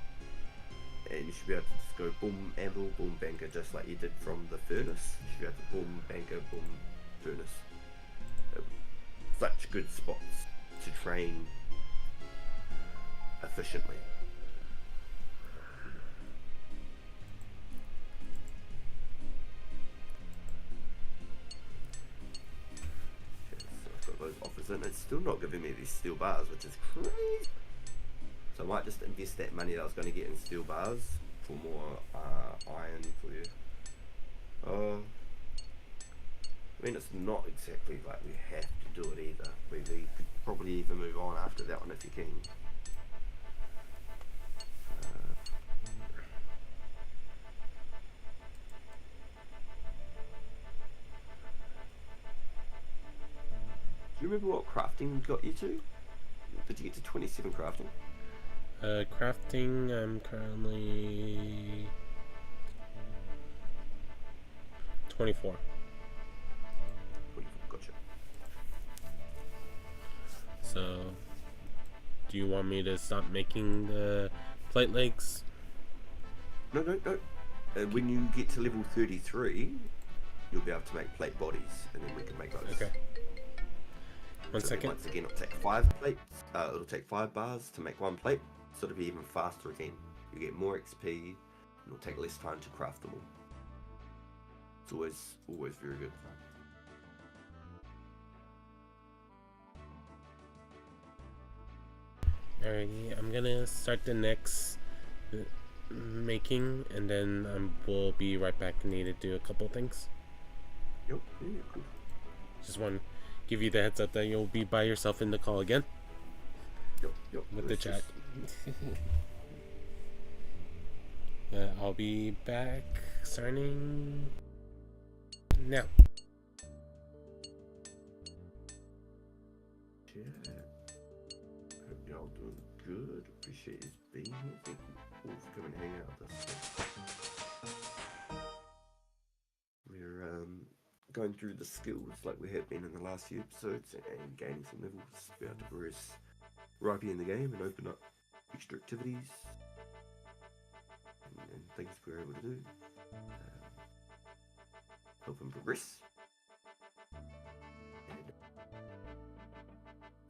and you should be able to just go boom anvil, boom banker, just like you did from the furnace. You should be able to boom banker, boom furnace. Such good spots to train efficiently. Those offers in, it's still not giving me these steel bars, which is crazy. So I might just invest that money that I was going to get in steel bars for more iron for you. I mean, it's not exactly like we have to do it either. We could probably even move on after that one if you can. Do you remember what crafting got you to? Did you get to 27 crafting? Crafting, I'm currently 24. 24, gotcha. So, do you want me to stop making the plate legs? No. When you get to level 33, you'll be able to make plate bodies, and then we can make those. Okay. One So second. Once again, it'll take 5 plates. It'll take 5 bars to make 1 plate, so it'll be even faster again. You get more XP, and it'll take less time to craft them all. It's always very good. Alrighty, I'm gonna start the next making, and then we'll be right back. I need to do a couple things. Yep, yeah, cool. Just want to give you the heads up that you'll be by yourself in the call again Yep. with the Let's chat. I'll be back starting now. Yeah. Hope y'all doing good. Appreciate you being here. Thank you all for coming and hang out with us. We're going through the skills like we have been in the last few episodes and gaining some levels to be able to progress Rhypi in the game and open up extra activities and things we're able to do. Help him progress. And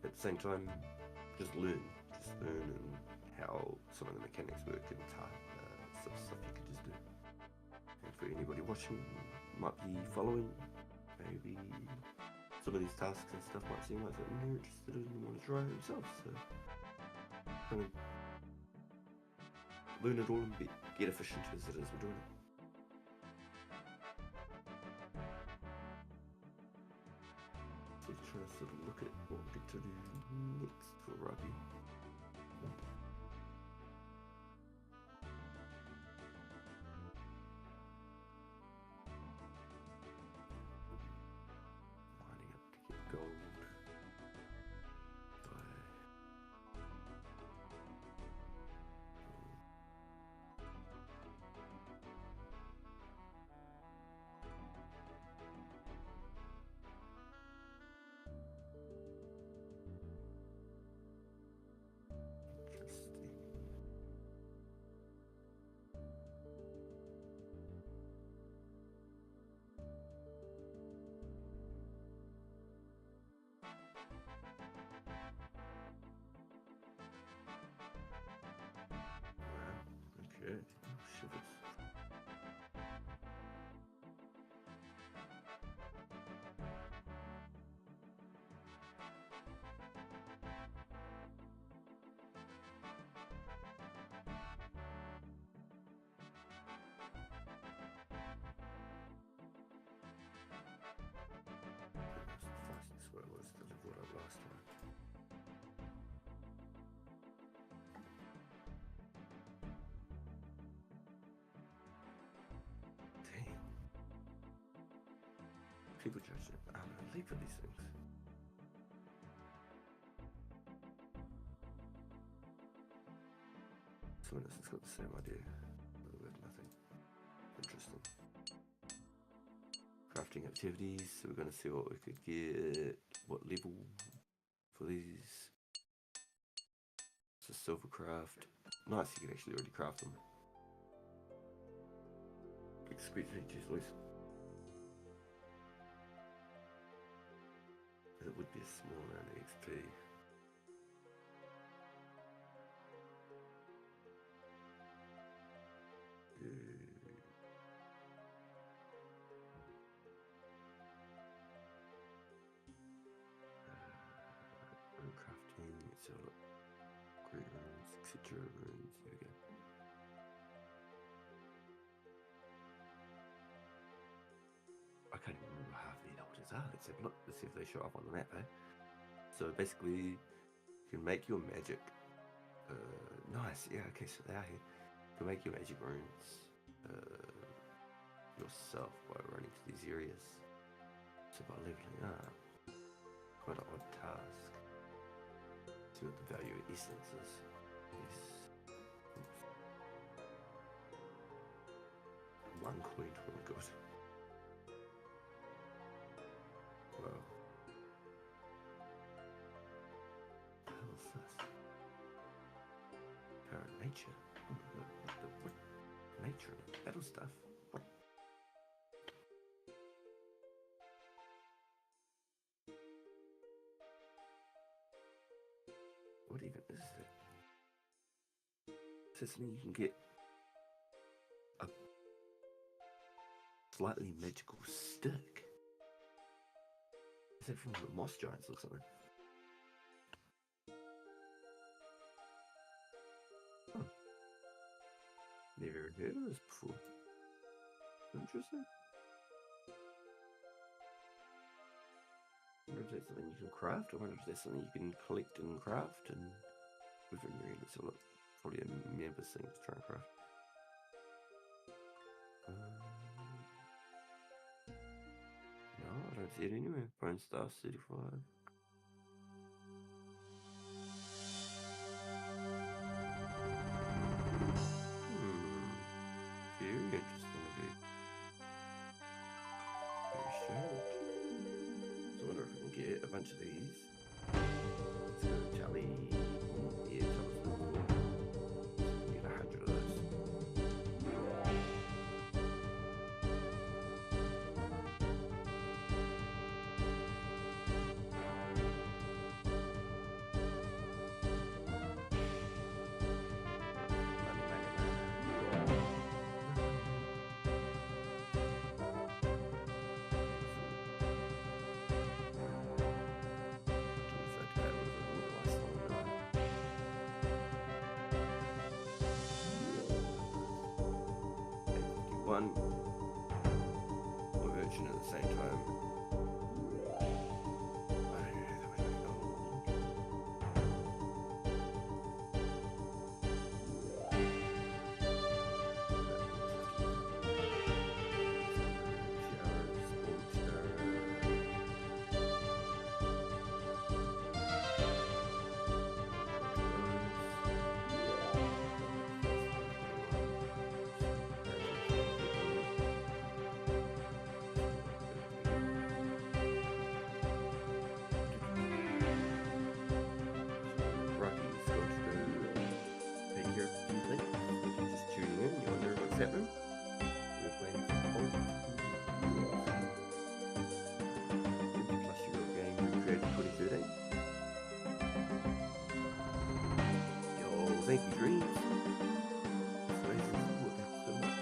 at the same time, just learn and how some of the mechanics work and some stuff you can just do. And for anybody watching, might be following, maybe some of these tasks and stuff might seem like something they're interested in and want to try themselves. So kind of learn it all and get efficient as it is we're doing it. So trying to sort of look at what we get to do next for Rhypi. Lining up to get gold. Okay, shivers. That's the fastest way I was to live what I last time. Dang. People judge it. I'm gonna leap for these things. Someone else has got the same idea, but with nothing. Interesting. Crafting activities, so we're gonna see what we could get, what level for these. It's a silver craft. Nice, you can actually already craft them. Big speed features, Luis. It would be a small amount of XP. Rune crafting, so great runes, etc. runes, there we go. I can't even remember how many elders are. Let's have a look. Let's see if they show up on the map, eh? So basically, you can make your magic. Nice, yeah, okay, so they are here. You can make your magic runes yourself by running to these areas. So by leveling up, quite an odd task. See what the value of essence is. Yes. Oops. 1 coin, oh my god. Wow. What the hell is this? Apparent nature. Oh my god, what? Nature? Battle stuff? What? What even is that? Is this something you can get a slightly magical stick? Is that from the moss giants or something? Huh. Never heard of this before. Interesting. I wonder if that's something you can craft. I wonder if that's something you can collect and craft. And within your let's have a look. Probably a member's thing to try and craft. No, I don't see it anywhere. Bone Staff 35. Very interesting indeed. Very strange. So I wonder if we can get a bunch of these. Let's go to Tally. Yeah, talisman. Get 100 of those. One version at the same time. I chat room. We're playing plus you got a game recreated 2013. Yo, thank you, Dreams. It's amazing support. Thank you so much.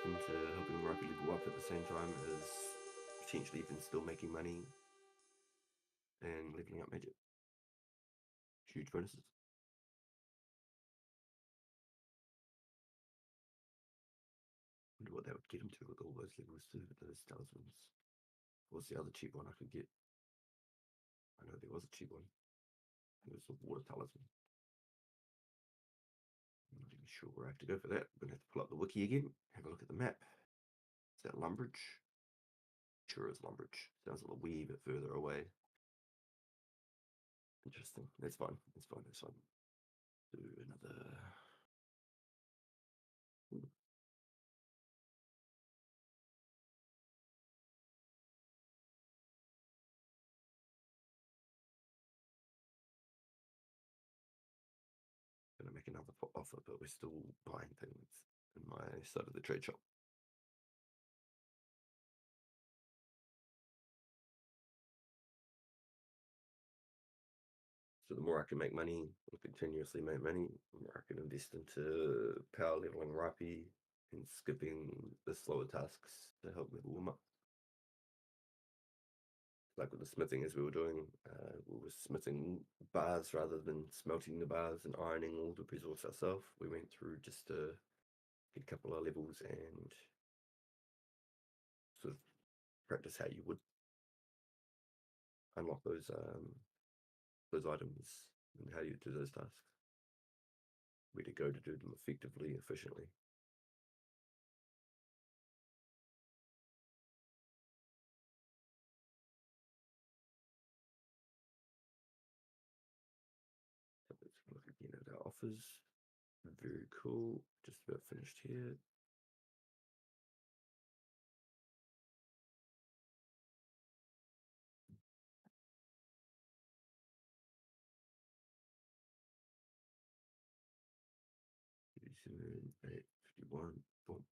Into helping rapidly go up at the same time as potentially even still making money and leveling up magic. Huge bonuses. Wonder what that would get him to with all those levels too, those talismans. What's the other cheap one I could get? I know there was a cheap one. It was a water talisman. I'm not even sure where I have to go for that. I'm gonna have to pull up the wiki again, have a look at the map. Is that 𝓒𝓵𝓵𝓏? Sure it's 𝓒𝓵𝓵𝓏. Sounds a wee bit further away. Interesting. That's fine. That's fine. That's fine. Do another. Gonna make another offer, but we're still buying things in my side of the trade shop. So the more I can make money, and continuously make money, the more I can invest into power leveling Rhypi and skipping the slower tasks to help level them up. Like with the smithing, as we were doing, we were smithing bars rather than smelting the bars and ironing all the resource ourselves. We went through just to get a couple of levels and sort of practice how you would unlock those items and how you do those tasks. Where to go to do them effectively, efficiently. Let's look again at our offers. Very cool. Just about finished here. $87, $8.51. Boom.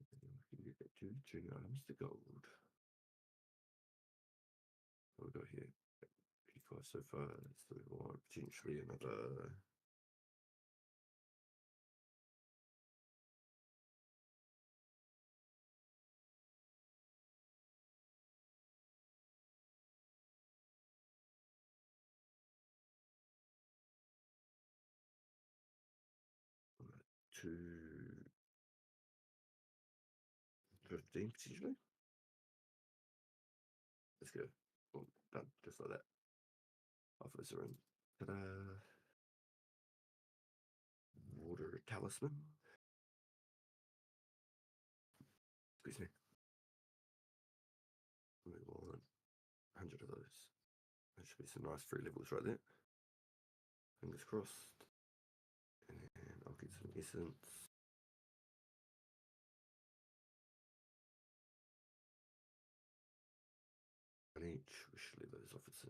I can get that to trading items to gold. We'll go here. 85 so far. So we want potentially another. $2.15 potentially. Let's go. Boom, done. Just like that. Offers are in. Ta-da! Water talisman. Excuse me. We want 100 of those. That should be some nice free levels right there. Fingers crossed. And I'll get some essence. On each, we should leave those off. It's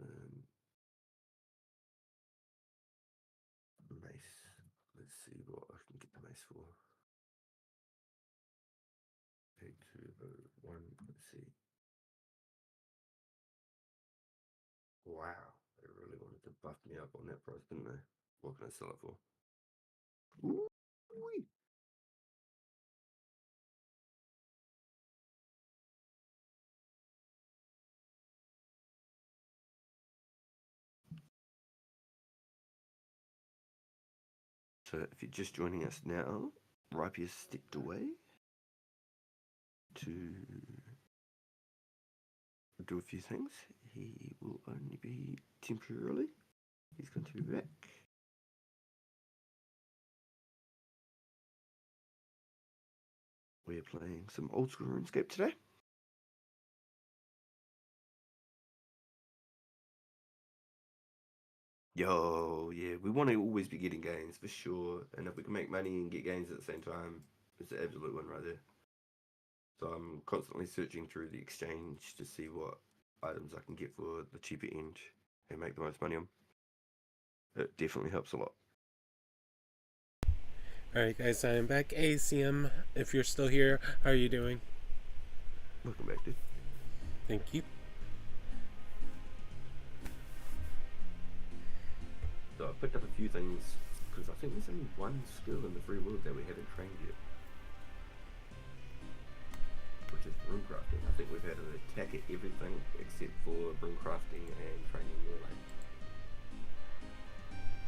nice. Let's see what I can get nice for. Take 201, let's see. Wow, they really wanted to buff me up on that price, didn't they? What can I sell it for? Ooh-wee. So if you're just joining us now, Rhypi has stepped away to do a few things. He will only be temporarily. He's going to be back. We're playing some old school RuneScape today. Yo, yeah, we want to always be getting gains for sure. And if we can make money and get gains at the same time, it's the absolute one right there. So I'm constantly searching through the exchange to see what items I can get for the cheaper end and make the most money on. It definitely helps a lot. Alright guys, I'm back. ACM, if you're still here, how are you doing? Welcome back, dude. Thank you. So I picked up a few things, because I think there's only one skill in the free world that we haven't trained yet. Which is rune crafting. I think we've had an attack at everything except for rune crafting and training melee.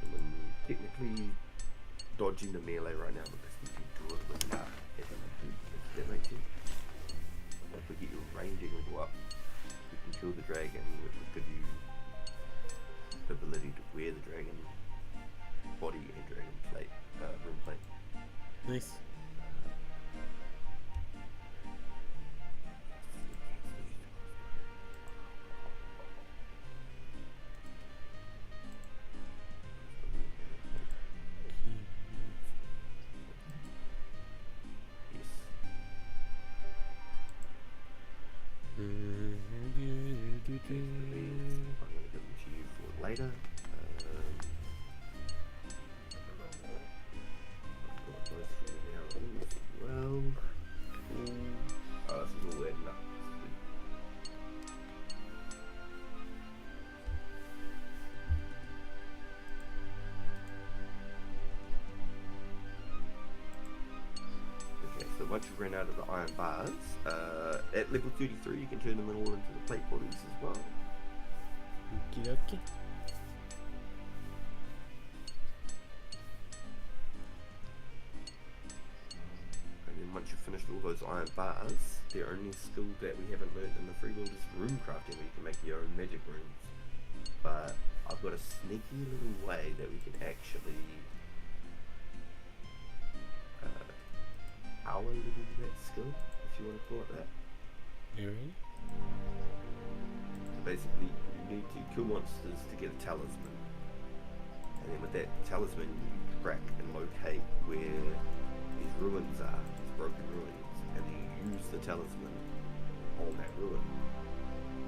And we're technically dodging the melee right now because we can do it without having a hoop, if that makes sense. If we get your ranging level up, we can kill the dragon, which will give you the ability to wear the dragon body and dragon plate, rune plate. Nice. I'm going to give them to you for later. I've got those for now as well. Oh, this is all adding up. Okay, so once you've run out of the iron bars, at level 33 you can turn them all into the plate bodies as well. Okie dokie. And then once you've finished all those iron bars, the only skill that we haven't learned in the free world is rune crafting, where you can make your own magic runes. But I've got a sneaky little way that we can actually power level that skill, if you want to call it that. You ready? So basically, you need to kill monsters to get a talisman. And then with that talisman, you crack and locate where these ruins are, these broken ruins, and then you use the talisman on that ruin.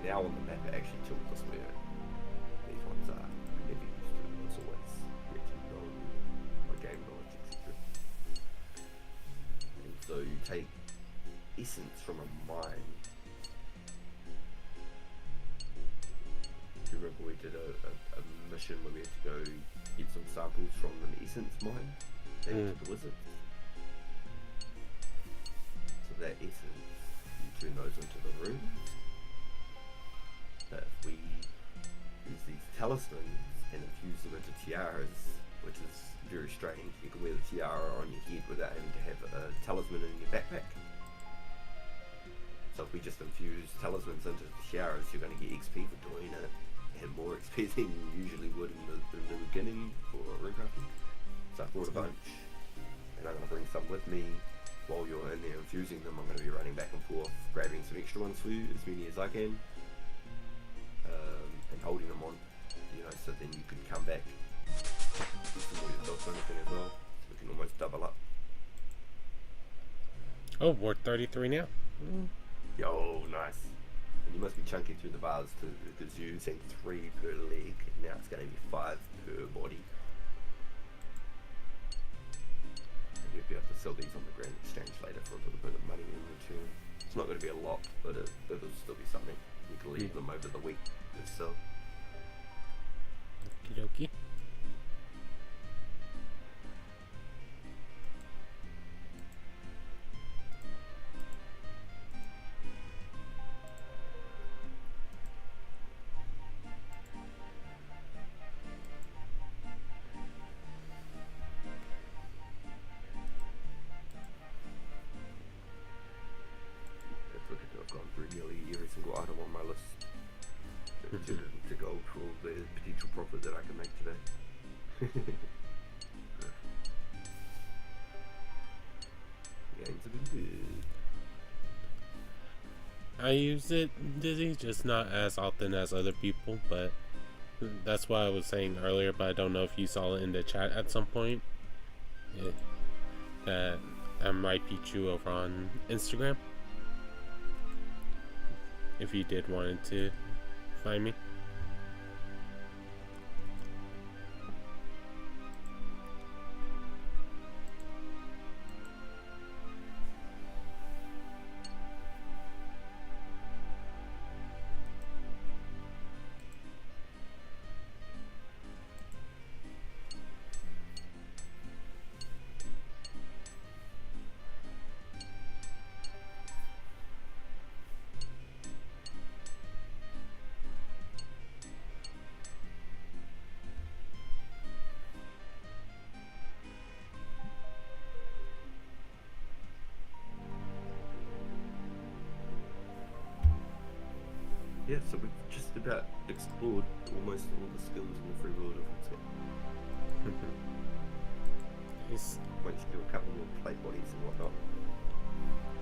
Now on the map, it actually tells us where these ones are. I never used to, it's always yet to know my game knowledge, etc. And so you take essence from a mine. Do you remember we did a mission where we had to go get some samples from an essence mine to the wizards? So that essence, you turn those into the runes. But if we use these talismans and infuse them into tiaras, which is very strange, you can wear the tiara on your head without having to have a talisman in your backpack. So if we just infuse talismans into the tiaras, you're going to get XP for doing it, and more XP than you usually would in the beginning for rune crafting. So I brought a bunch, and I'm going to bring some with me. While you're in there infusing them, I'm going to be running back and forth, grabbing some extra ones for you, as many as I can, and holding them on, you know, so then you can come back, get some more yourself or anything as well, so we can almost double up. Oh, we're 33 now. Yo, nice. And you must be chunking through the bars too, because you're using 3 per leg, now it's going to be 5 per body. And we'd be able to sell these on the Grand Exchange later for a little bit of money in return. It's not going to be a lot, but it'll still be something. You can leave them over the week and sell. Okie dokie. I've gone through nearly every single item on my list to gold for all the potential profit that I can make today. Games have been good. I use it, Dizzy, just not as often as other people, but that's what I was saying earlier, but I don't know if you saw it in the chat at some point. Yeah. That I'm Rhypi over on Instagram. If you did wanted to find me. Yeah, so we've just about explored almost all the skills in the free world of RuneScape. Nice. Once you do a couple more plate bodies and whatnot,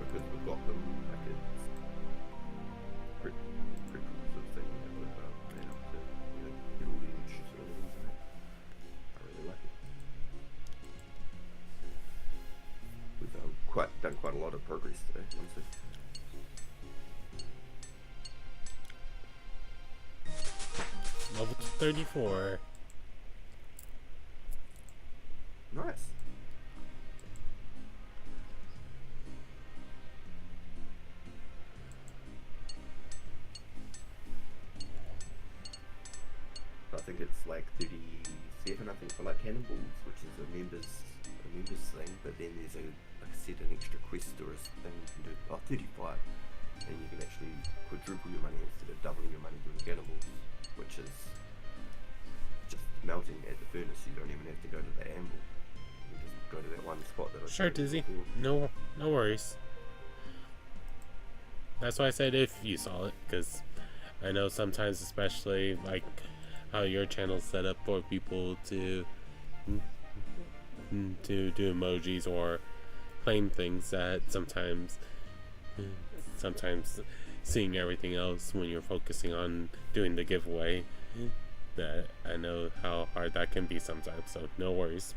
because we've got them, like it's pretty cool sort of thing that we've made up to, you know, get all the extras and everything in it. I really like it. We've done quite a lot of progress today, honestly. Level 34. Nice. I think it's like 37, I think, for like cannonballs, which is a members thing, but then there's like I said, an extra quest or a thing you can do. Oh, 35. And you can actually quadruple your money instead of doubling your money doing cannonballs, which is just melting at the furnace. You don't even have to go to the anvil. You just go to that one spot that I Sure, Dizzy. No worries. That's why I said if you saw it, because I know sometimes, especially like how your channel's set up for people to do emojis or claim things, that sometimes seeing everything else when you're focusing on doing the giveaway, that I know how hard that can be sometimes, so no worries.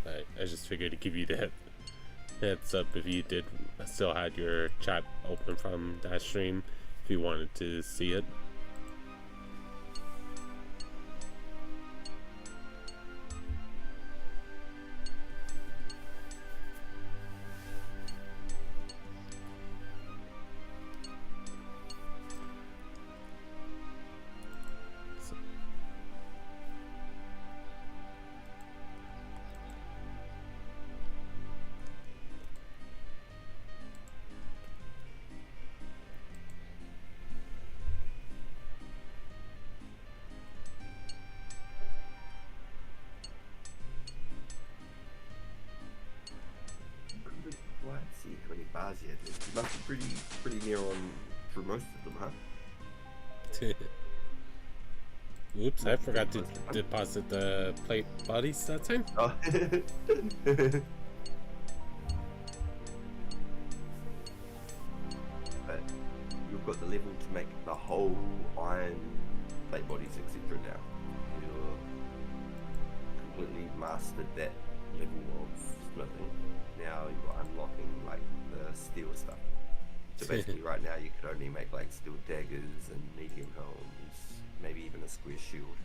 I just figured to give you that heads up if you did still had your chat open from that stream, if you wanted to see it. Bars yet. You must be pretty near on through most of them, huh? Oops, I forgot to deposit the plate bodies that time. Oh. But you've got the level to make the whole iron plate bodies, etc. now. You've completely mastered that level of smithing. Now you're unlocking like the steel stuff. So basically right now you could only make like steel daggers and medium helms, maybe even a square shield.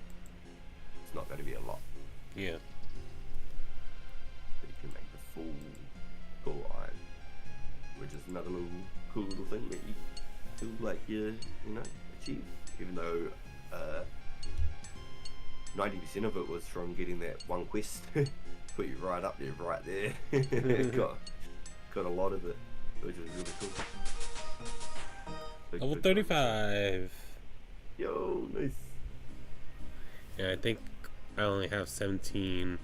it's not going to be a lot. Yeah. But you can make the full iron, which is another cool little thing that you feel like you know, achieve. Even though 90% of it was from getting that one quest. Put you right up there, right there. got a lot of it, which was really cool. Level 35. Yo, nice. Yeah, I think I only have 17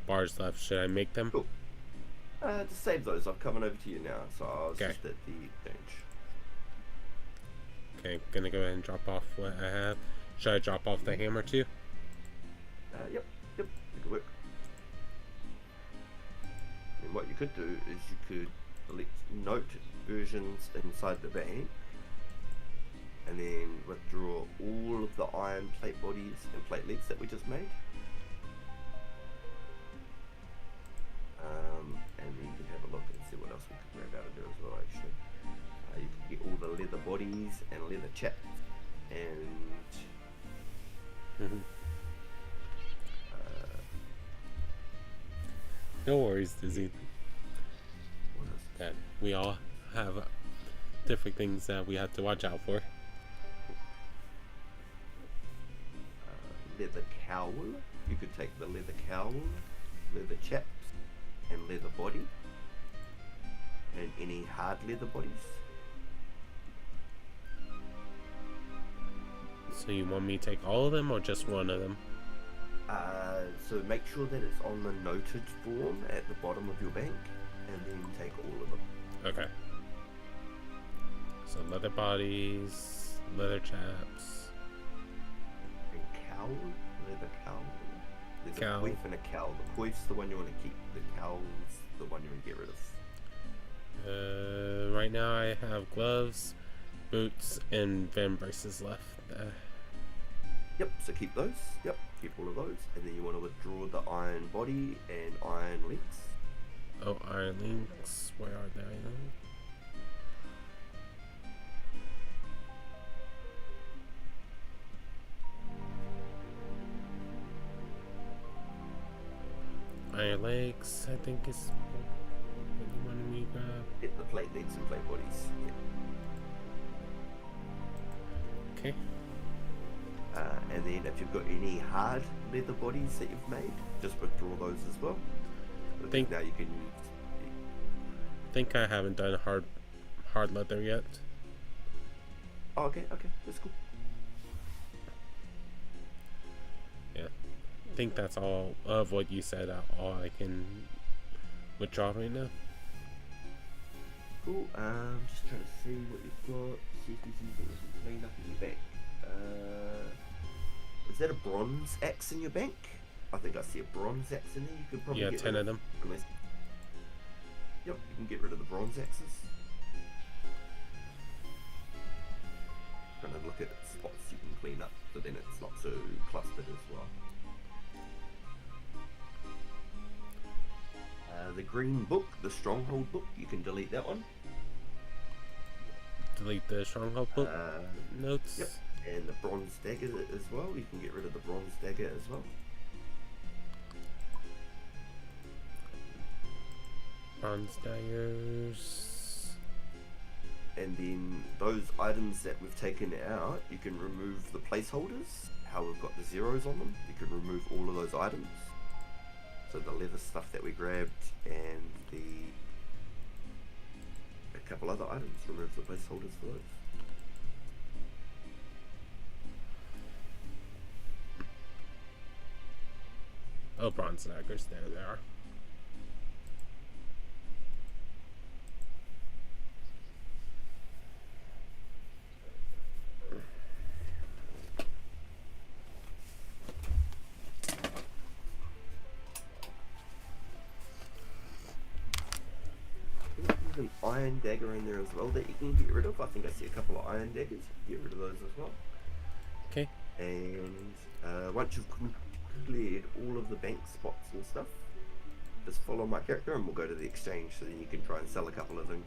bars left. Should I make them? Cool. Just save those. I'm coming over to you now. So I was Okay. just at the bench. Okay, gonna go ahead and drop off what I have. Should I drop off the hammer too? Yep. That could work. And what you could do is you could select note versions inside the bank, and then withdraw all of the iron plate bodies and plate leads that we just made. And then you can have a look and see what else we could grab out of there as well, actually. You can get all the leather bodies and leather chaps and no worries, Izzy. what else? That we all have different things that we have to watch out for. Leather cowl. You could take the leather cowl, leather chaps, and leather body, and any hard leather bodies. So you want me to take all of them or just one of them? So make sure that it's on the noted form at the bottom of your bank, and then take all of them. Okay. So leather bodies, leather chaps. And cowl, leather cowl. There's Cowl. a coif and a cowl. The coif's the one you want to keep. The cowl's the one you want to get rid of. Right now I have gloves, boots, and van braces left. Yep, so keep those. Yep, keep all of those. And then you want to withdraw the iron body and iron links. Oh, iron links. Where are they? Iron legs, I think is what you wanted me to grab. Get the plate leads and plate bodies. Yep. Okay. And then if you've got any hard leather bodies that you've made, just withdraw those as well. Think- Now you can use. I think I haven't done hard leather yet. Oh, okay, that's cool. Yeah. I think that's all of what you said. All I can withdraw right now. Cool. Just trying to see what you've got. See if there's anything that's cleaned up in your bank. Is that a bronze axe in your bank? I think I see a bronze axe in there. You could probably Yeah, get 10 rid of them. Unless... Yep, you can get rid of the bronze axes. Trying to look at spots you can clean up, so then it's not so clustered as well. The green book, the stronghold book, you can delete that one. Delete the stronghold book notes. Yep. And the bronze dagger as well. You can get rid of the bronze dagger as well. Bronze daggers. And then those items that we've taken out, you can remove the placeholders. How we've got the zeros on them. You can remove all of those items. So the leather stuff that we grabbed and a couple other items, remove the placeholders for those. Oh, bronze daggers. There they are. There's an iron dagger in there as well that you can get rid of. I think I see a couple of iron daggers. Get rid of those as well. Okay. And once you've cleared all of the bank spots and stuff, just follow my character and we'll go to the exchange, so then you can try and sell a couple of things.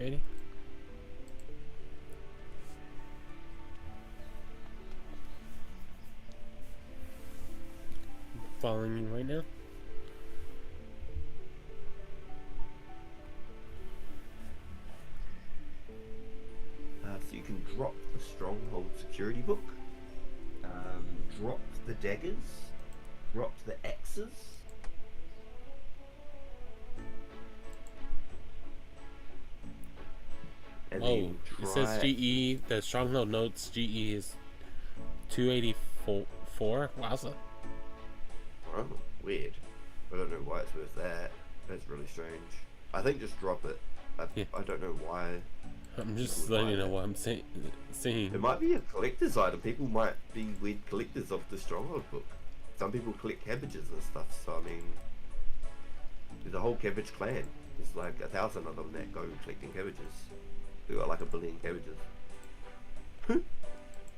Ready? following you right now. So you can drop the Stronghold security book, drop the daggers, drop the axes, and Oh, then it says GE, the Stronghold notes GE is 284. Wowza. Oh, weird. I don't know why it's worth that. That's really strange. I think just drop it. I don't know why. I'm just letting you know what I'm seeing. It might be a collector's item. People might be weird collectors of the Stronghold book. Some people collect cabbages and stuff, so I mean, there's a whole cabbage clan. There's like 1,000 of them that go collecting cabbages. They got like 1 billion cabbages.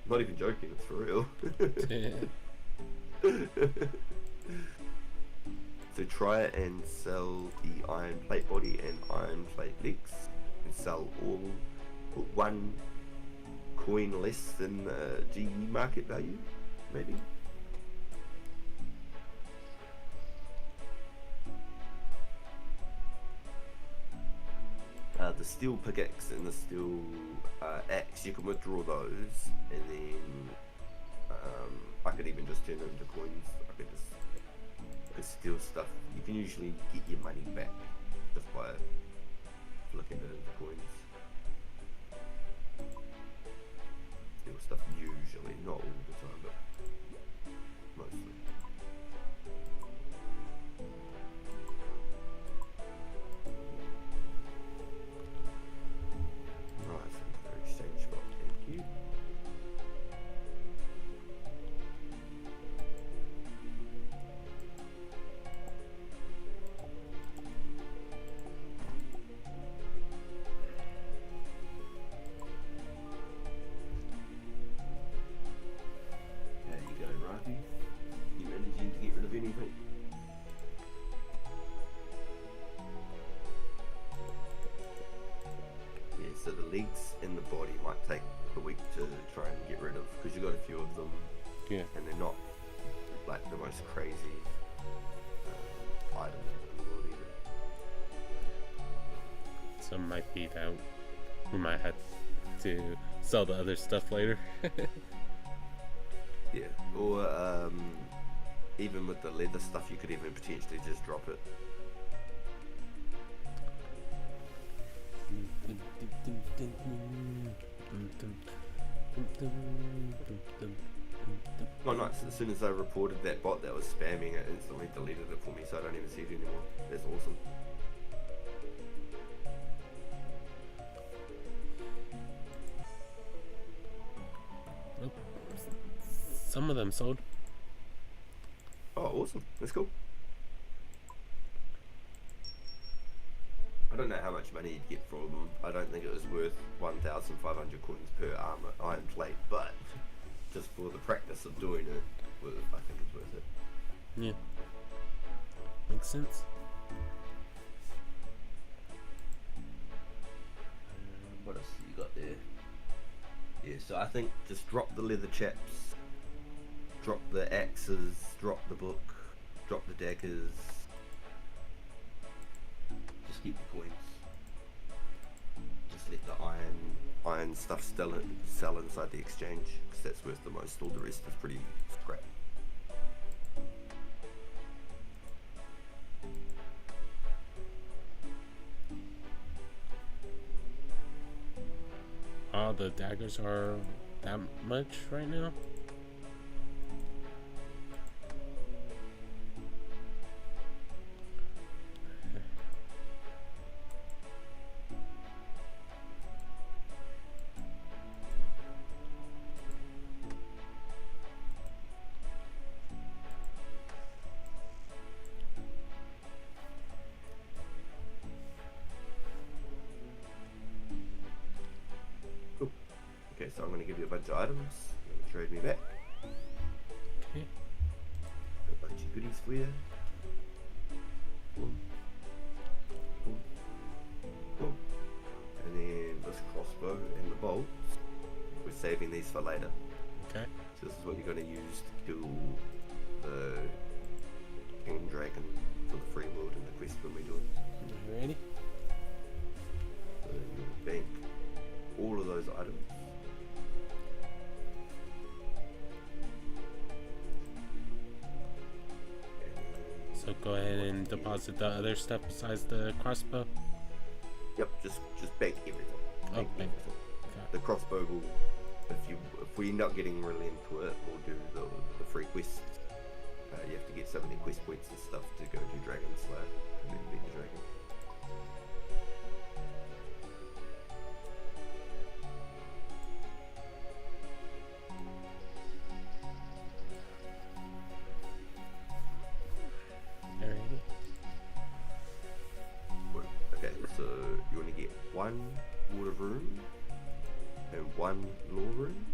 Not even joking, it's for real. So try and sell the iron plate body and iron plate legs, and sell all, put 1 coin less than GE market value, maybe. The steel pickaxe and the steel axe, you can withdraw those, and then I could even just turn them into coins. I could just steal stuff. You can usually get your money back just by flicking it into coins. Steal stuff usually, not all the time, but mostly. Nice, exchange spot, thank you. There you go, Rhypi. You managing to get rid of anything? Yeah, so the legs and the body might take a week to try and get rid of, because you got a few of them. Yeah. And they're not like the most crazy items in the world either. So it might be that we might have to sell the other stuff later. Yeah, or even with the leather stuff, you could even potentially just drop it. Oh nice, as soon as I reported that bot that was spamming it, instantly deleted it for me, so I don't even see it anymore. That's awesome. Nope. Some of them sold. Oh awesome, that's cool. I don't know how much money you'd get for them. I don't think it was worth 1,500 coins per iron plate, but just for the practice of doing it, I think it's worth it. Yeah. Makes sense. What else have you got there? Yeah, so I think just drop the leather chaps, drop the axes, drop the book, drop the daggers. Just keep the coins. Just let the iron stuff sell inside the exchange, because that's worth the most. All the rest is pretty scrap. Oh, the daggers are that much right now? Okay, so I'm going to give you a bunch of items. You're going to trade me back. Okay. A bunch of goodies for you. Boom. Boom. Boom. And then this crossbow and the bolts. We're saving these for later. Okay. So this is what you're going to use to kill the dragon for the free world and the quest when we do it. Ready? So bank all of those items. So go ahead and deposit the other stuff besides the crossbow. Yep, just bank everything. Bank everything. Okay. The crossbow will, if we end up getting really into it, we'll do the free quests. You have to get so many quest points and stuff to go do Dragon Slayer and then beat the dragon. Alrighty. Okay, so you want to get one water rune and one lore rune.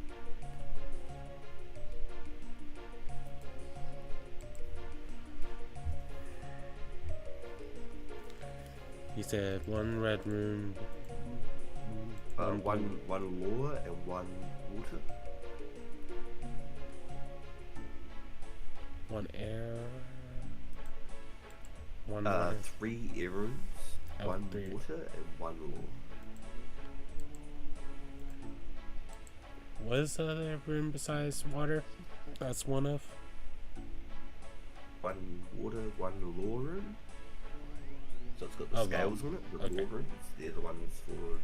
You said one red rune. One lore and one water. One air. One 3 air runes, Oh, one 3. water and one lore. What is the other rune besides water? That's one of. One water, one lore rune. So it's got the scales on it, the lore runes. They're the ones for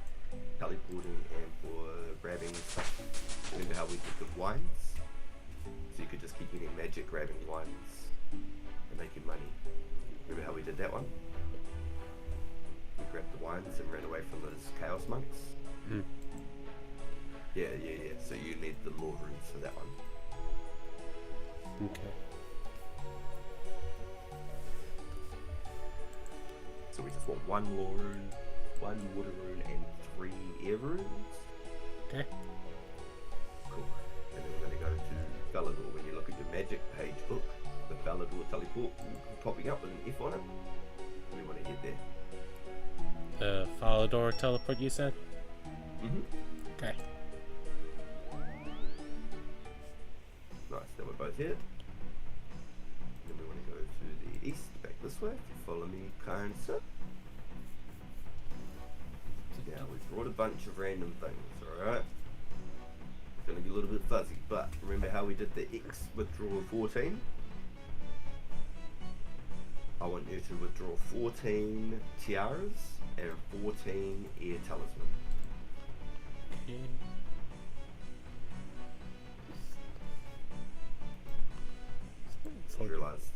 teleporting and for grabbing stuff. Remember how we did the wines? So you could just keep getting magic grabbing wines and making money. Remember how we did that one? We grabbed the wines and ran away from those chaos monks. Mm. Yeah. So you need the lore runes for that one. Okay. So we just want one lore rune, one water rune, and 3 air runes. Okay. Cool. And then we're going to go to 𝓒𝓸𝓵𝓭𝓱𝓮𝓪𝓻𝓽𝓵. When you look at your magic page book, the 𝓒𝓸𝓵 teleport popping up with an F on it. We want to get there. The Falconsfan teleport you said? Mm-hmm. Okay. Nice, then we're both here. Then we want to go to the east, back this way. Follow me, kind sir. Now, we've brought a bunch of random things, alright? It's going to be a little bit fuzzy, but remember how we did the X withdrawal 14? I want you to withdraw 14 tiaras and 14 air talisman. Okay. I realised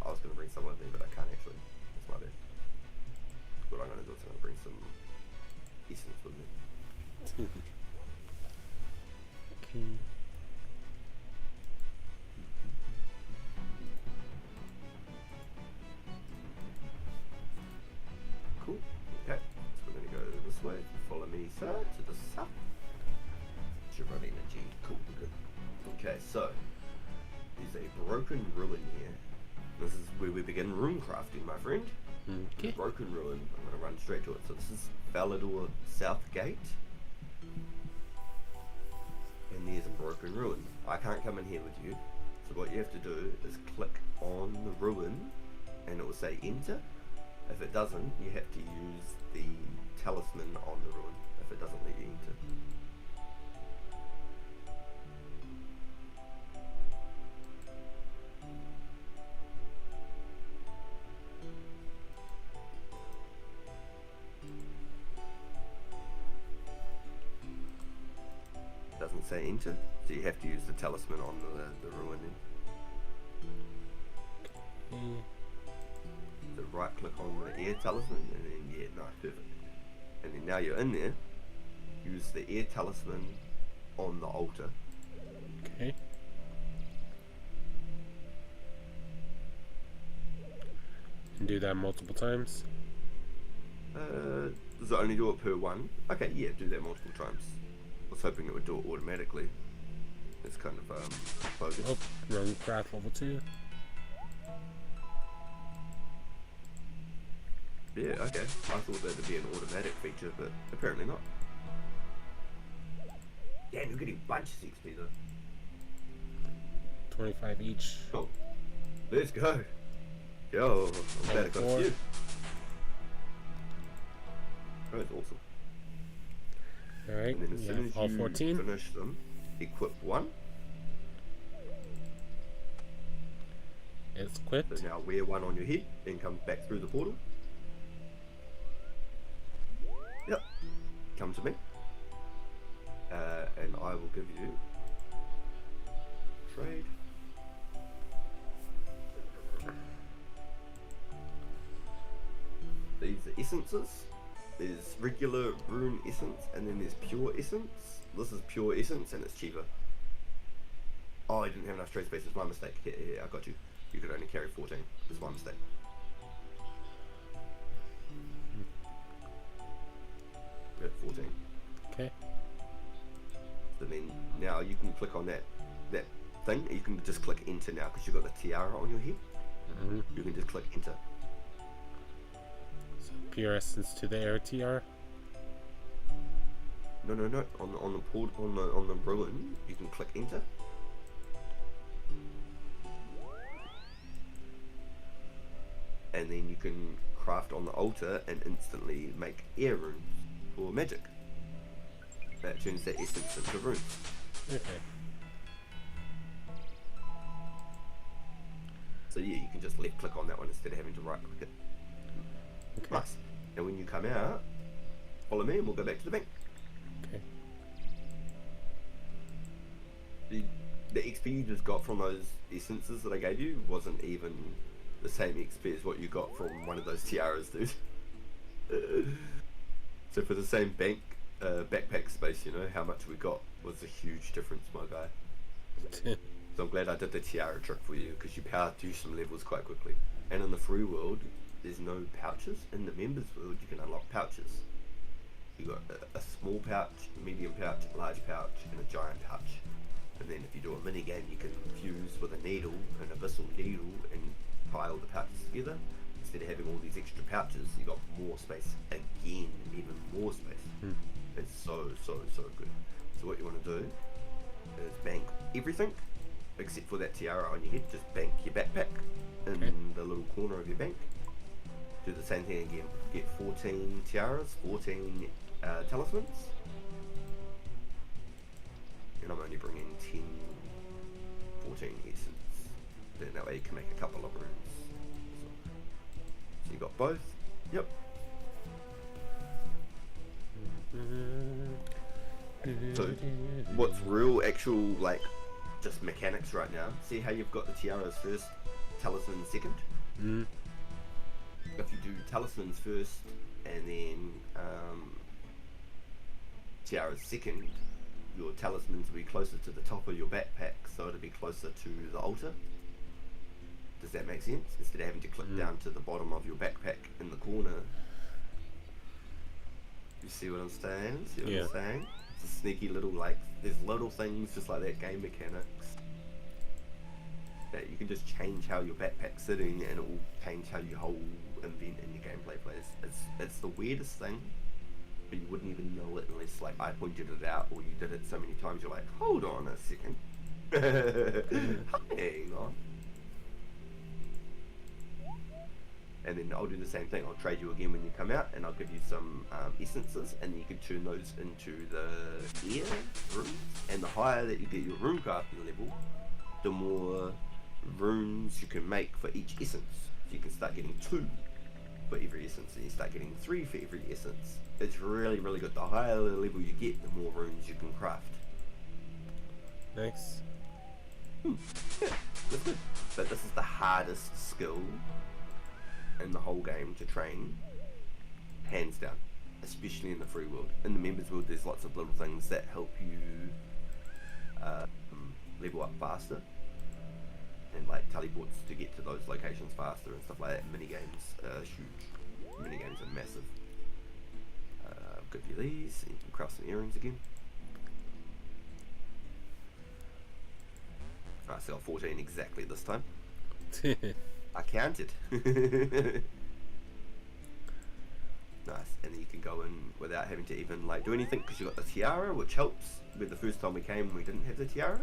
I was going to bring some with me, but I can't actually. That's my bad. What I'm going to do is I'm going to bring some essence with me. Okay. Cool. Okay. So we're going to go this way. Follow me, sir, to the south. Should run energy. Cool. Good. Okay. So there's a broken ruin here. This is where we begin rune crafting, my friend. Okay. Broken ruin. I'm going to run straight to it. So this is 𝓒𝓸𝓵 South Gate. And there's a broken ruin. I can't come in here with you. So what you have to do is click on the ruin and it will say enter. If it doesn't, you have to use the talisman on the ruin if it doesn't let you enter. Doesn't say enter, so you have to use the talisman on the ruin then. Okay. So right click on the air talisman and then yeah, nice, perfect. And then now you're in there, use the air talisman on the altar. Okay. And do that multiple times? Does it only do it per one? Okay, yeah, do that multiple times. I was hoping it would do it automatically. It's kind of bogus. Oh, run craft level 2. Yeah, okay. I thought that would be an automatic feature, but apparently not. Damn, you're getting bunches of XP though. 25 each. Cool. Let's go. Yo, I'm glad I got a few. That was awesome. Alright, And then as soon as all you 14. finish them, equip one. It's equipped. So now wear one on your head, then come back through the portal. Yep. Come to me. And I will give you trade. These are essences. There's regular rune essence and then there's pure essence. This is pure essence and it's cheaper. Oh, I didn't have enough trade space. It's my mistake. Here, I got you. You could only carry 14. It's my mistake. At 14. Okay. So then now you can click on that thing. You can just click enter now because you've got the tiara on your head. You can just click enter. So pure essence to the air TR. No. On the port on the ruin, you can click enter. And then you can craft on the altar and instantly make air runes for magic. That turns that essence into runes. Okay. So yeah, you can just left click on that one instead of having to right click it. Okay. Nice. And when you come out, follow me and we'll go back to the bank. Okay. The XP you just got from those essences that I gave you wasn't even the same XP as what you got from one of those tiaras, dude. So for the same bank backpack space, you know, how much we got was a huge difference, my guy. So I'm glad I did the tiara trick for you, because you power through some levels quite quickly. And in the free world, there's no pouches. In the members world, you can unlock pouches. You got a small pouch, medium pouch, large pouch, and a giant pouch. And then if you do a mini game, you can fuse with a needle, an abyssal needle, and tie all the pouches together. Instead of having all these extra pouches, you got more space again, even more space. It's so good. So what you want to do is bank everything except for that tiara on your head. Just bank your backpack in the little corner of your bank. Do the same thing again. Get 14 tiaras, 14 talismans, and I'm only bringing 14 essence. Then that way you can make a couple of runes. So you got both. Yep. So what's real actual like just mechanics right now, see how you've got the tiaras first, talismans second? If you do talismans first and then tiaras second, your talismans will be closer to the top of your backpack, so it'll be closer to the altar. Does that make sense? Instead of having to click down to the bottom of your backpack in the corner. You see what I'm saying? See what I'm saying? It's a sneaky little, like, there's little things just like that, game mechanics, that you can just change how your backpack's sitting and it will change how your whole event in your gameplay plays. It's the weirdest thing, but you wouldn't even know it unless like I pointed it out or you did it so many times you're like, hold on a second. Hang on. And then I'll do the same thing. I'll trade you again when you come out, and I'll give you some essences, and then you can turn those into the air runes. And the higher that you get your rune crafting level, the more runes you can make for each essence. So you can start getting 2 for every essence, and you start getting 3 for every essence. It's really, really good. The higher the level you get, the more runes you can craft. Nice. Yeah, that's good. But this is the hardest skill in the whole game to train, hands down, especially in the free world. In the members world, there's lots of little things that help you level up faster, and like teleports to get to those locations faster and stuff like that. Minigames are huge. Minigames are massive. I'll give you these, and you can craft some earrings again. Alright, so I got 14 exactly this time. I counted. Nice, and then you can go in without having to even like do anything because you got the tiara, which helps. Where the first time we came, we didn't have the tiara.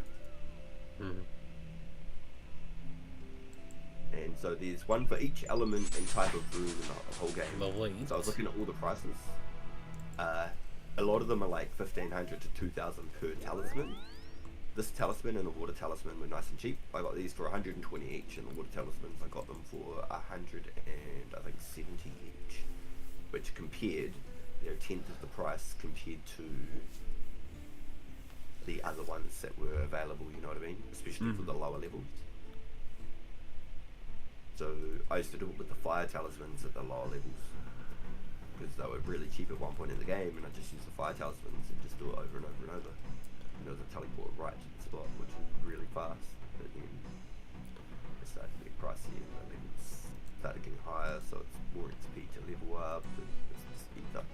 And so there's one for each element and type of rune in the whole game. Lovely. So I was looking at all the prices. A lot of them are like 1,500 to 2,000 per talisman. This talisman and the water talisman were nice and cheap. I got these for 120 each, and the water talismans I got them for 170 each, which compared, they're a tenth of the price compared to the other ones that were available. You know what I mean? Especially for the lower levels. So I used to do it with the fire talismans at the lower levels, because they were really cheap at one point in the game, and I just used the fire talismans and just do it over and over and over. And there was a teleport right to the spot, which was really fast. But then it started to get pricey, and the levels started getting higher, so it's more XP to level up, and it just speeds up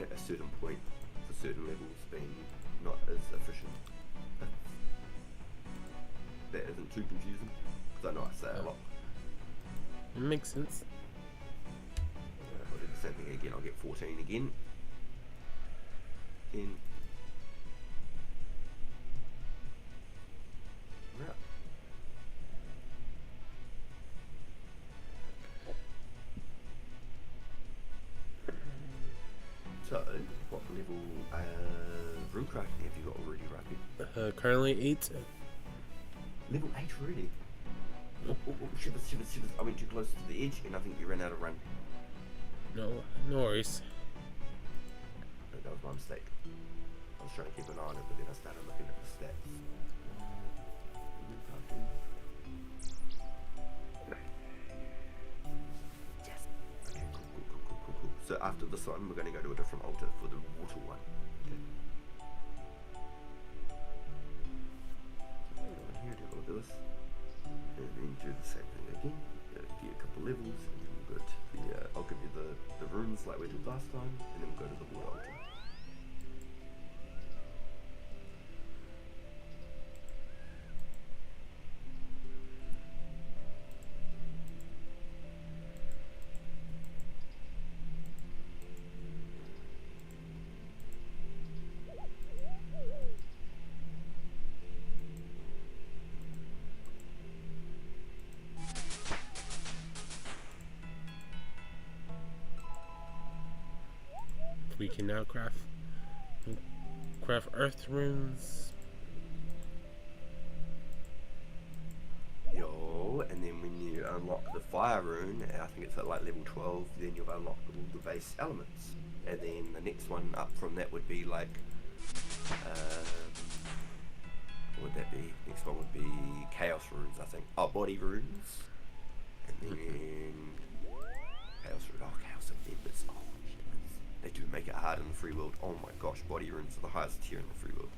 at a certain point for certain levels being not as efficient. That isn't too confusing, because I know I say it a lot. It makes sense. I'll do the same thing again. I'll get 14 again. 10. Right. So, what level runecrafting have you got already, Rhypi? Currently 8. Level 8 already? Oh, shivers. I went too close to the edge and I think you ran out of run. No worries. That was my mistake. I was trying to keep an eye on it, but then I started looking at the stats. Yes. Okay, cool. So after this one, we're going to go to a different altar for the water one. Okay. So go on here, do all this. And then do the same thing again. Get a couple levels, and then we'll go to the. I'll give you the runes like we did last time, and then we'll go to the water altar. We can now craft earth runes. Yo, and then when you unlock the fire rune, I think it's at like level 12, then you've unlocked all the base elements. And then the next one up from that would be like, what would that be? Next one would be chaos runes, I think. Oh, body runes. And then chaos runes. Oh, chaos of members. Oh, they do make it hard in the free world. Oh my gosh, body runes are the highest tier in the free world.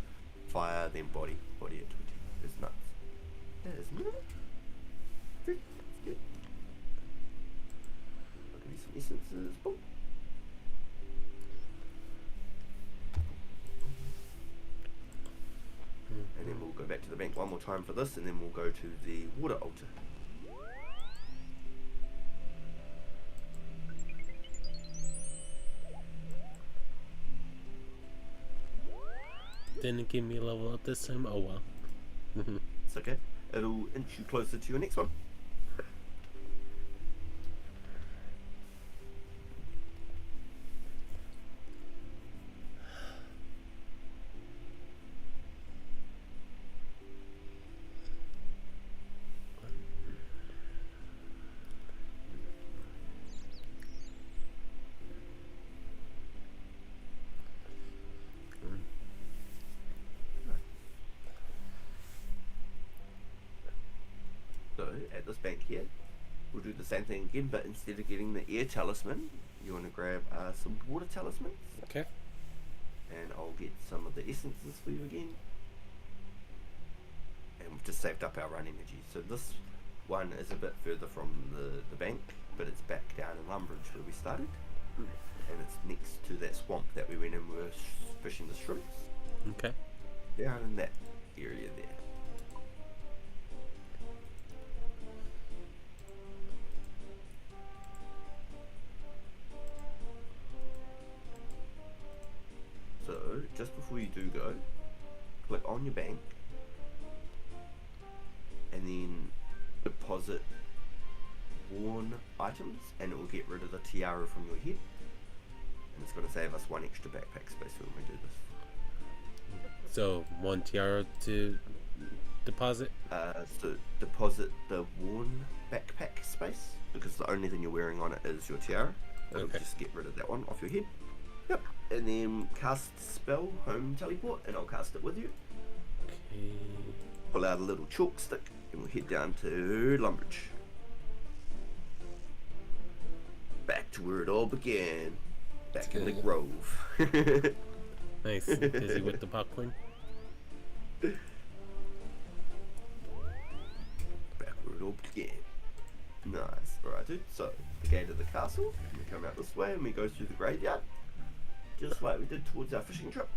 Fire, then body. Body at 20. It's nuts. That is nuts. Good. I'll give you some essences. Boom. And then we'll go back to the bank one more time for this, and then we'll go to the water altar. Didn't give me a level up this time. Oh well. It's okay. It'll inch you closer to your next one. So at this bank here, we'll do the same thing again, but instead of getting the air talisman, you want to grab some water talismans. Okay. And I'll get some of the essences for you again. And we've just saved up our run energy. So this one is a bit further from the bank, but it's back down in Lumbridge where we started. And it's next to that swamp that we went in, we were fishing the shrimps. Okay. Down in that area there. So, just before you do go, click on your bank and then deposit worn items, and it will get rid of the tiara from your head. And it's going to save us 1 extra backpack space when we do this. So 1 tiara to deposit? So deposit the worn backpack space, because the only thing you're wearing on it is your tiara. It'll just get rid of that one off your head. Yep. And then cast spell, home teleport, and I'll cast it with you. Okay. Pull out a little chalk stick, and we'll head down to Lumbridge. Back to where it all began. Back in the grove. Nice. Busy with the popcorn? Back where it all began. Nice. Alright, dude. So, the gate of the castle. We come out this way and we go through the graveyard. Just like we did towards our fishing trip.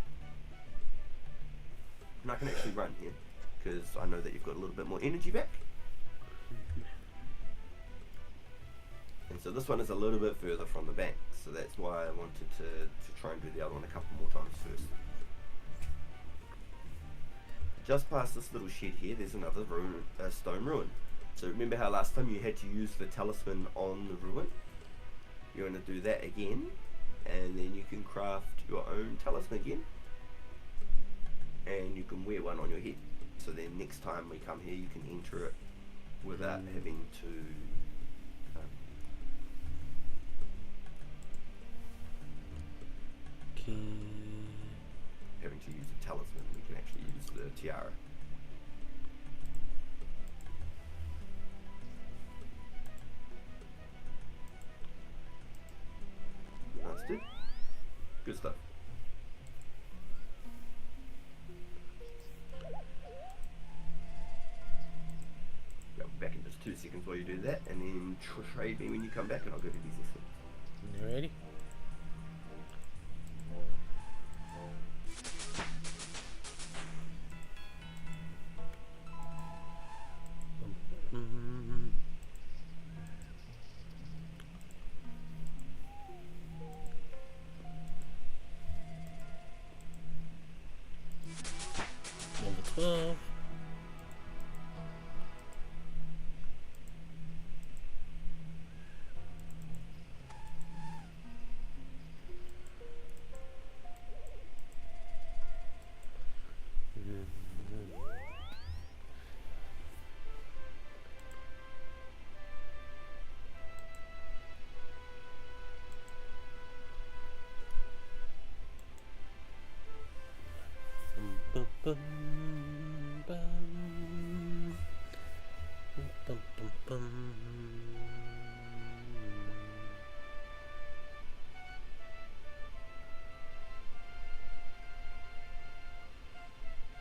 And I can actually run here, because I know that you've got a little bit more energy back. And so this one is a little bit further from the bank, so that's why I wanted to try and do the other one a couple more times first. Just past this little shed here, there's another stone ruin. So remember how last time you had to use the talisman on the ruin? You're going to do that again, and then you can craft your own talisman again. And you can wear one on your head. So then next time we come here, you can enter it without having to... having to use a talisman. We can actually use the tiara. Nice, dude. Good stuff. Go back in just 2 seconds while you do that, and then trade me when you come back, and I'll give you these things. You ready? Number 12.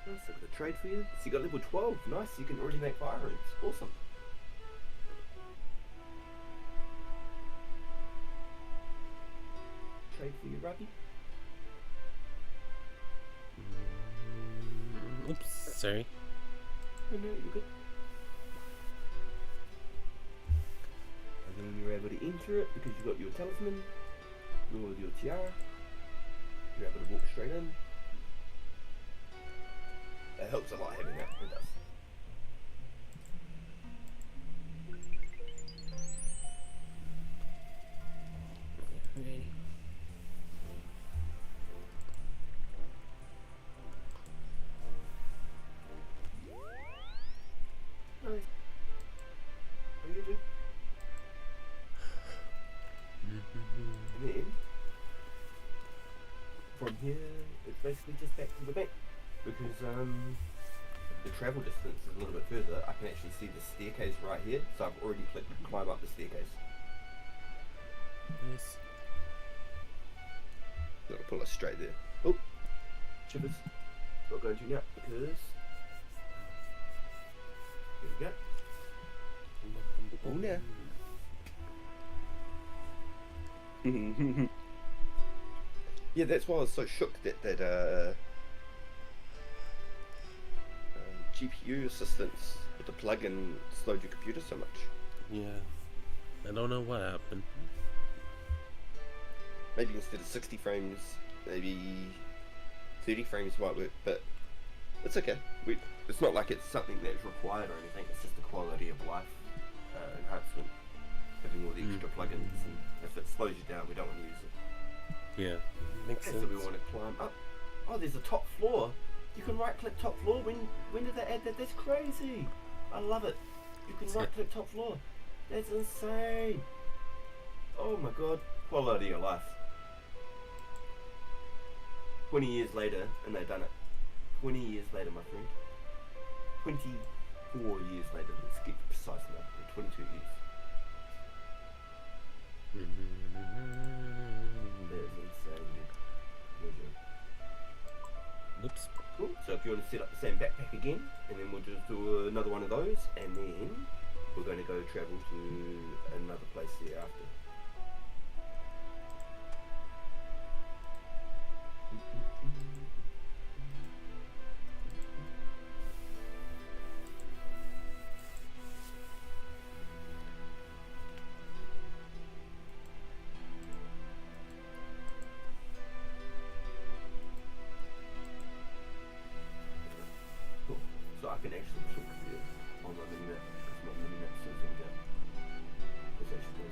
Nice, look at the trade for you. So you got level 12. Nice, you can already make fire runes. Awesome. Trade for you, Rhypi. Oops, sorry. No, you're good. And then you're able to enter it because you got your talisman, with your tiara. You're able to walk straight in. It helps a lot having that, it does. Ready. Nice. What do you do? And then, from here, it's basically just back to the bank. Because the travel distance is a little bit further, I can actually see the staircase right here, so I've already clicked climb up the staircase. Nice. So I'll pull us straight there. Oh, chippers. Not going to now because here we go. Oh, now. Yeah, that's why I was so shook that GPU assistance with the plugin slowed your computer so much. Yeah. I don't know what happened. Maybe instead of 60 frames, maybe 30 frames might work, but it's okay. It's not like it's something that's required or anything, it's just a quality of life enhancement. slows you down. We don't want to use it. Yeah, makes sense. So we want to climb up. Oh, there's a top floor. You can right-click top floor. When did they add that? That's crazy. I love it. You can right-click top floor. That's insane. Oh my god. Quality of life. 20 years later, and they've done it. 20 years later, my friend. 24 years later. Let's get precise now. 22 years. That is insane. Oops. Cool. So if you want to set up the same backpack again, and then we'll just do another one of those, and then we're going to go travel to another place thereafter. So I can actually talk here on my mini map, because my mini map says in there. It's actually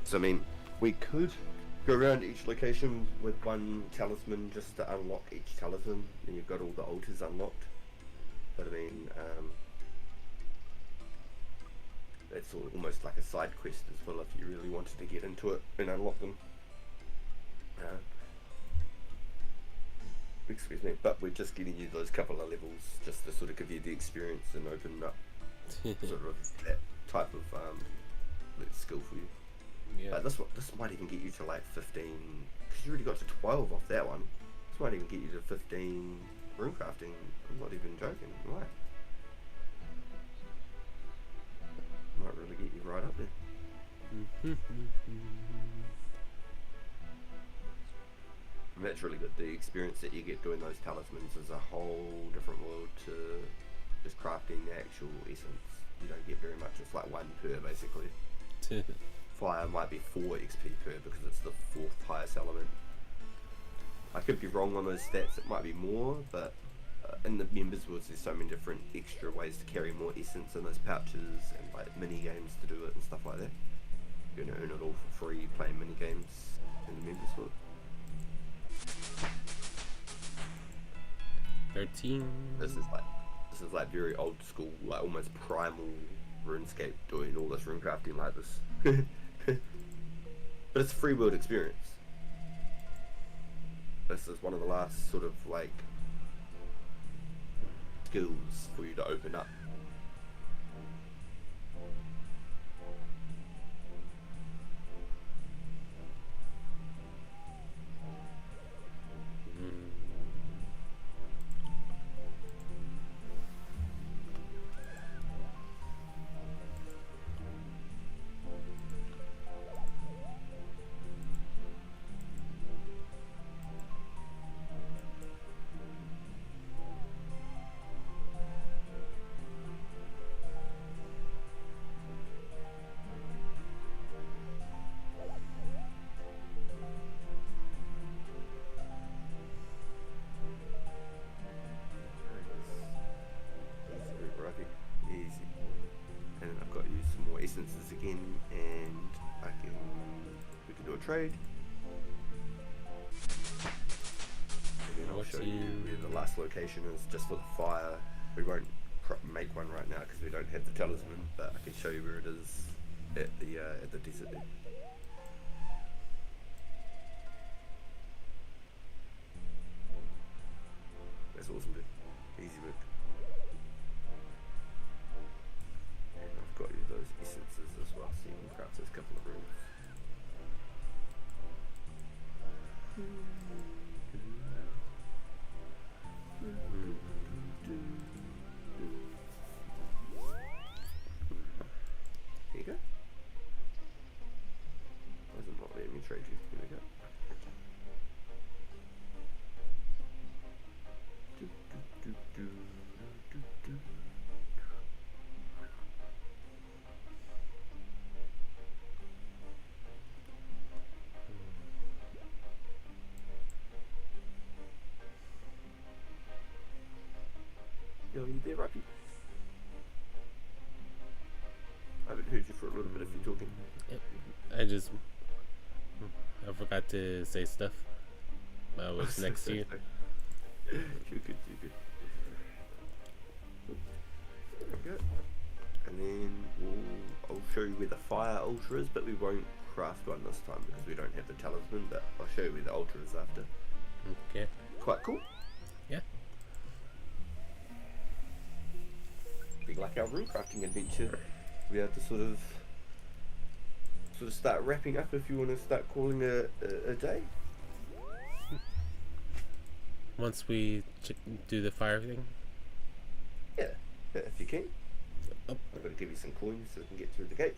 so I mean, we could go around each location with one talisman just to unlock each talisman, and you've got all the altars unlocked. But I mean, that's almost like a side quest as well if you really wanted to get into it and unlock them. Excuse me, but we're just getting you those couple of levels just to sort of give you the experience and open up sort of that type of skill for you. Yeah. This might even get you to like 15, because you already got to 12 off that one. This might even get you to 15 rune crafting. I'm not even joking. Right. Might really get you right up there. And that's really good. The experience that you get doing those talismans is a whole different world to just crafting the actual essence. You don't get very much. It's like 1 per basically. Fire might be 4 XP per because it's the 4th highest element. I could be wrong on those stats. It might be more, but in the members worlds there's so many different extra ways to carry more essence in those pouches and like mini games to do it and stuff like that. You're gonna earn it all for free playing mini games in the members world. 13. This is like very old school, like almost primal RuneScape, doing all this rune crafting like this. But it's a free world experience. This is one of the last sort of like skills for you to open up. Essences again, and we can do a trade. And then I'll show you where the last location is, just for the fire. We won't make one right now because we don't have the talisman, but I can show you where it is at the desert there. That's awesome, dude. Easy work. Got you those essences as well, so you can craft those couple of runes. Here you go. Why is it not letting me trade you? Here we go. Are you there, Rhypi? I haven't heard you for a little bit if you're talking. I forgot to say stuff. I was next to you. You're good, you're good. Okay. And then I'll show you where the fire ultra is, but we won't craft one this time because we don't have the talisman, but I'll show you where the ultra is after. Okay. Quite cool. Yeah. Be like our rune crafting adventure. We have to sort of start wrapping up if you want to start calling a day. Once we do the fire thing? Yeah, if you can. Oh. I've got to give you some coins so we can get through the gate.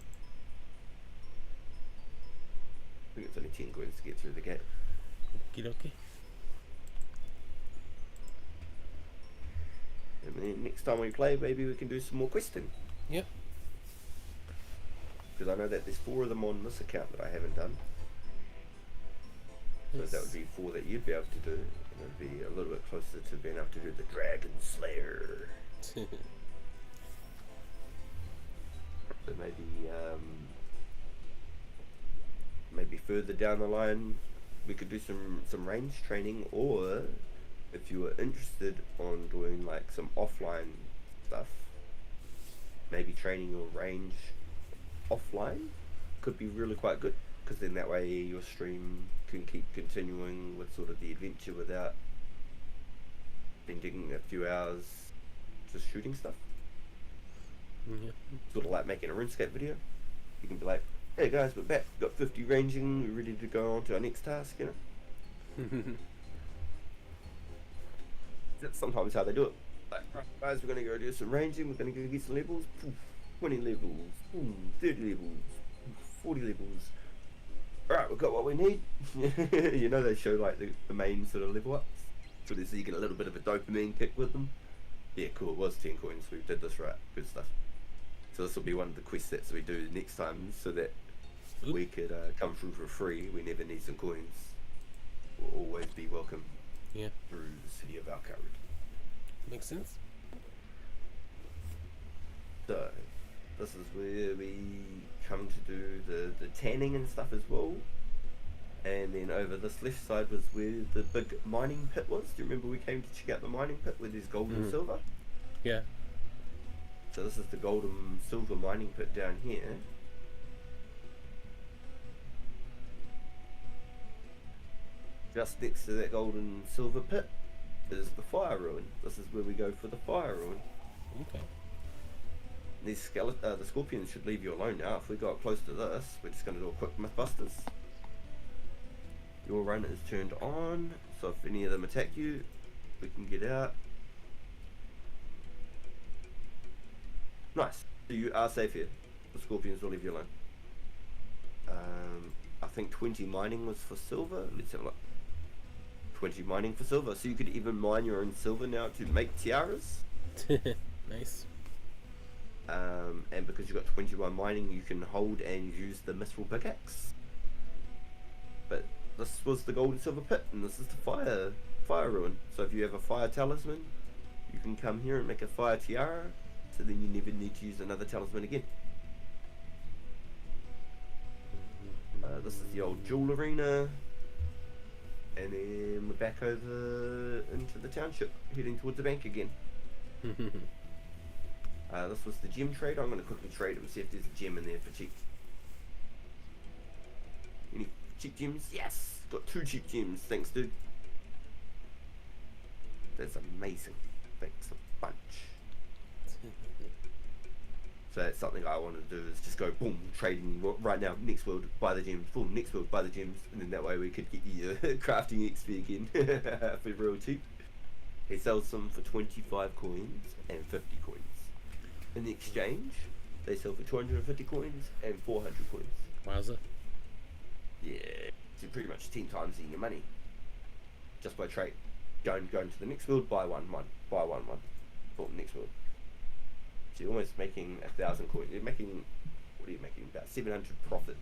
I think it's only 10 coins to get through the gate. Okie dokie. And then next time we play, maybe we can do some more questing. Yep. Because I know that there's 4 of them on this account that I haven't done. So that would be 4 that you'd be able to do. And it would be a little bit closer to being able to do the Dragon Slayer. So maybe further down the line we could do some range training, or if you were interested on doing like some offline stuff, maybe training your range offline could be really quite good, because then that way your stream can keep continuing with sort of the adventure without spending a few hours just shooting stuff. Yeah. Sort of like making a RuneScape video. You can be like, hey guys, we're back, got 50 ranging, we're ready to go on to our next task, you know? That's sometimes how they do it. Like, right, guys, we're going to go do some ranging, we're going to go get some levels, poof, 20 levels, boom, 30 levels, 40 levels. Alright, we've got what we need. You know, they show like the main sort of level ups, so you get a little bit of a dopamine kick with them. Yeah, cool, it was 10 coins, we did this right, good stuff. So this will be one of the quest sets we do next time, so that we could come through for free. We never need some coins. We'll always be welcome. Yeah. Through the city of 𝓒𝓵𝓵𝓭𝓱𝓮𝓪𝓻𝓽𝓵. Makes sense. So this is where we come to do the tanning and stuff as well. And then over this left side was where the big mining pit was. Do you remember we came to check out the mining pit where there's gold and silver? Yeah. So this is the gold and silver mining pit down here. Just next to that gold and silver pit is the fire ruin. This is where we go for the fire ruin. Okay. These the scorpions should leave you alone now. If we got close to this, we're just going to do a quick Mythbusters. Your run is turned on, so if any of them attack you, we can get out. Nice. So you are safe here. The scorpions will leave you alone. I think 20 mining was for silver. Let's have a look. 20 mining for silver. So you could even mine your own silver now to make tiaras. Nice. And because you've got 21 mining, you can hold and use the mithril pickaxe. But this was the gold and silver pit, and this is the fire ruin. So if you have a fire talisman, you can come here and make a fire tiara, so then you never need to use another talisman again. This is the old jewel arena, and then we're back over into the township, heading towards the bank again. This was the gem trade. I'm going to quickly trade it and see if there's a gem in there for cheap. Any cheap gems? Yes! Got 2 cheap gems. Thanks, dude. That's amazing. Thanks a bunch. So that's something I want to do, is just go boom, trading right now, next world, buy the gems, boom, next world, buy the gems, and then that way we could get you crafting XP again for real cheap. He sells them for 25 coins and 50 coins. In the exchange, they sell for 250 coins and 400 coins. Wowza. Yeah, so pretty much 10 times in your money. Just by trade. Going to the next world, buy one, buy one, boom, next world. So you're almost making 1,000 coins. You're making, what are you making? About 700 profit.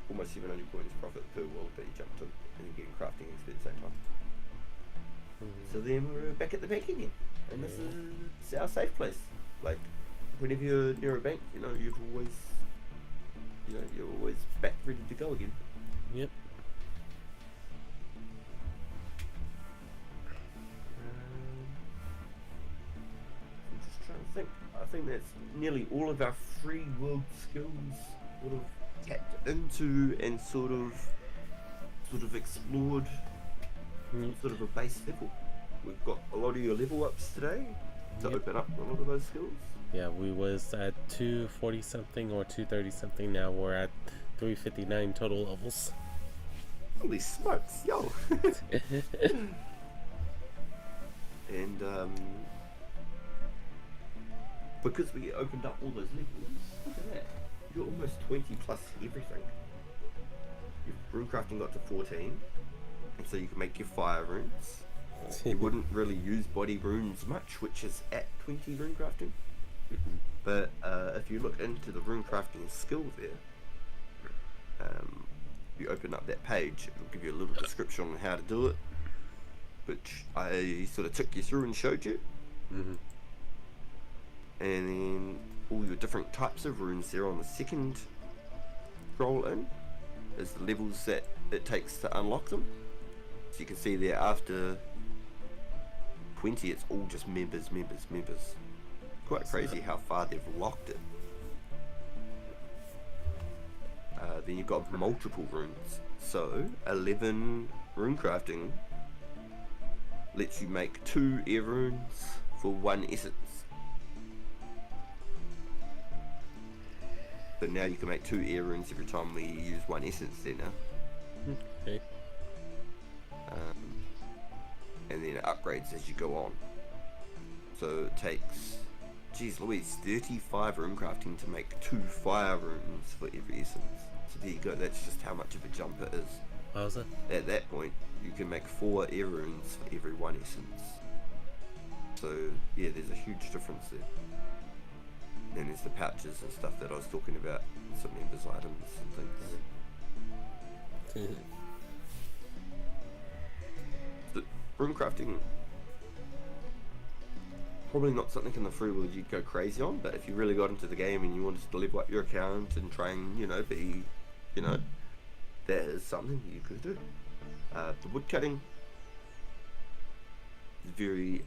Almost 700 coins profit per world that you jumped in, and you're getting crafting XP at the same time. So then we're back at the bank again. And this is our safe place. Like, whenever you're near a bank, you know, you're always back ready to go again. Yep. I'm just trying to think. I think that's nearly all of our free world skills sort of tapped into and sort of explored sort of a base level. We've got a lot of your level ups today to open up a lot of those skills. Yeah, we was at 240 something or 230 something. Now we're at 359 total levels. Holy smokes, yo! And because we opened up all those levels, look at that. You're almost 20 plus everything. Your rune crafting got to 14, and so you can make your fire runes. You wouldn't really use body runes much, which is at 20 rune crafting. But if you look into the rune crafting skill there, you open up that page, it'll give you a little description on how to do it, which I sort of took you through and showed you. And then all your different types of runes there on the second scroll in is the levels that it takes to unlock them. So you can see there after 20 it's all just members. Quite crazy how far they've locked it. Then you've got multiple runes. So 11 rune crafting lets you make 2 air runes for 1 essence. So now you can make 2 air runes every time we use 1 essence there now. Okay. And then it upgrades as you go on. So it takes, geez Louise, 35 rune crafting to make 2 fire runes for every essence. So there you go, that's just how much of a jump it is. Wowza. At that point, you can make 4 air runes for every 1 essence. So yeah, there's a huge difference there. Then there's the pouches and stuff that I was talking about, some members items and things. The rune crafting, probably not something in the free world you'd go crazy on, but if you really got into the game and you wanted to level up your account and try and, you know, be, you know, that is something you could do. The wood cutting is very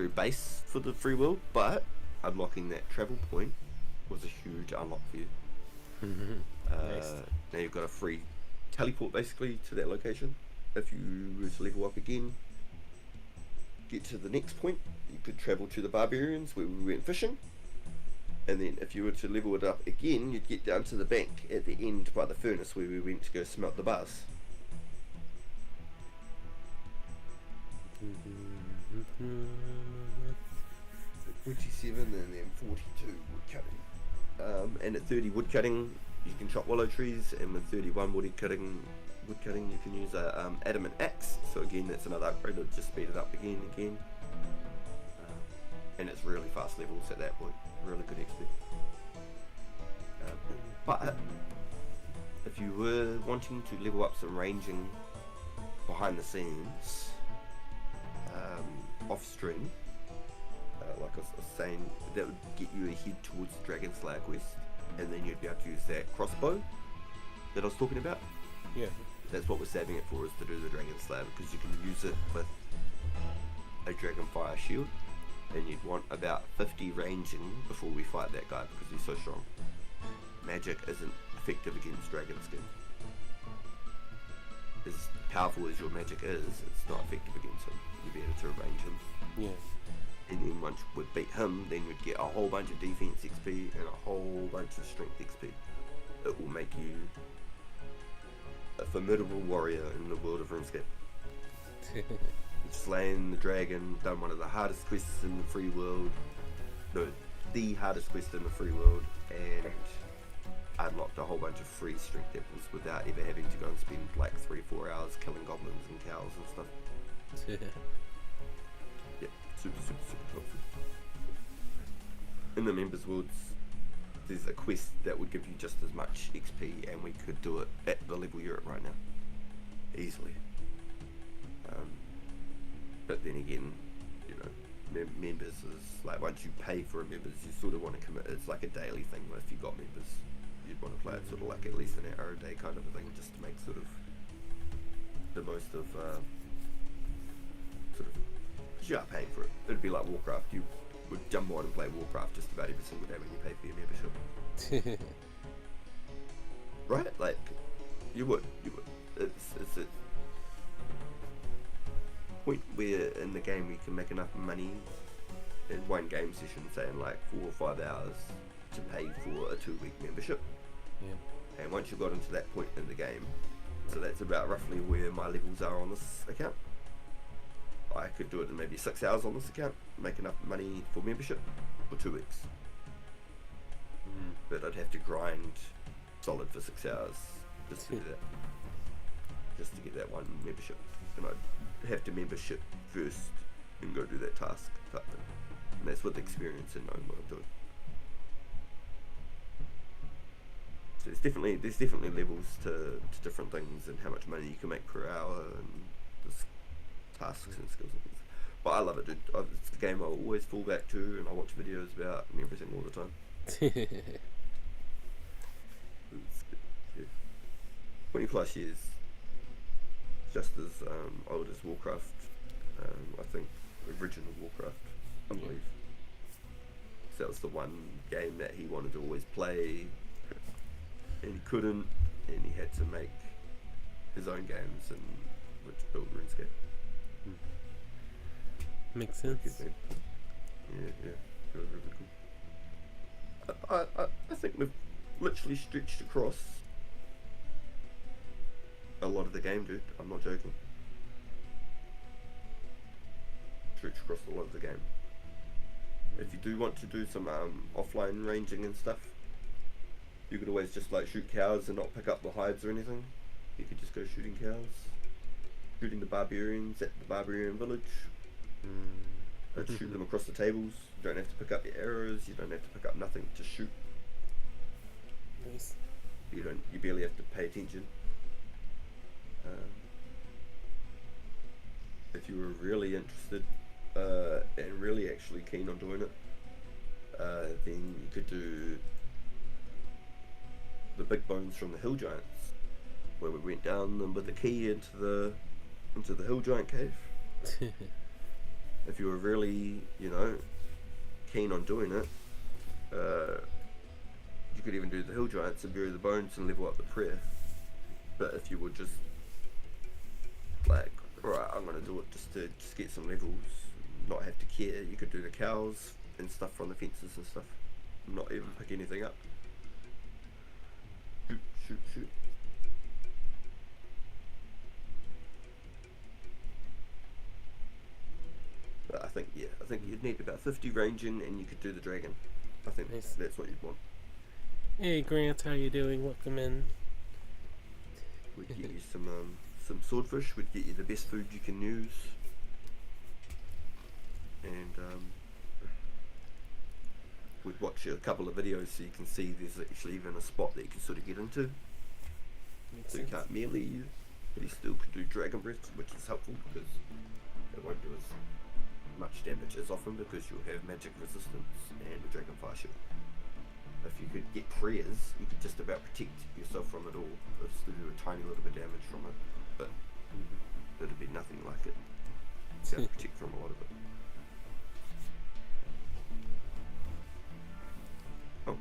base for the free world, but unlocking that travel point was a huge unlock for you. Nice. Now you've got a free teleport basically to that location. If you were to level up again, get to the next point, you could travel to the barbarians where we went fishing, and then if you were to level it up again, you'd get down to the bank at the end by the furnace where we went to go smelt the bars. 27 and then 42 wood cutting. And at 30 wood cutting, you can chop willow trees, and with 31 wood cutting you can use a adamant axe. So again, that's another upgrade. It'll just speed it up again. And it's really fast levels at that point. Really good XP. But if you were wanting to level up some ranging behind the scenes, off stream, like I was saying, that would get you ahead towards the Dragon Slayer quest, and then you'd be able to use that crossbow that I was talking about. Yeah. That's what we're saving it for, is to do the Dragon Slayer, because you can use it with a Dragonfire shield, and you'd want about 50 ranging before we fight that guy, because he's so strong. Magic isn't effective against dragon skin. As powerful as your magic is, it's not effective against him. You'd be able to range him. Yeah. And then once we beat him, then we'd get a whole bunch of defense XP and a whole bunch of strength XP. It will make you a formidable warrior in the world of RuneScape. Slain the dragon, done one of the hardest quests in the free world. No, the hardest quest in the free world, and unlocked a whole bunch of free strength apples without ever having to go and spend like 3-4 hours killing goblins and cows and stuff. Yeah, super helpful. In the members worlds, there's a quest that would give you just as much XP, and we could do it at the level you're at right now, easily. But then again, you know, members is like once you pay for a members, you sort of want to commit. It's like a daily thing. If you got members, you'd want to play it sort of like at least an hour a day kind of a thing, just to make sort of the most of sort of. Because you are paying for it. It'd be like Warcraft. You would jump on and play Warcraft just about every single day when you pay for your membership. Right? Like you would. It's a point where in the game we can make enough money in one game session, say in like 4 or 5 hours, to pay for a 2-week membership. Yeah. And once you've got into that point in the game, so that's about roughly where my levels are on this account. I could do it in maybe 6 hours on this account, make enough money for membership for 2 weeks. But I'd have to grind solid for 6 hours just to do that. Just to get that one membership. And I'd have to membership first and go do that task type thing. And that's with experience and knowing what I'm doing. So there's definitely levels to different things and how much money you can make per hour and tasks and skills and things. But I love it, dude. It's the game I always fall back to and I watch videos about and everything all the time. 20 plus years. Just as old as Warcraft. I think original Warcraft, I believe. So that was the one game that he wanted to always play and he couldn't, and he had to make his own games and which built RuneScape. Makes sense. Yeah, really, really cool. I think we've literally stretched across a lot of the game, dude. I'm not joking. Stretched across a lot of the game. If you do want to do some offline ranging and stuff, you could always just like shoot cows and not pick up the hides or anything. You could just go shooting cows, shooting the barbarians at the barbarian village. Shoot them across the tables. You don't have to pick up your arrows. You don't have to pick up nothing. Just shoot. Nice. You barely have to pay attention. If you were really interested and really actually keen on doing it, then you could do the big bones from the hill giants, where we went down them with the key into the hill giant cave. If you were really, keen on doing it, you could even do the hill giants and bury the bones and level up the prayer. But if you would just like, alright, I'm gonna do it just to get some levels, not have to care, you could do the cows and stuff from the fences and stuff, not even pick anything up. Shoot. But I think you'd need about 50 ranging and you could do the dragon. I think Nice. That's what you'd want. Hey Grant, how you doing? Welcome in. We'd get you some swordfish, we'd get you the best food you can use. And we'd watch a couple of videos so you can see there's actually even a spot that you can sort of get into. Makes So you sense. can't melee, but you still can do dragon breath, which is helpful because it won't do as much damage as often because you'll have magic resistance and a dragon fire shield. If you could get prayers, you could just about protect yourself from it all. Just do a tiny little bit of damage from it, but it'd be nothing like it. You have to protect from a lot of it. Oh.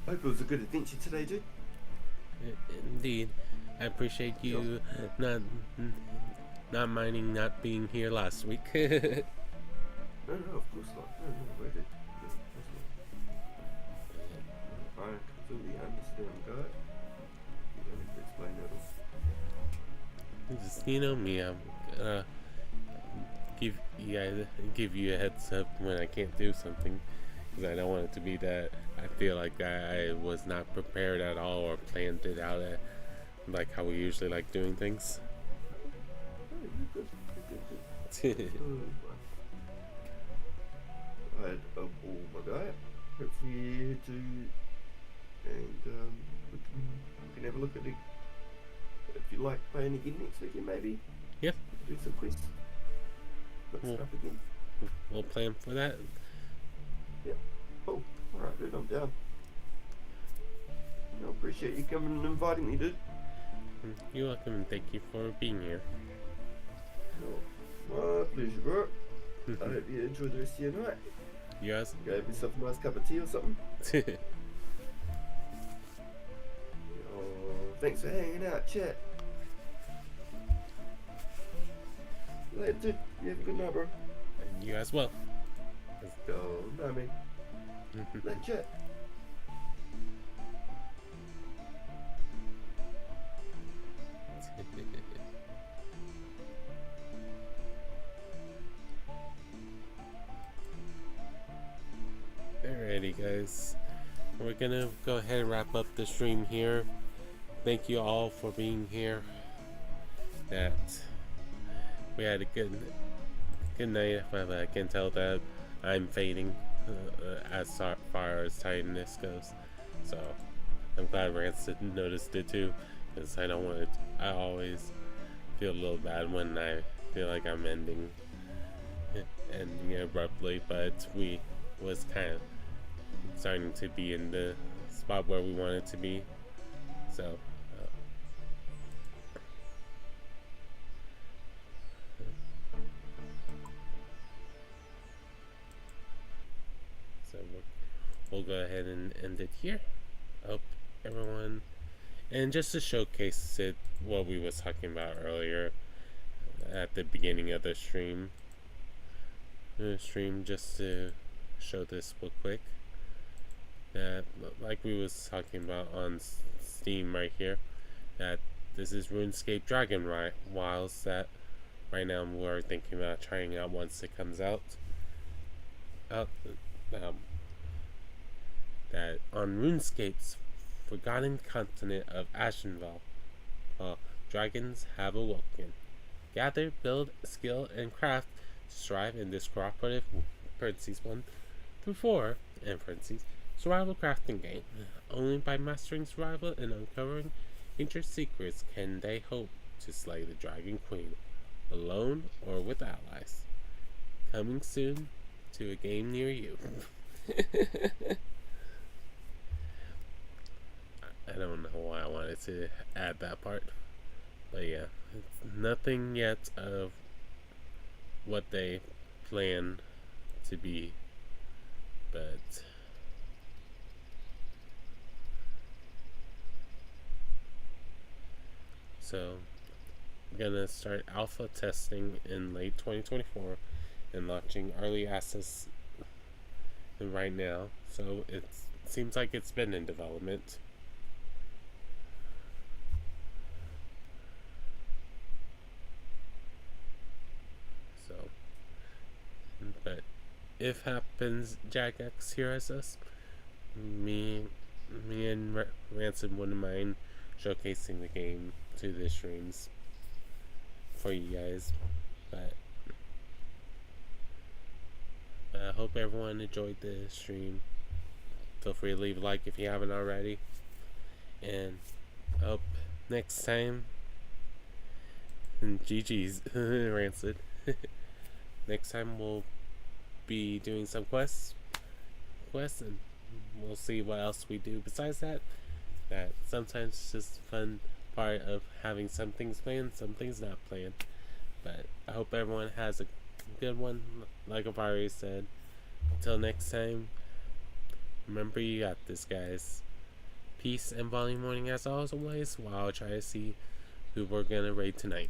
Hope it was a good adventure today, dude. Indeed. I appreciate you not minding not being here last week. No, of course not. No, wait. No, of course not. I completely understand, guy. You don't have to explain that all. Just, me, I'm give you a heads up when I can't do something, because I don't want it to be that I feel like I was not prepared at all or planned it out like how we usually like doing things. Oh, you're good. I had a ball, my guy. Hopefully you do, and we can have a look at it. If you like playing again next weekend, maybe. Yep. Do some quests. mix it up again. We'll plan for that. Yeah. Cool. Alright, dude, I'm down. I appreciate you coming and inviting me, dude. You're welcome, and thank you for being here. My pleasure, bro. I hope you enjoy the rest of your night. Yes. Go have yourself a nice cup of tea or something. Thanks for hanging out, chat. Later, dude. You have a good night, bro. And you as well. Don't know me. Later, chat. Alrighty, guys. We're gonna go ahead and wrap up the stream here. Thank you all for being here. That we had a good night, but I can tell that I'm fading as far as tidiness goes. So I'm glad RaNCiiD noticed it too, because I don't want it. I always feel a little bad when I feel like I'm ending abruptly, but we was kind of starting to be in the spot where we wanted to be. So we'll go ahead and end it here. Hope everyone, and just to showcase it, what we was talking about earlier at the beginning of the stream, just to show this real quick, that like we was talking about on Steam right here, that this is RuneScape Dragon Wilds that right now we're thinking about trying out once it comes out. That on RuneScape's forgotten continent of Ashenvale, dragons have awoken. Gather, build, skill, and craft to strive in this cooperative (1 through 4) survival crafting game. Only by mastering survival and uncovering ancient secrets can they hope to slay the Dragon Queen, alone or with allies. Coming soon to a game near you. I don't know why I wanted to add that part, but yeah, it's nothing yet of what they plan to be, but so I'm gonna start alpha testing in late 2024 and launching early access right now, so it seems like it's been in development. But if happens Jagex hears us, me and RaNCiiD wouldn't mind showcasing the game to the streams for you guys. But I hope everyone enjoyed the stream. Feel free to leave a like if you haven't already, and I hope next time. And GG's RaNCiiD. Next time we'll be doing some quests, and we'll see what else we do besides that. That sometimes it's just fun part of having some things planned, some things not planned. But I hope everyone has a good one. Like I've already said, until next time, remember you got this, guys. Peace and volume warning as always, while I'll try to see who we're gonna raid tonight.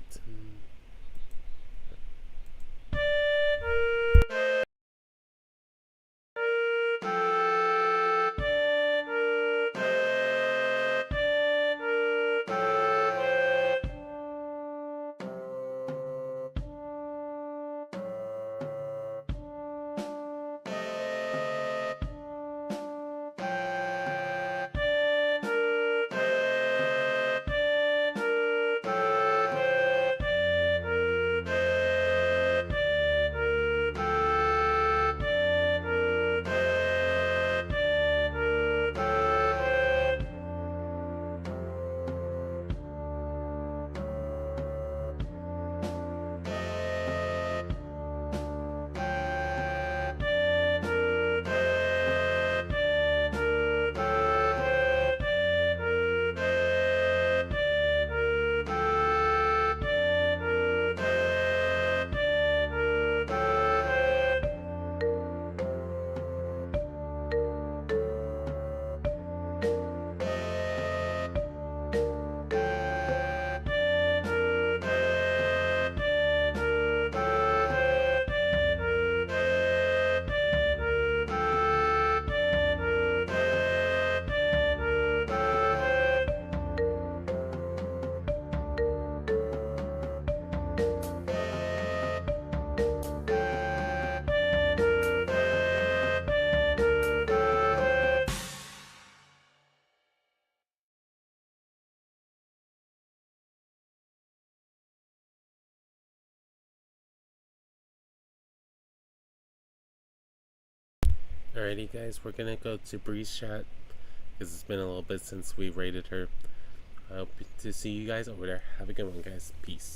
Alrighty guys, we're gonna go to Bree's chat because it's been a little bit since we raided her. I hope to see you guys over there. Have a good one guys. Peace.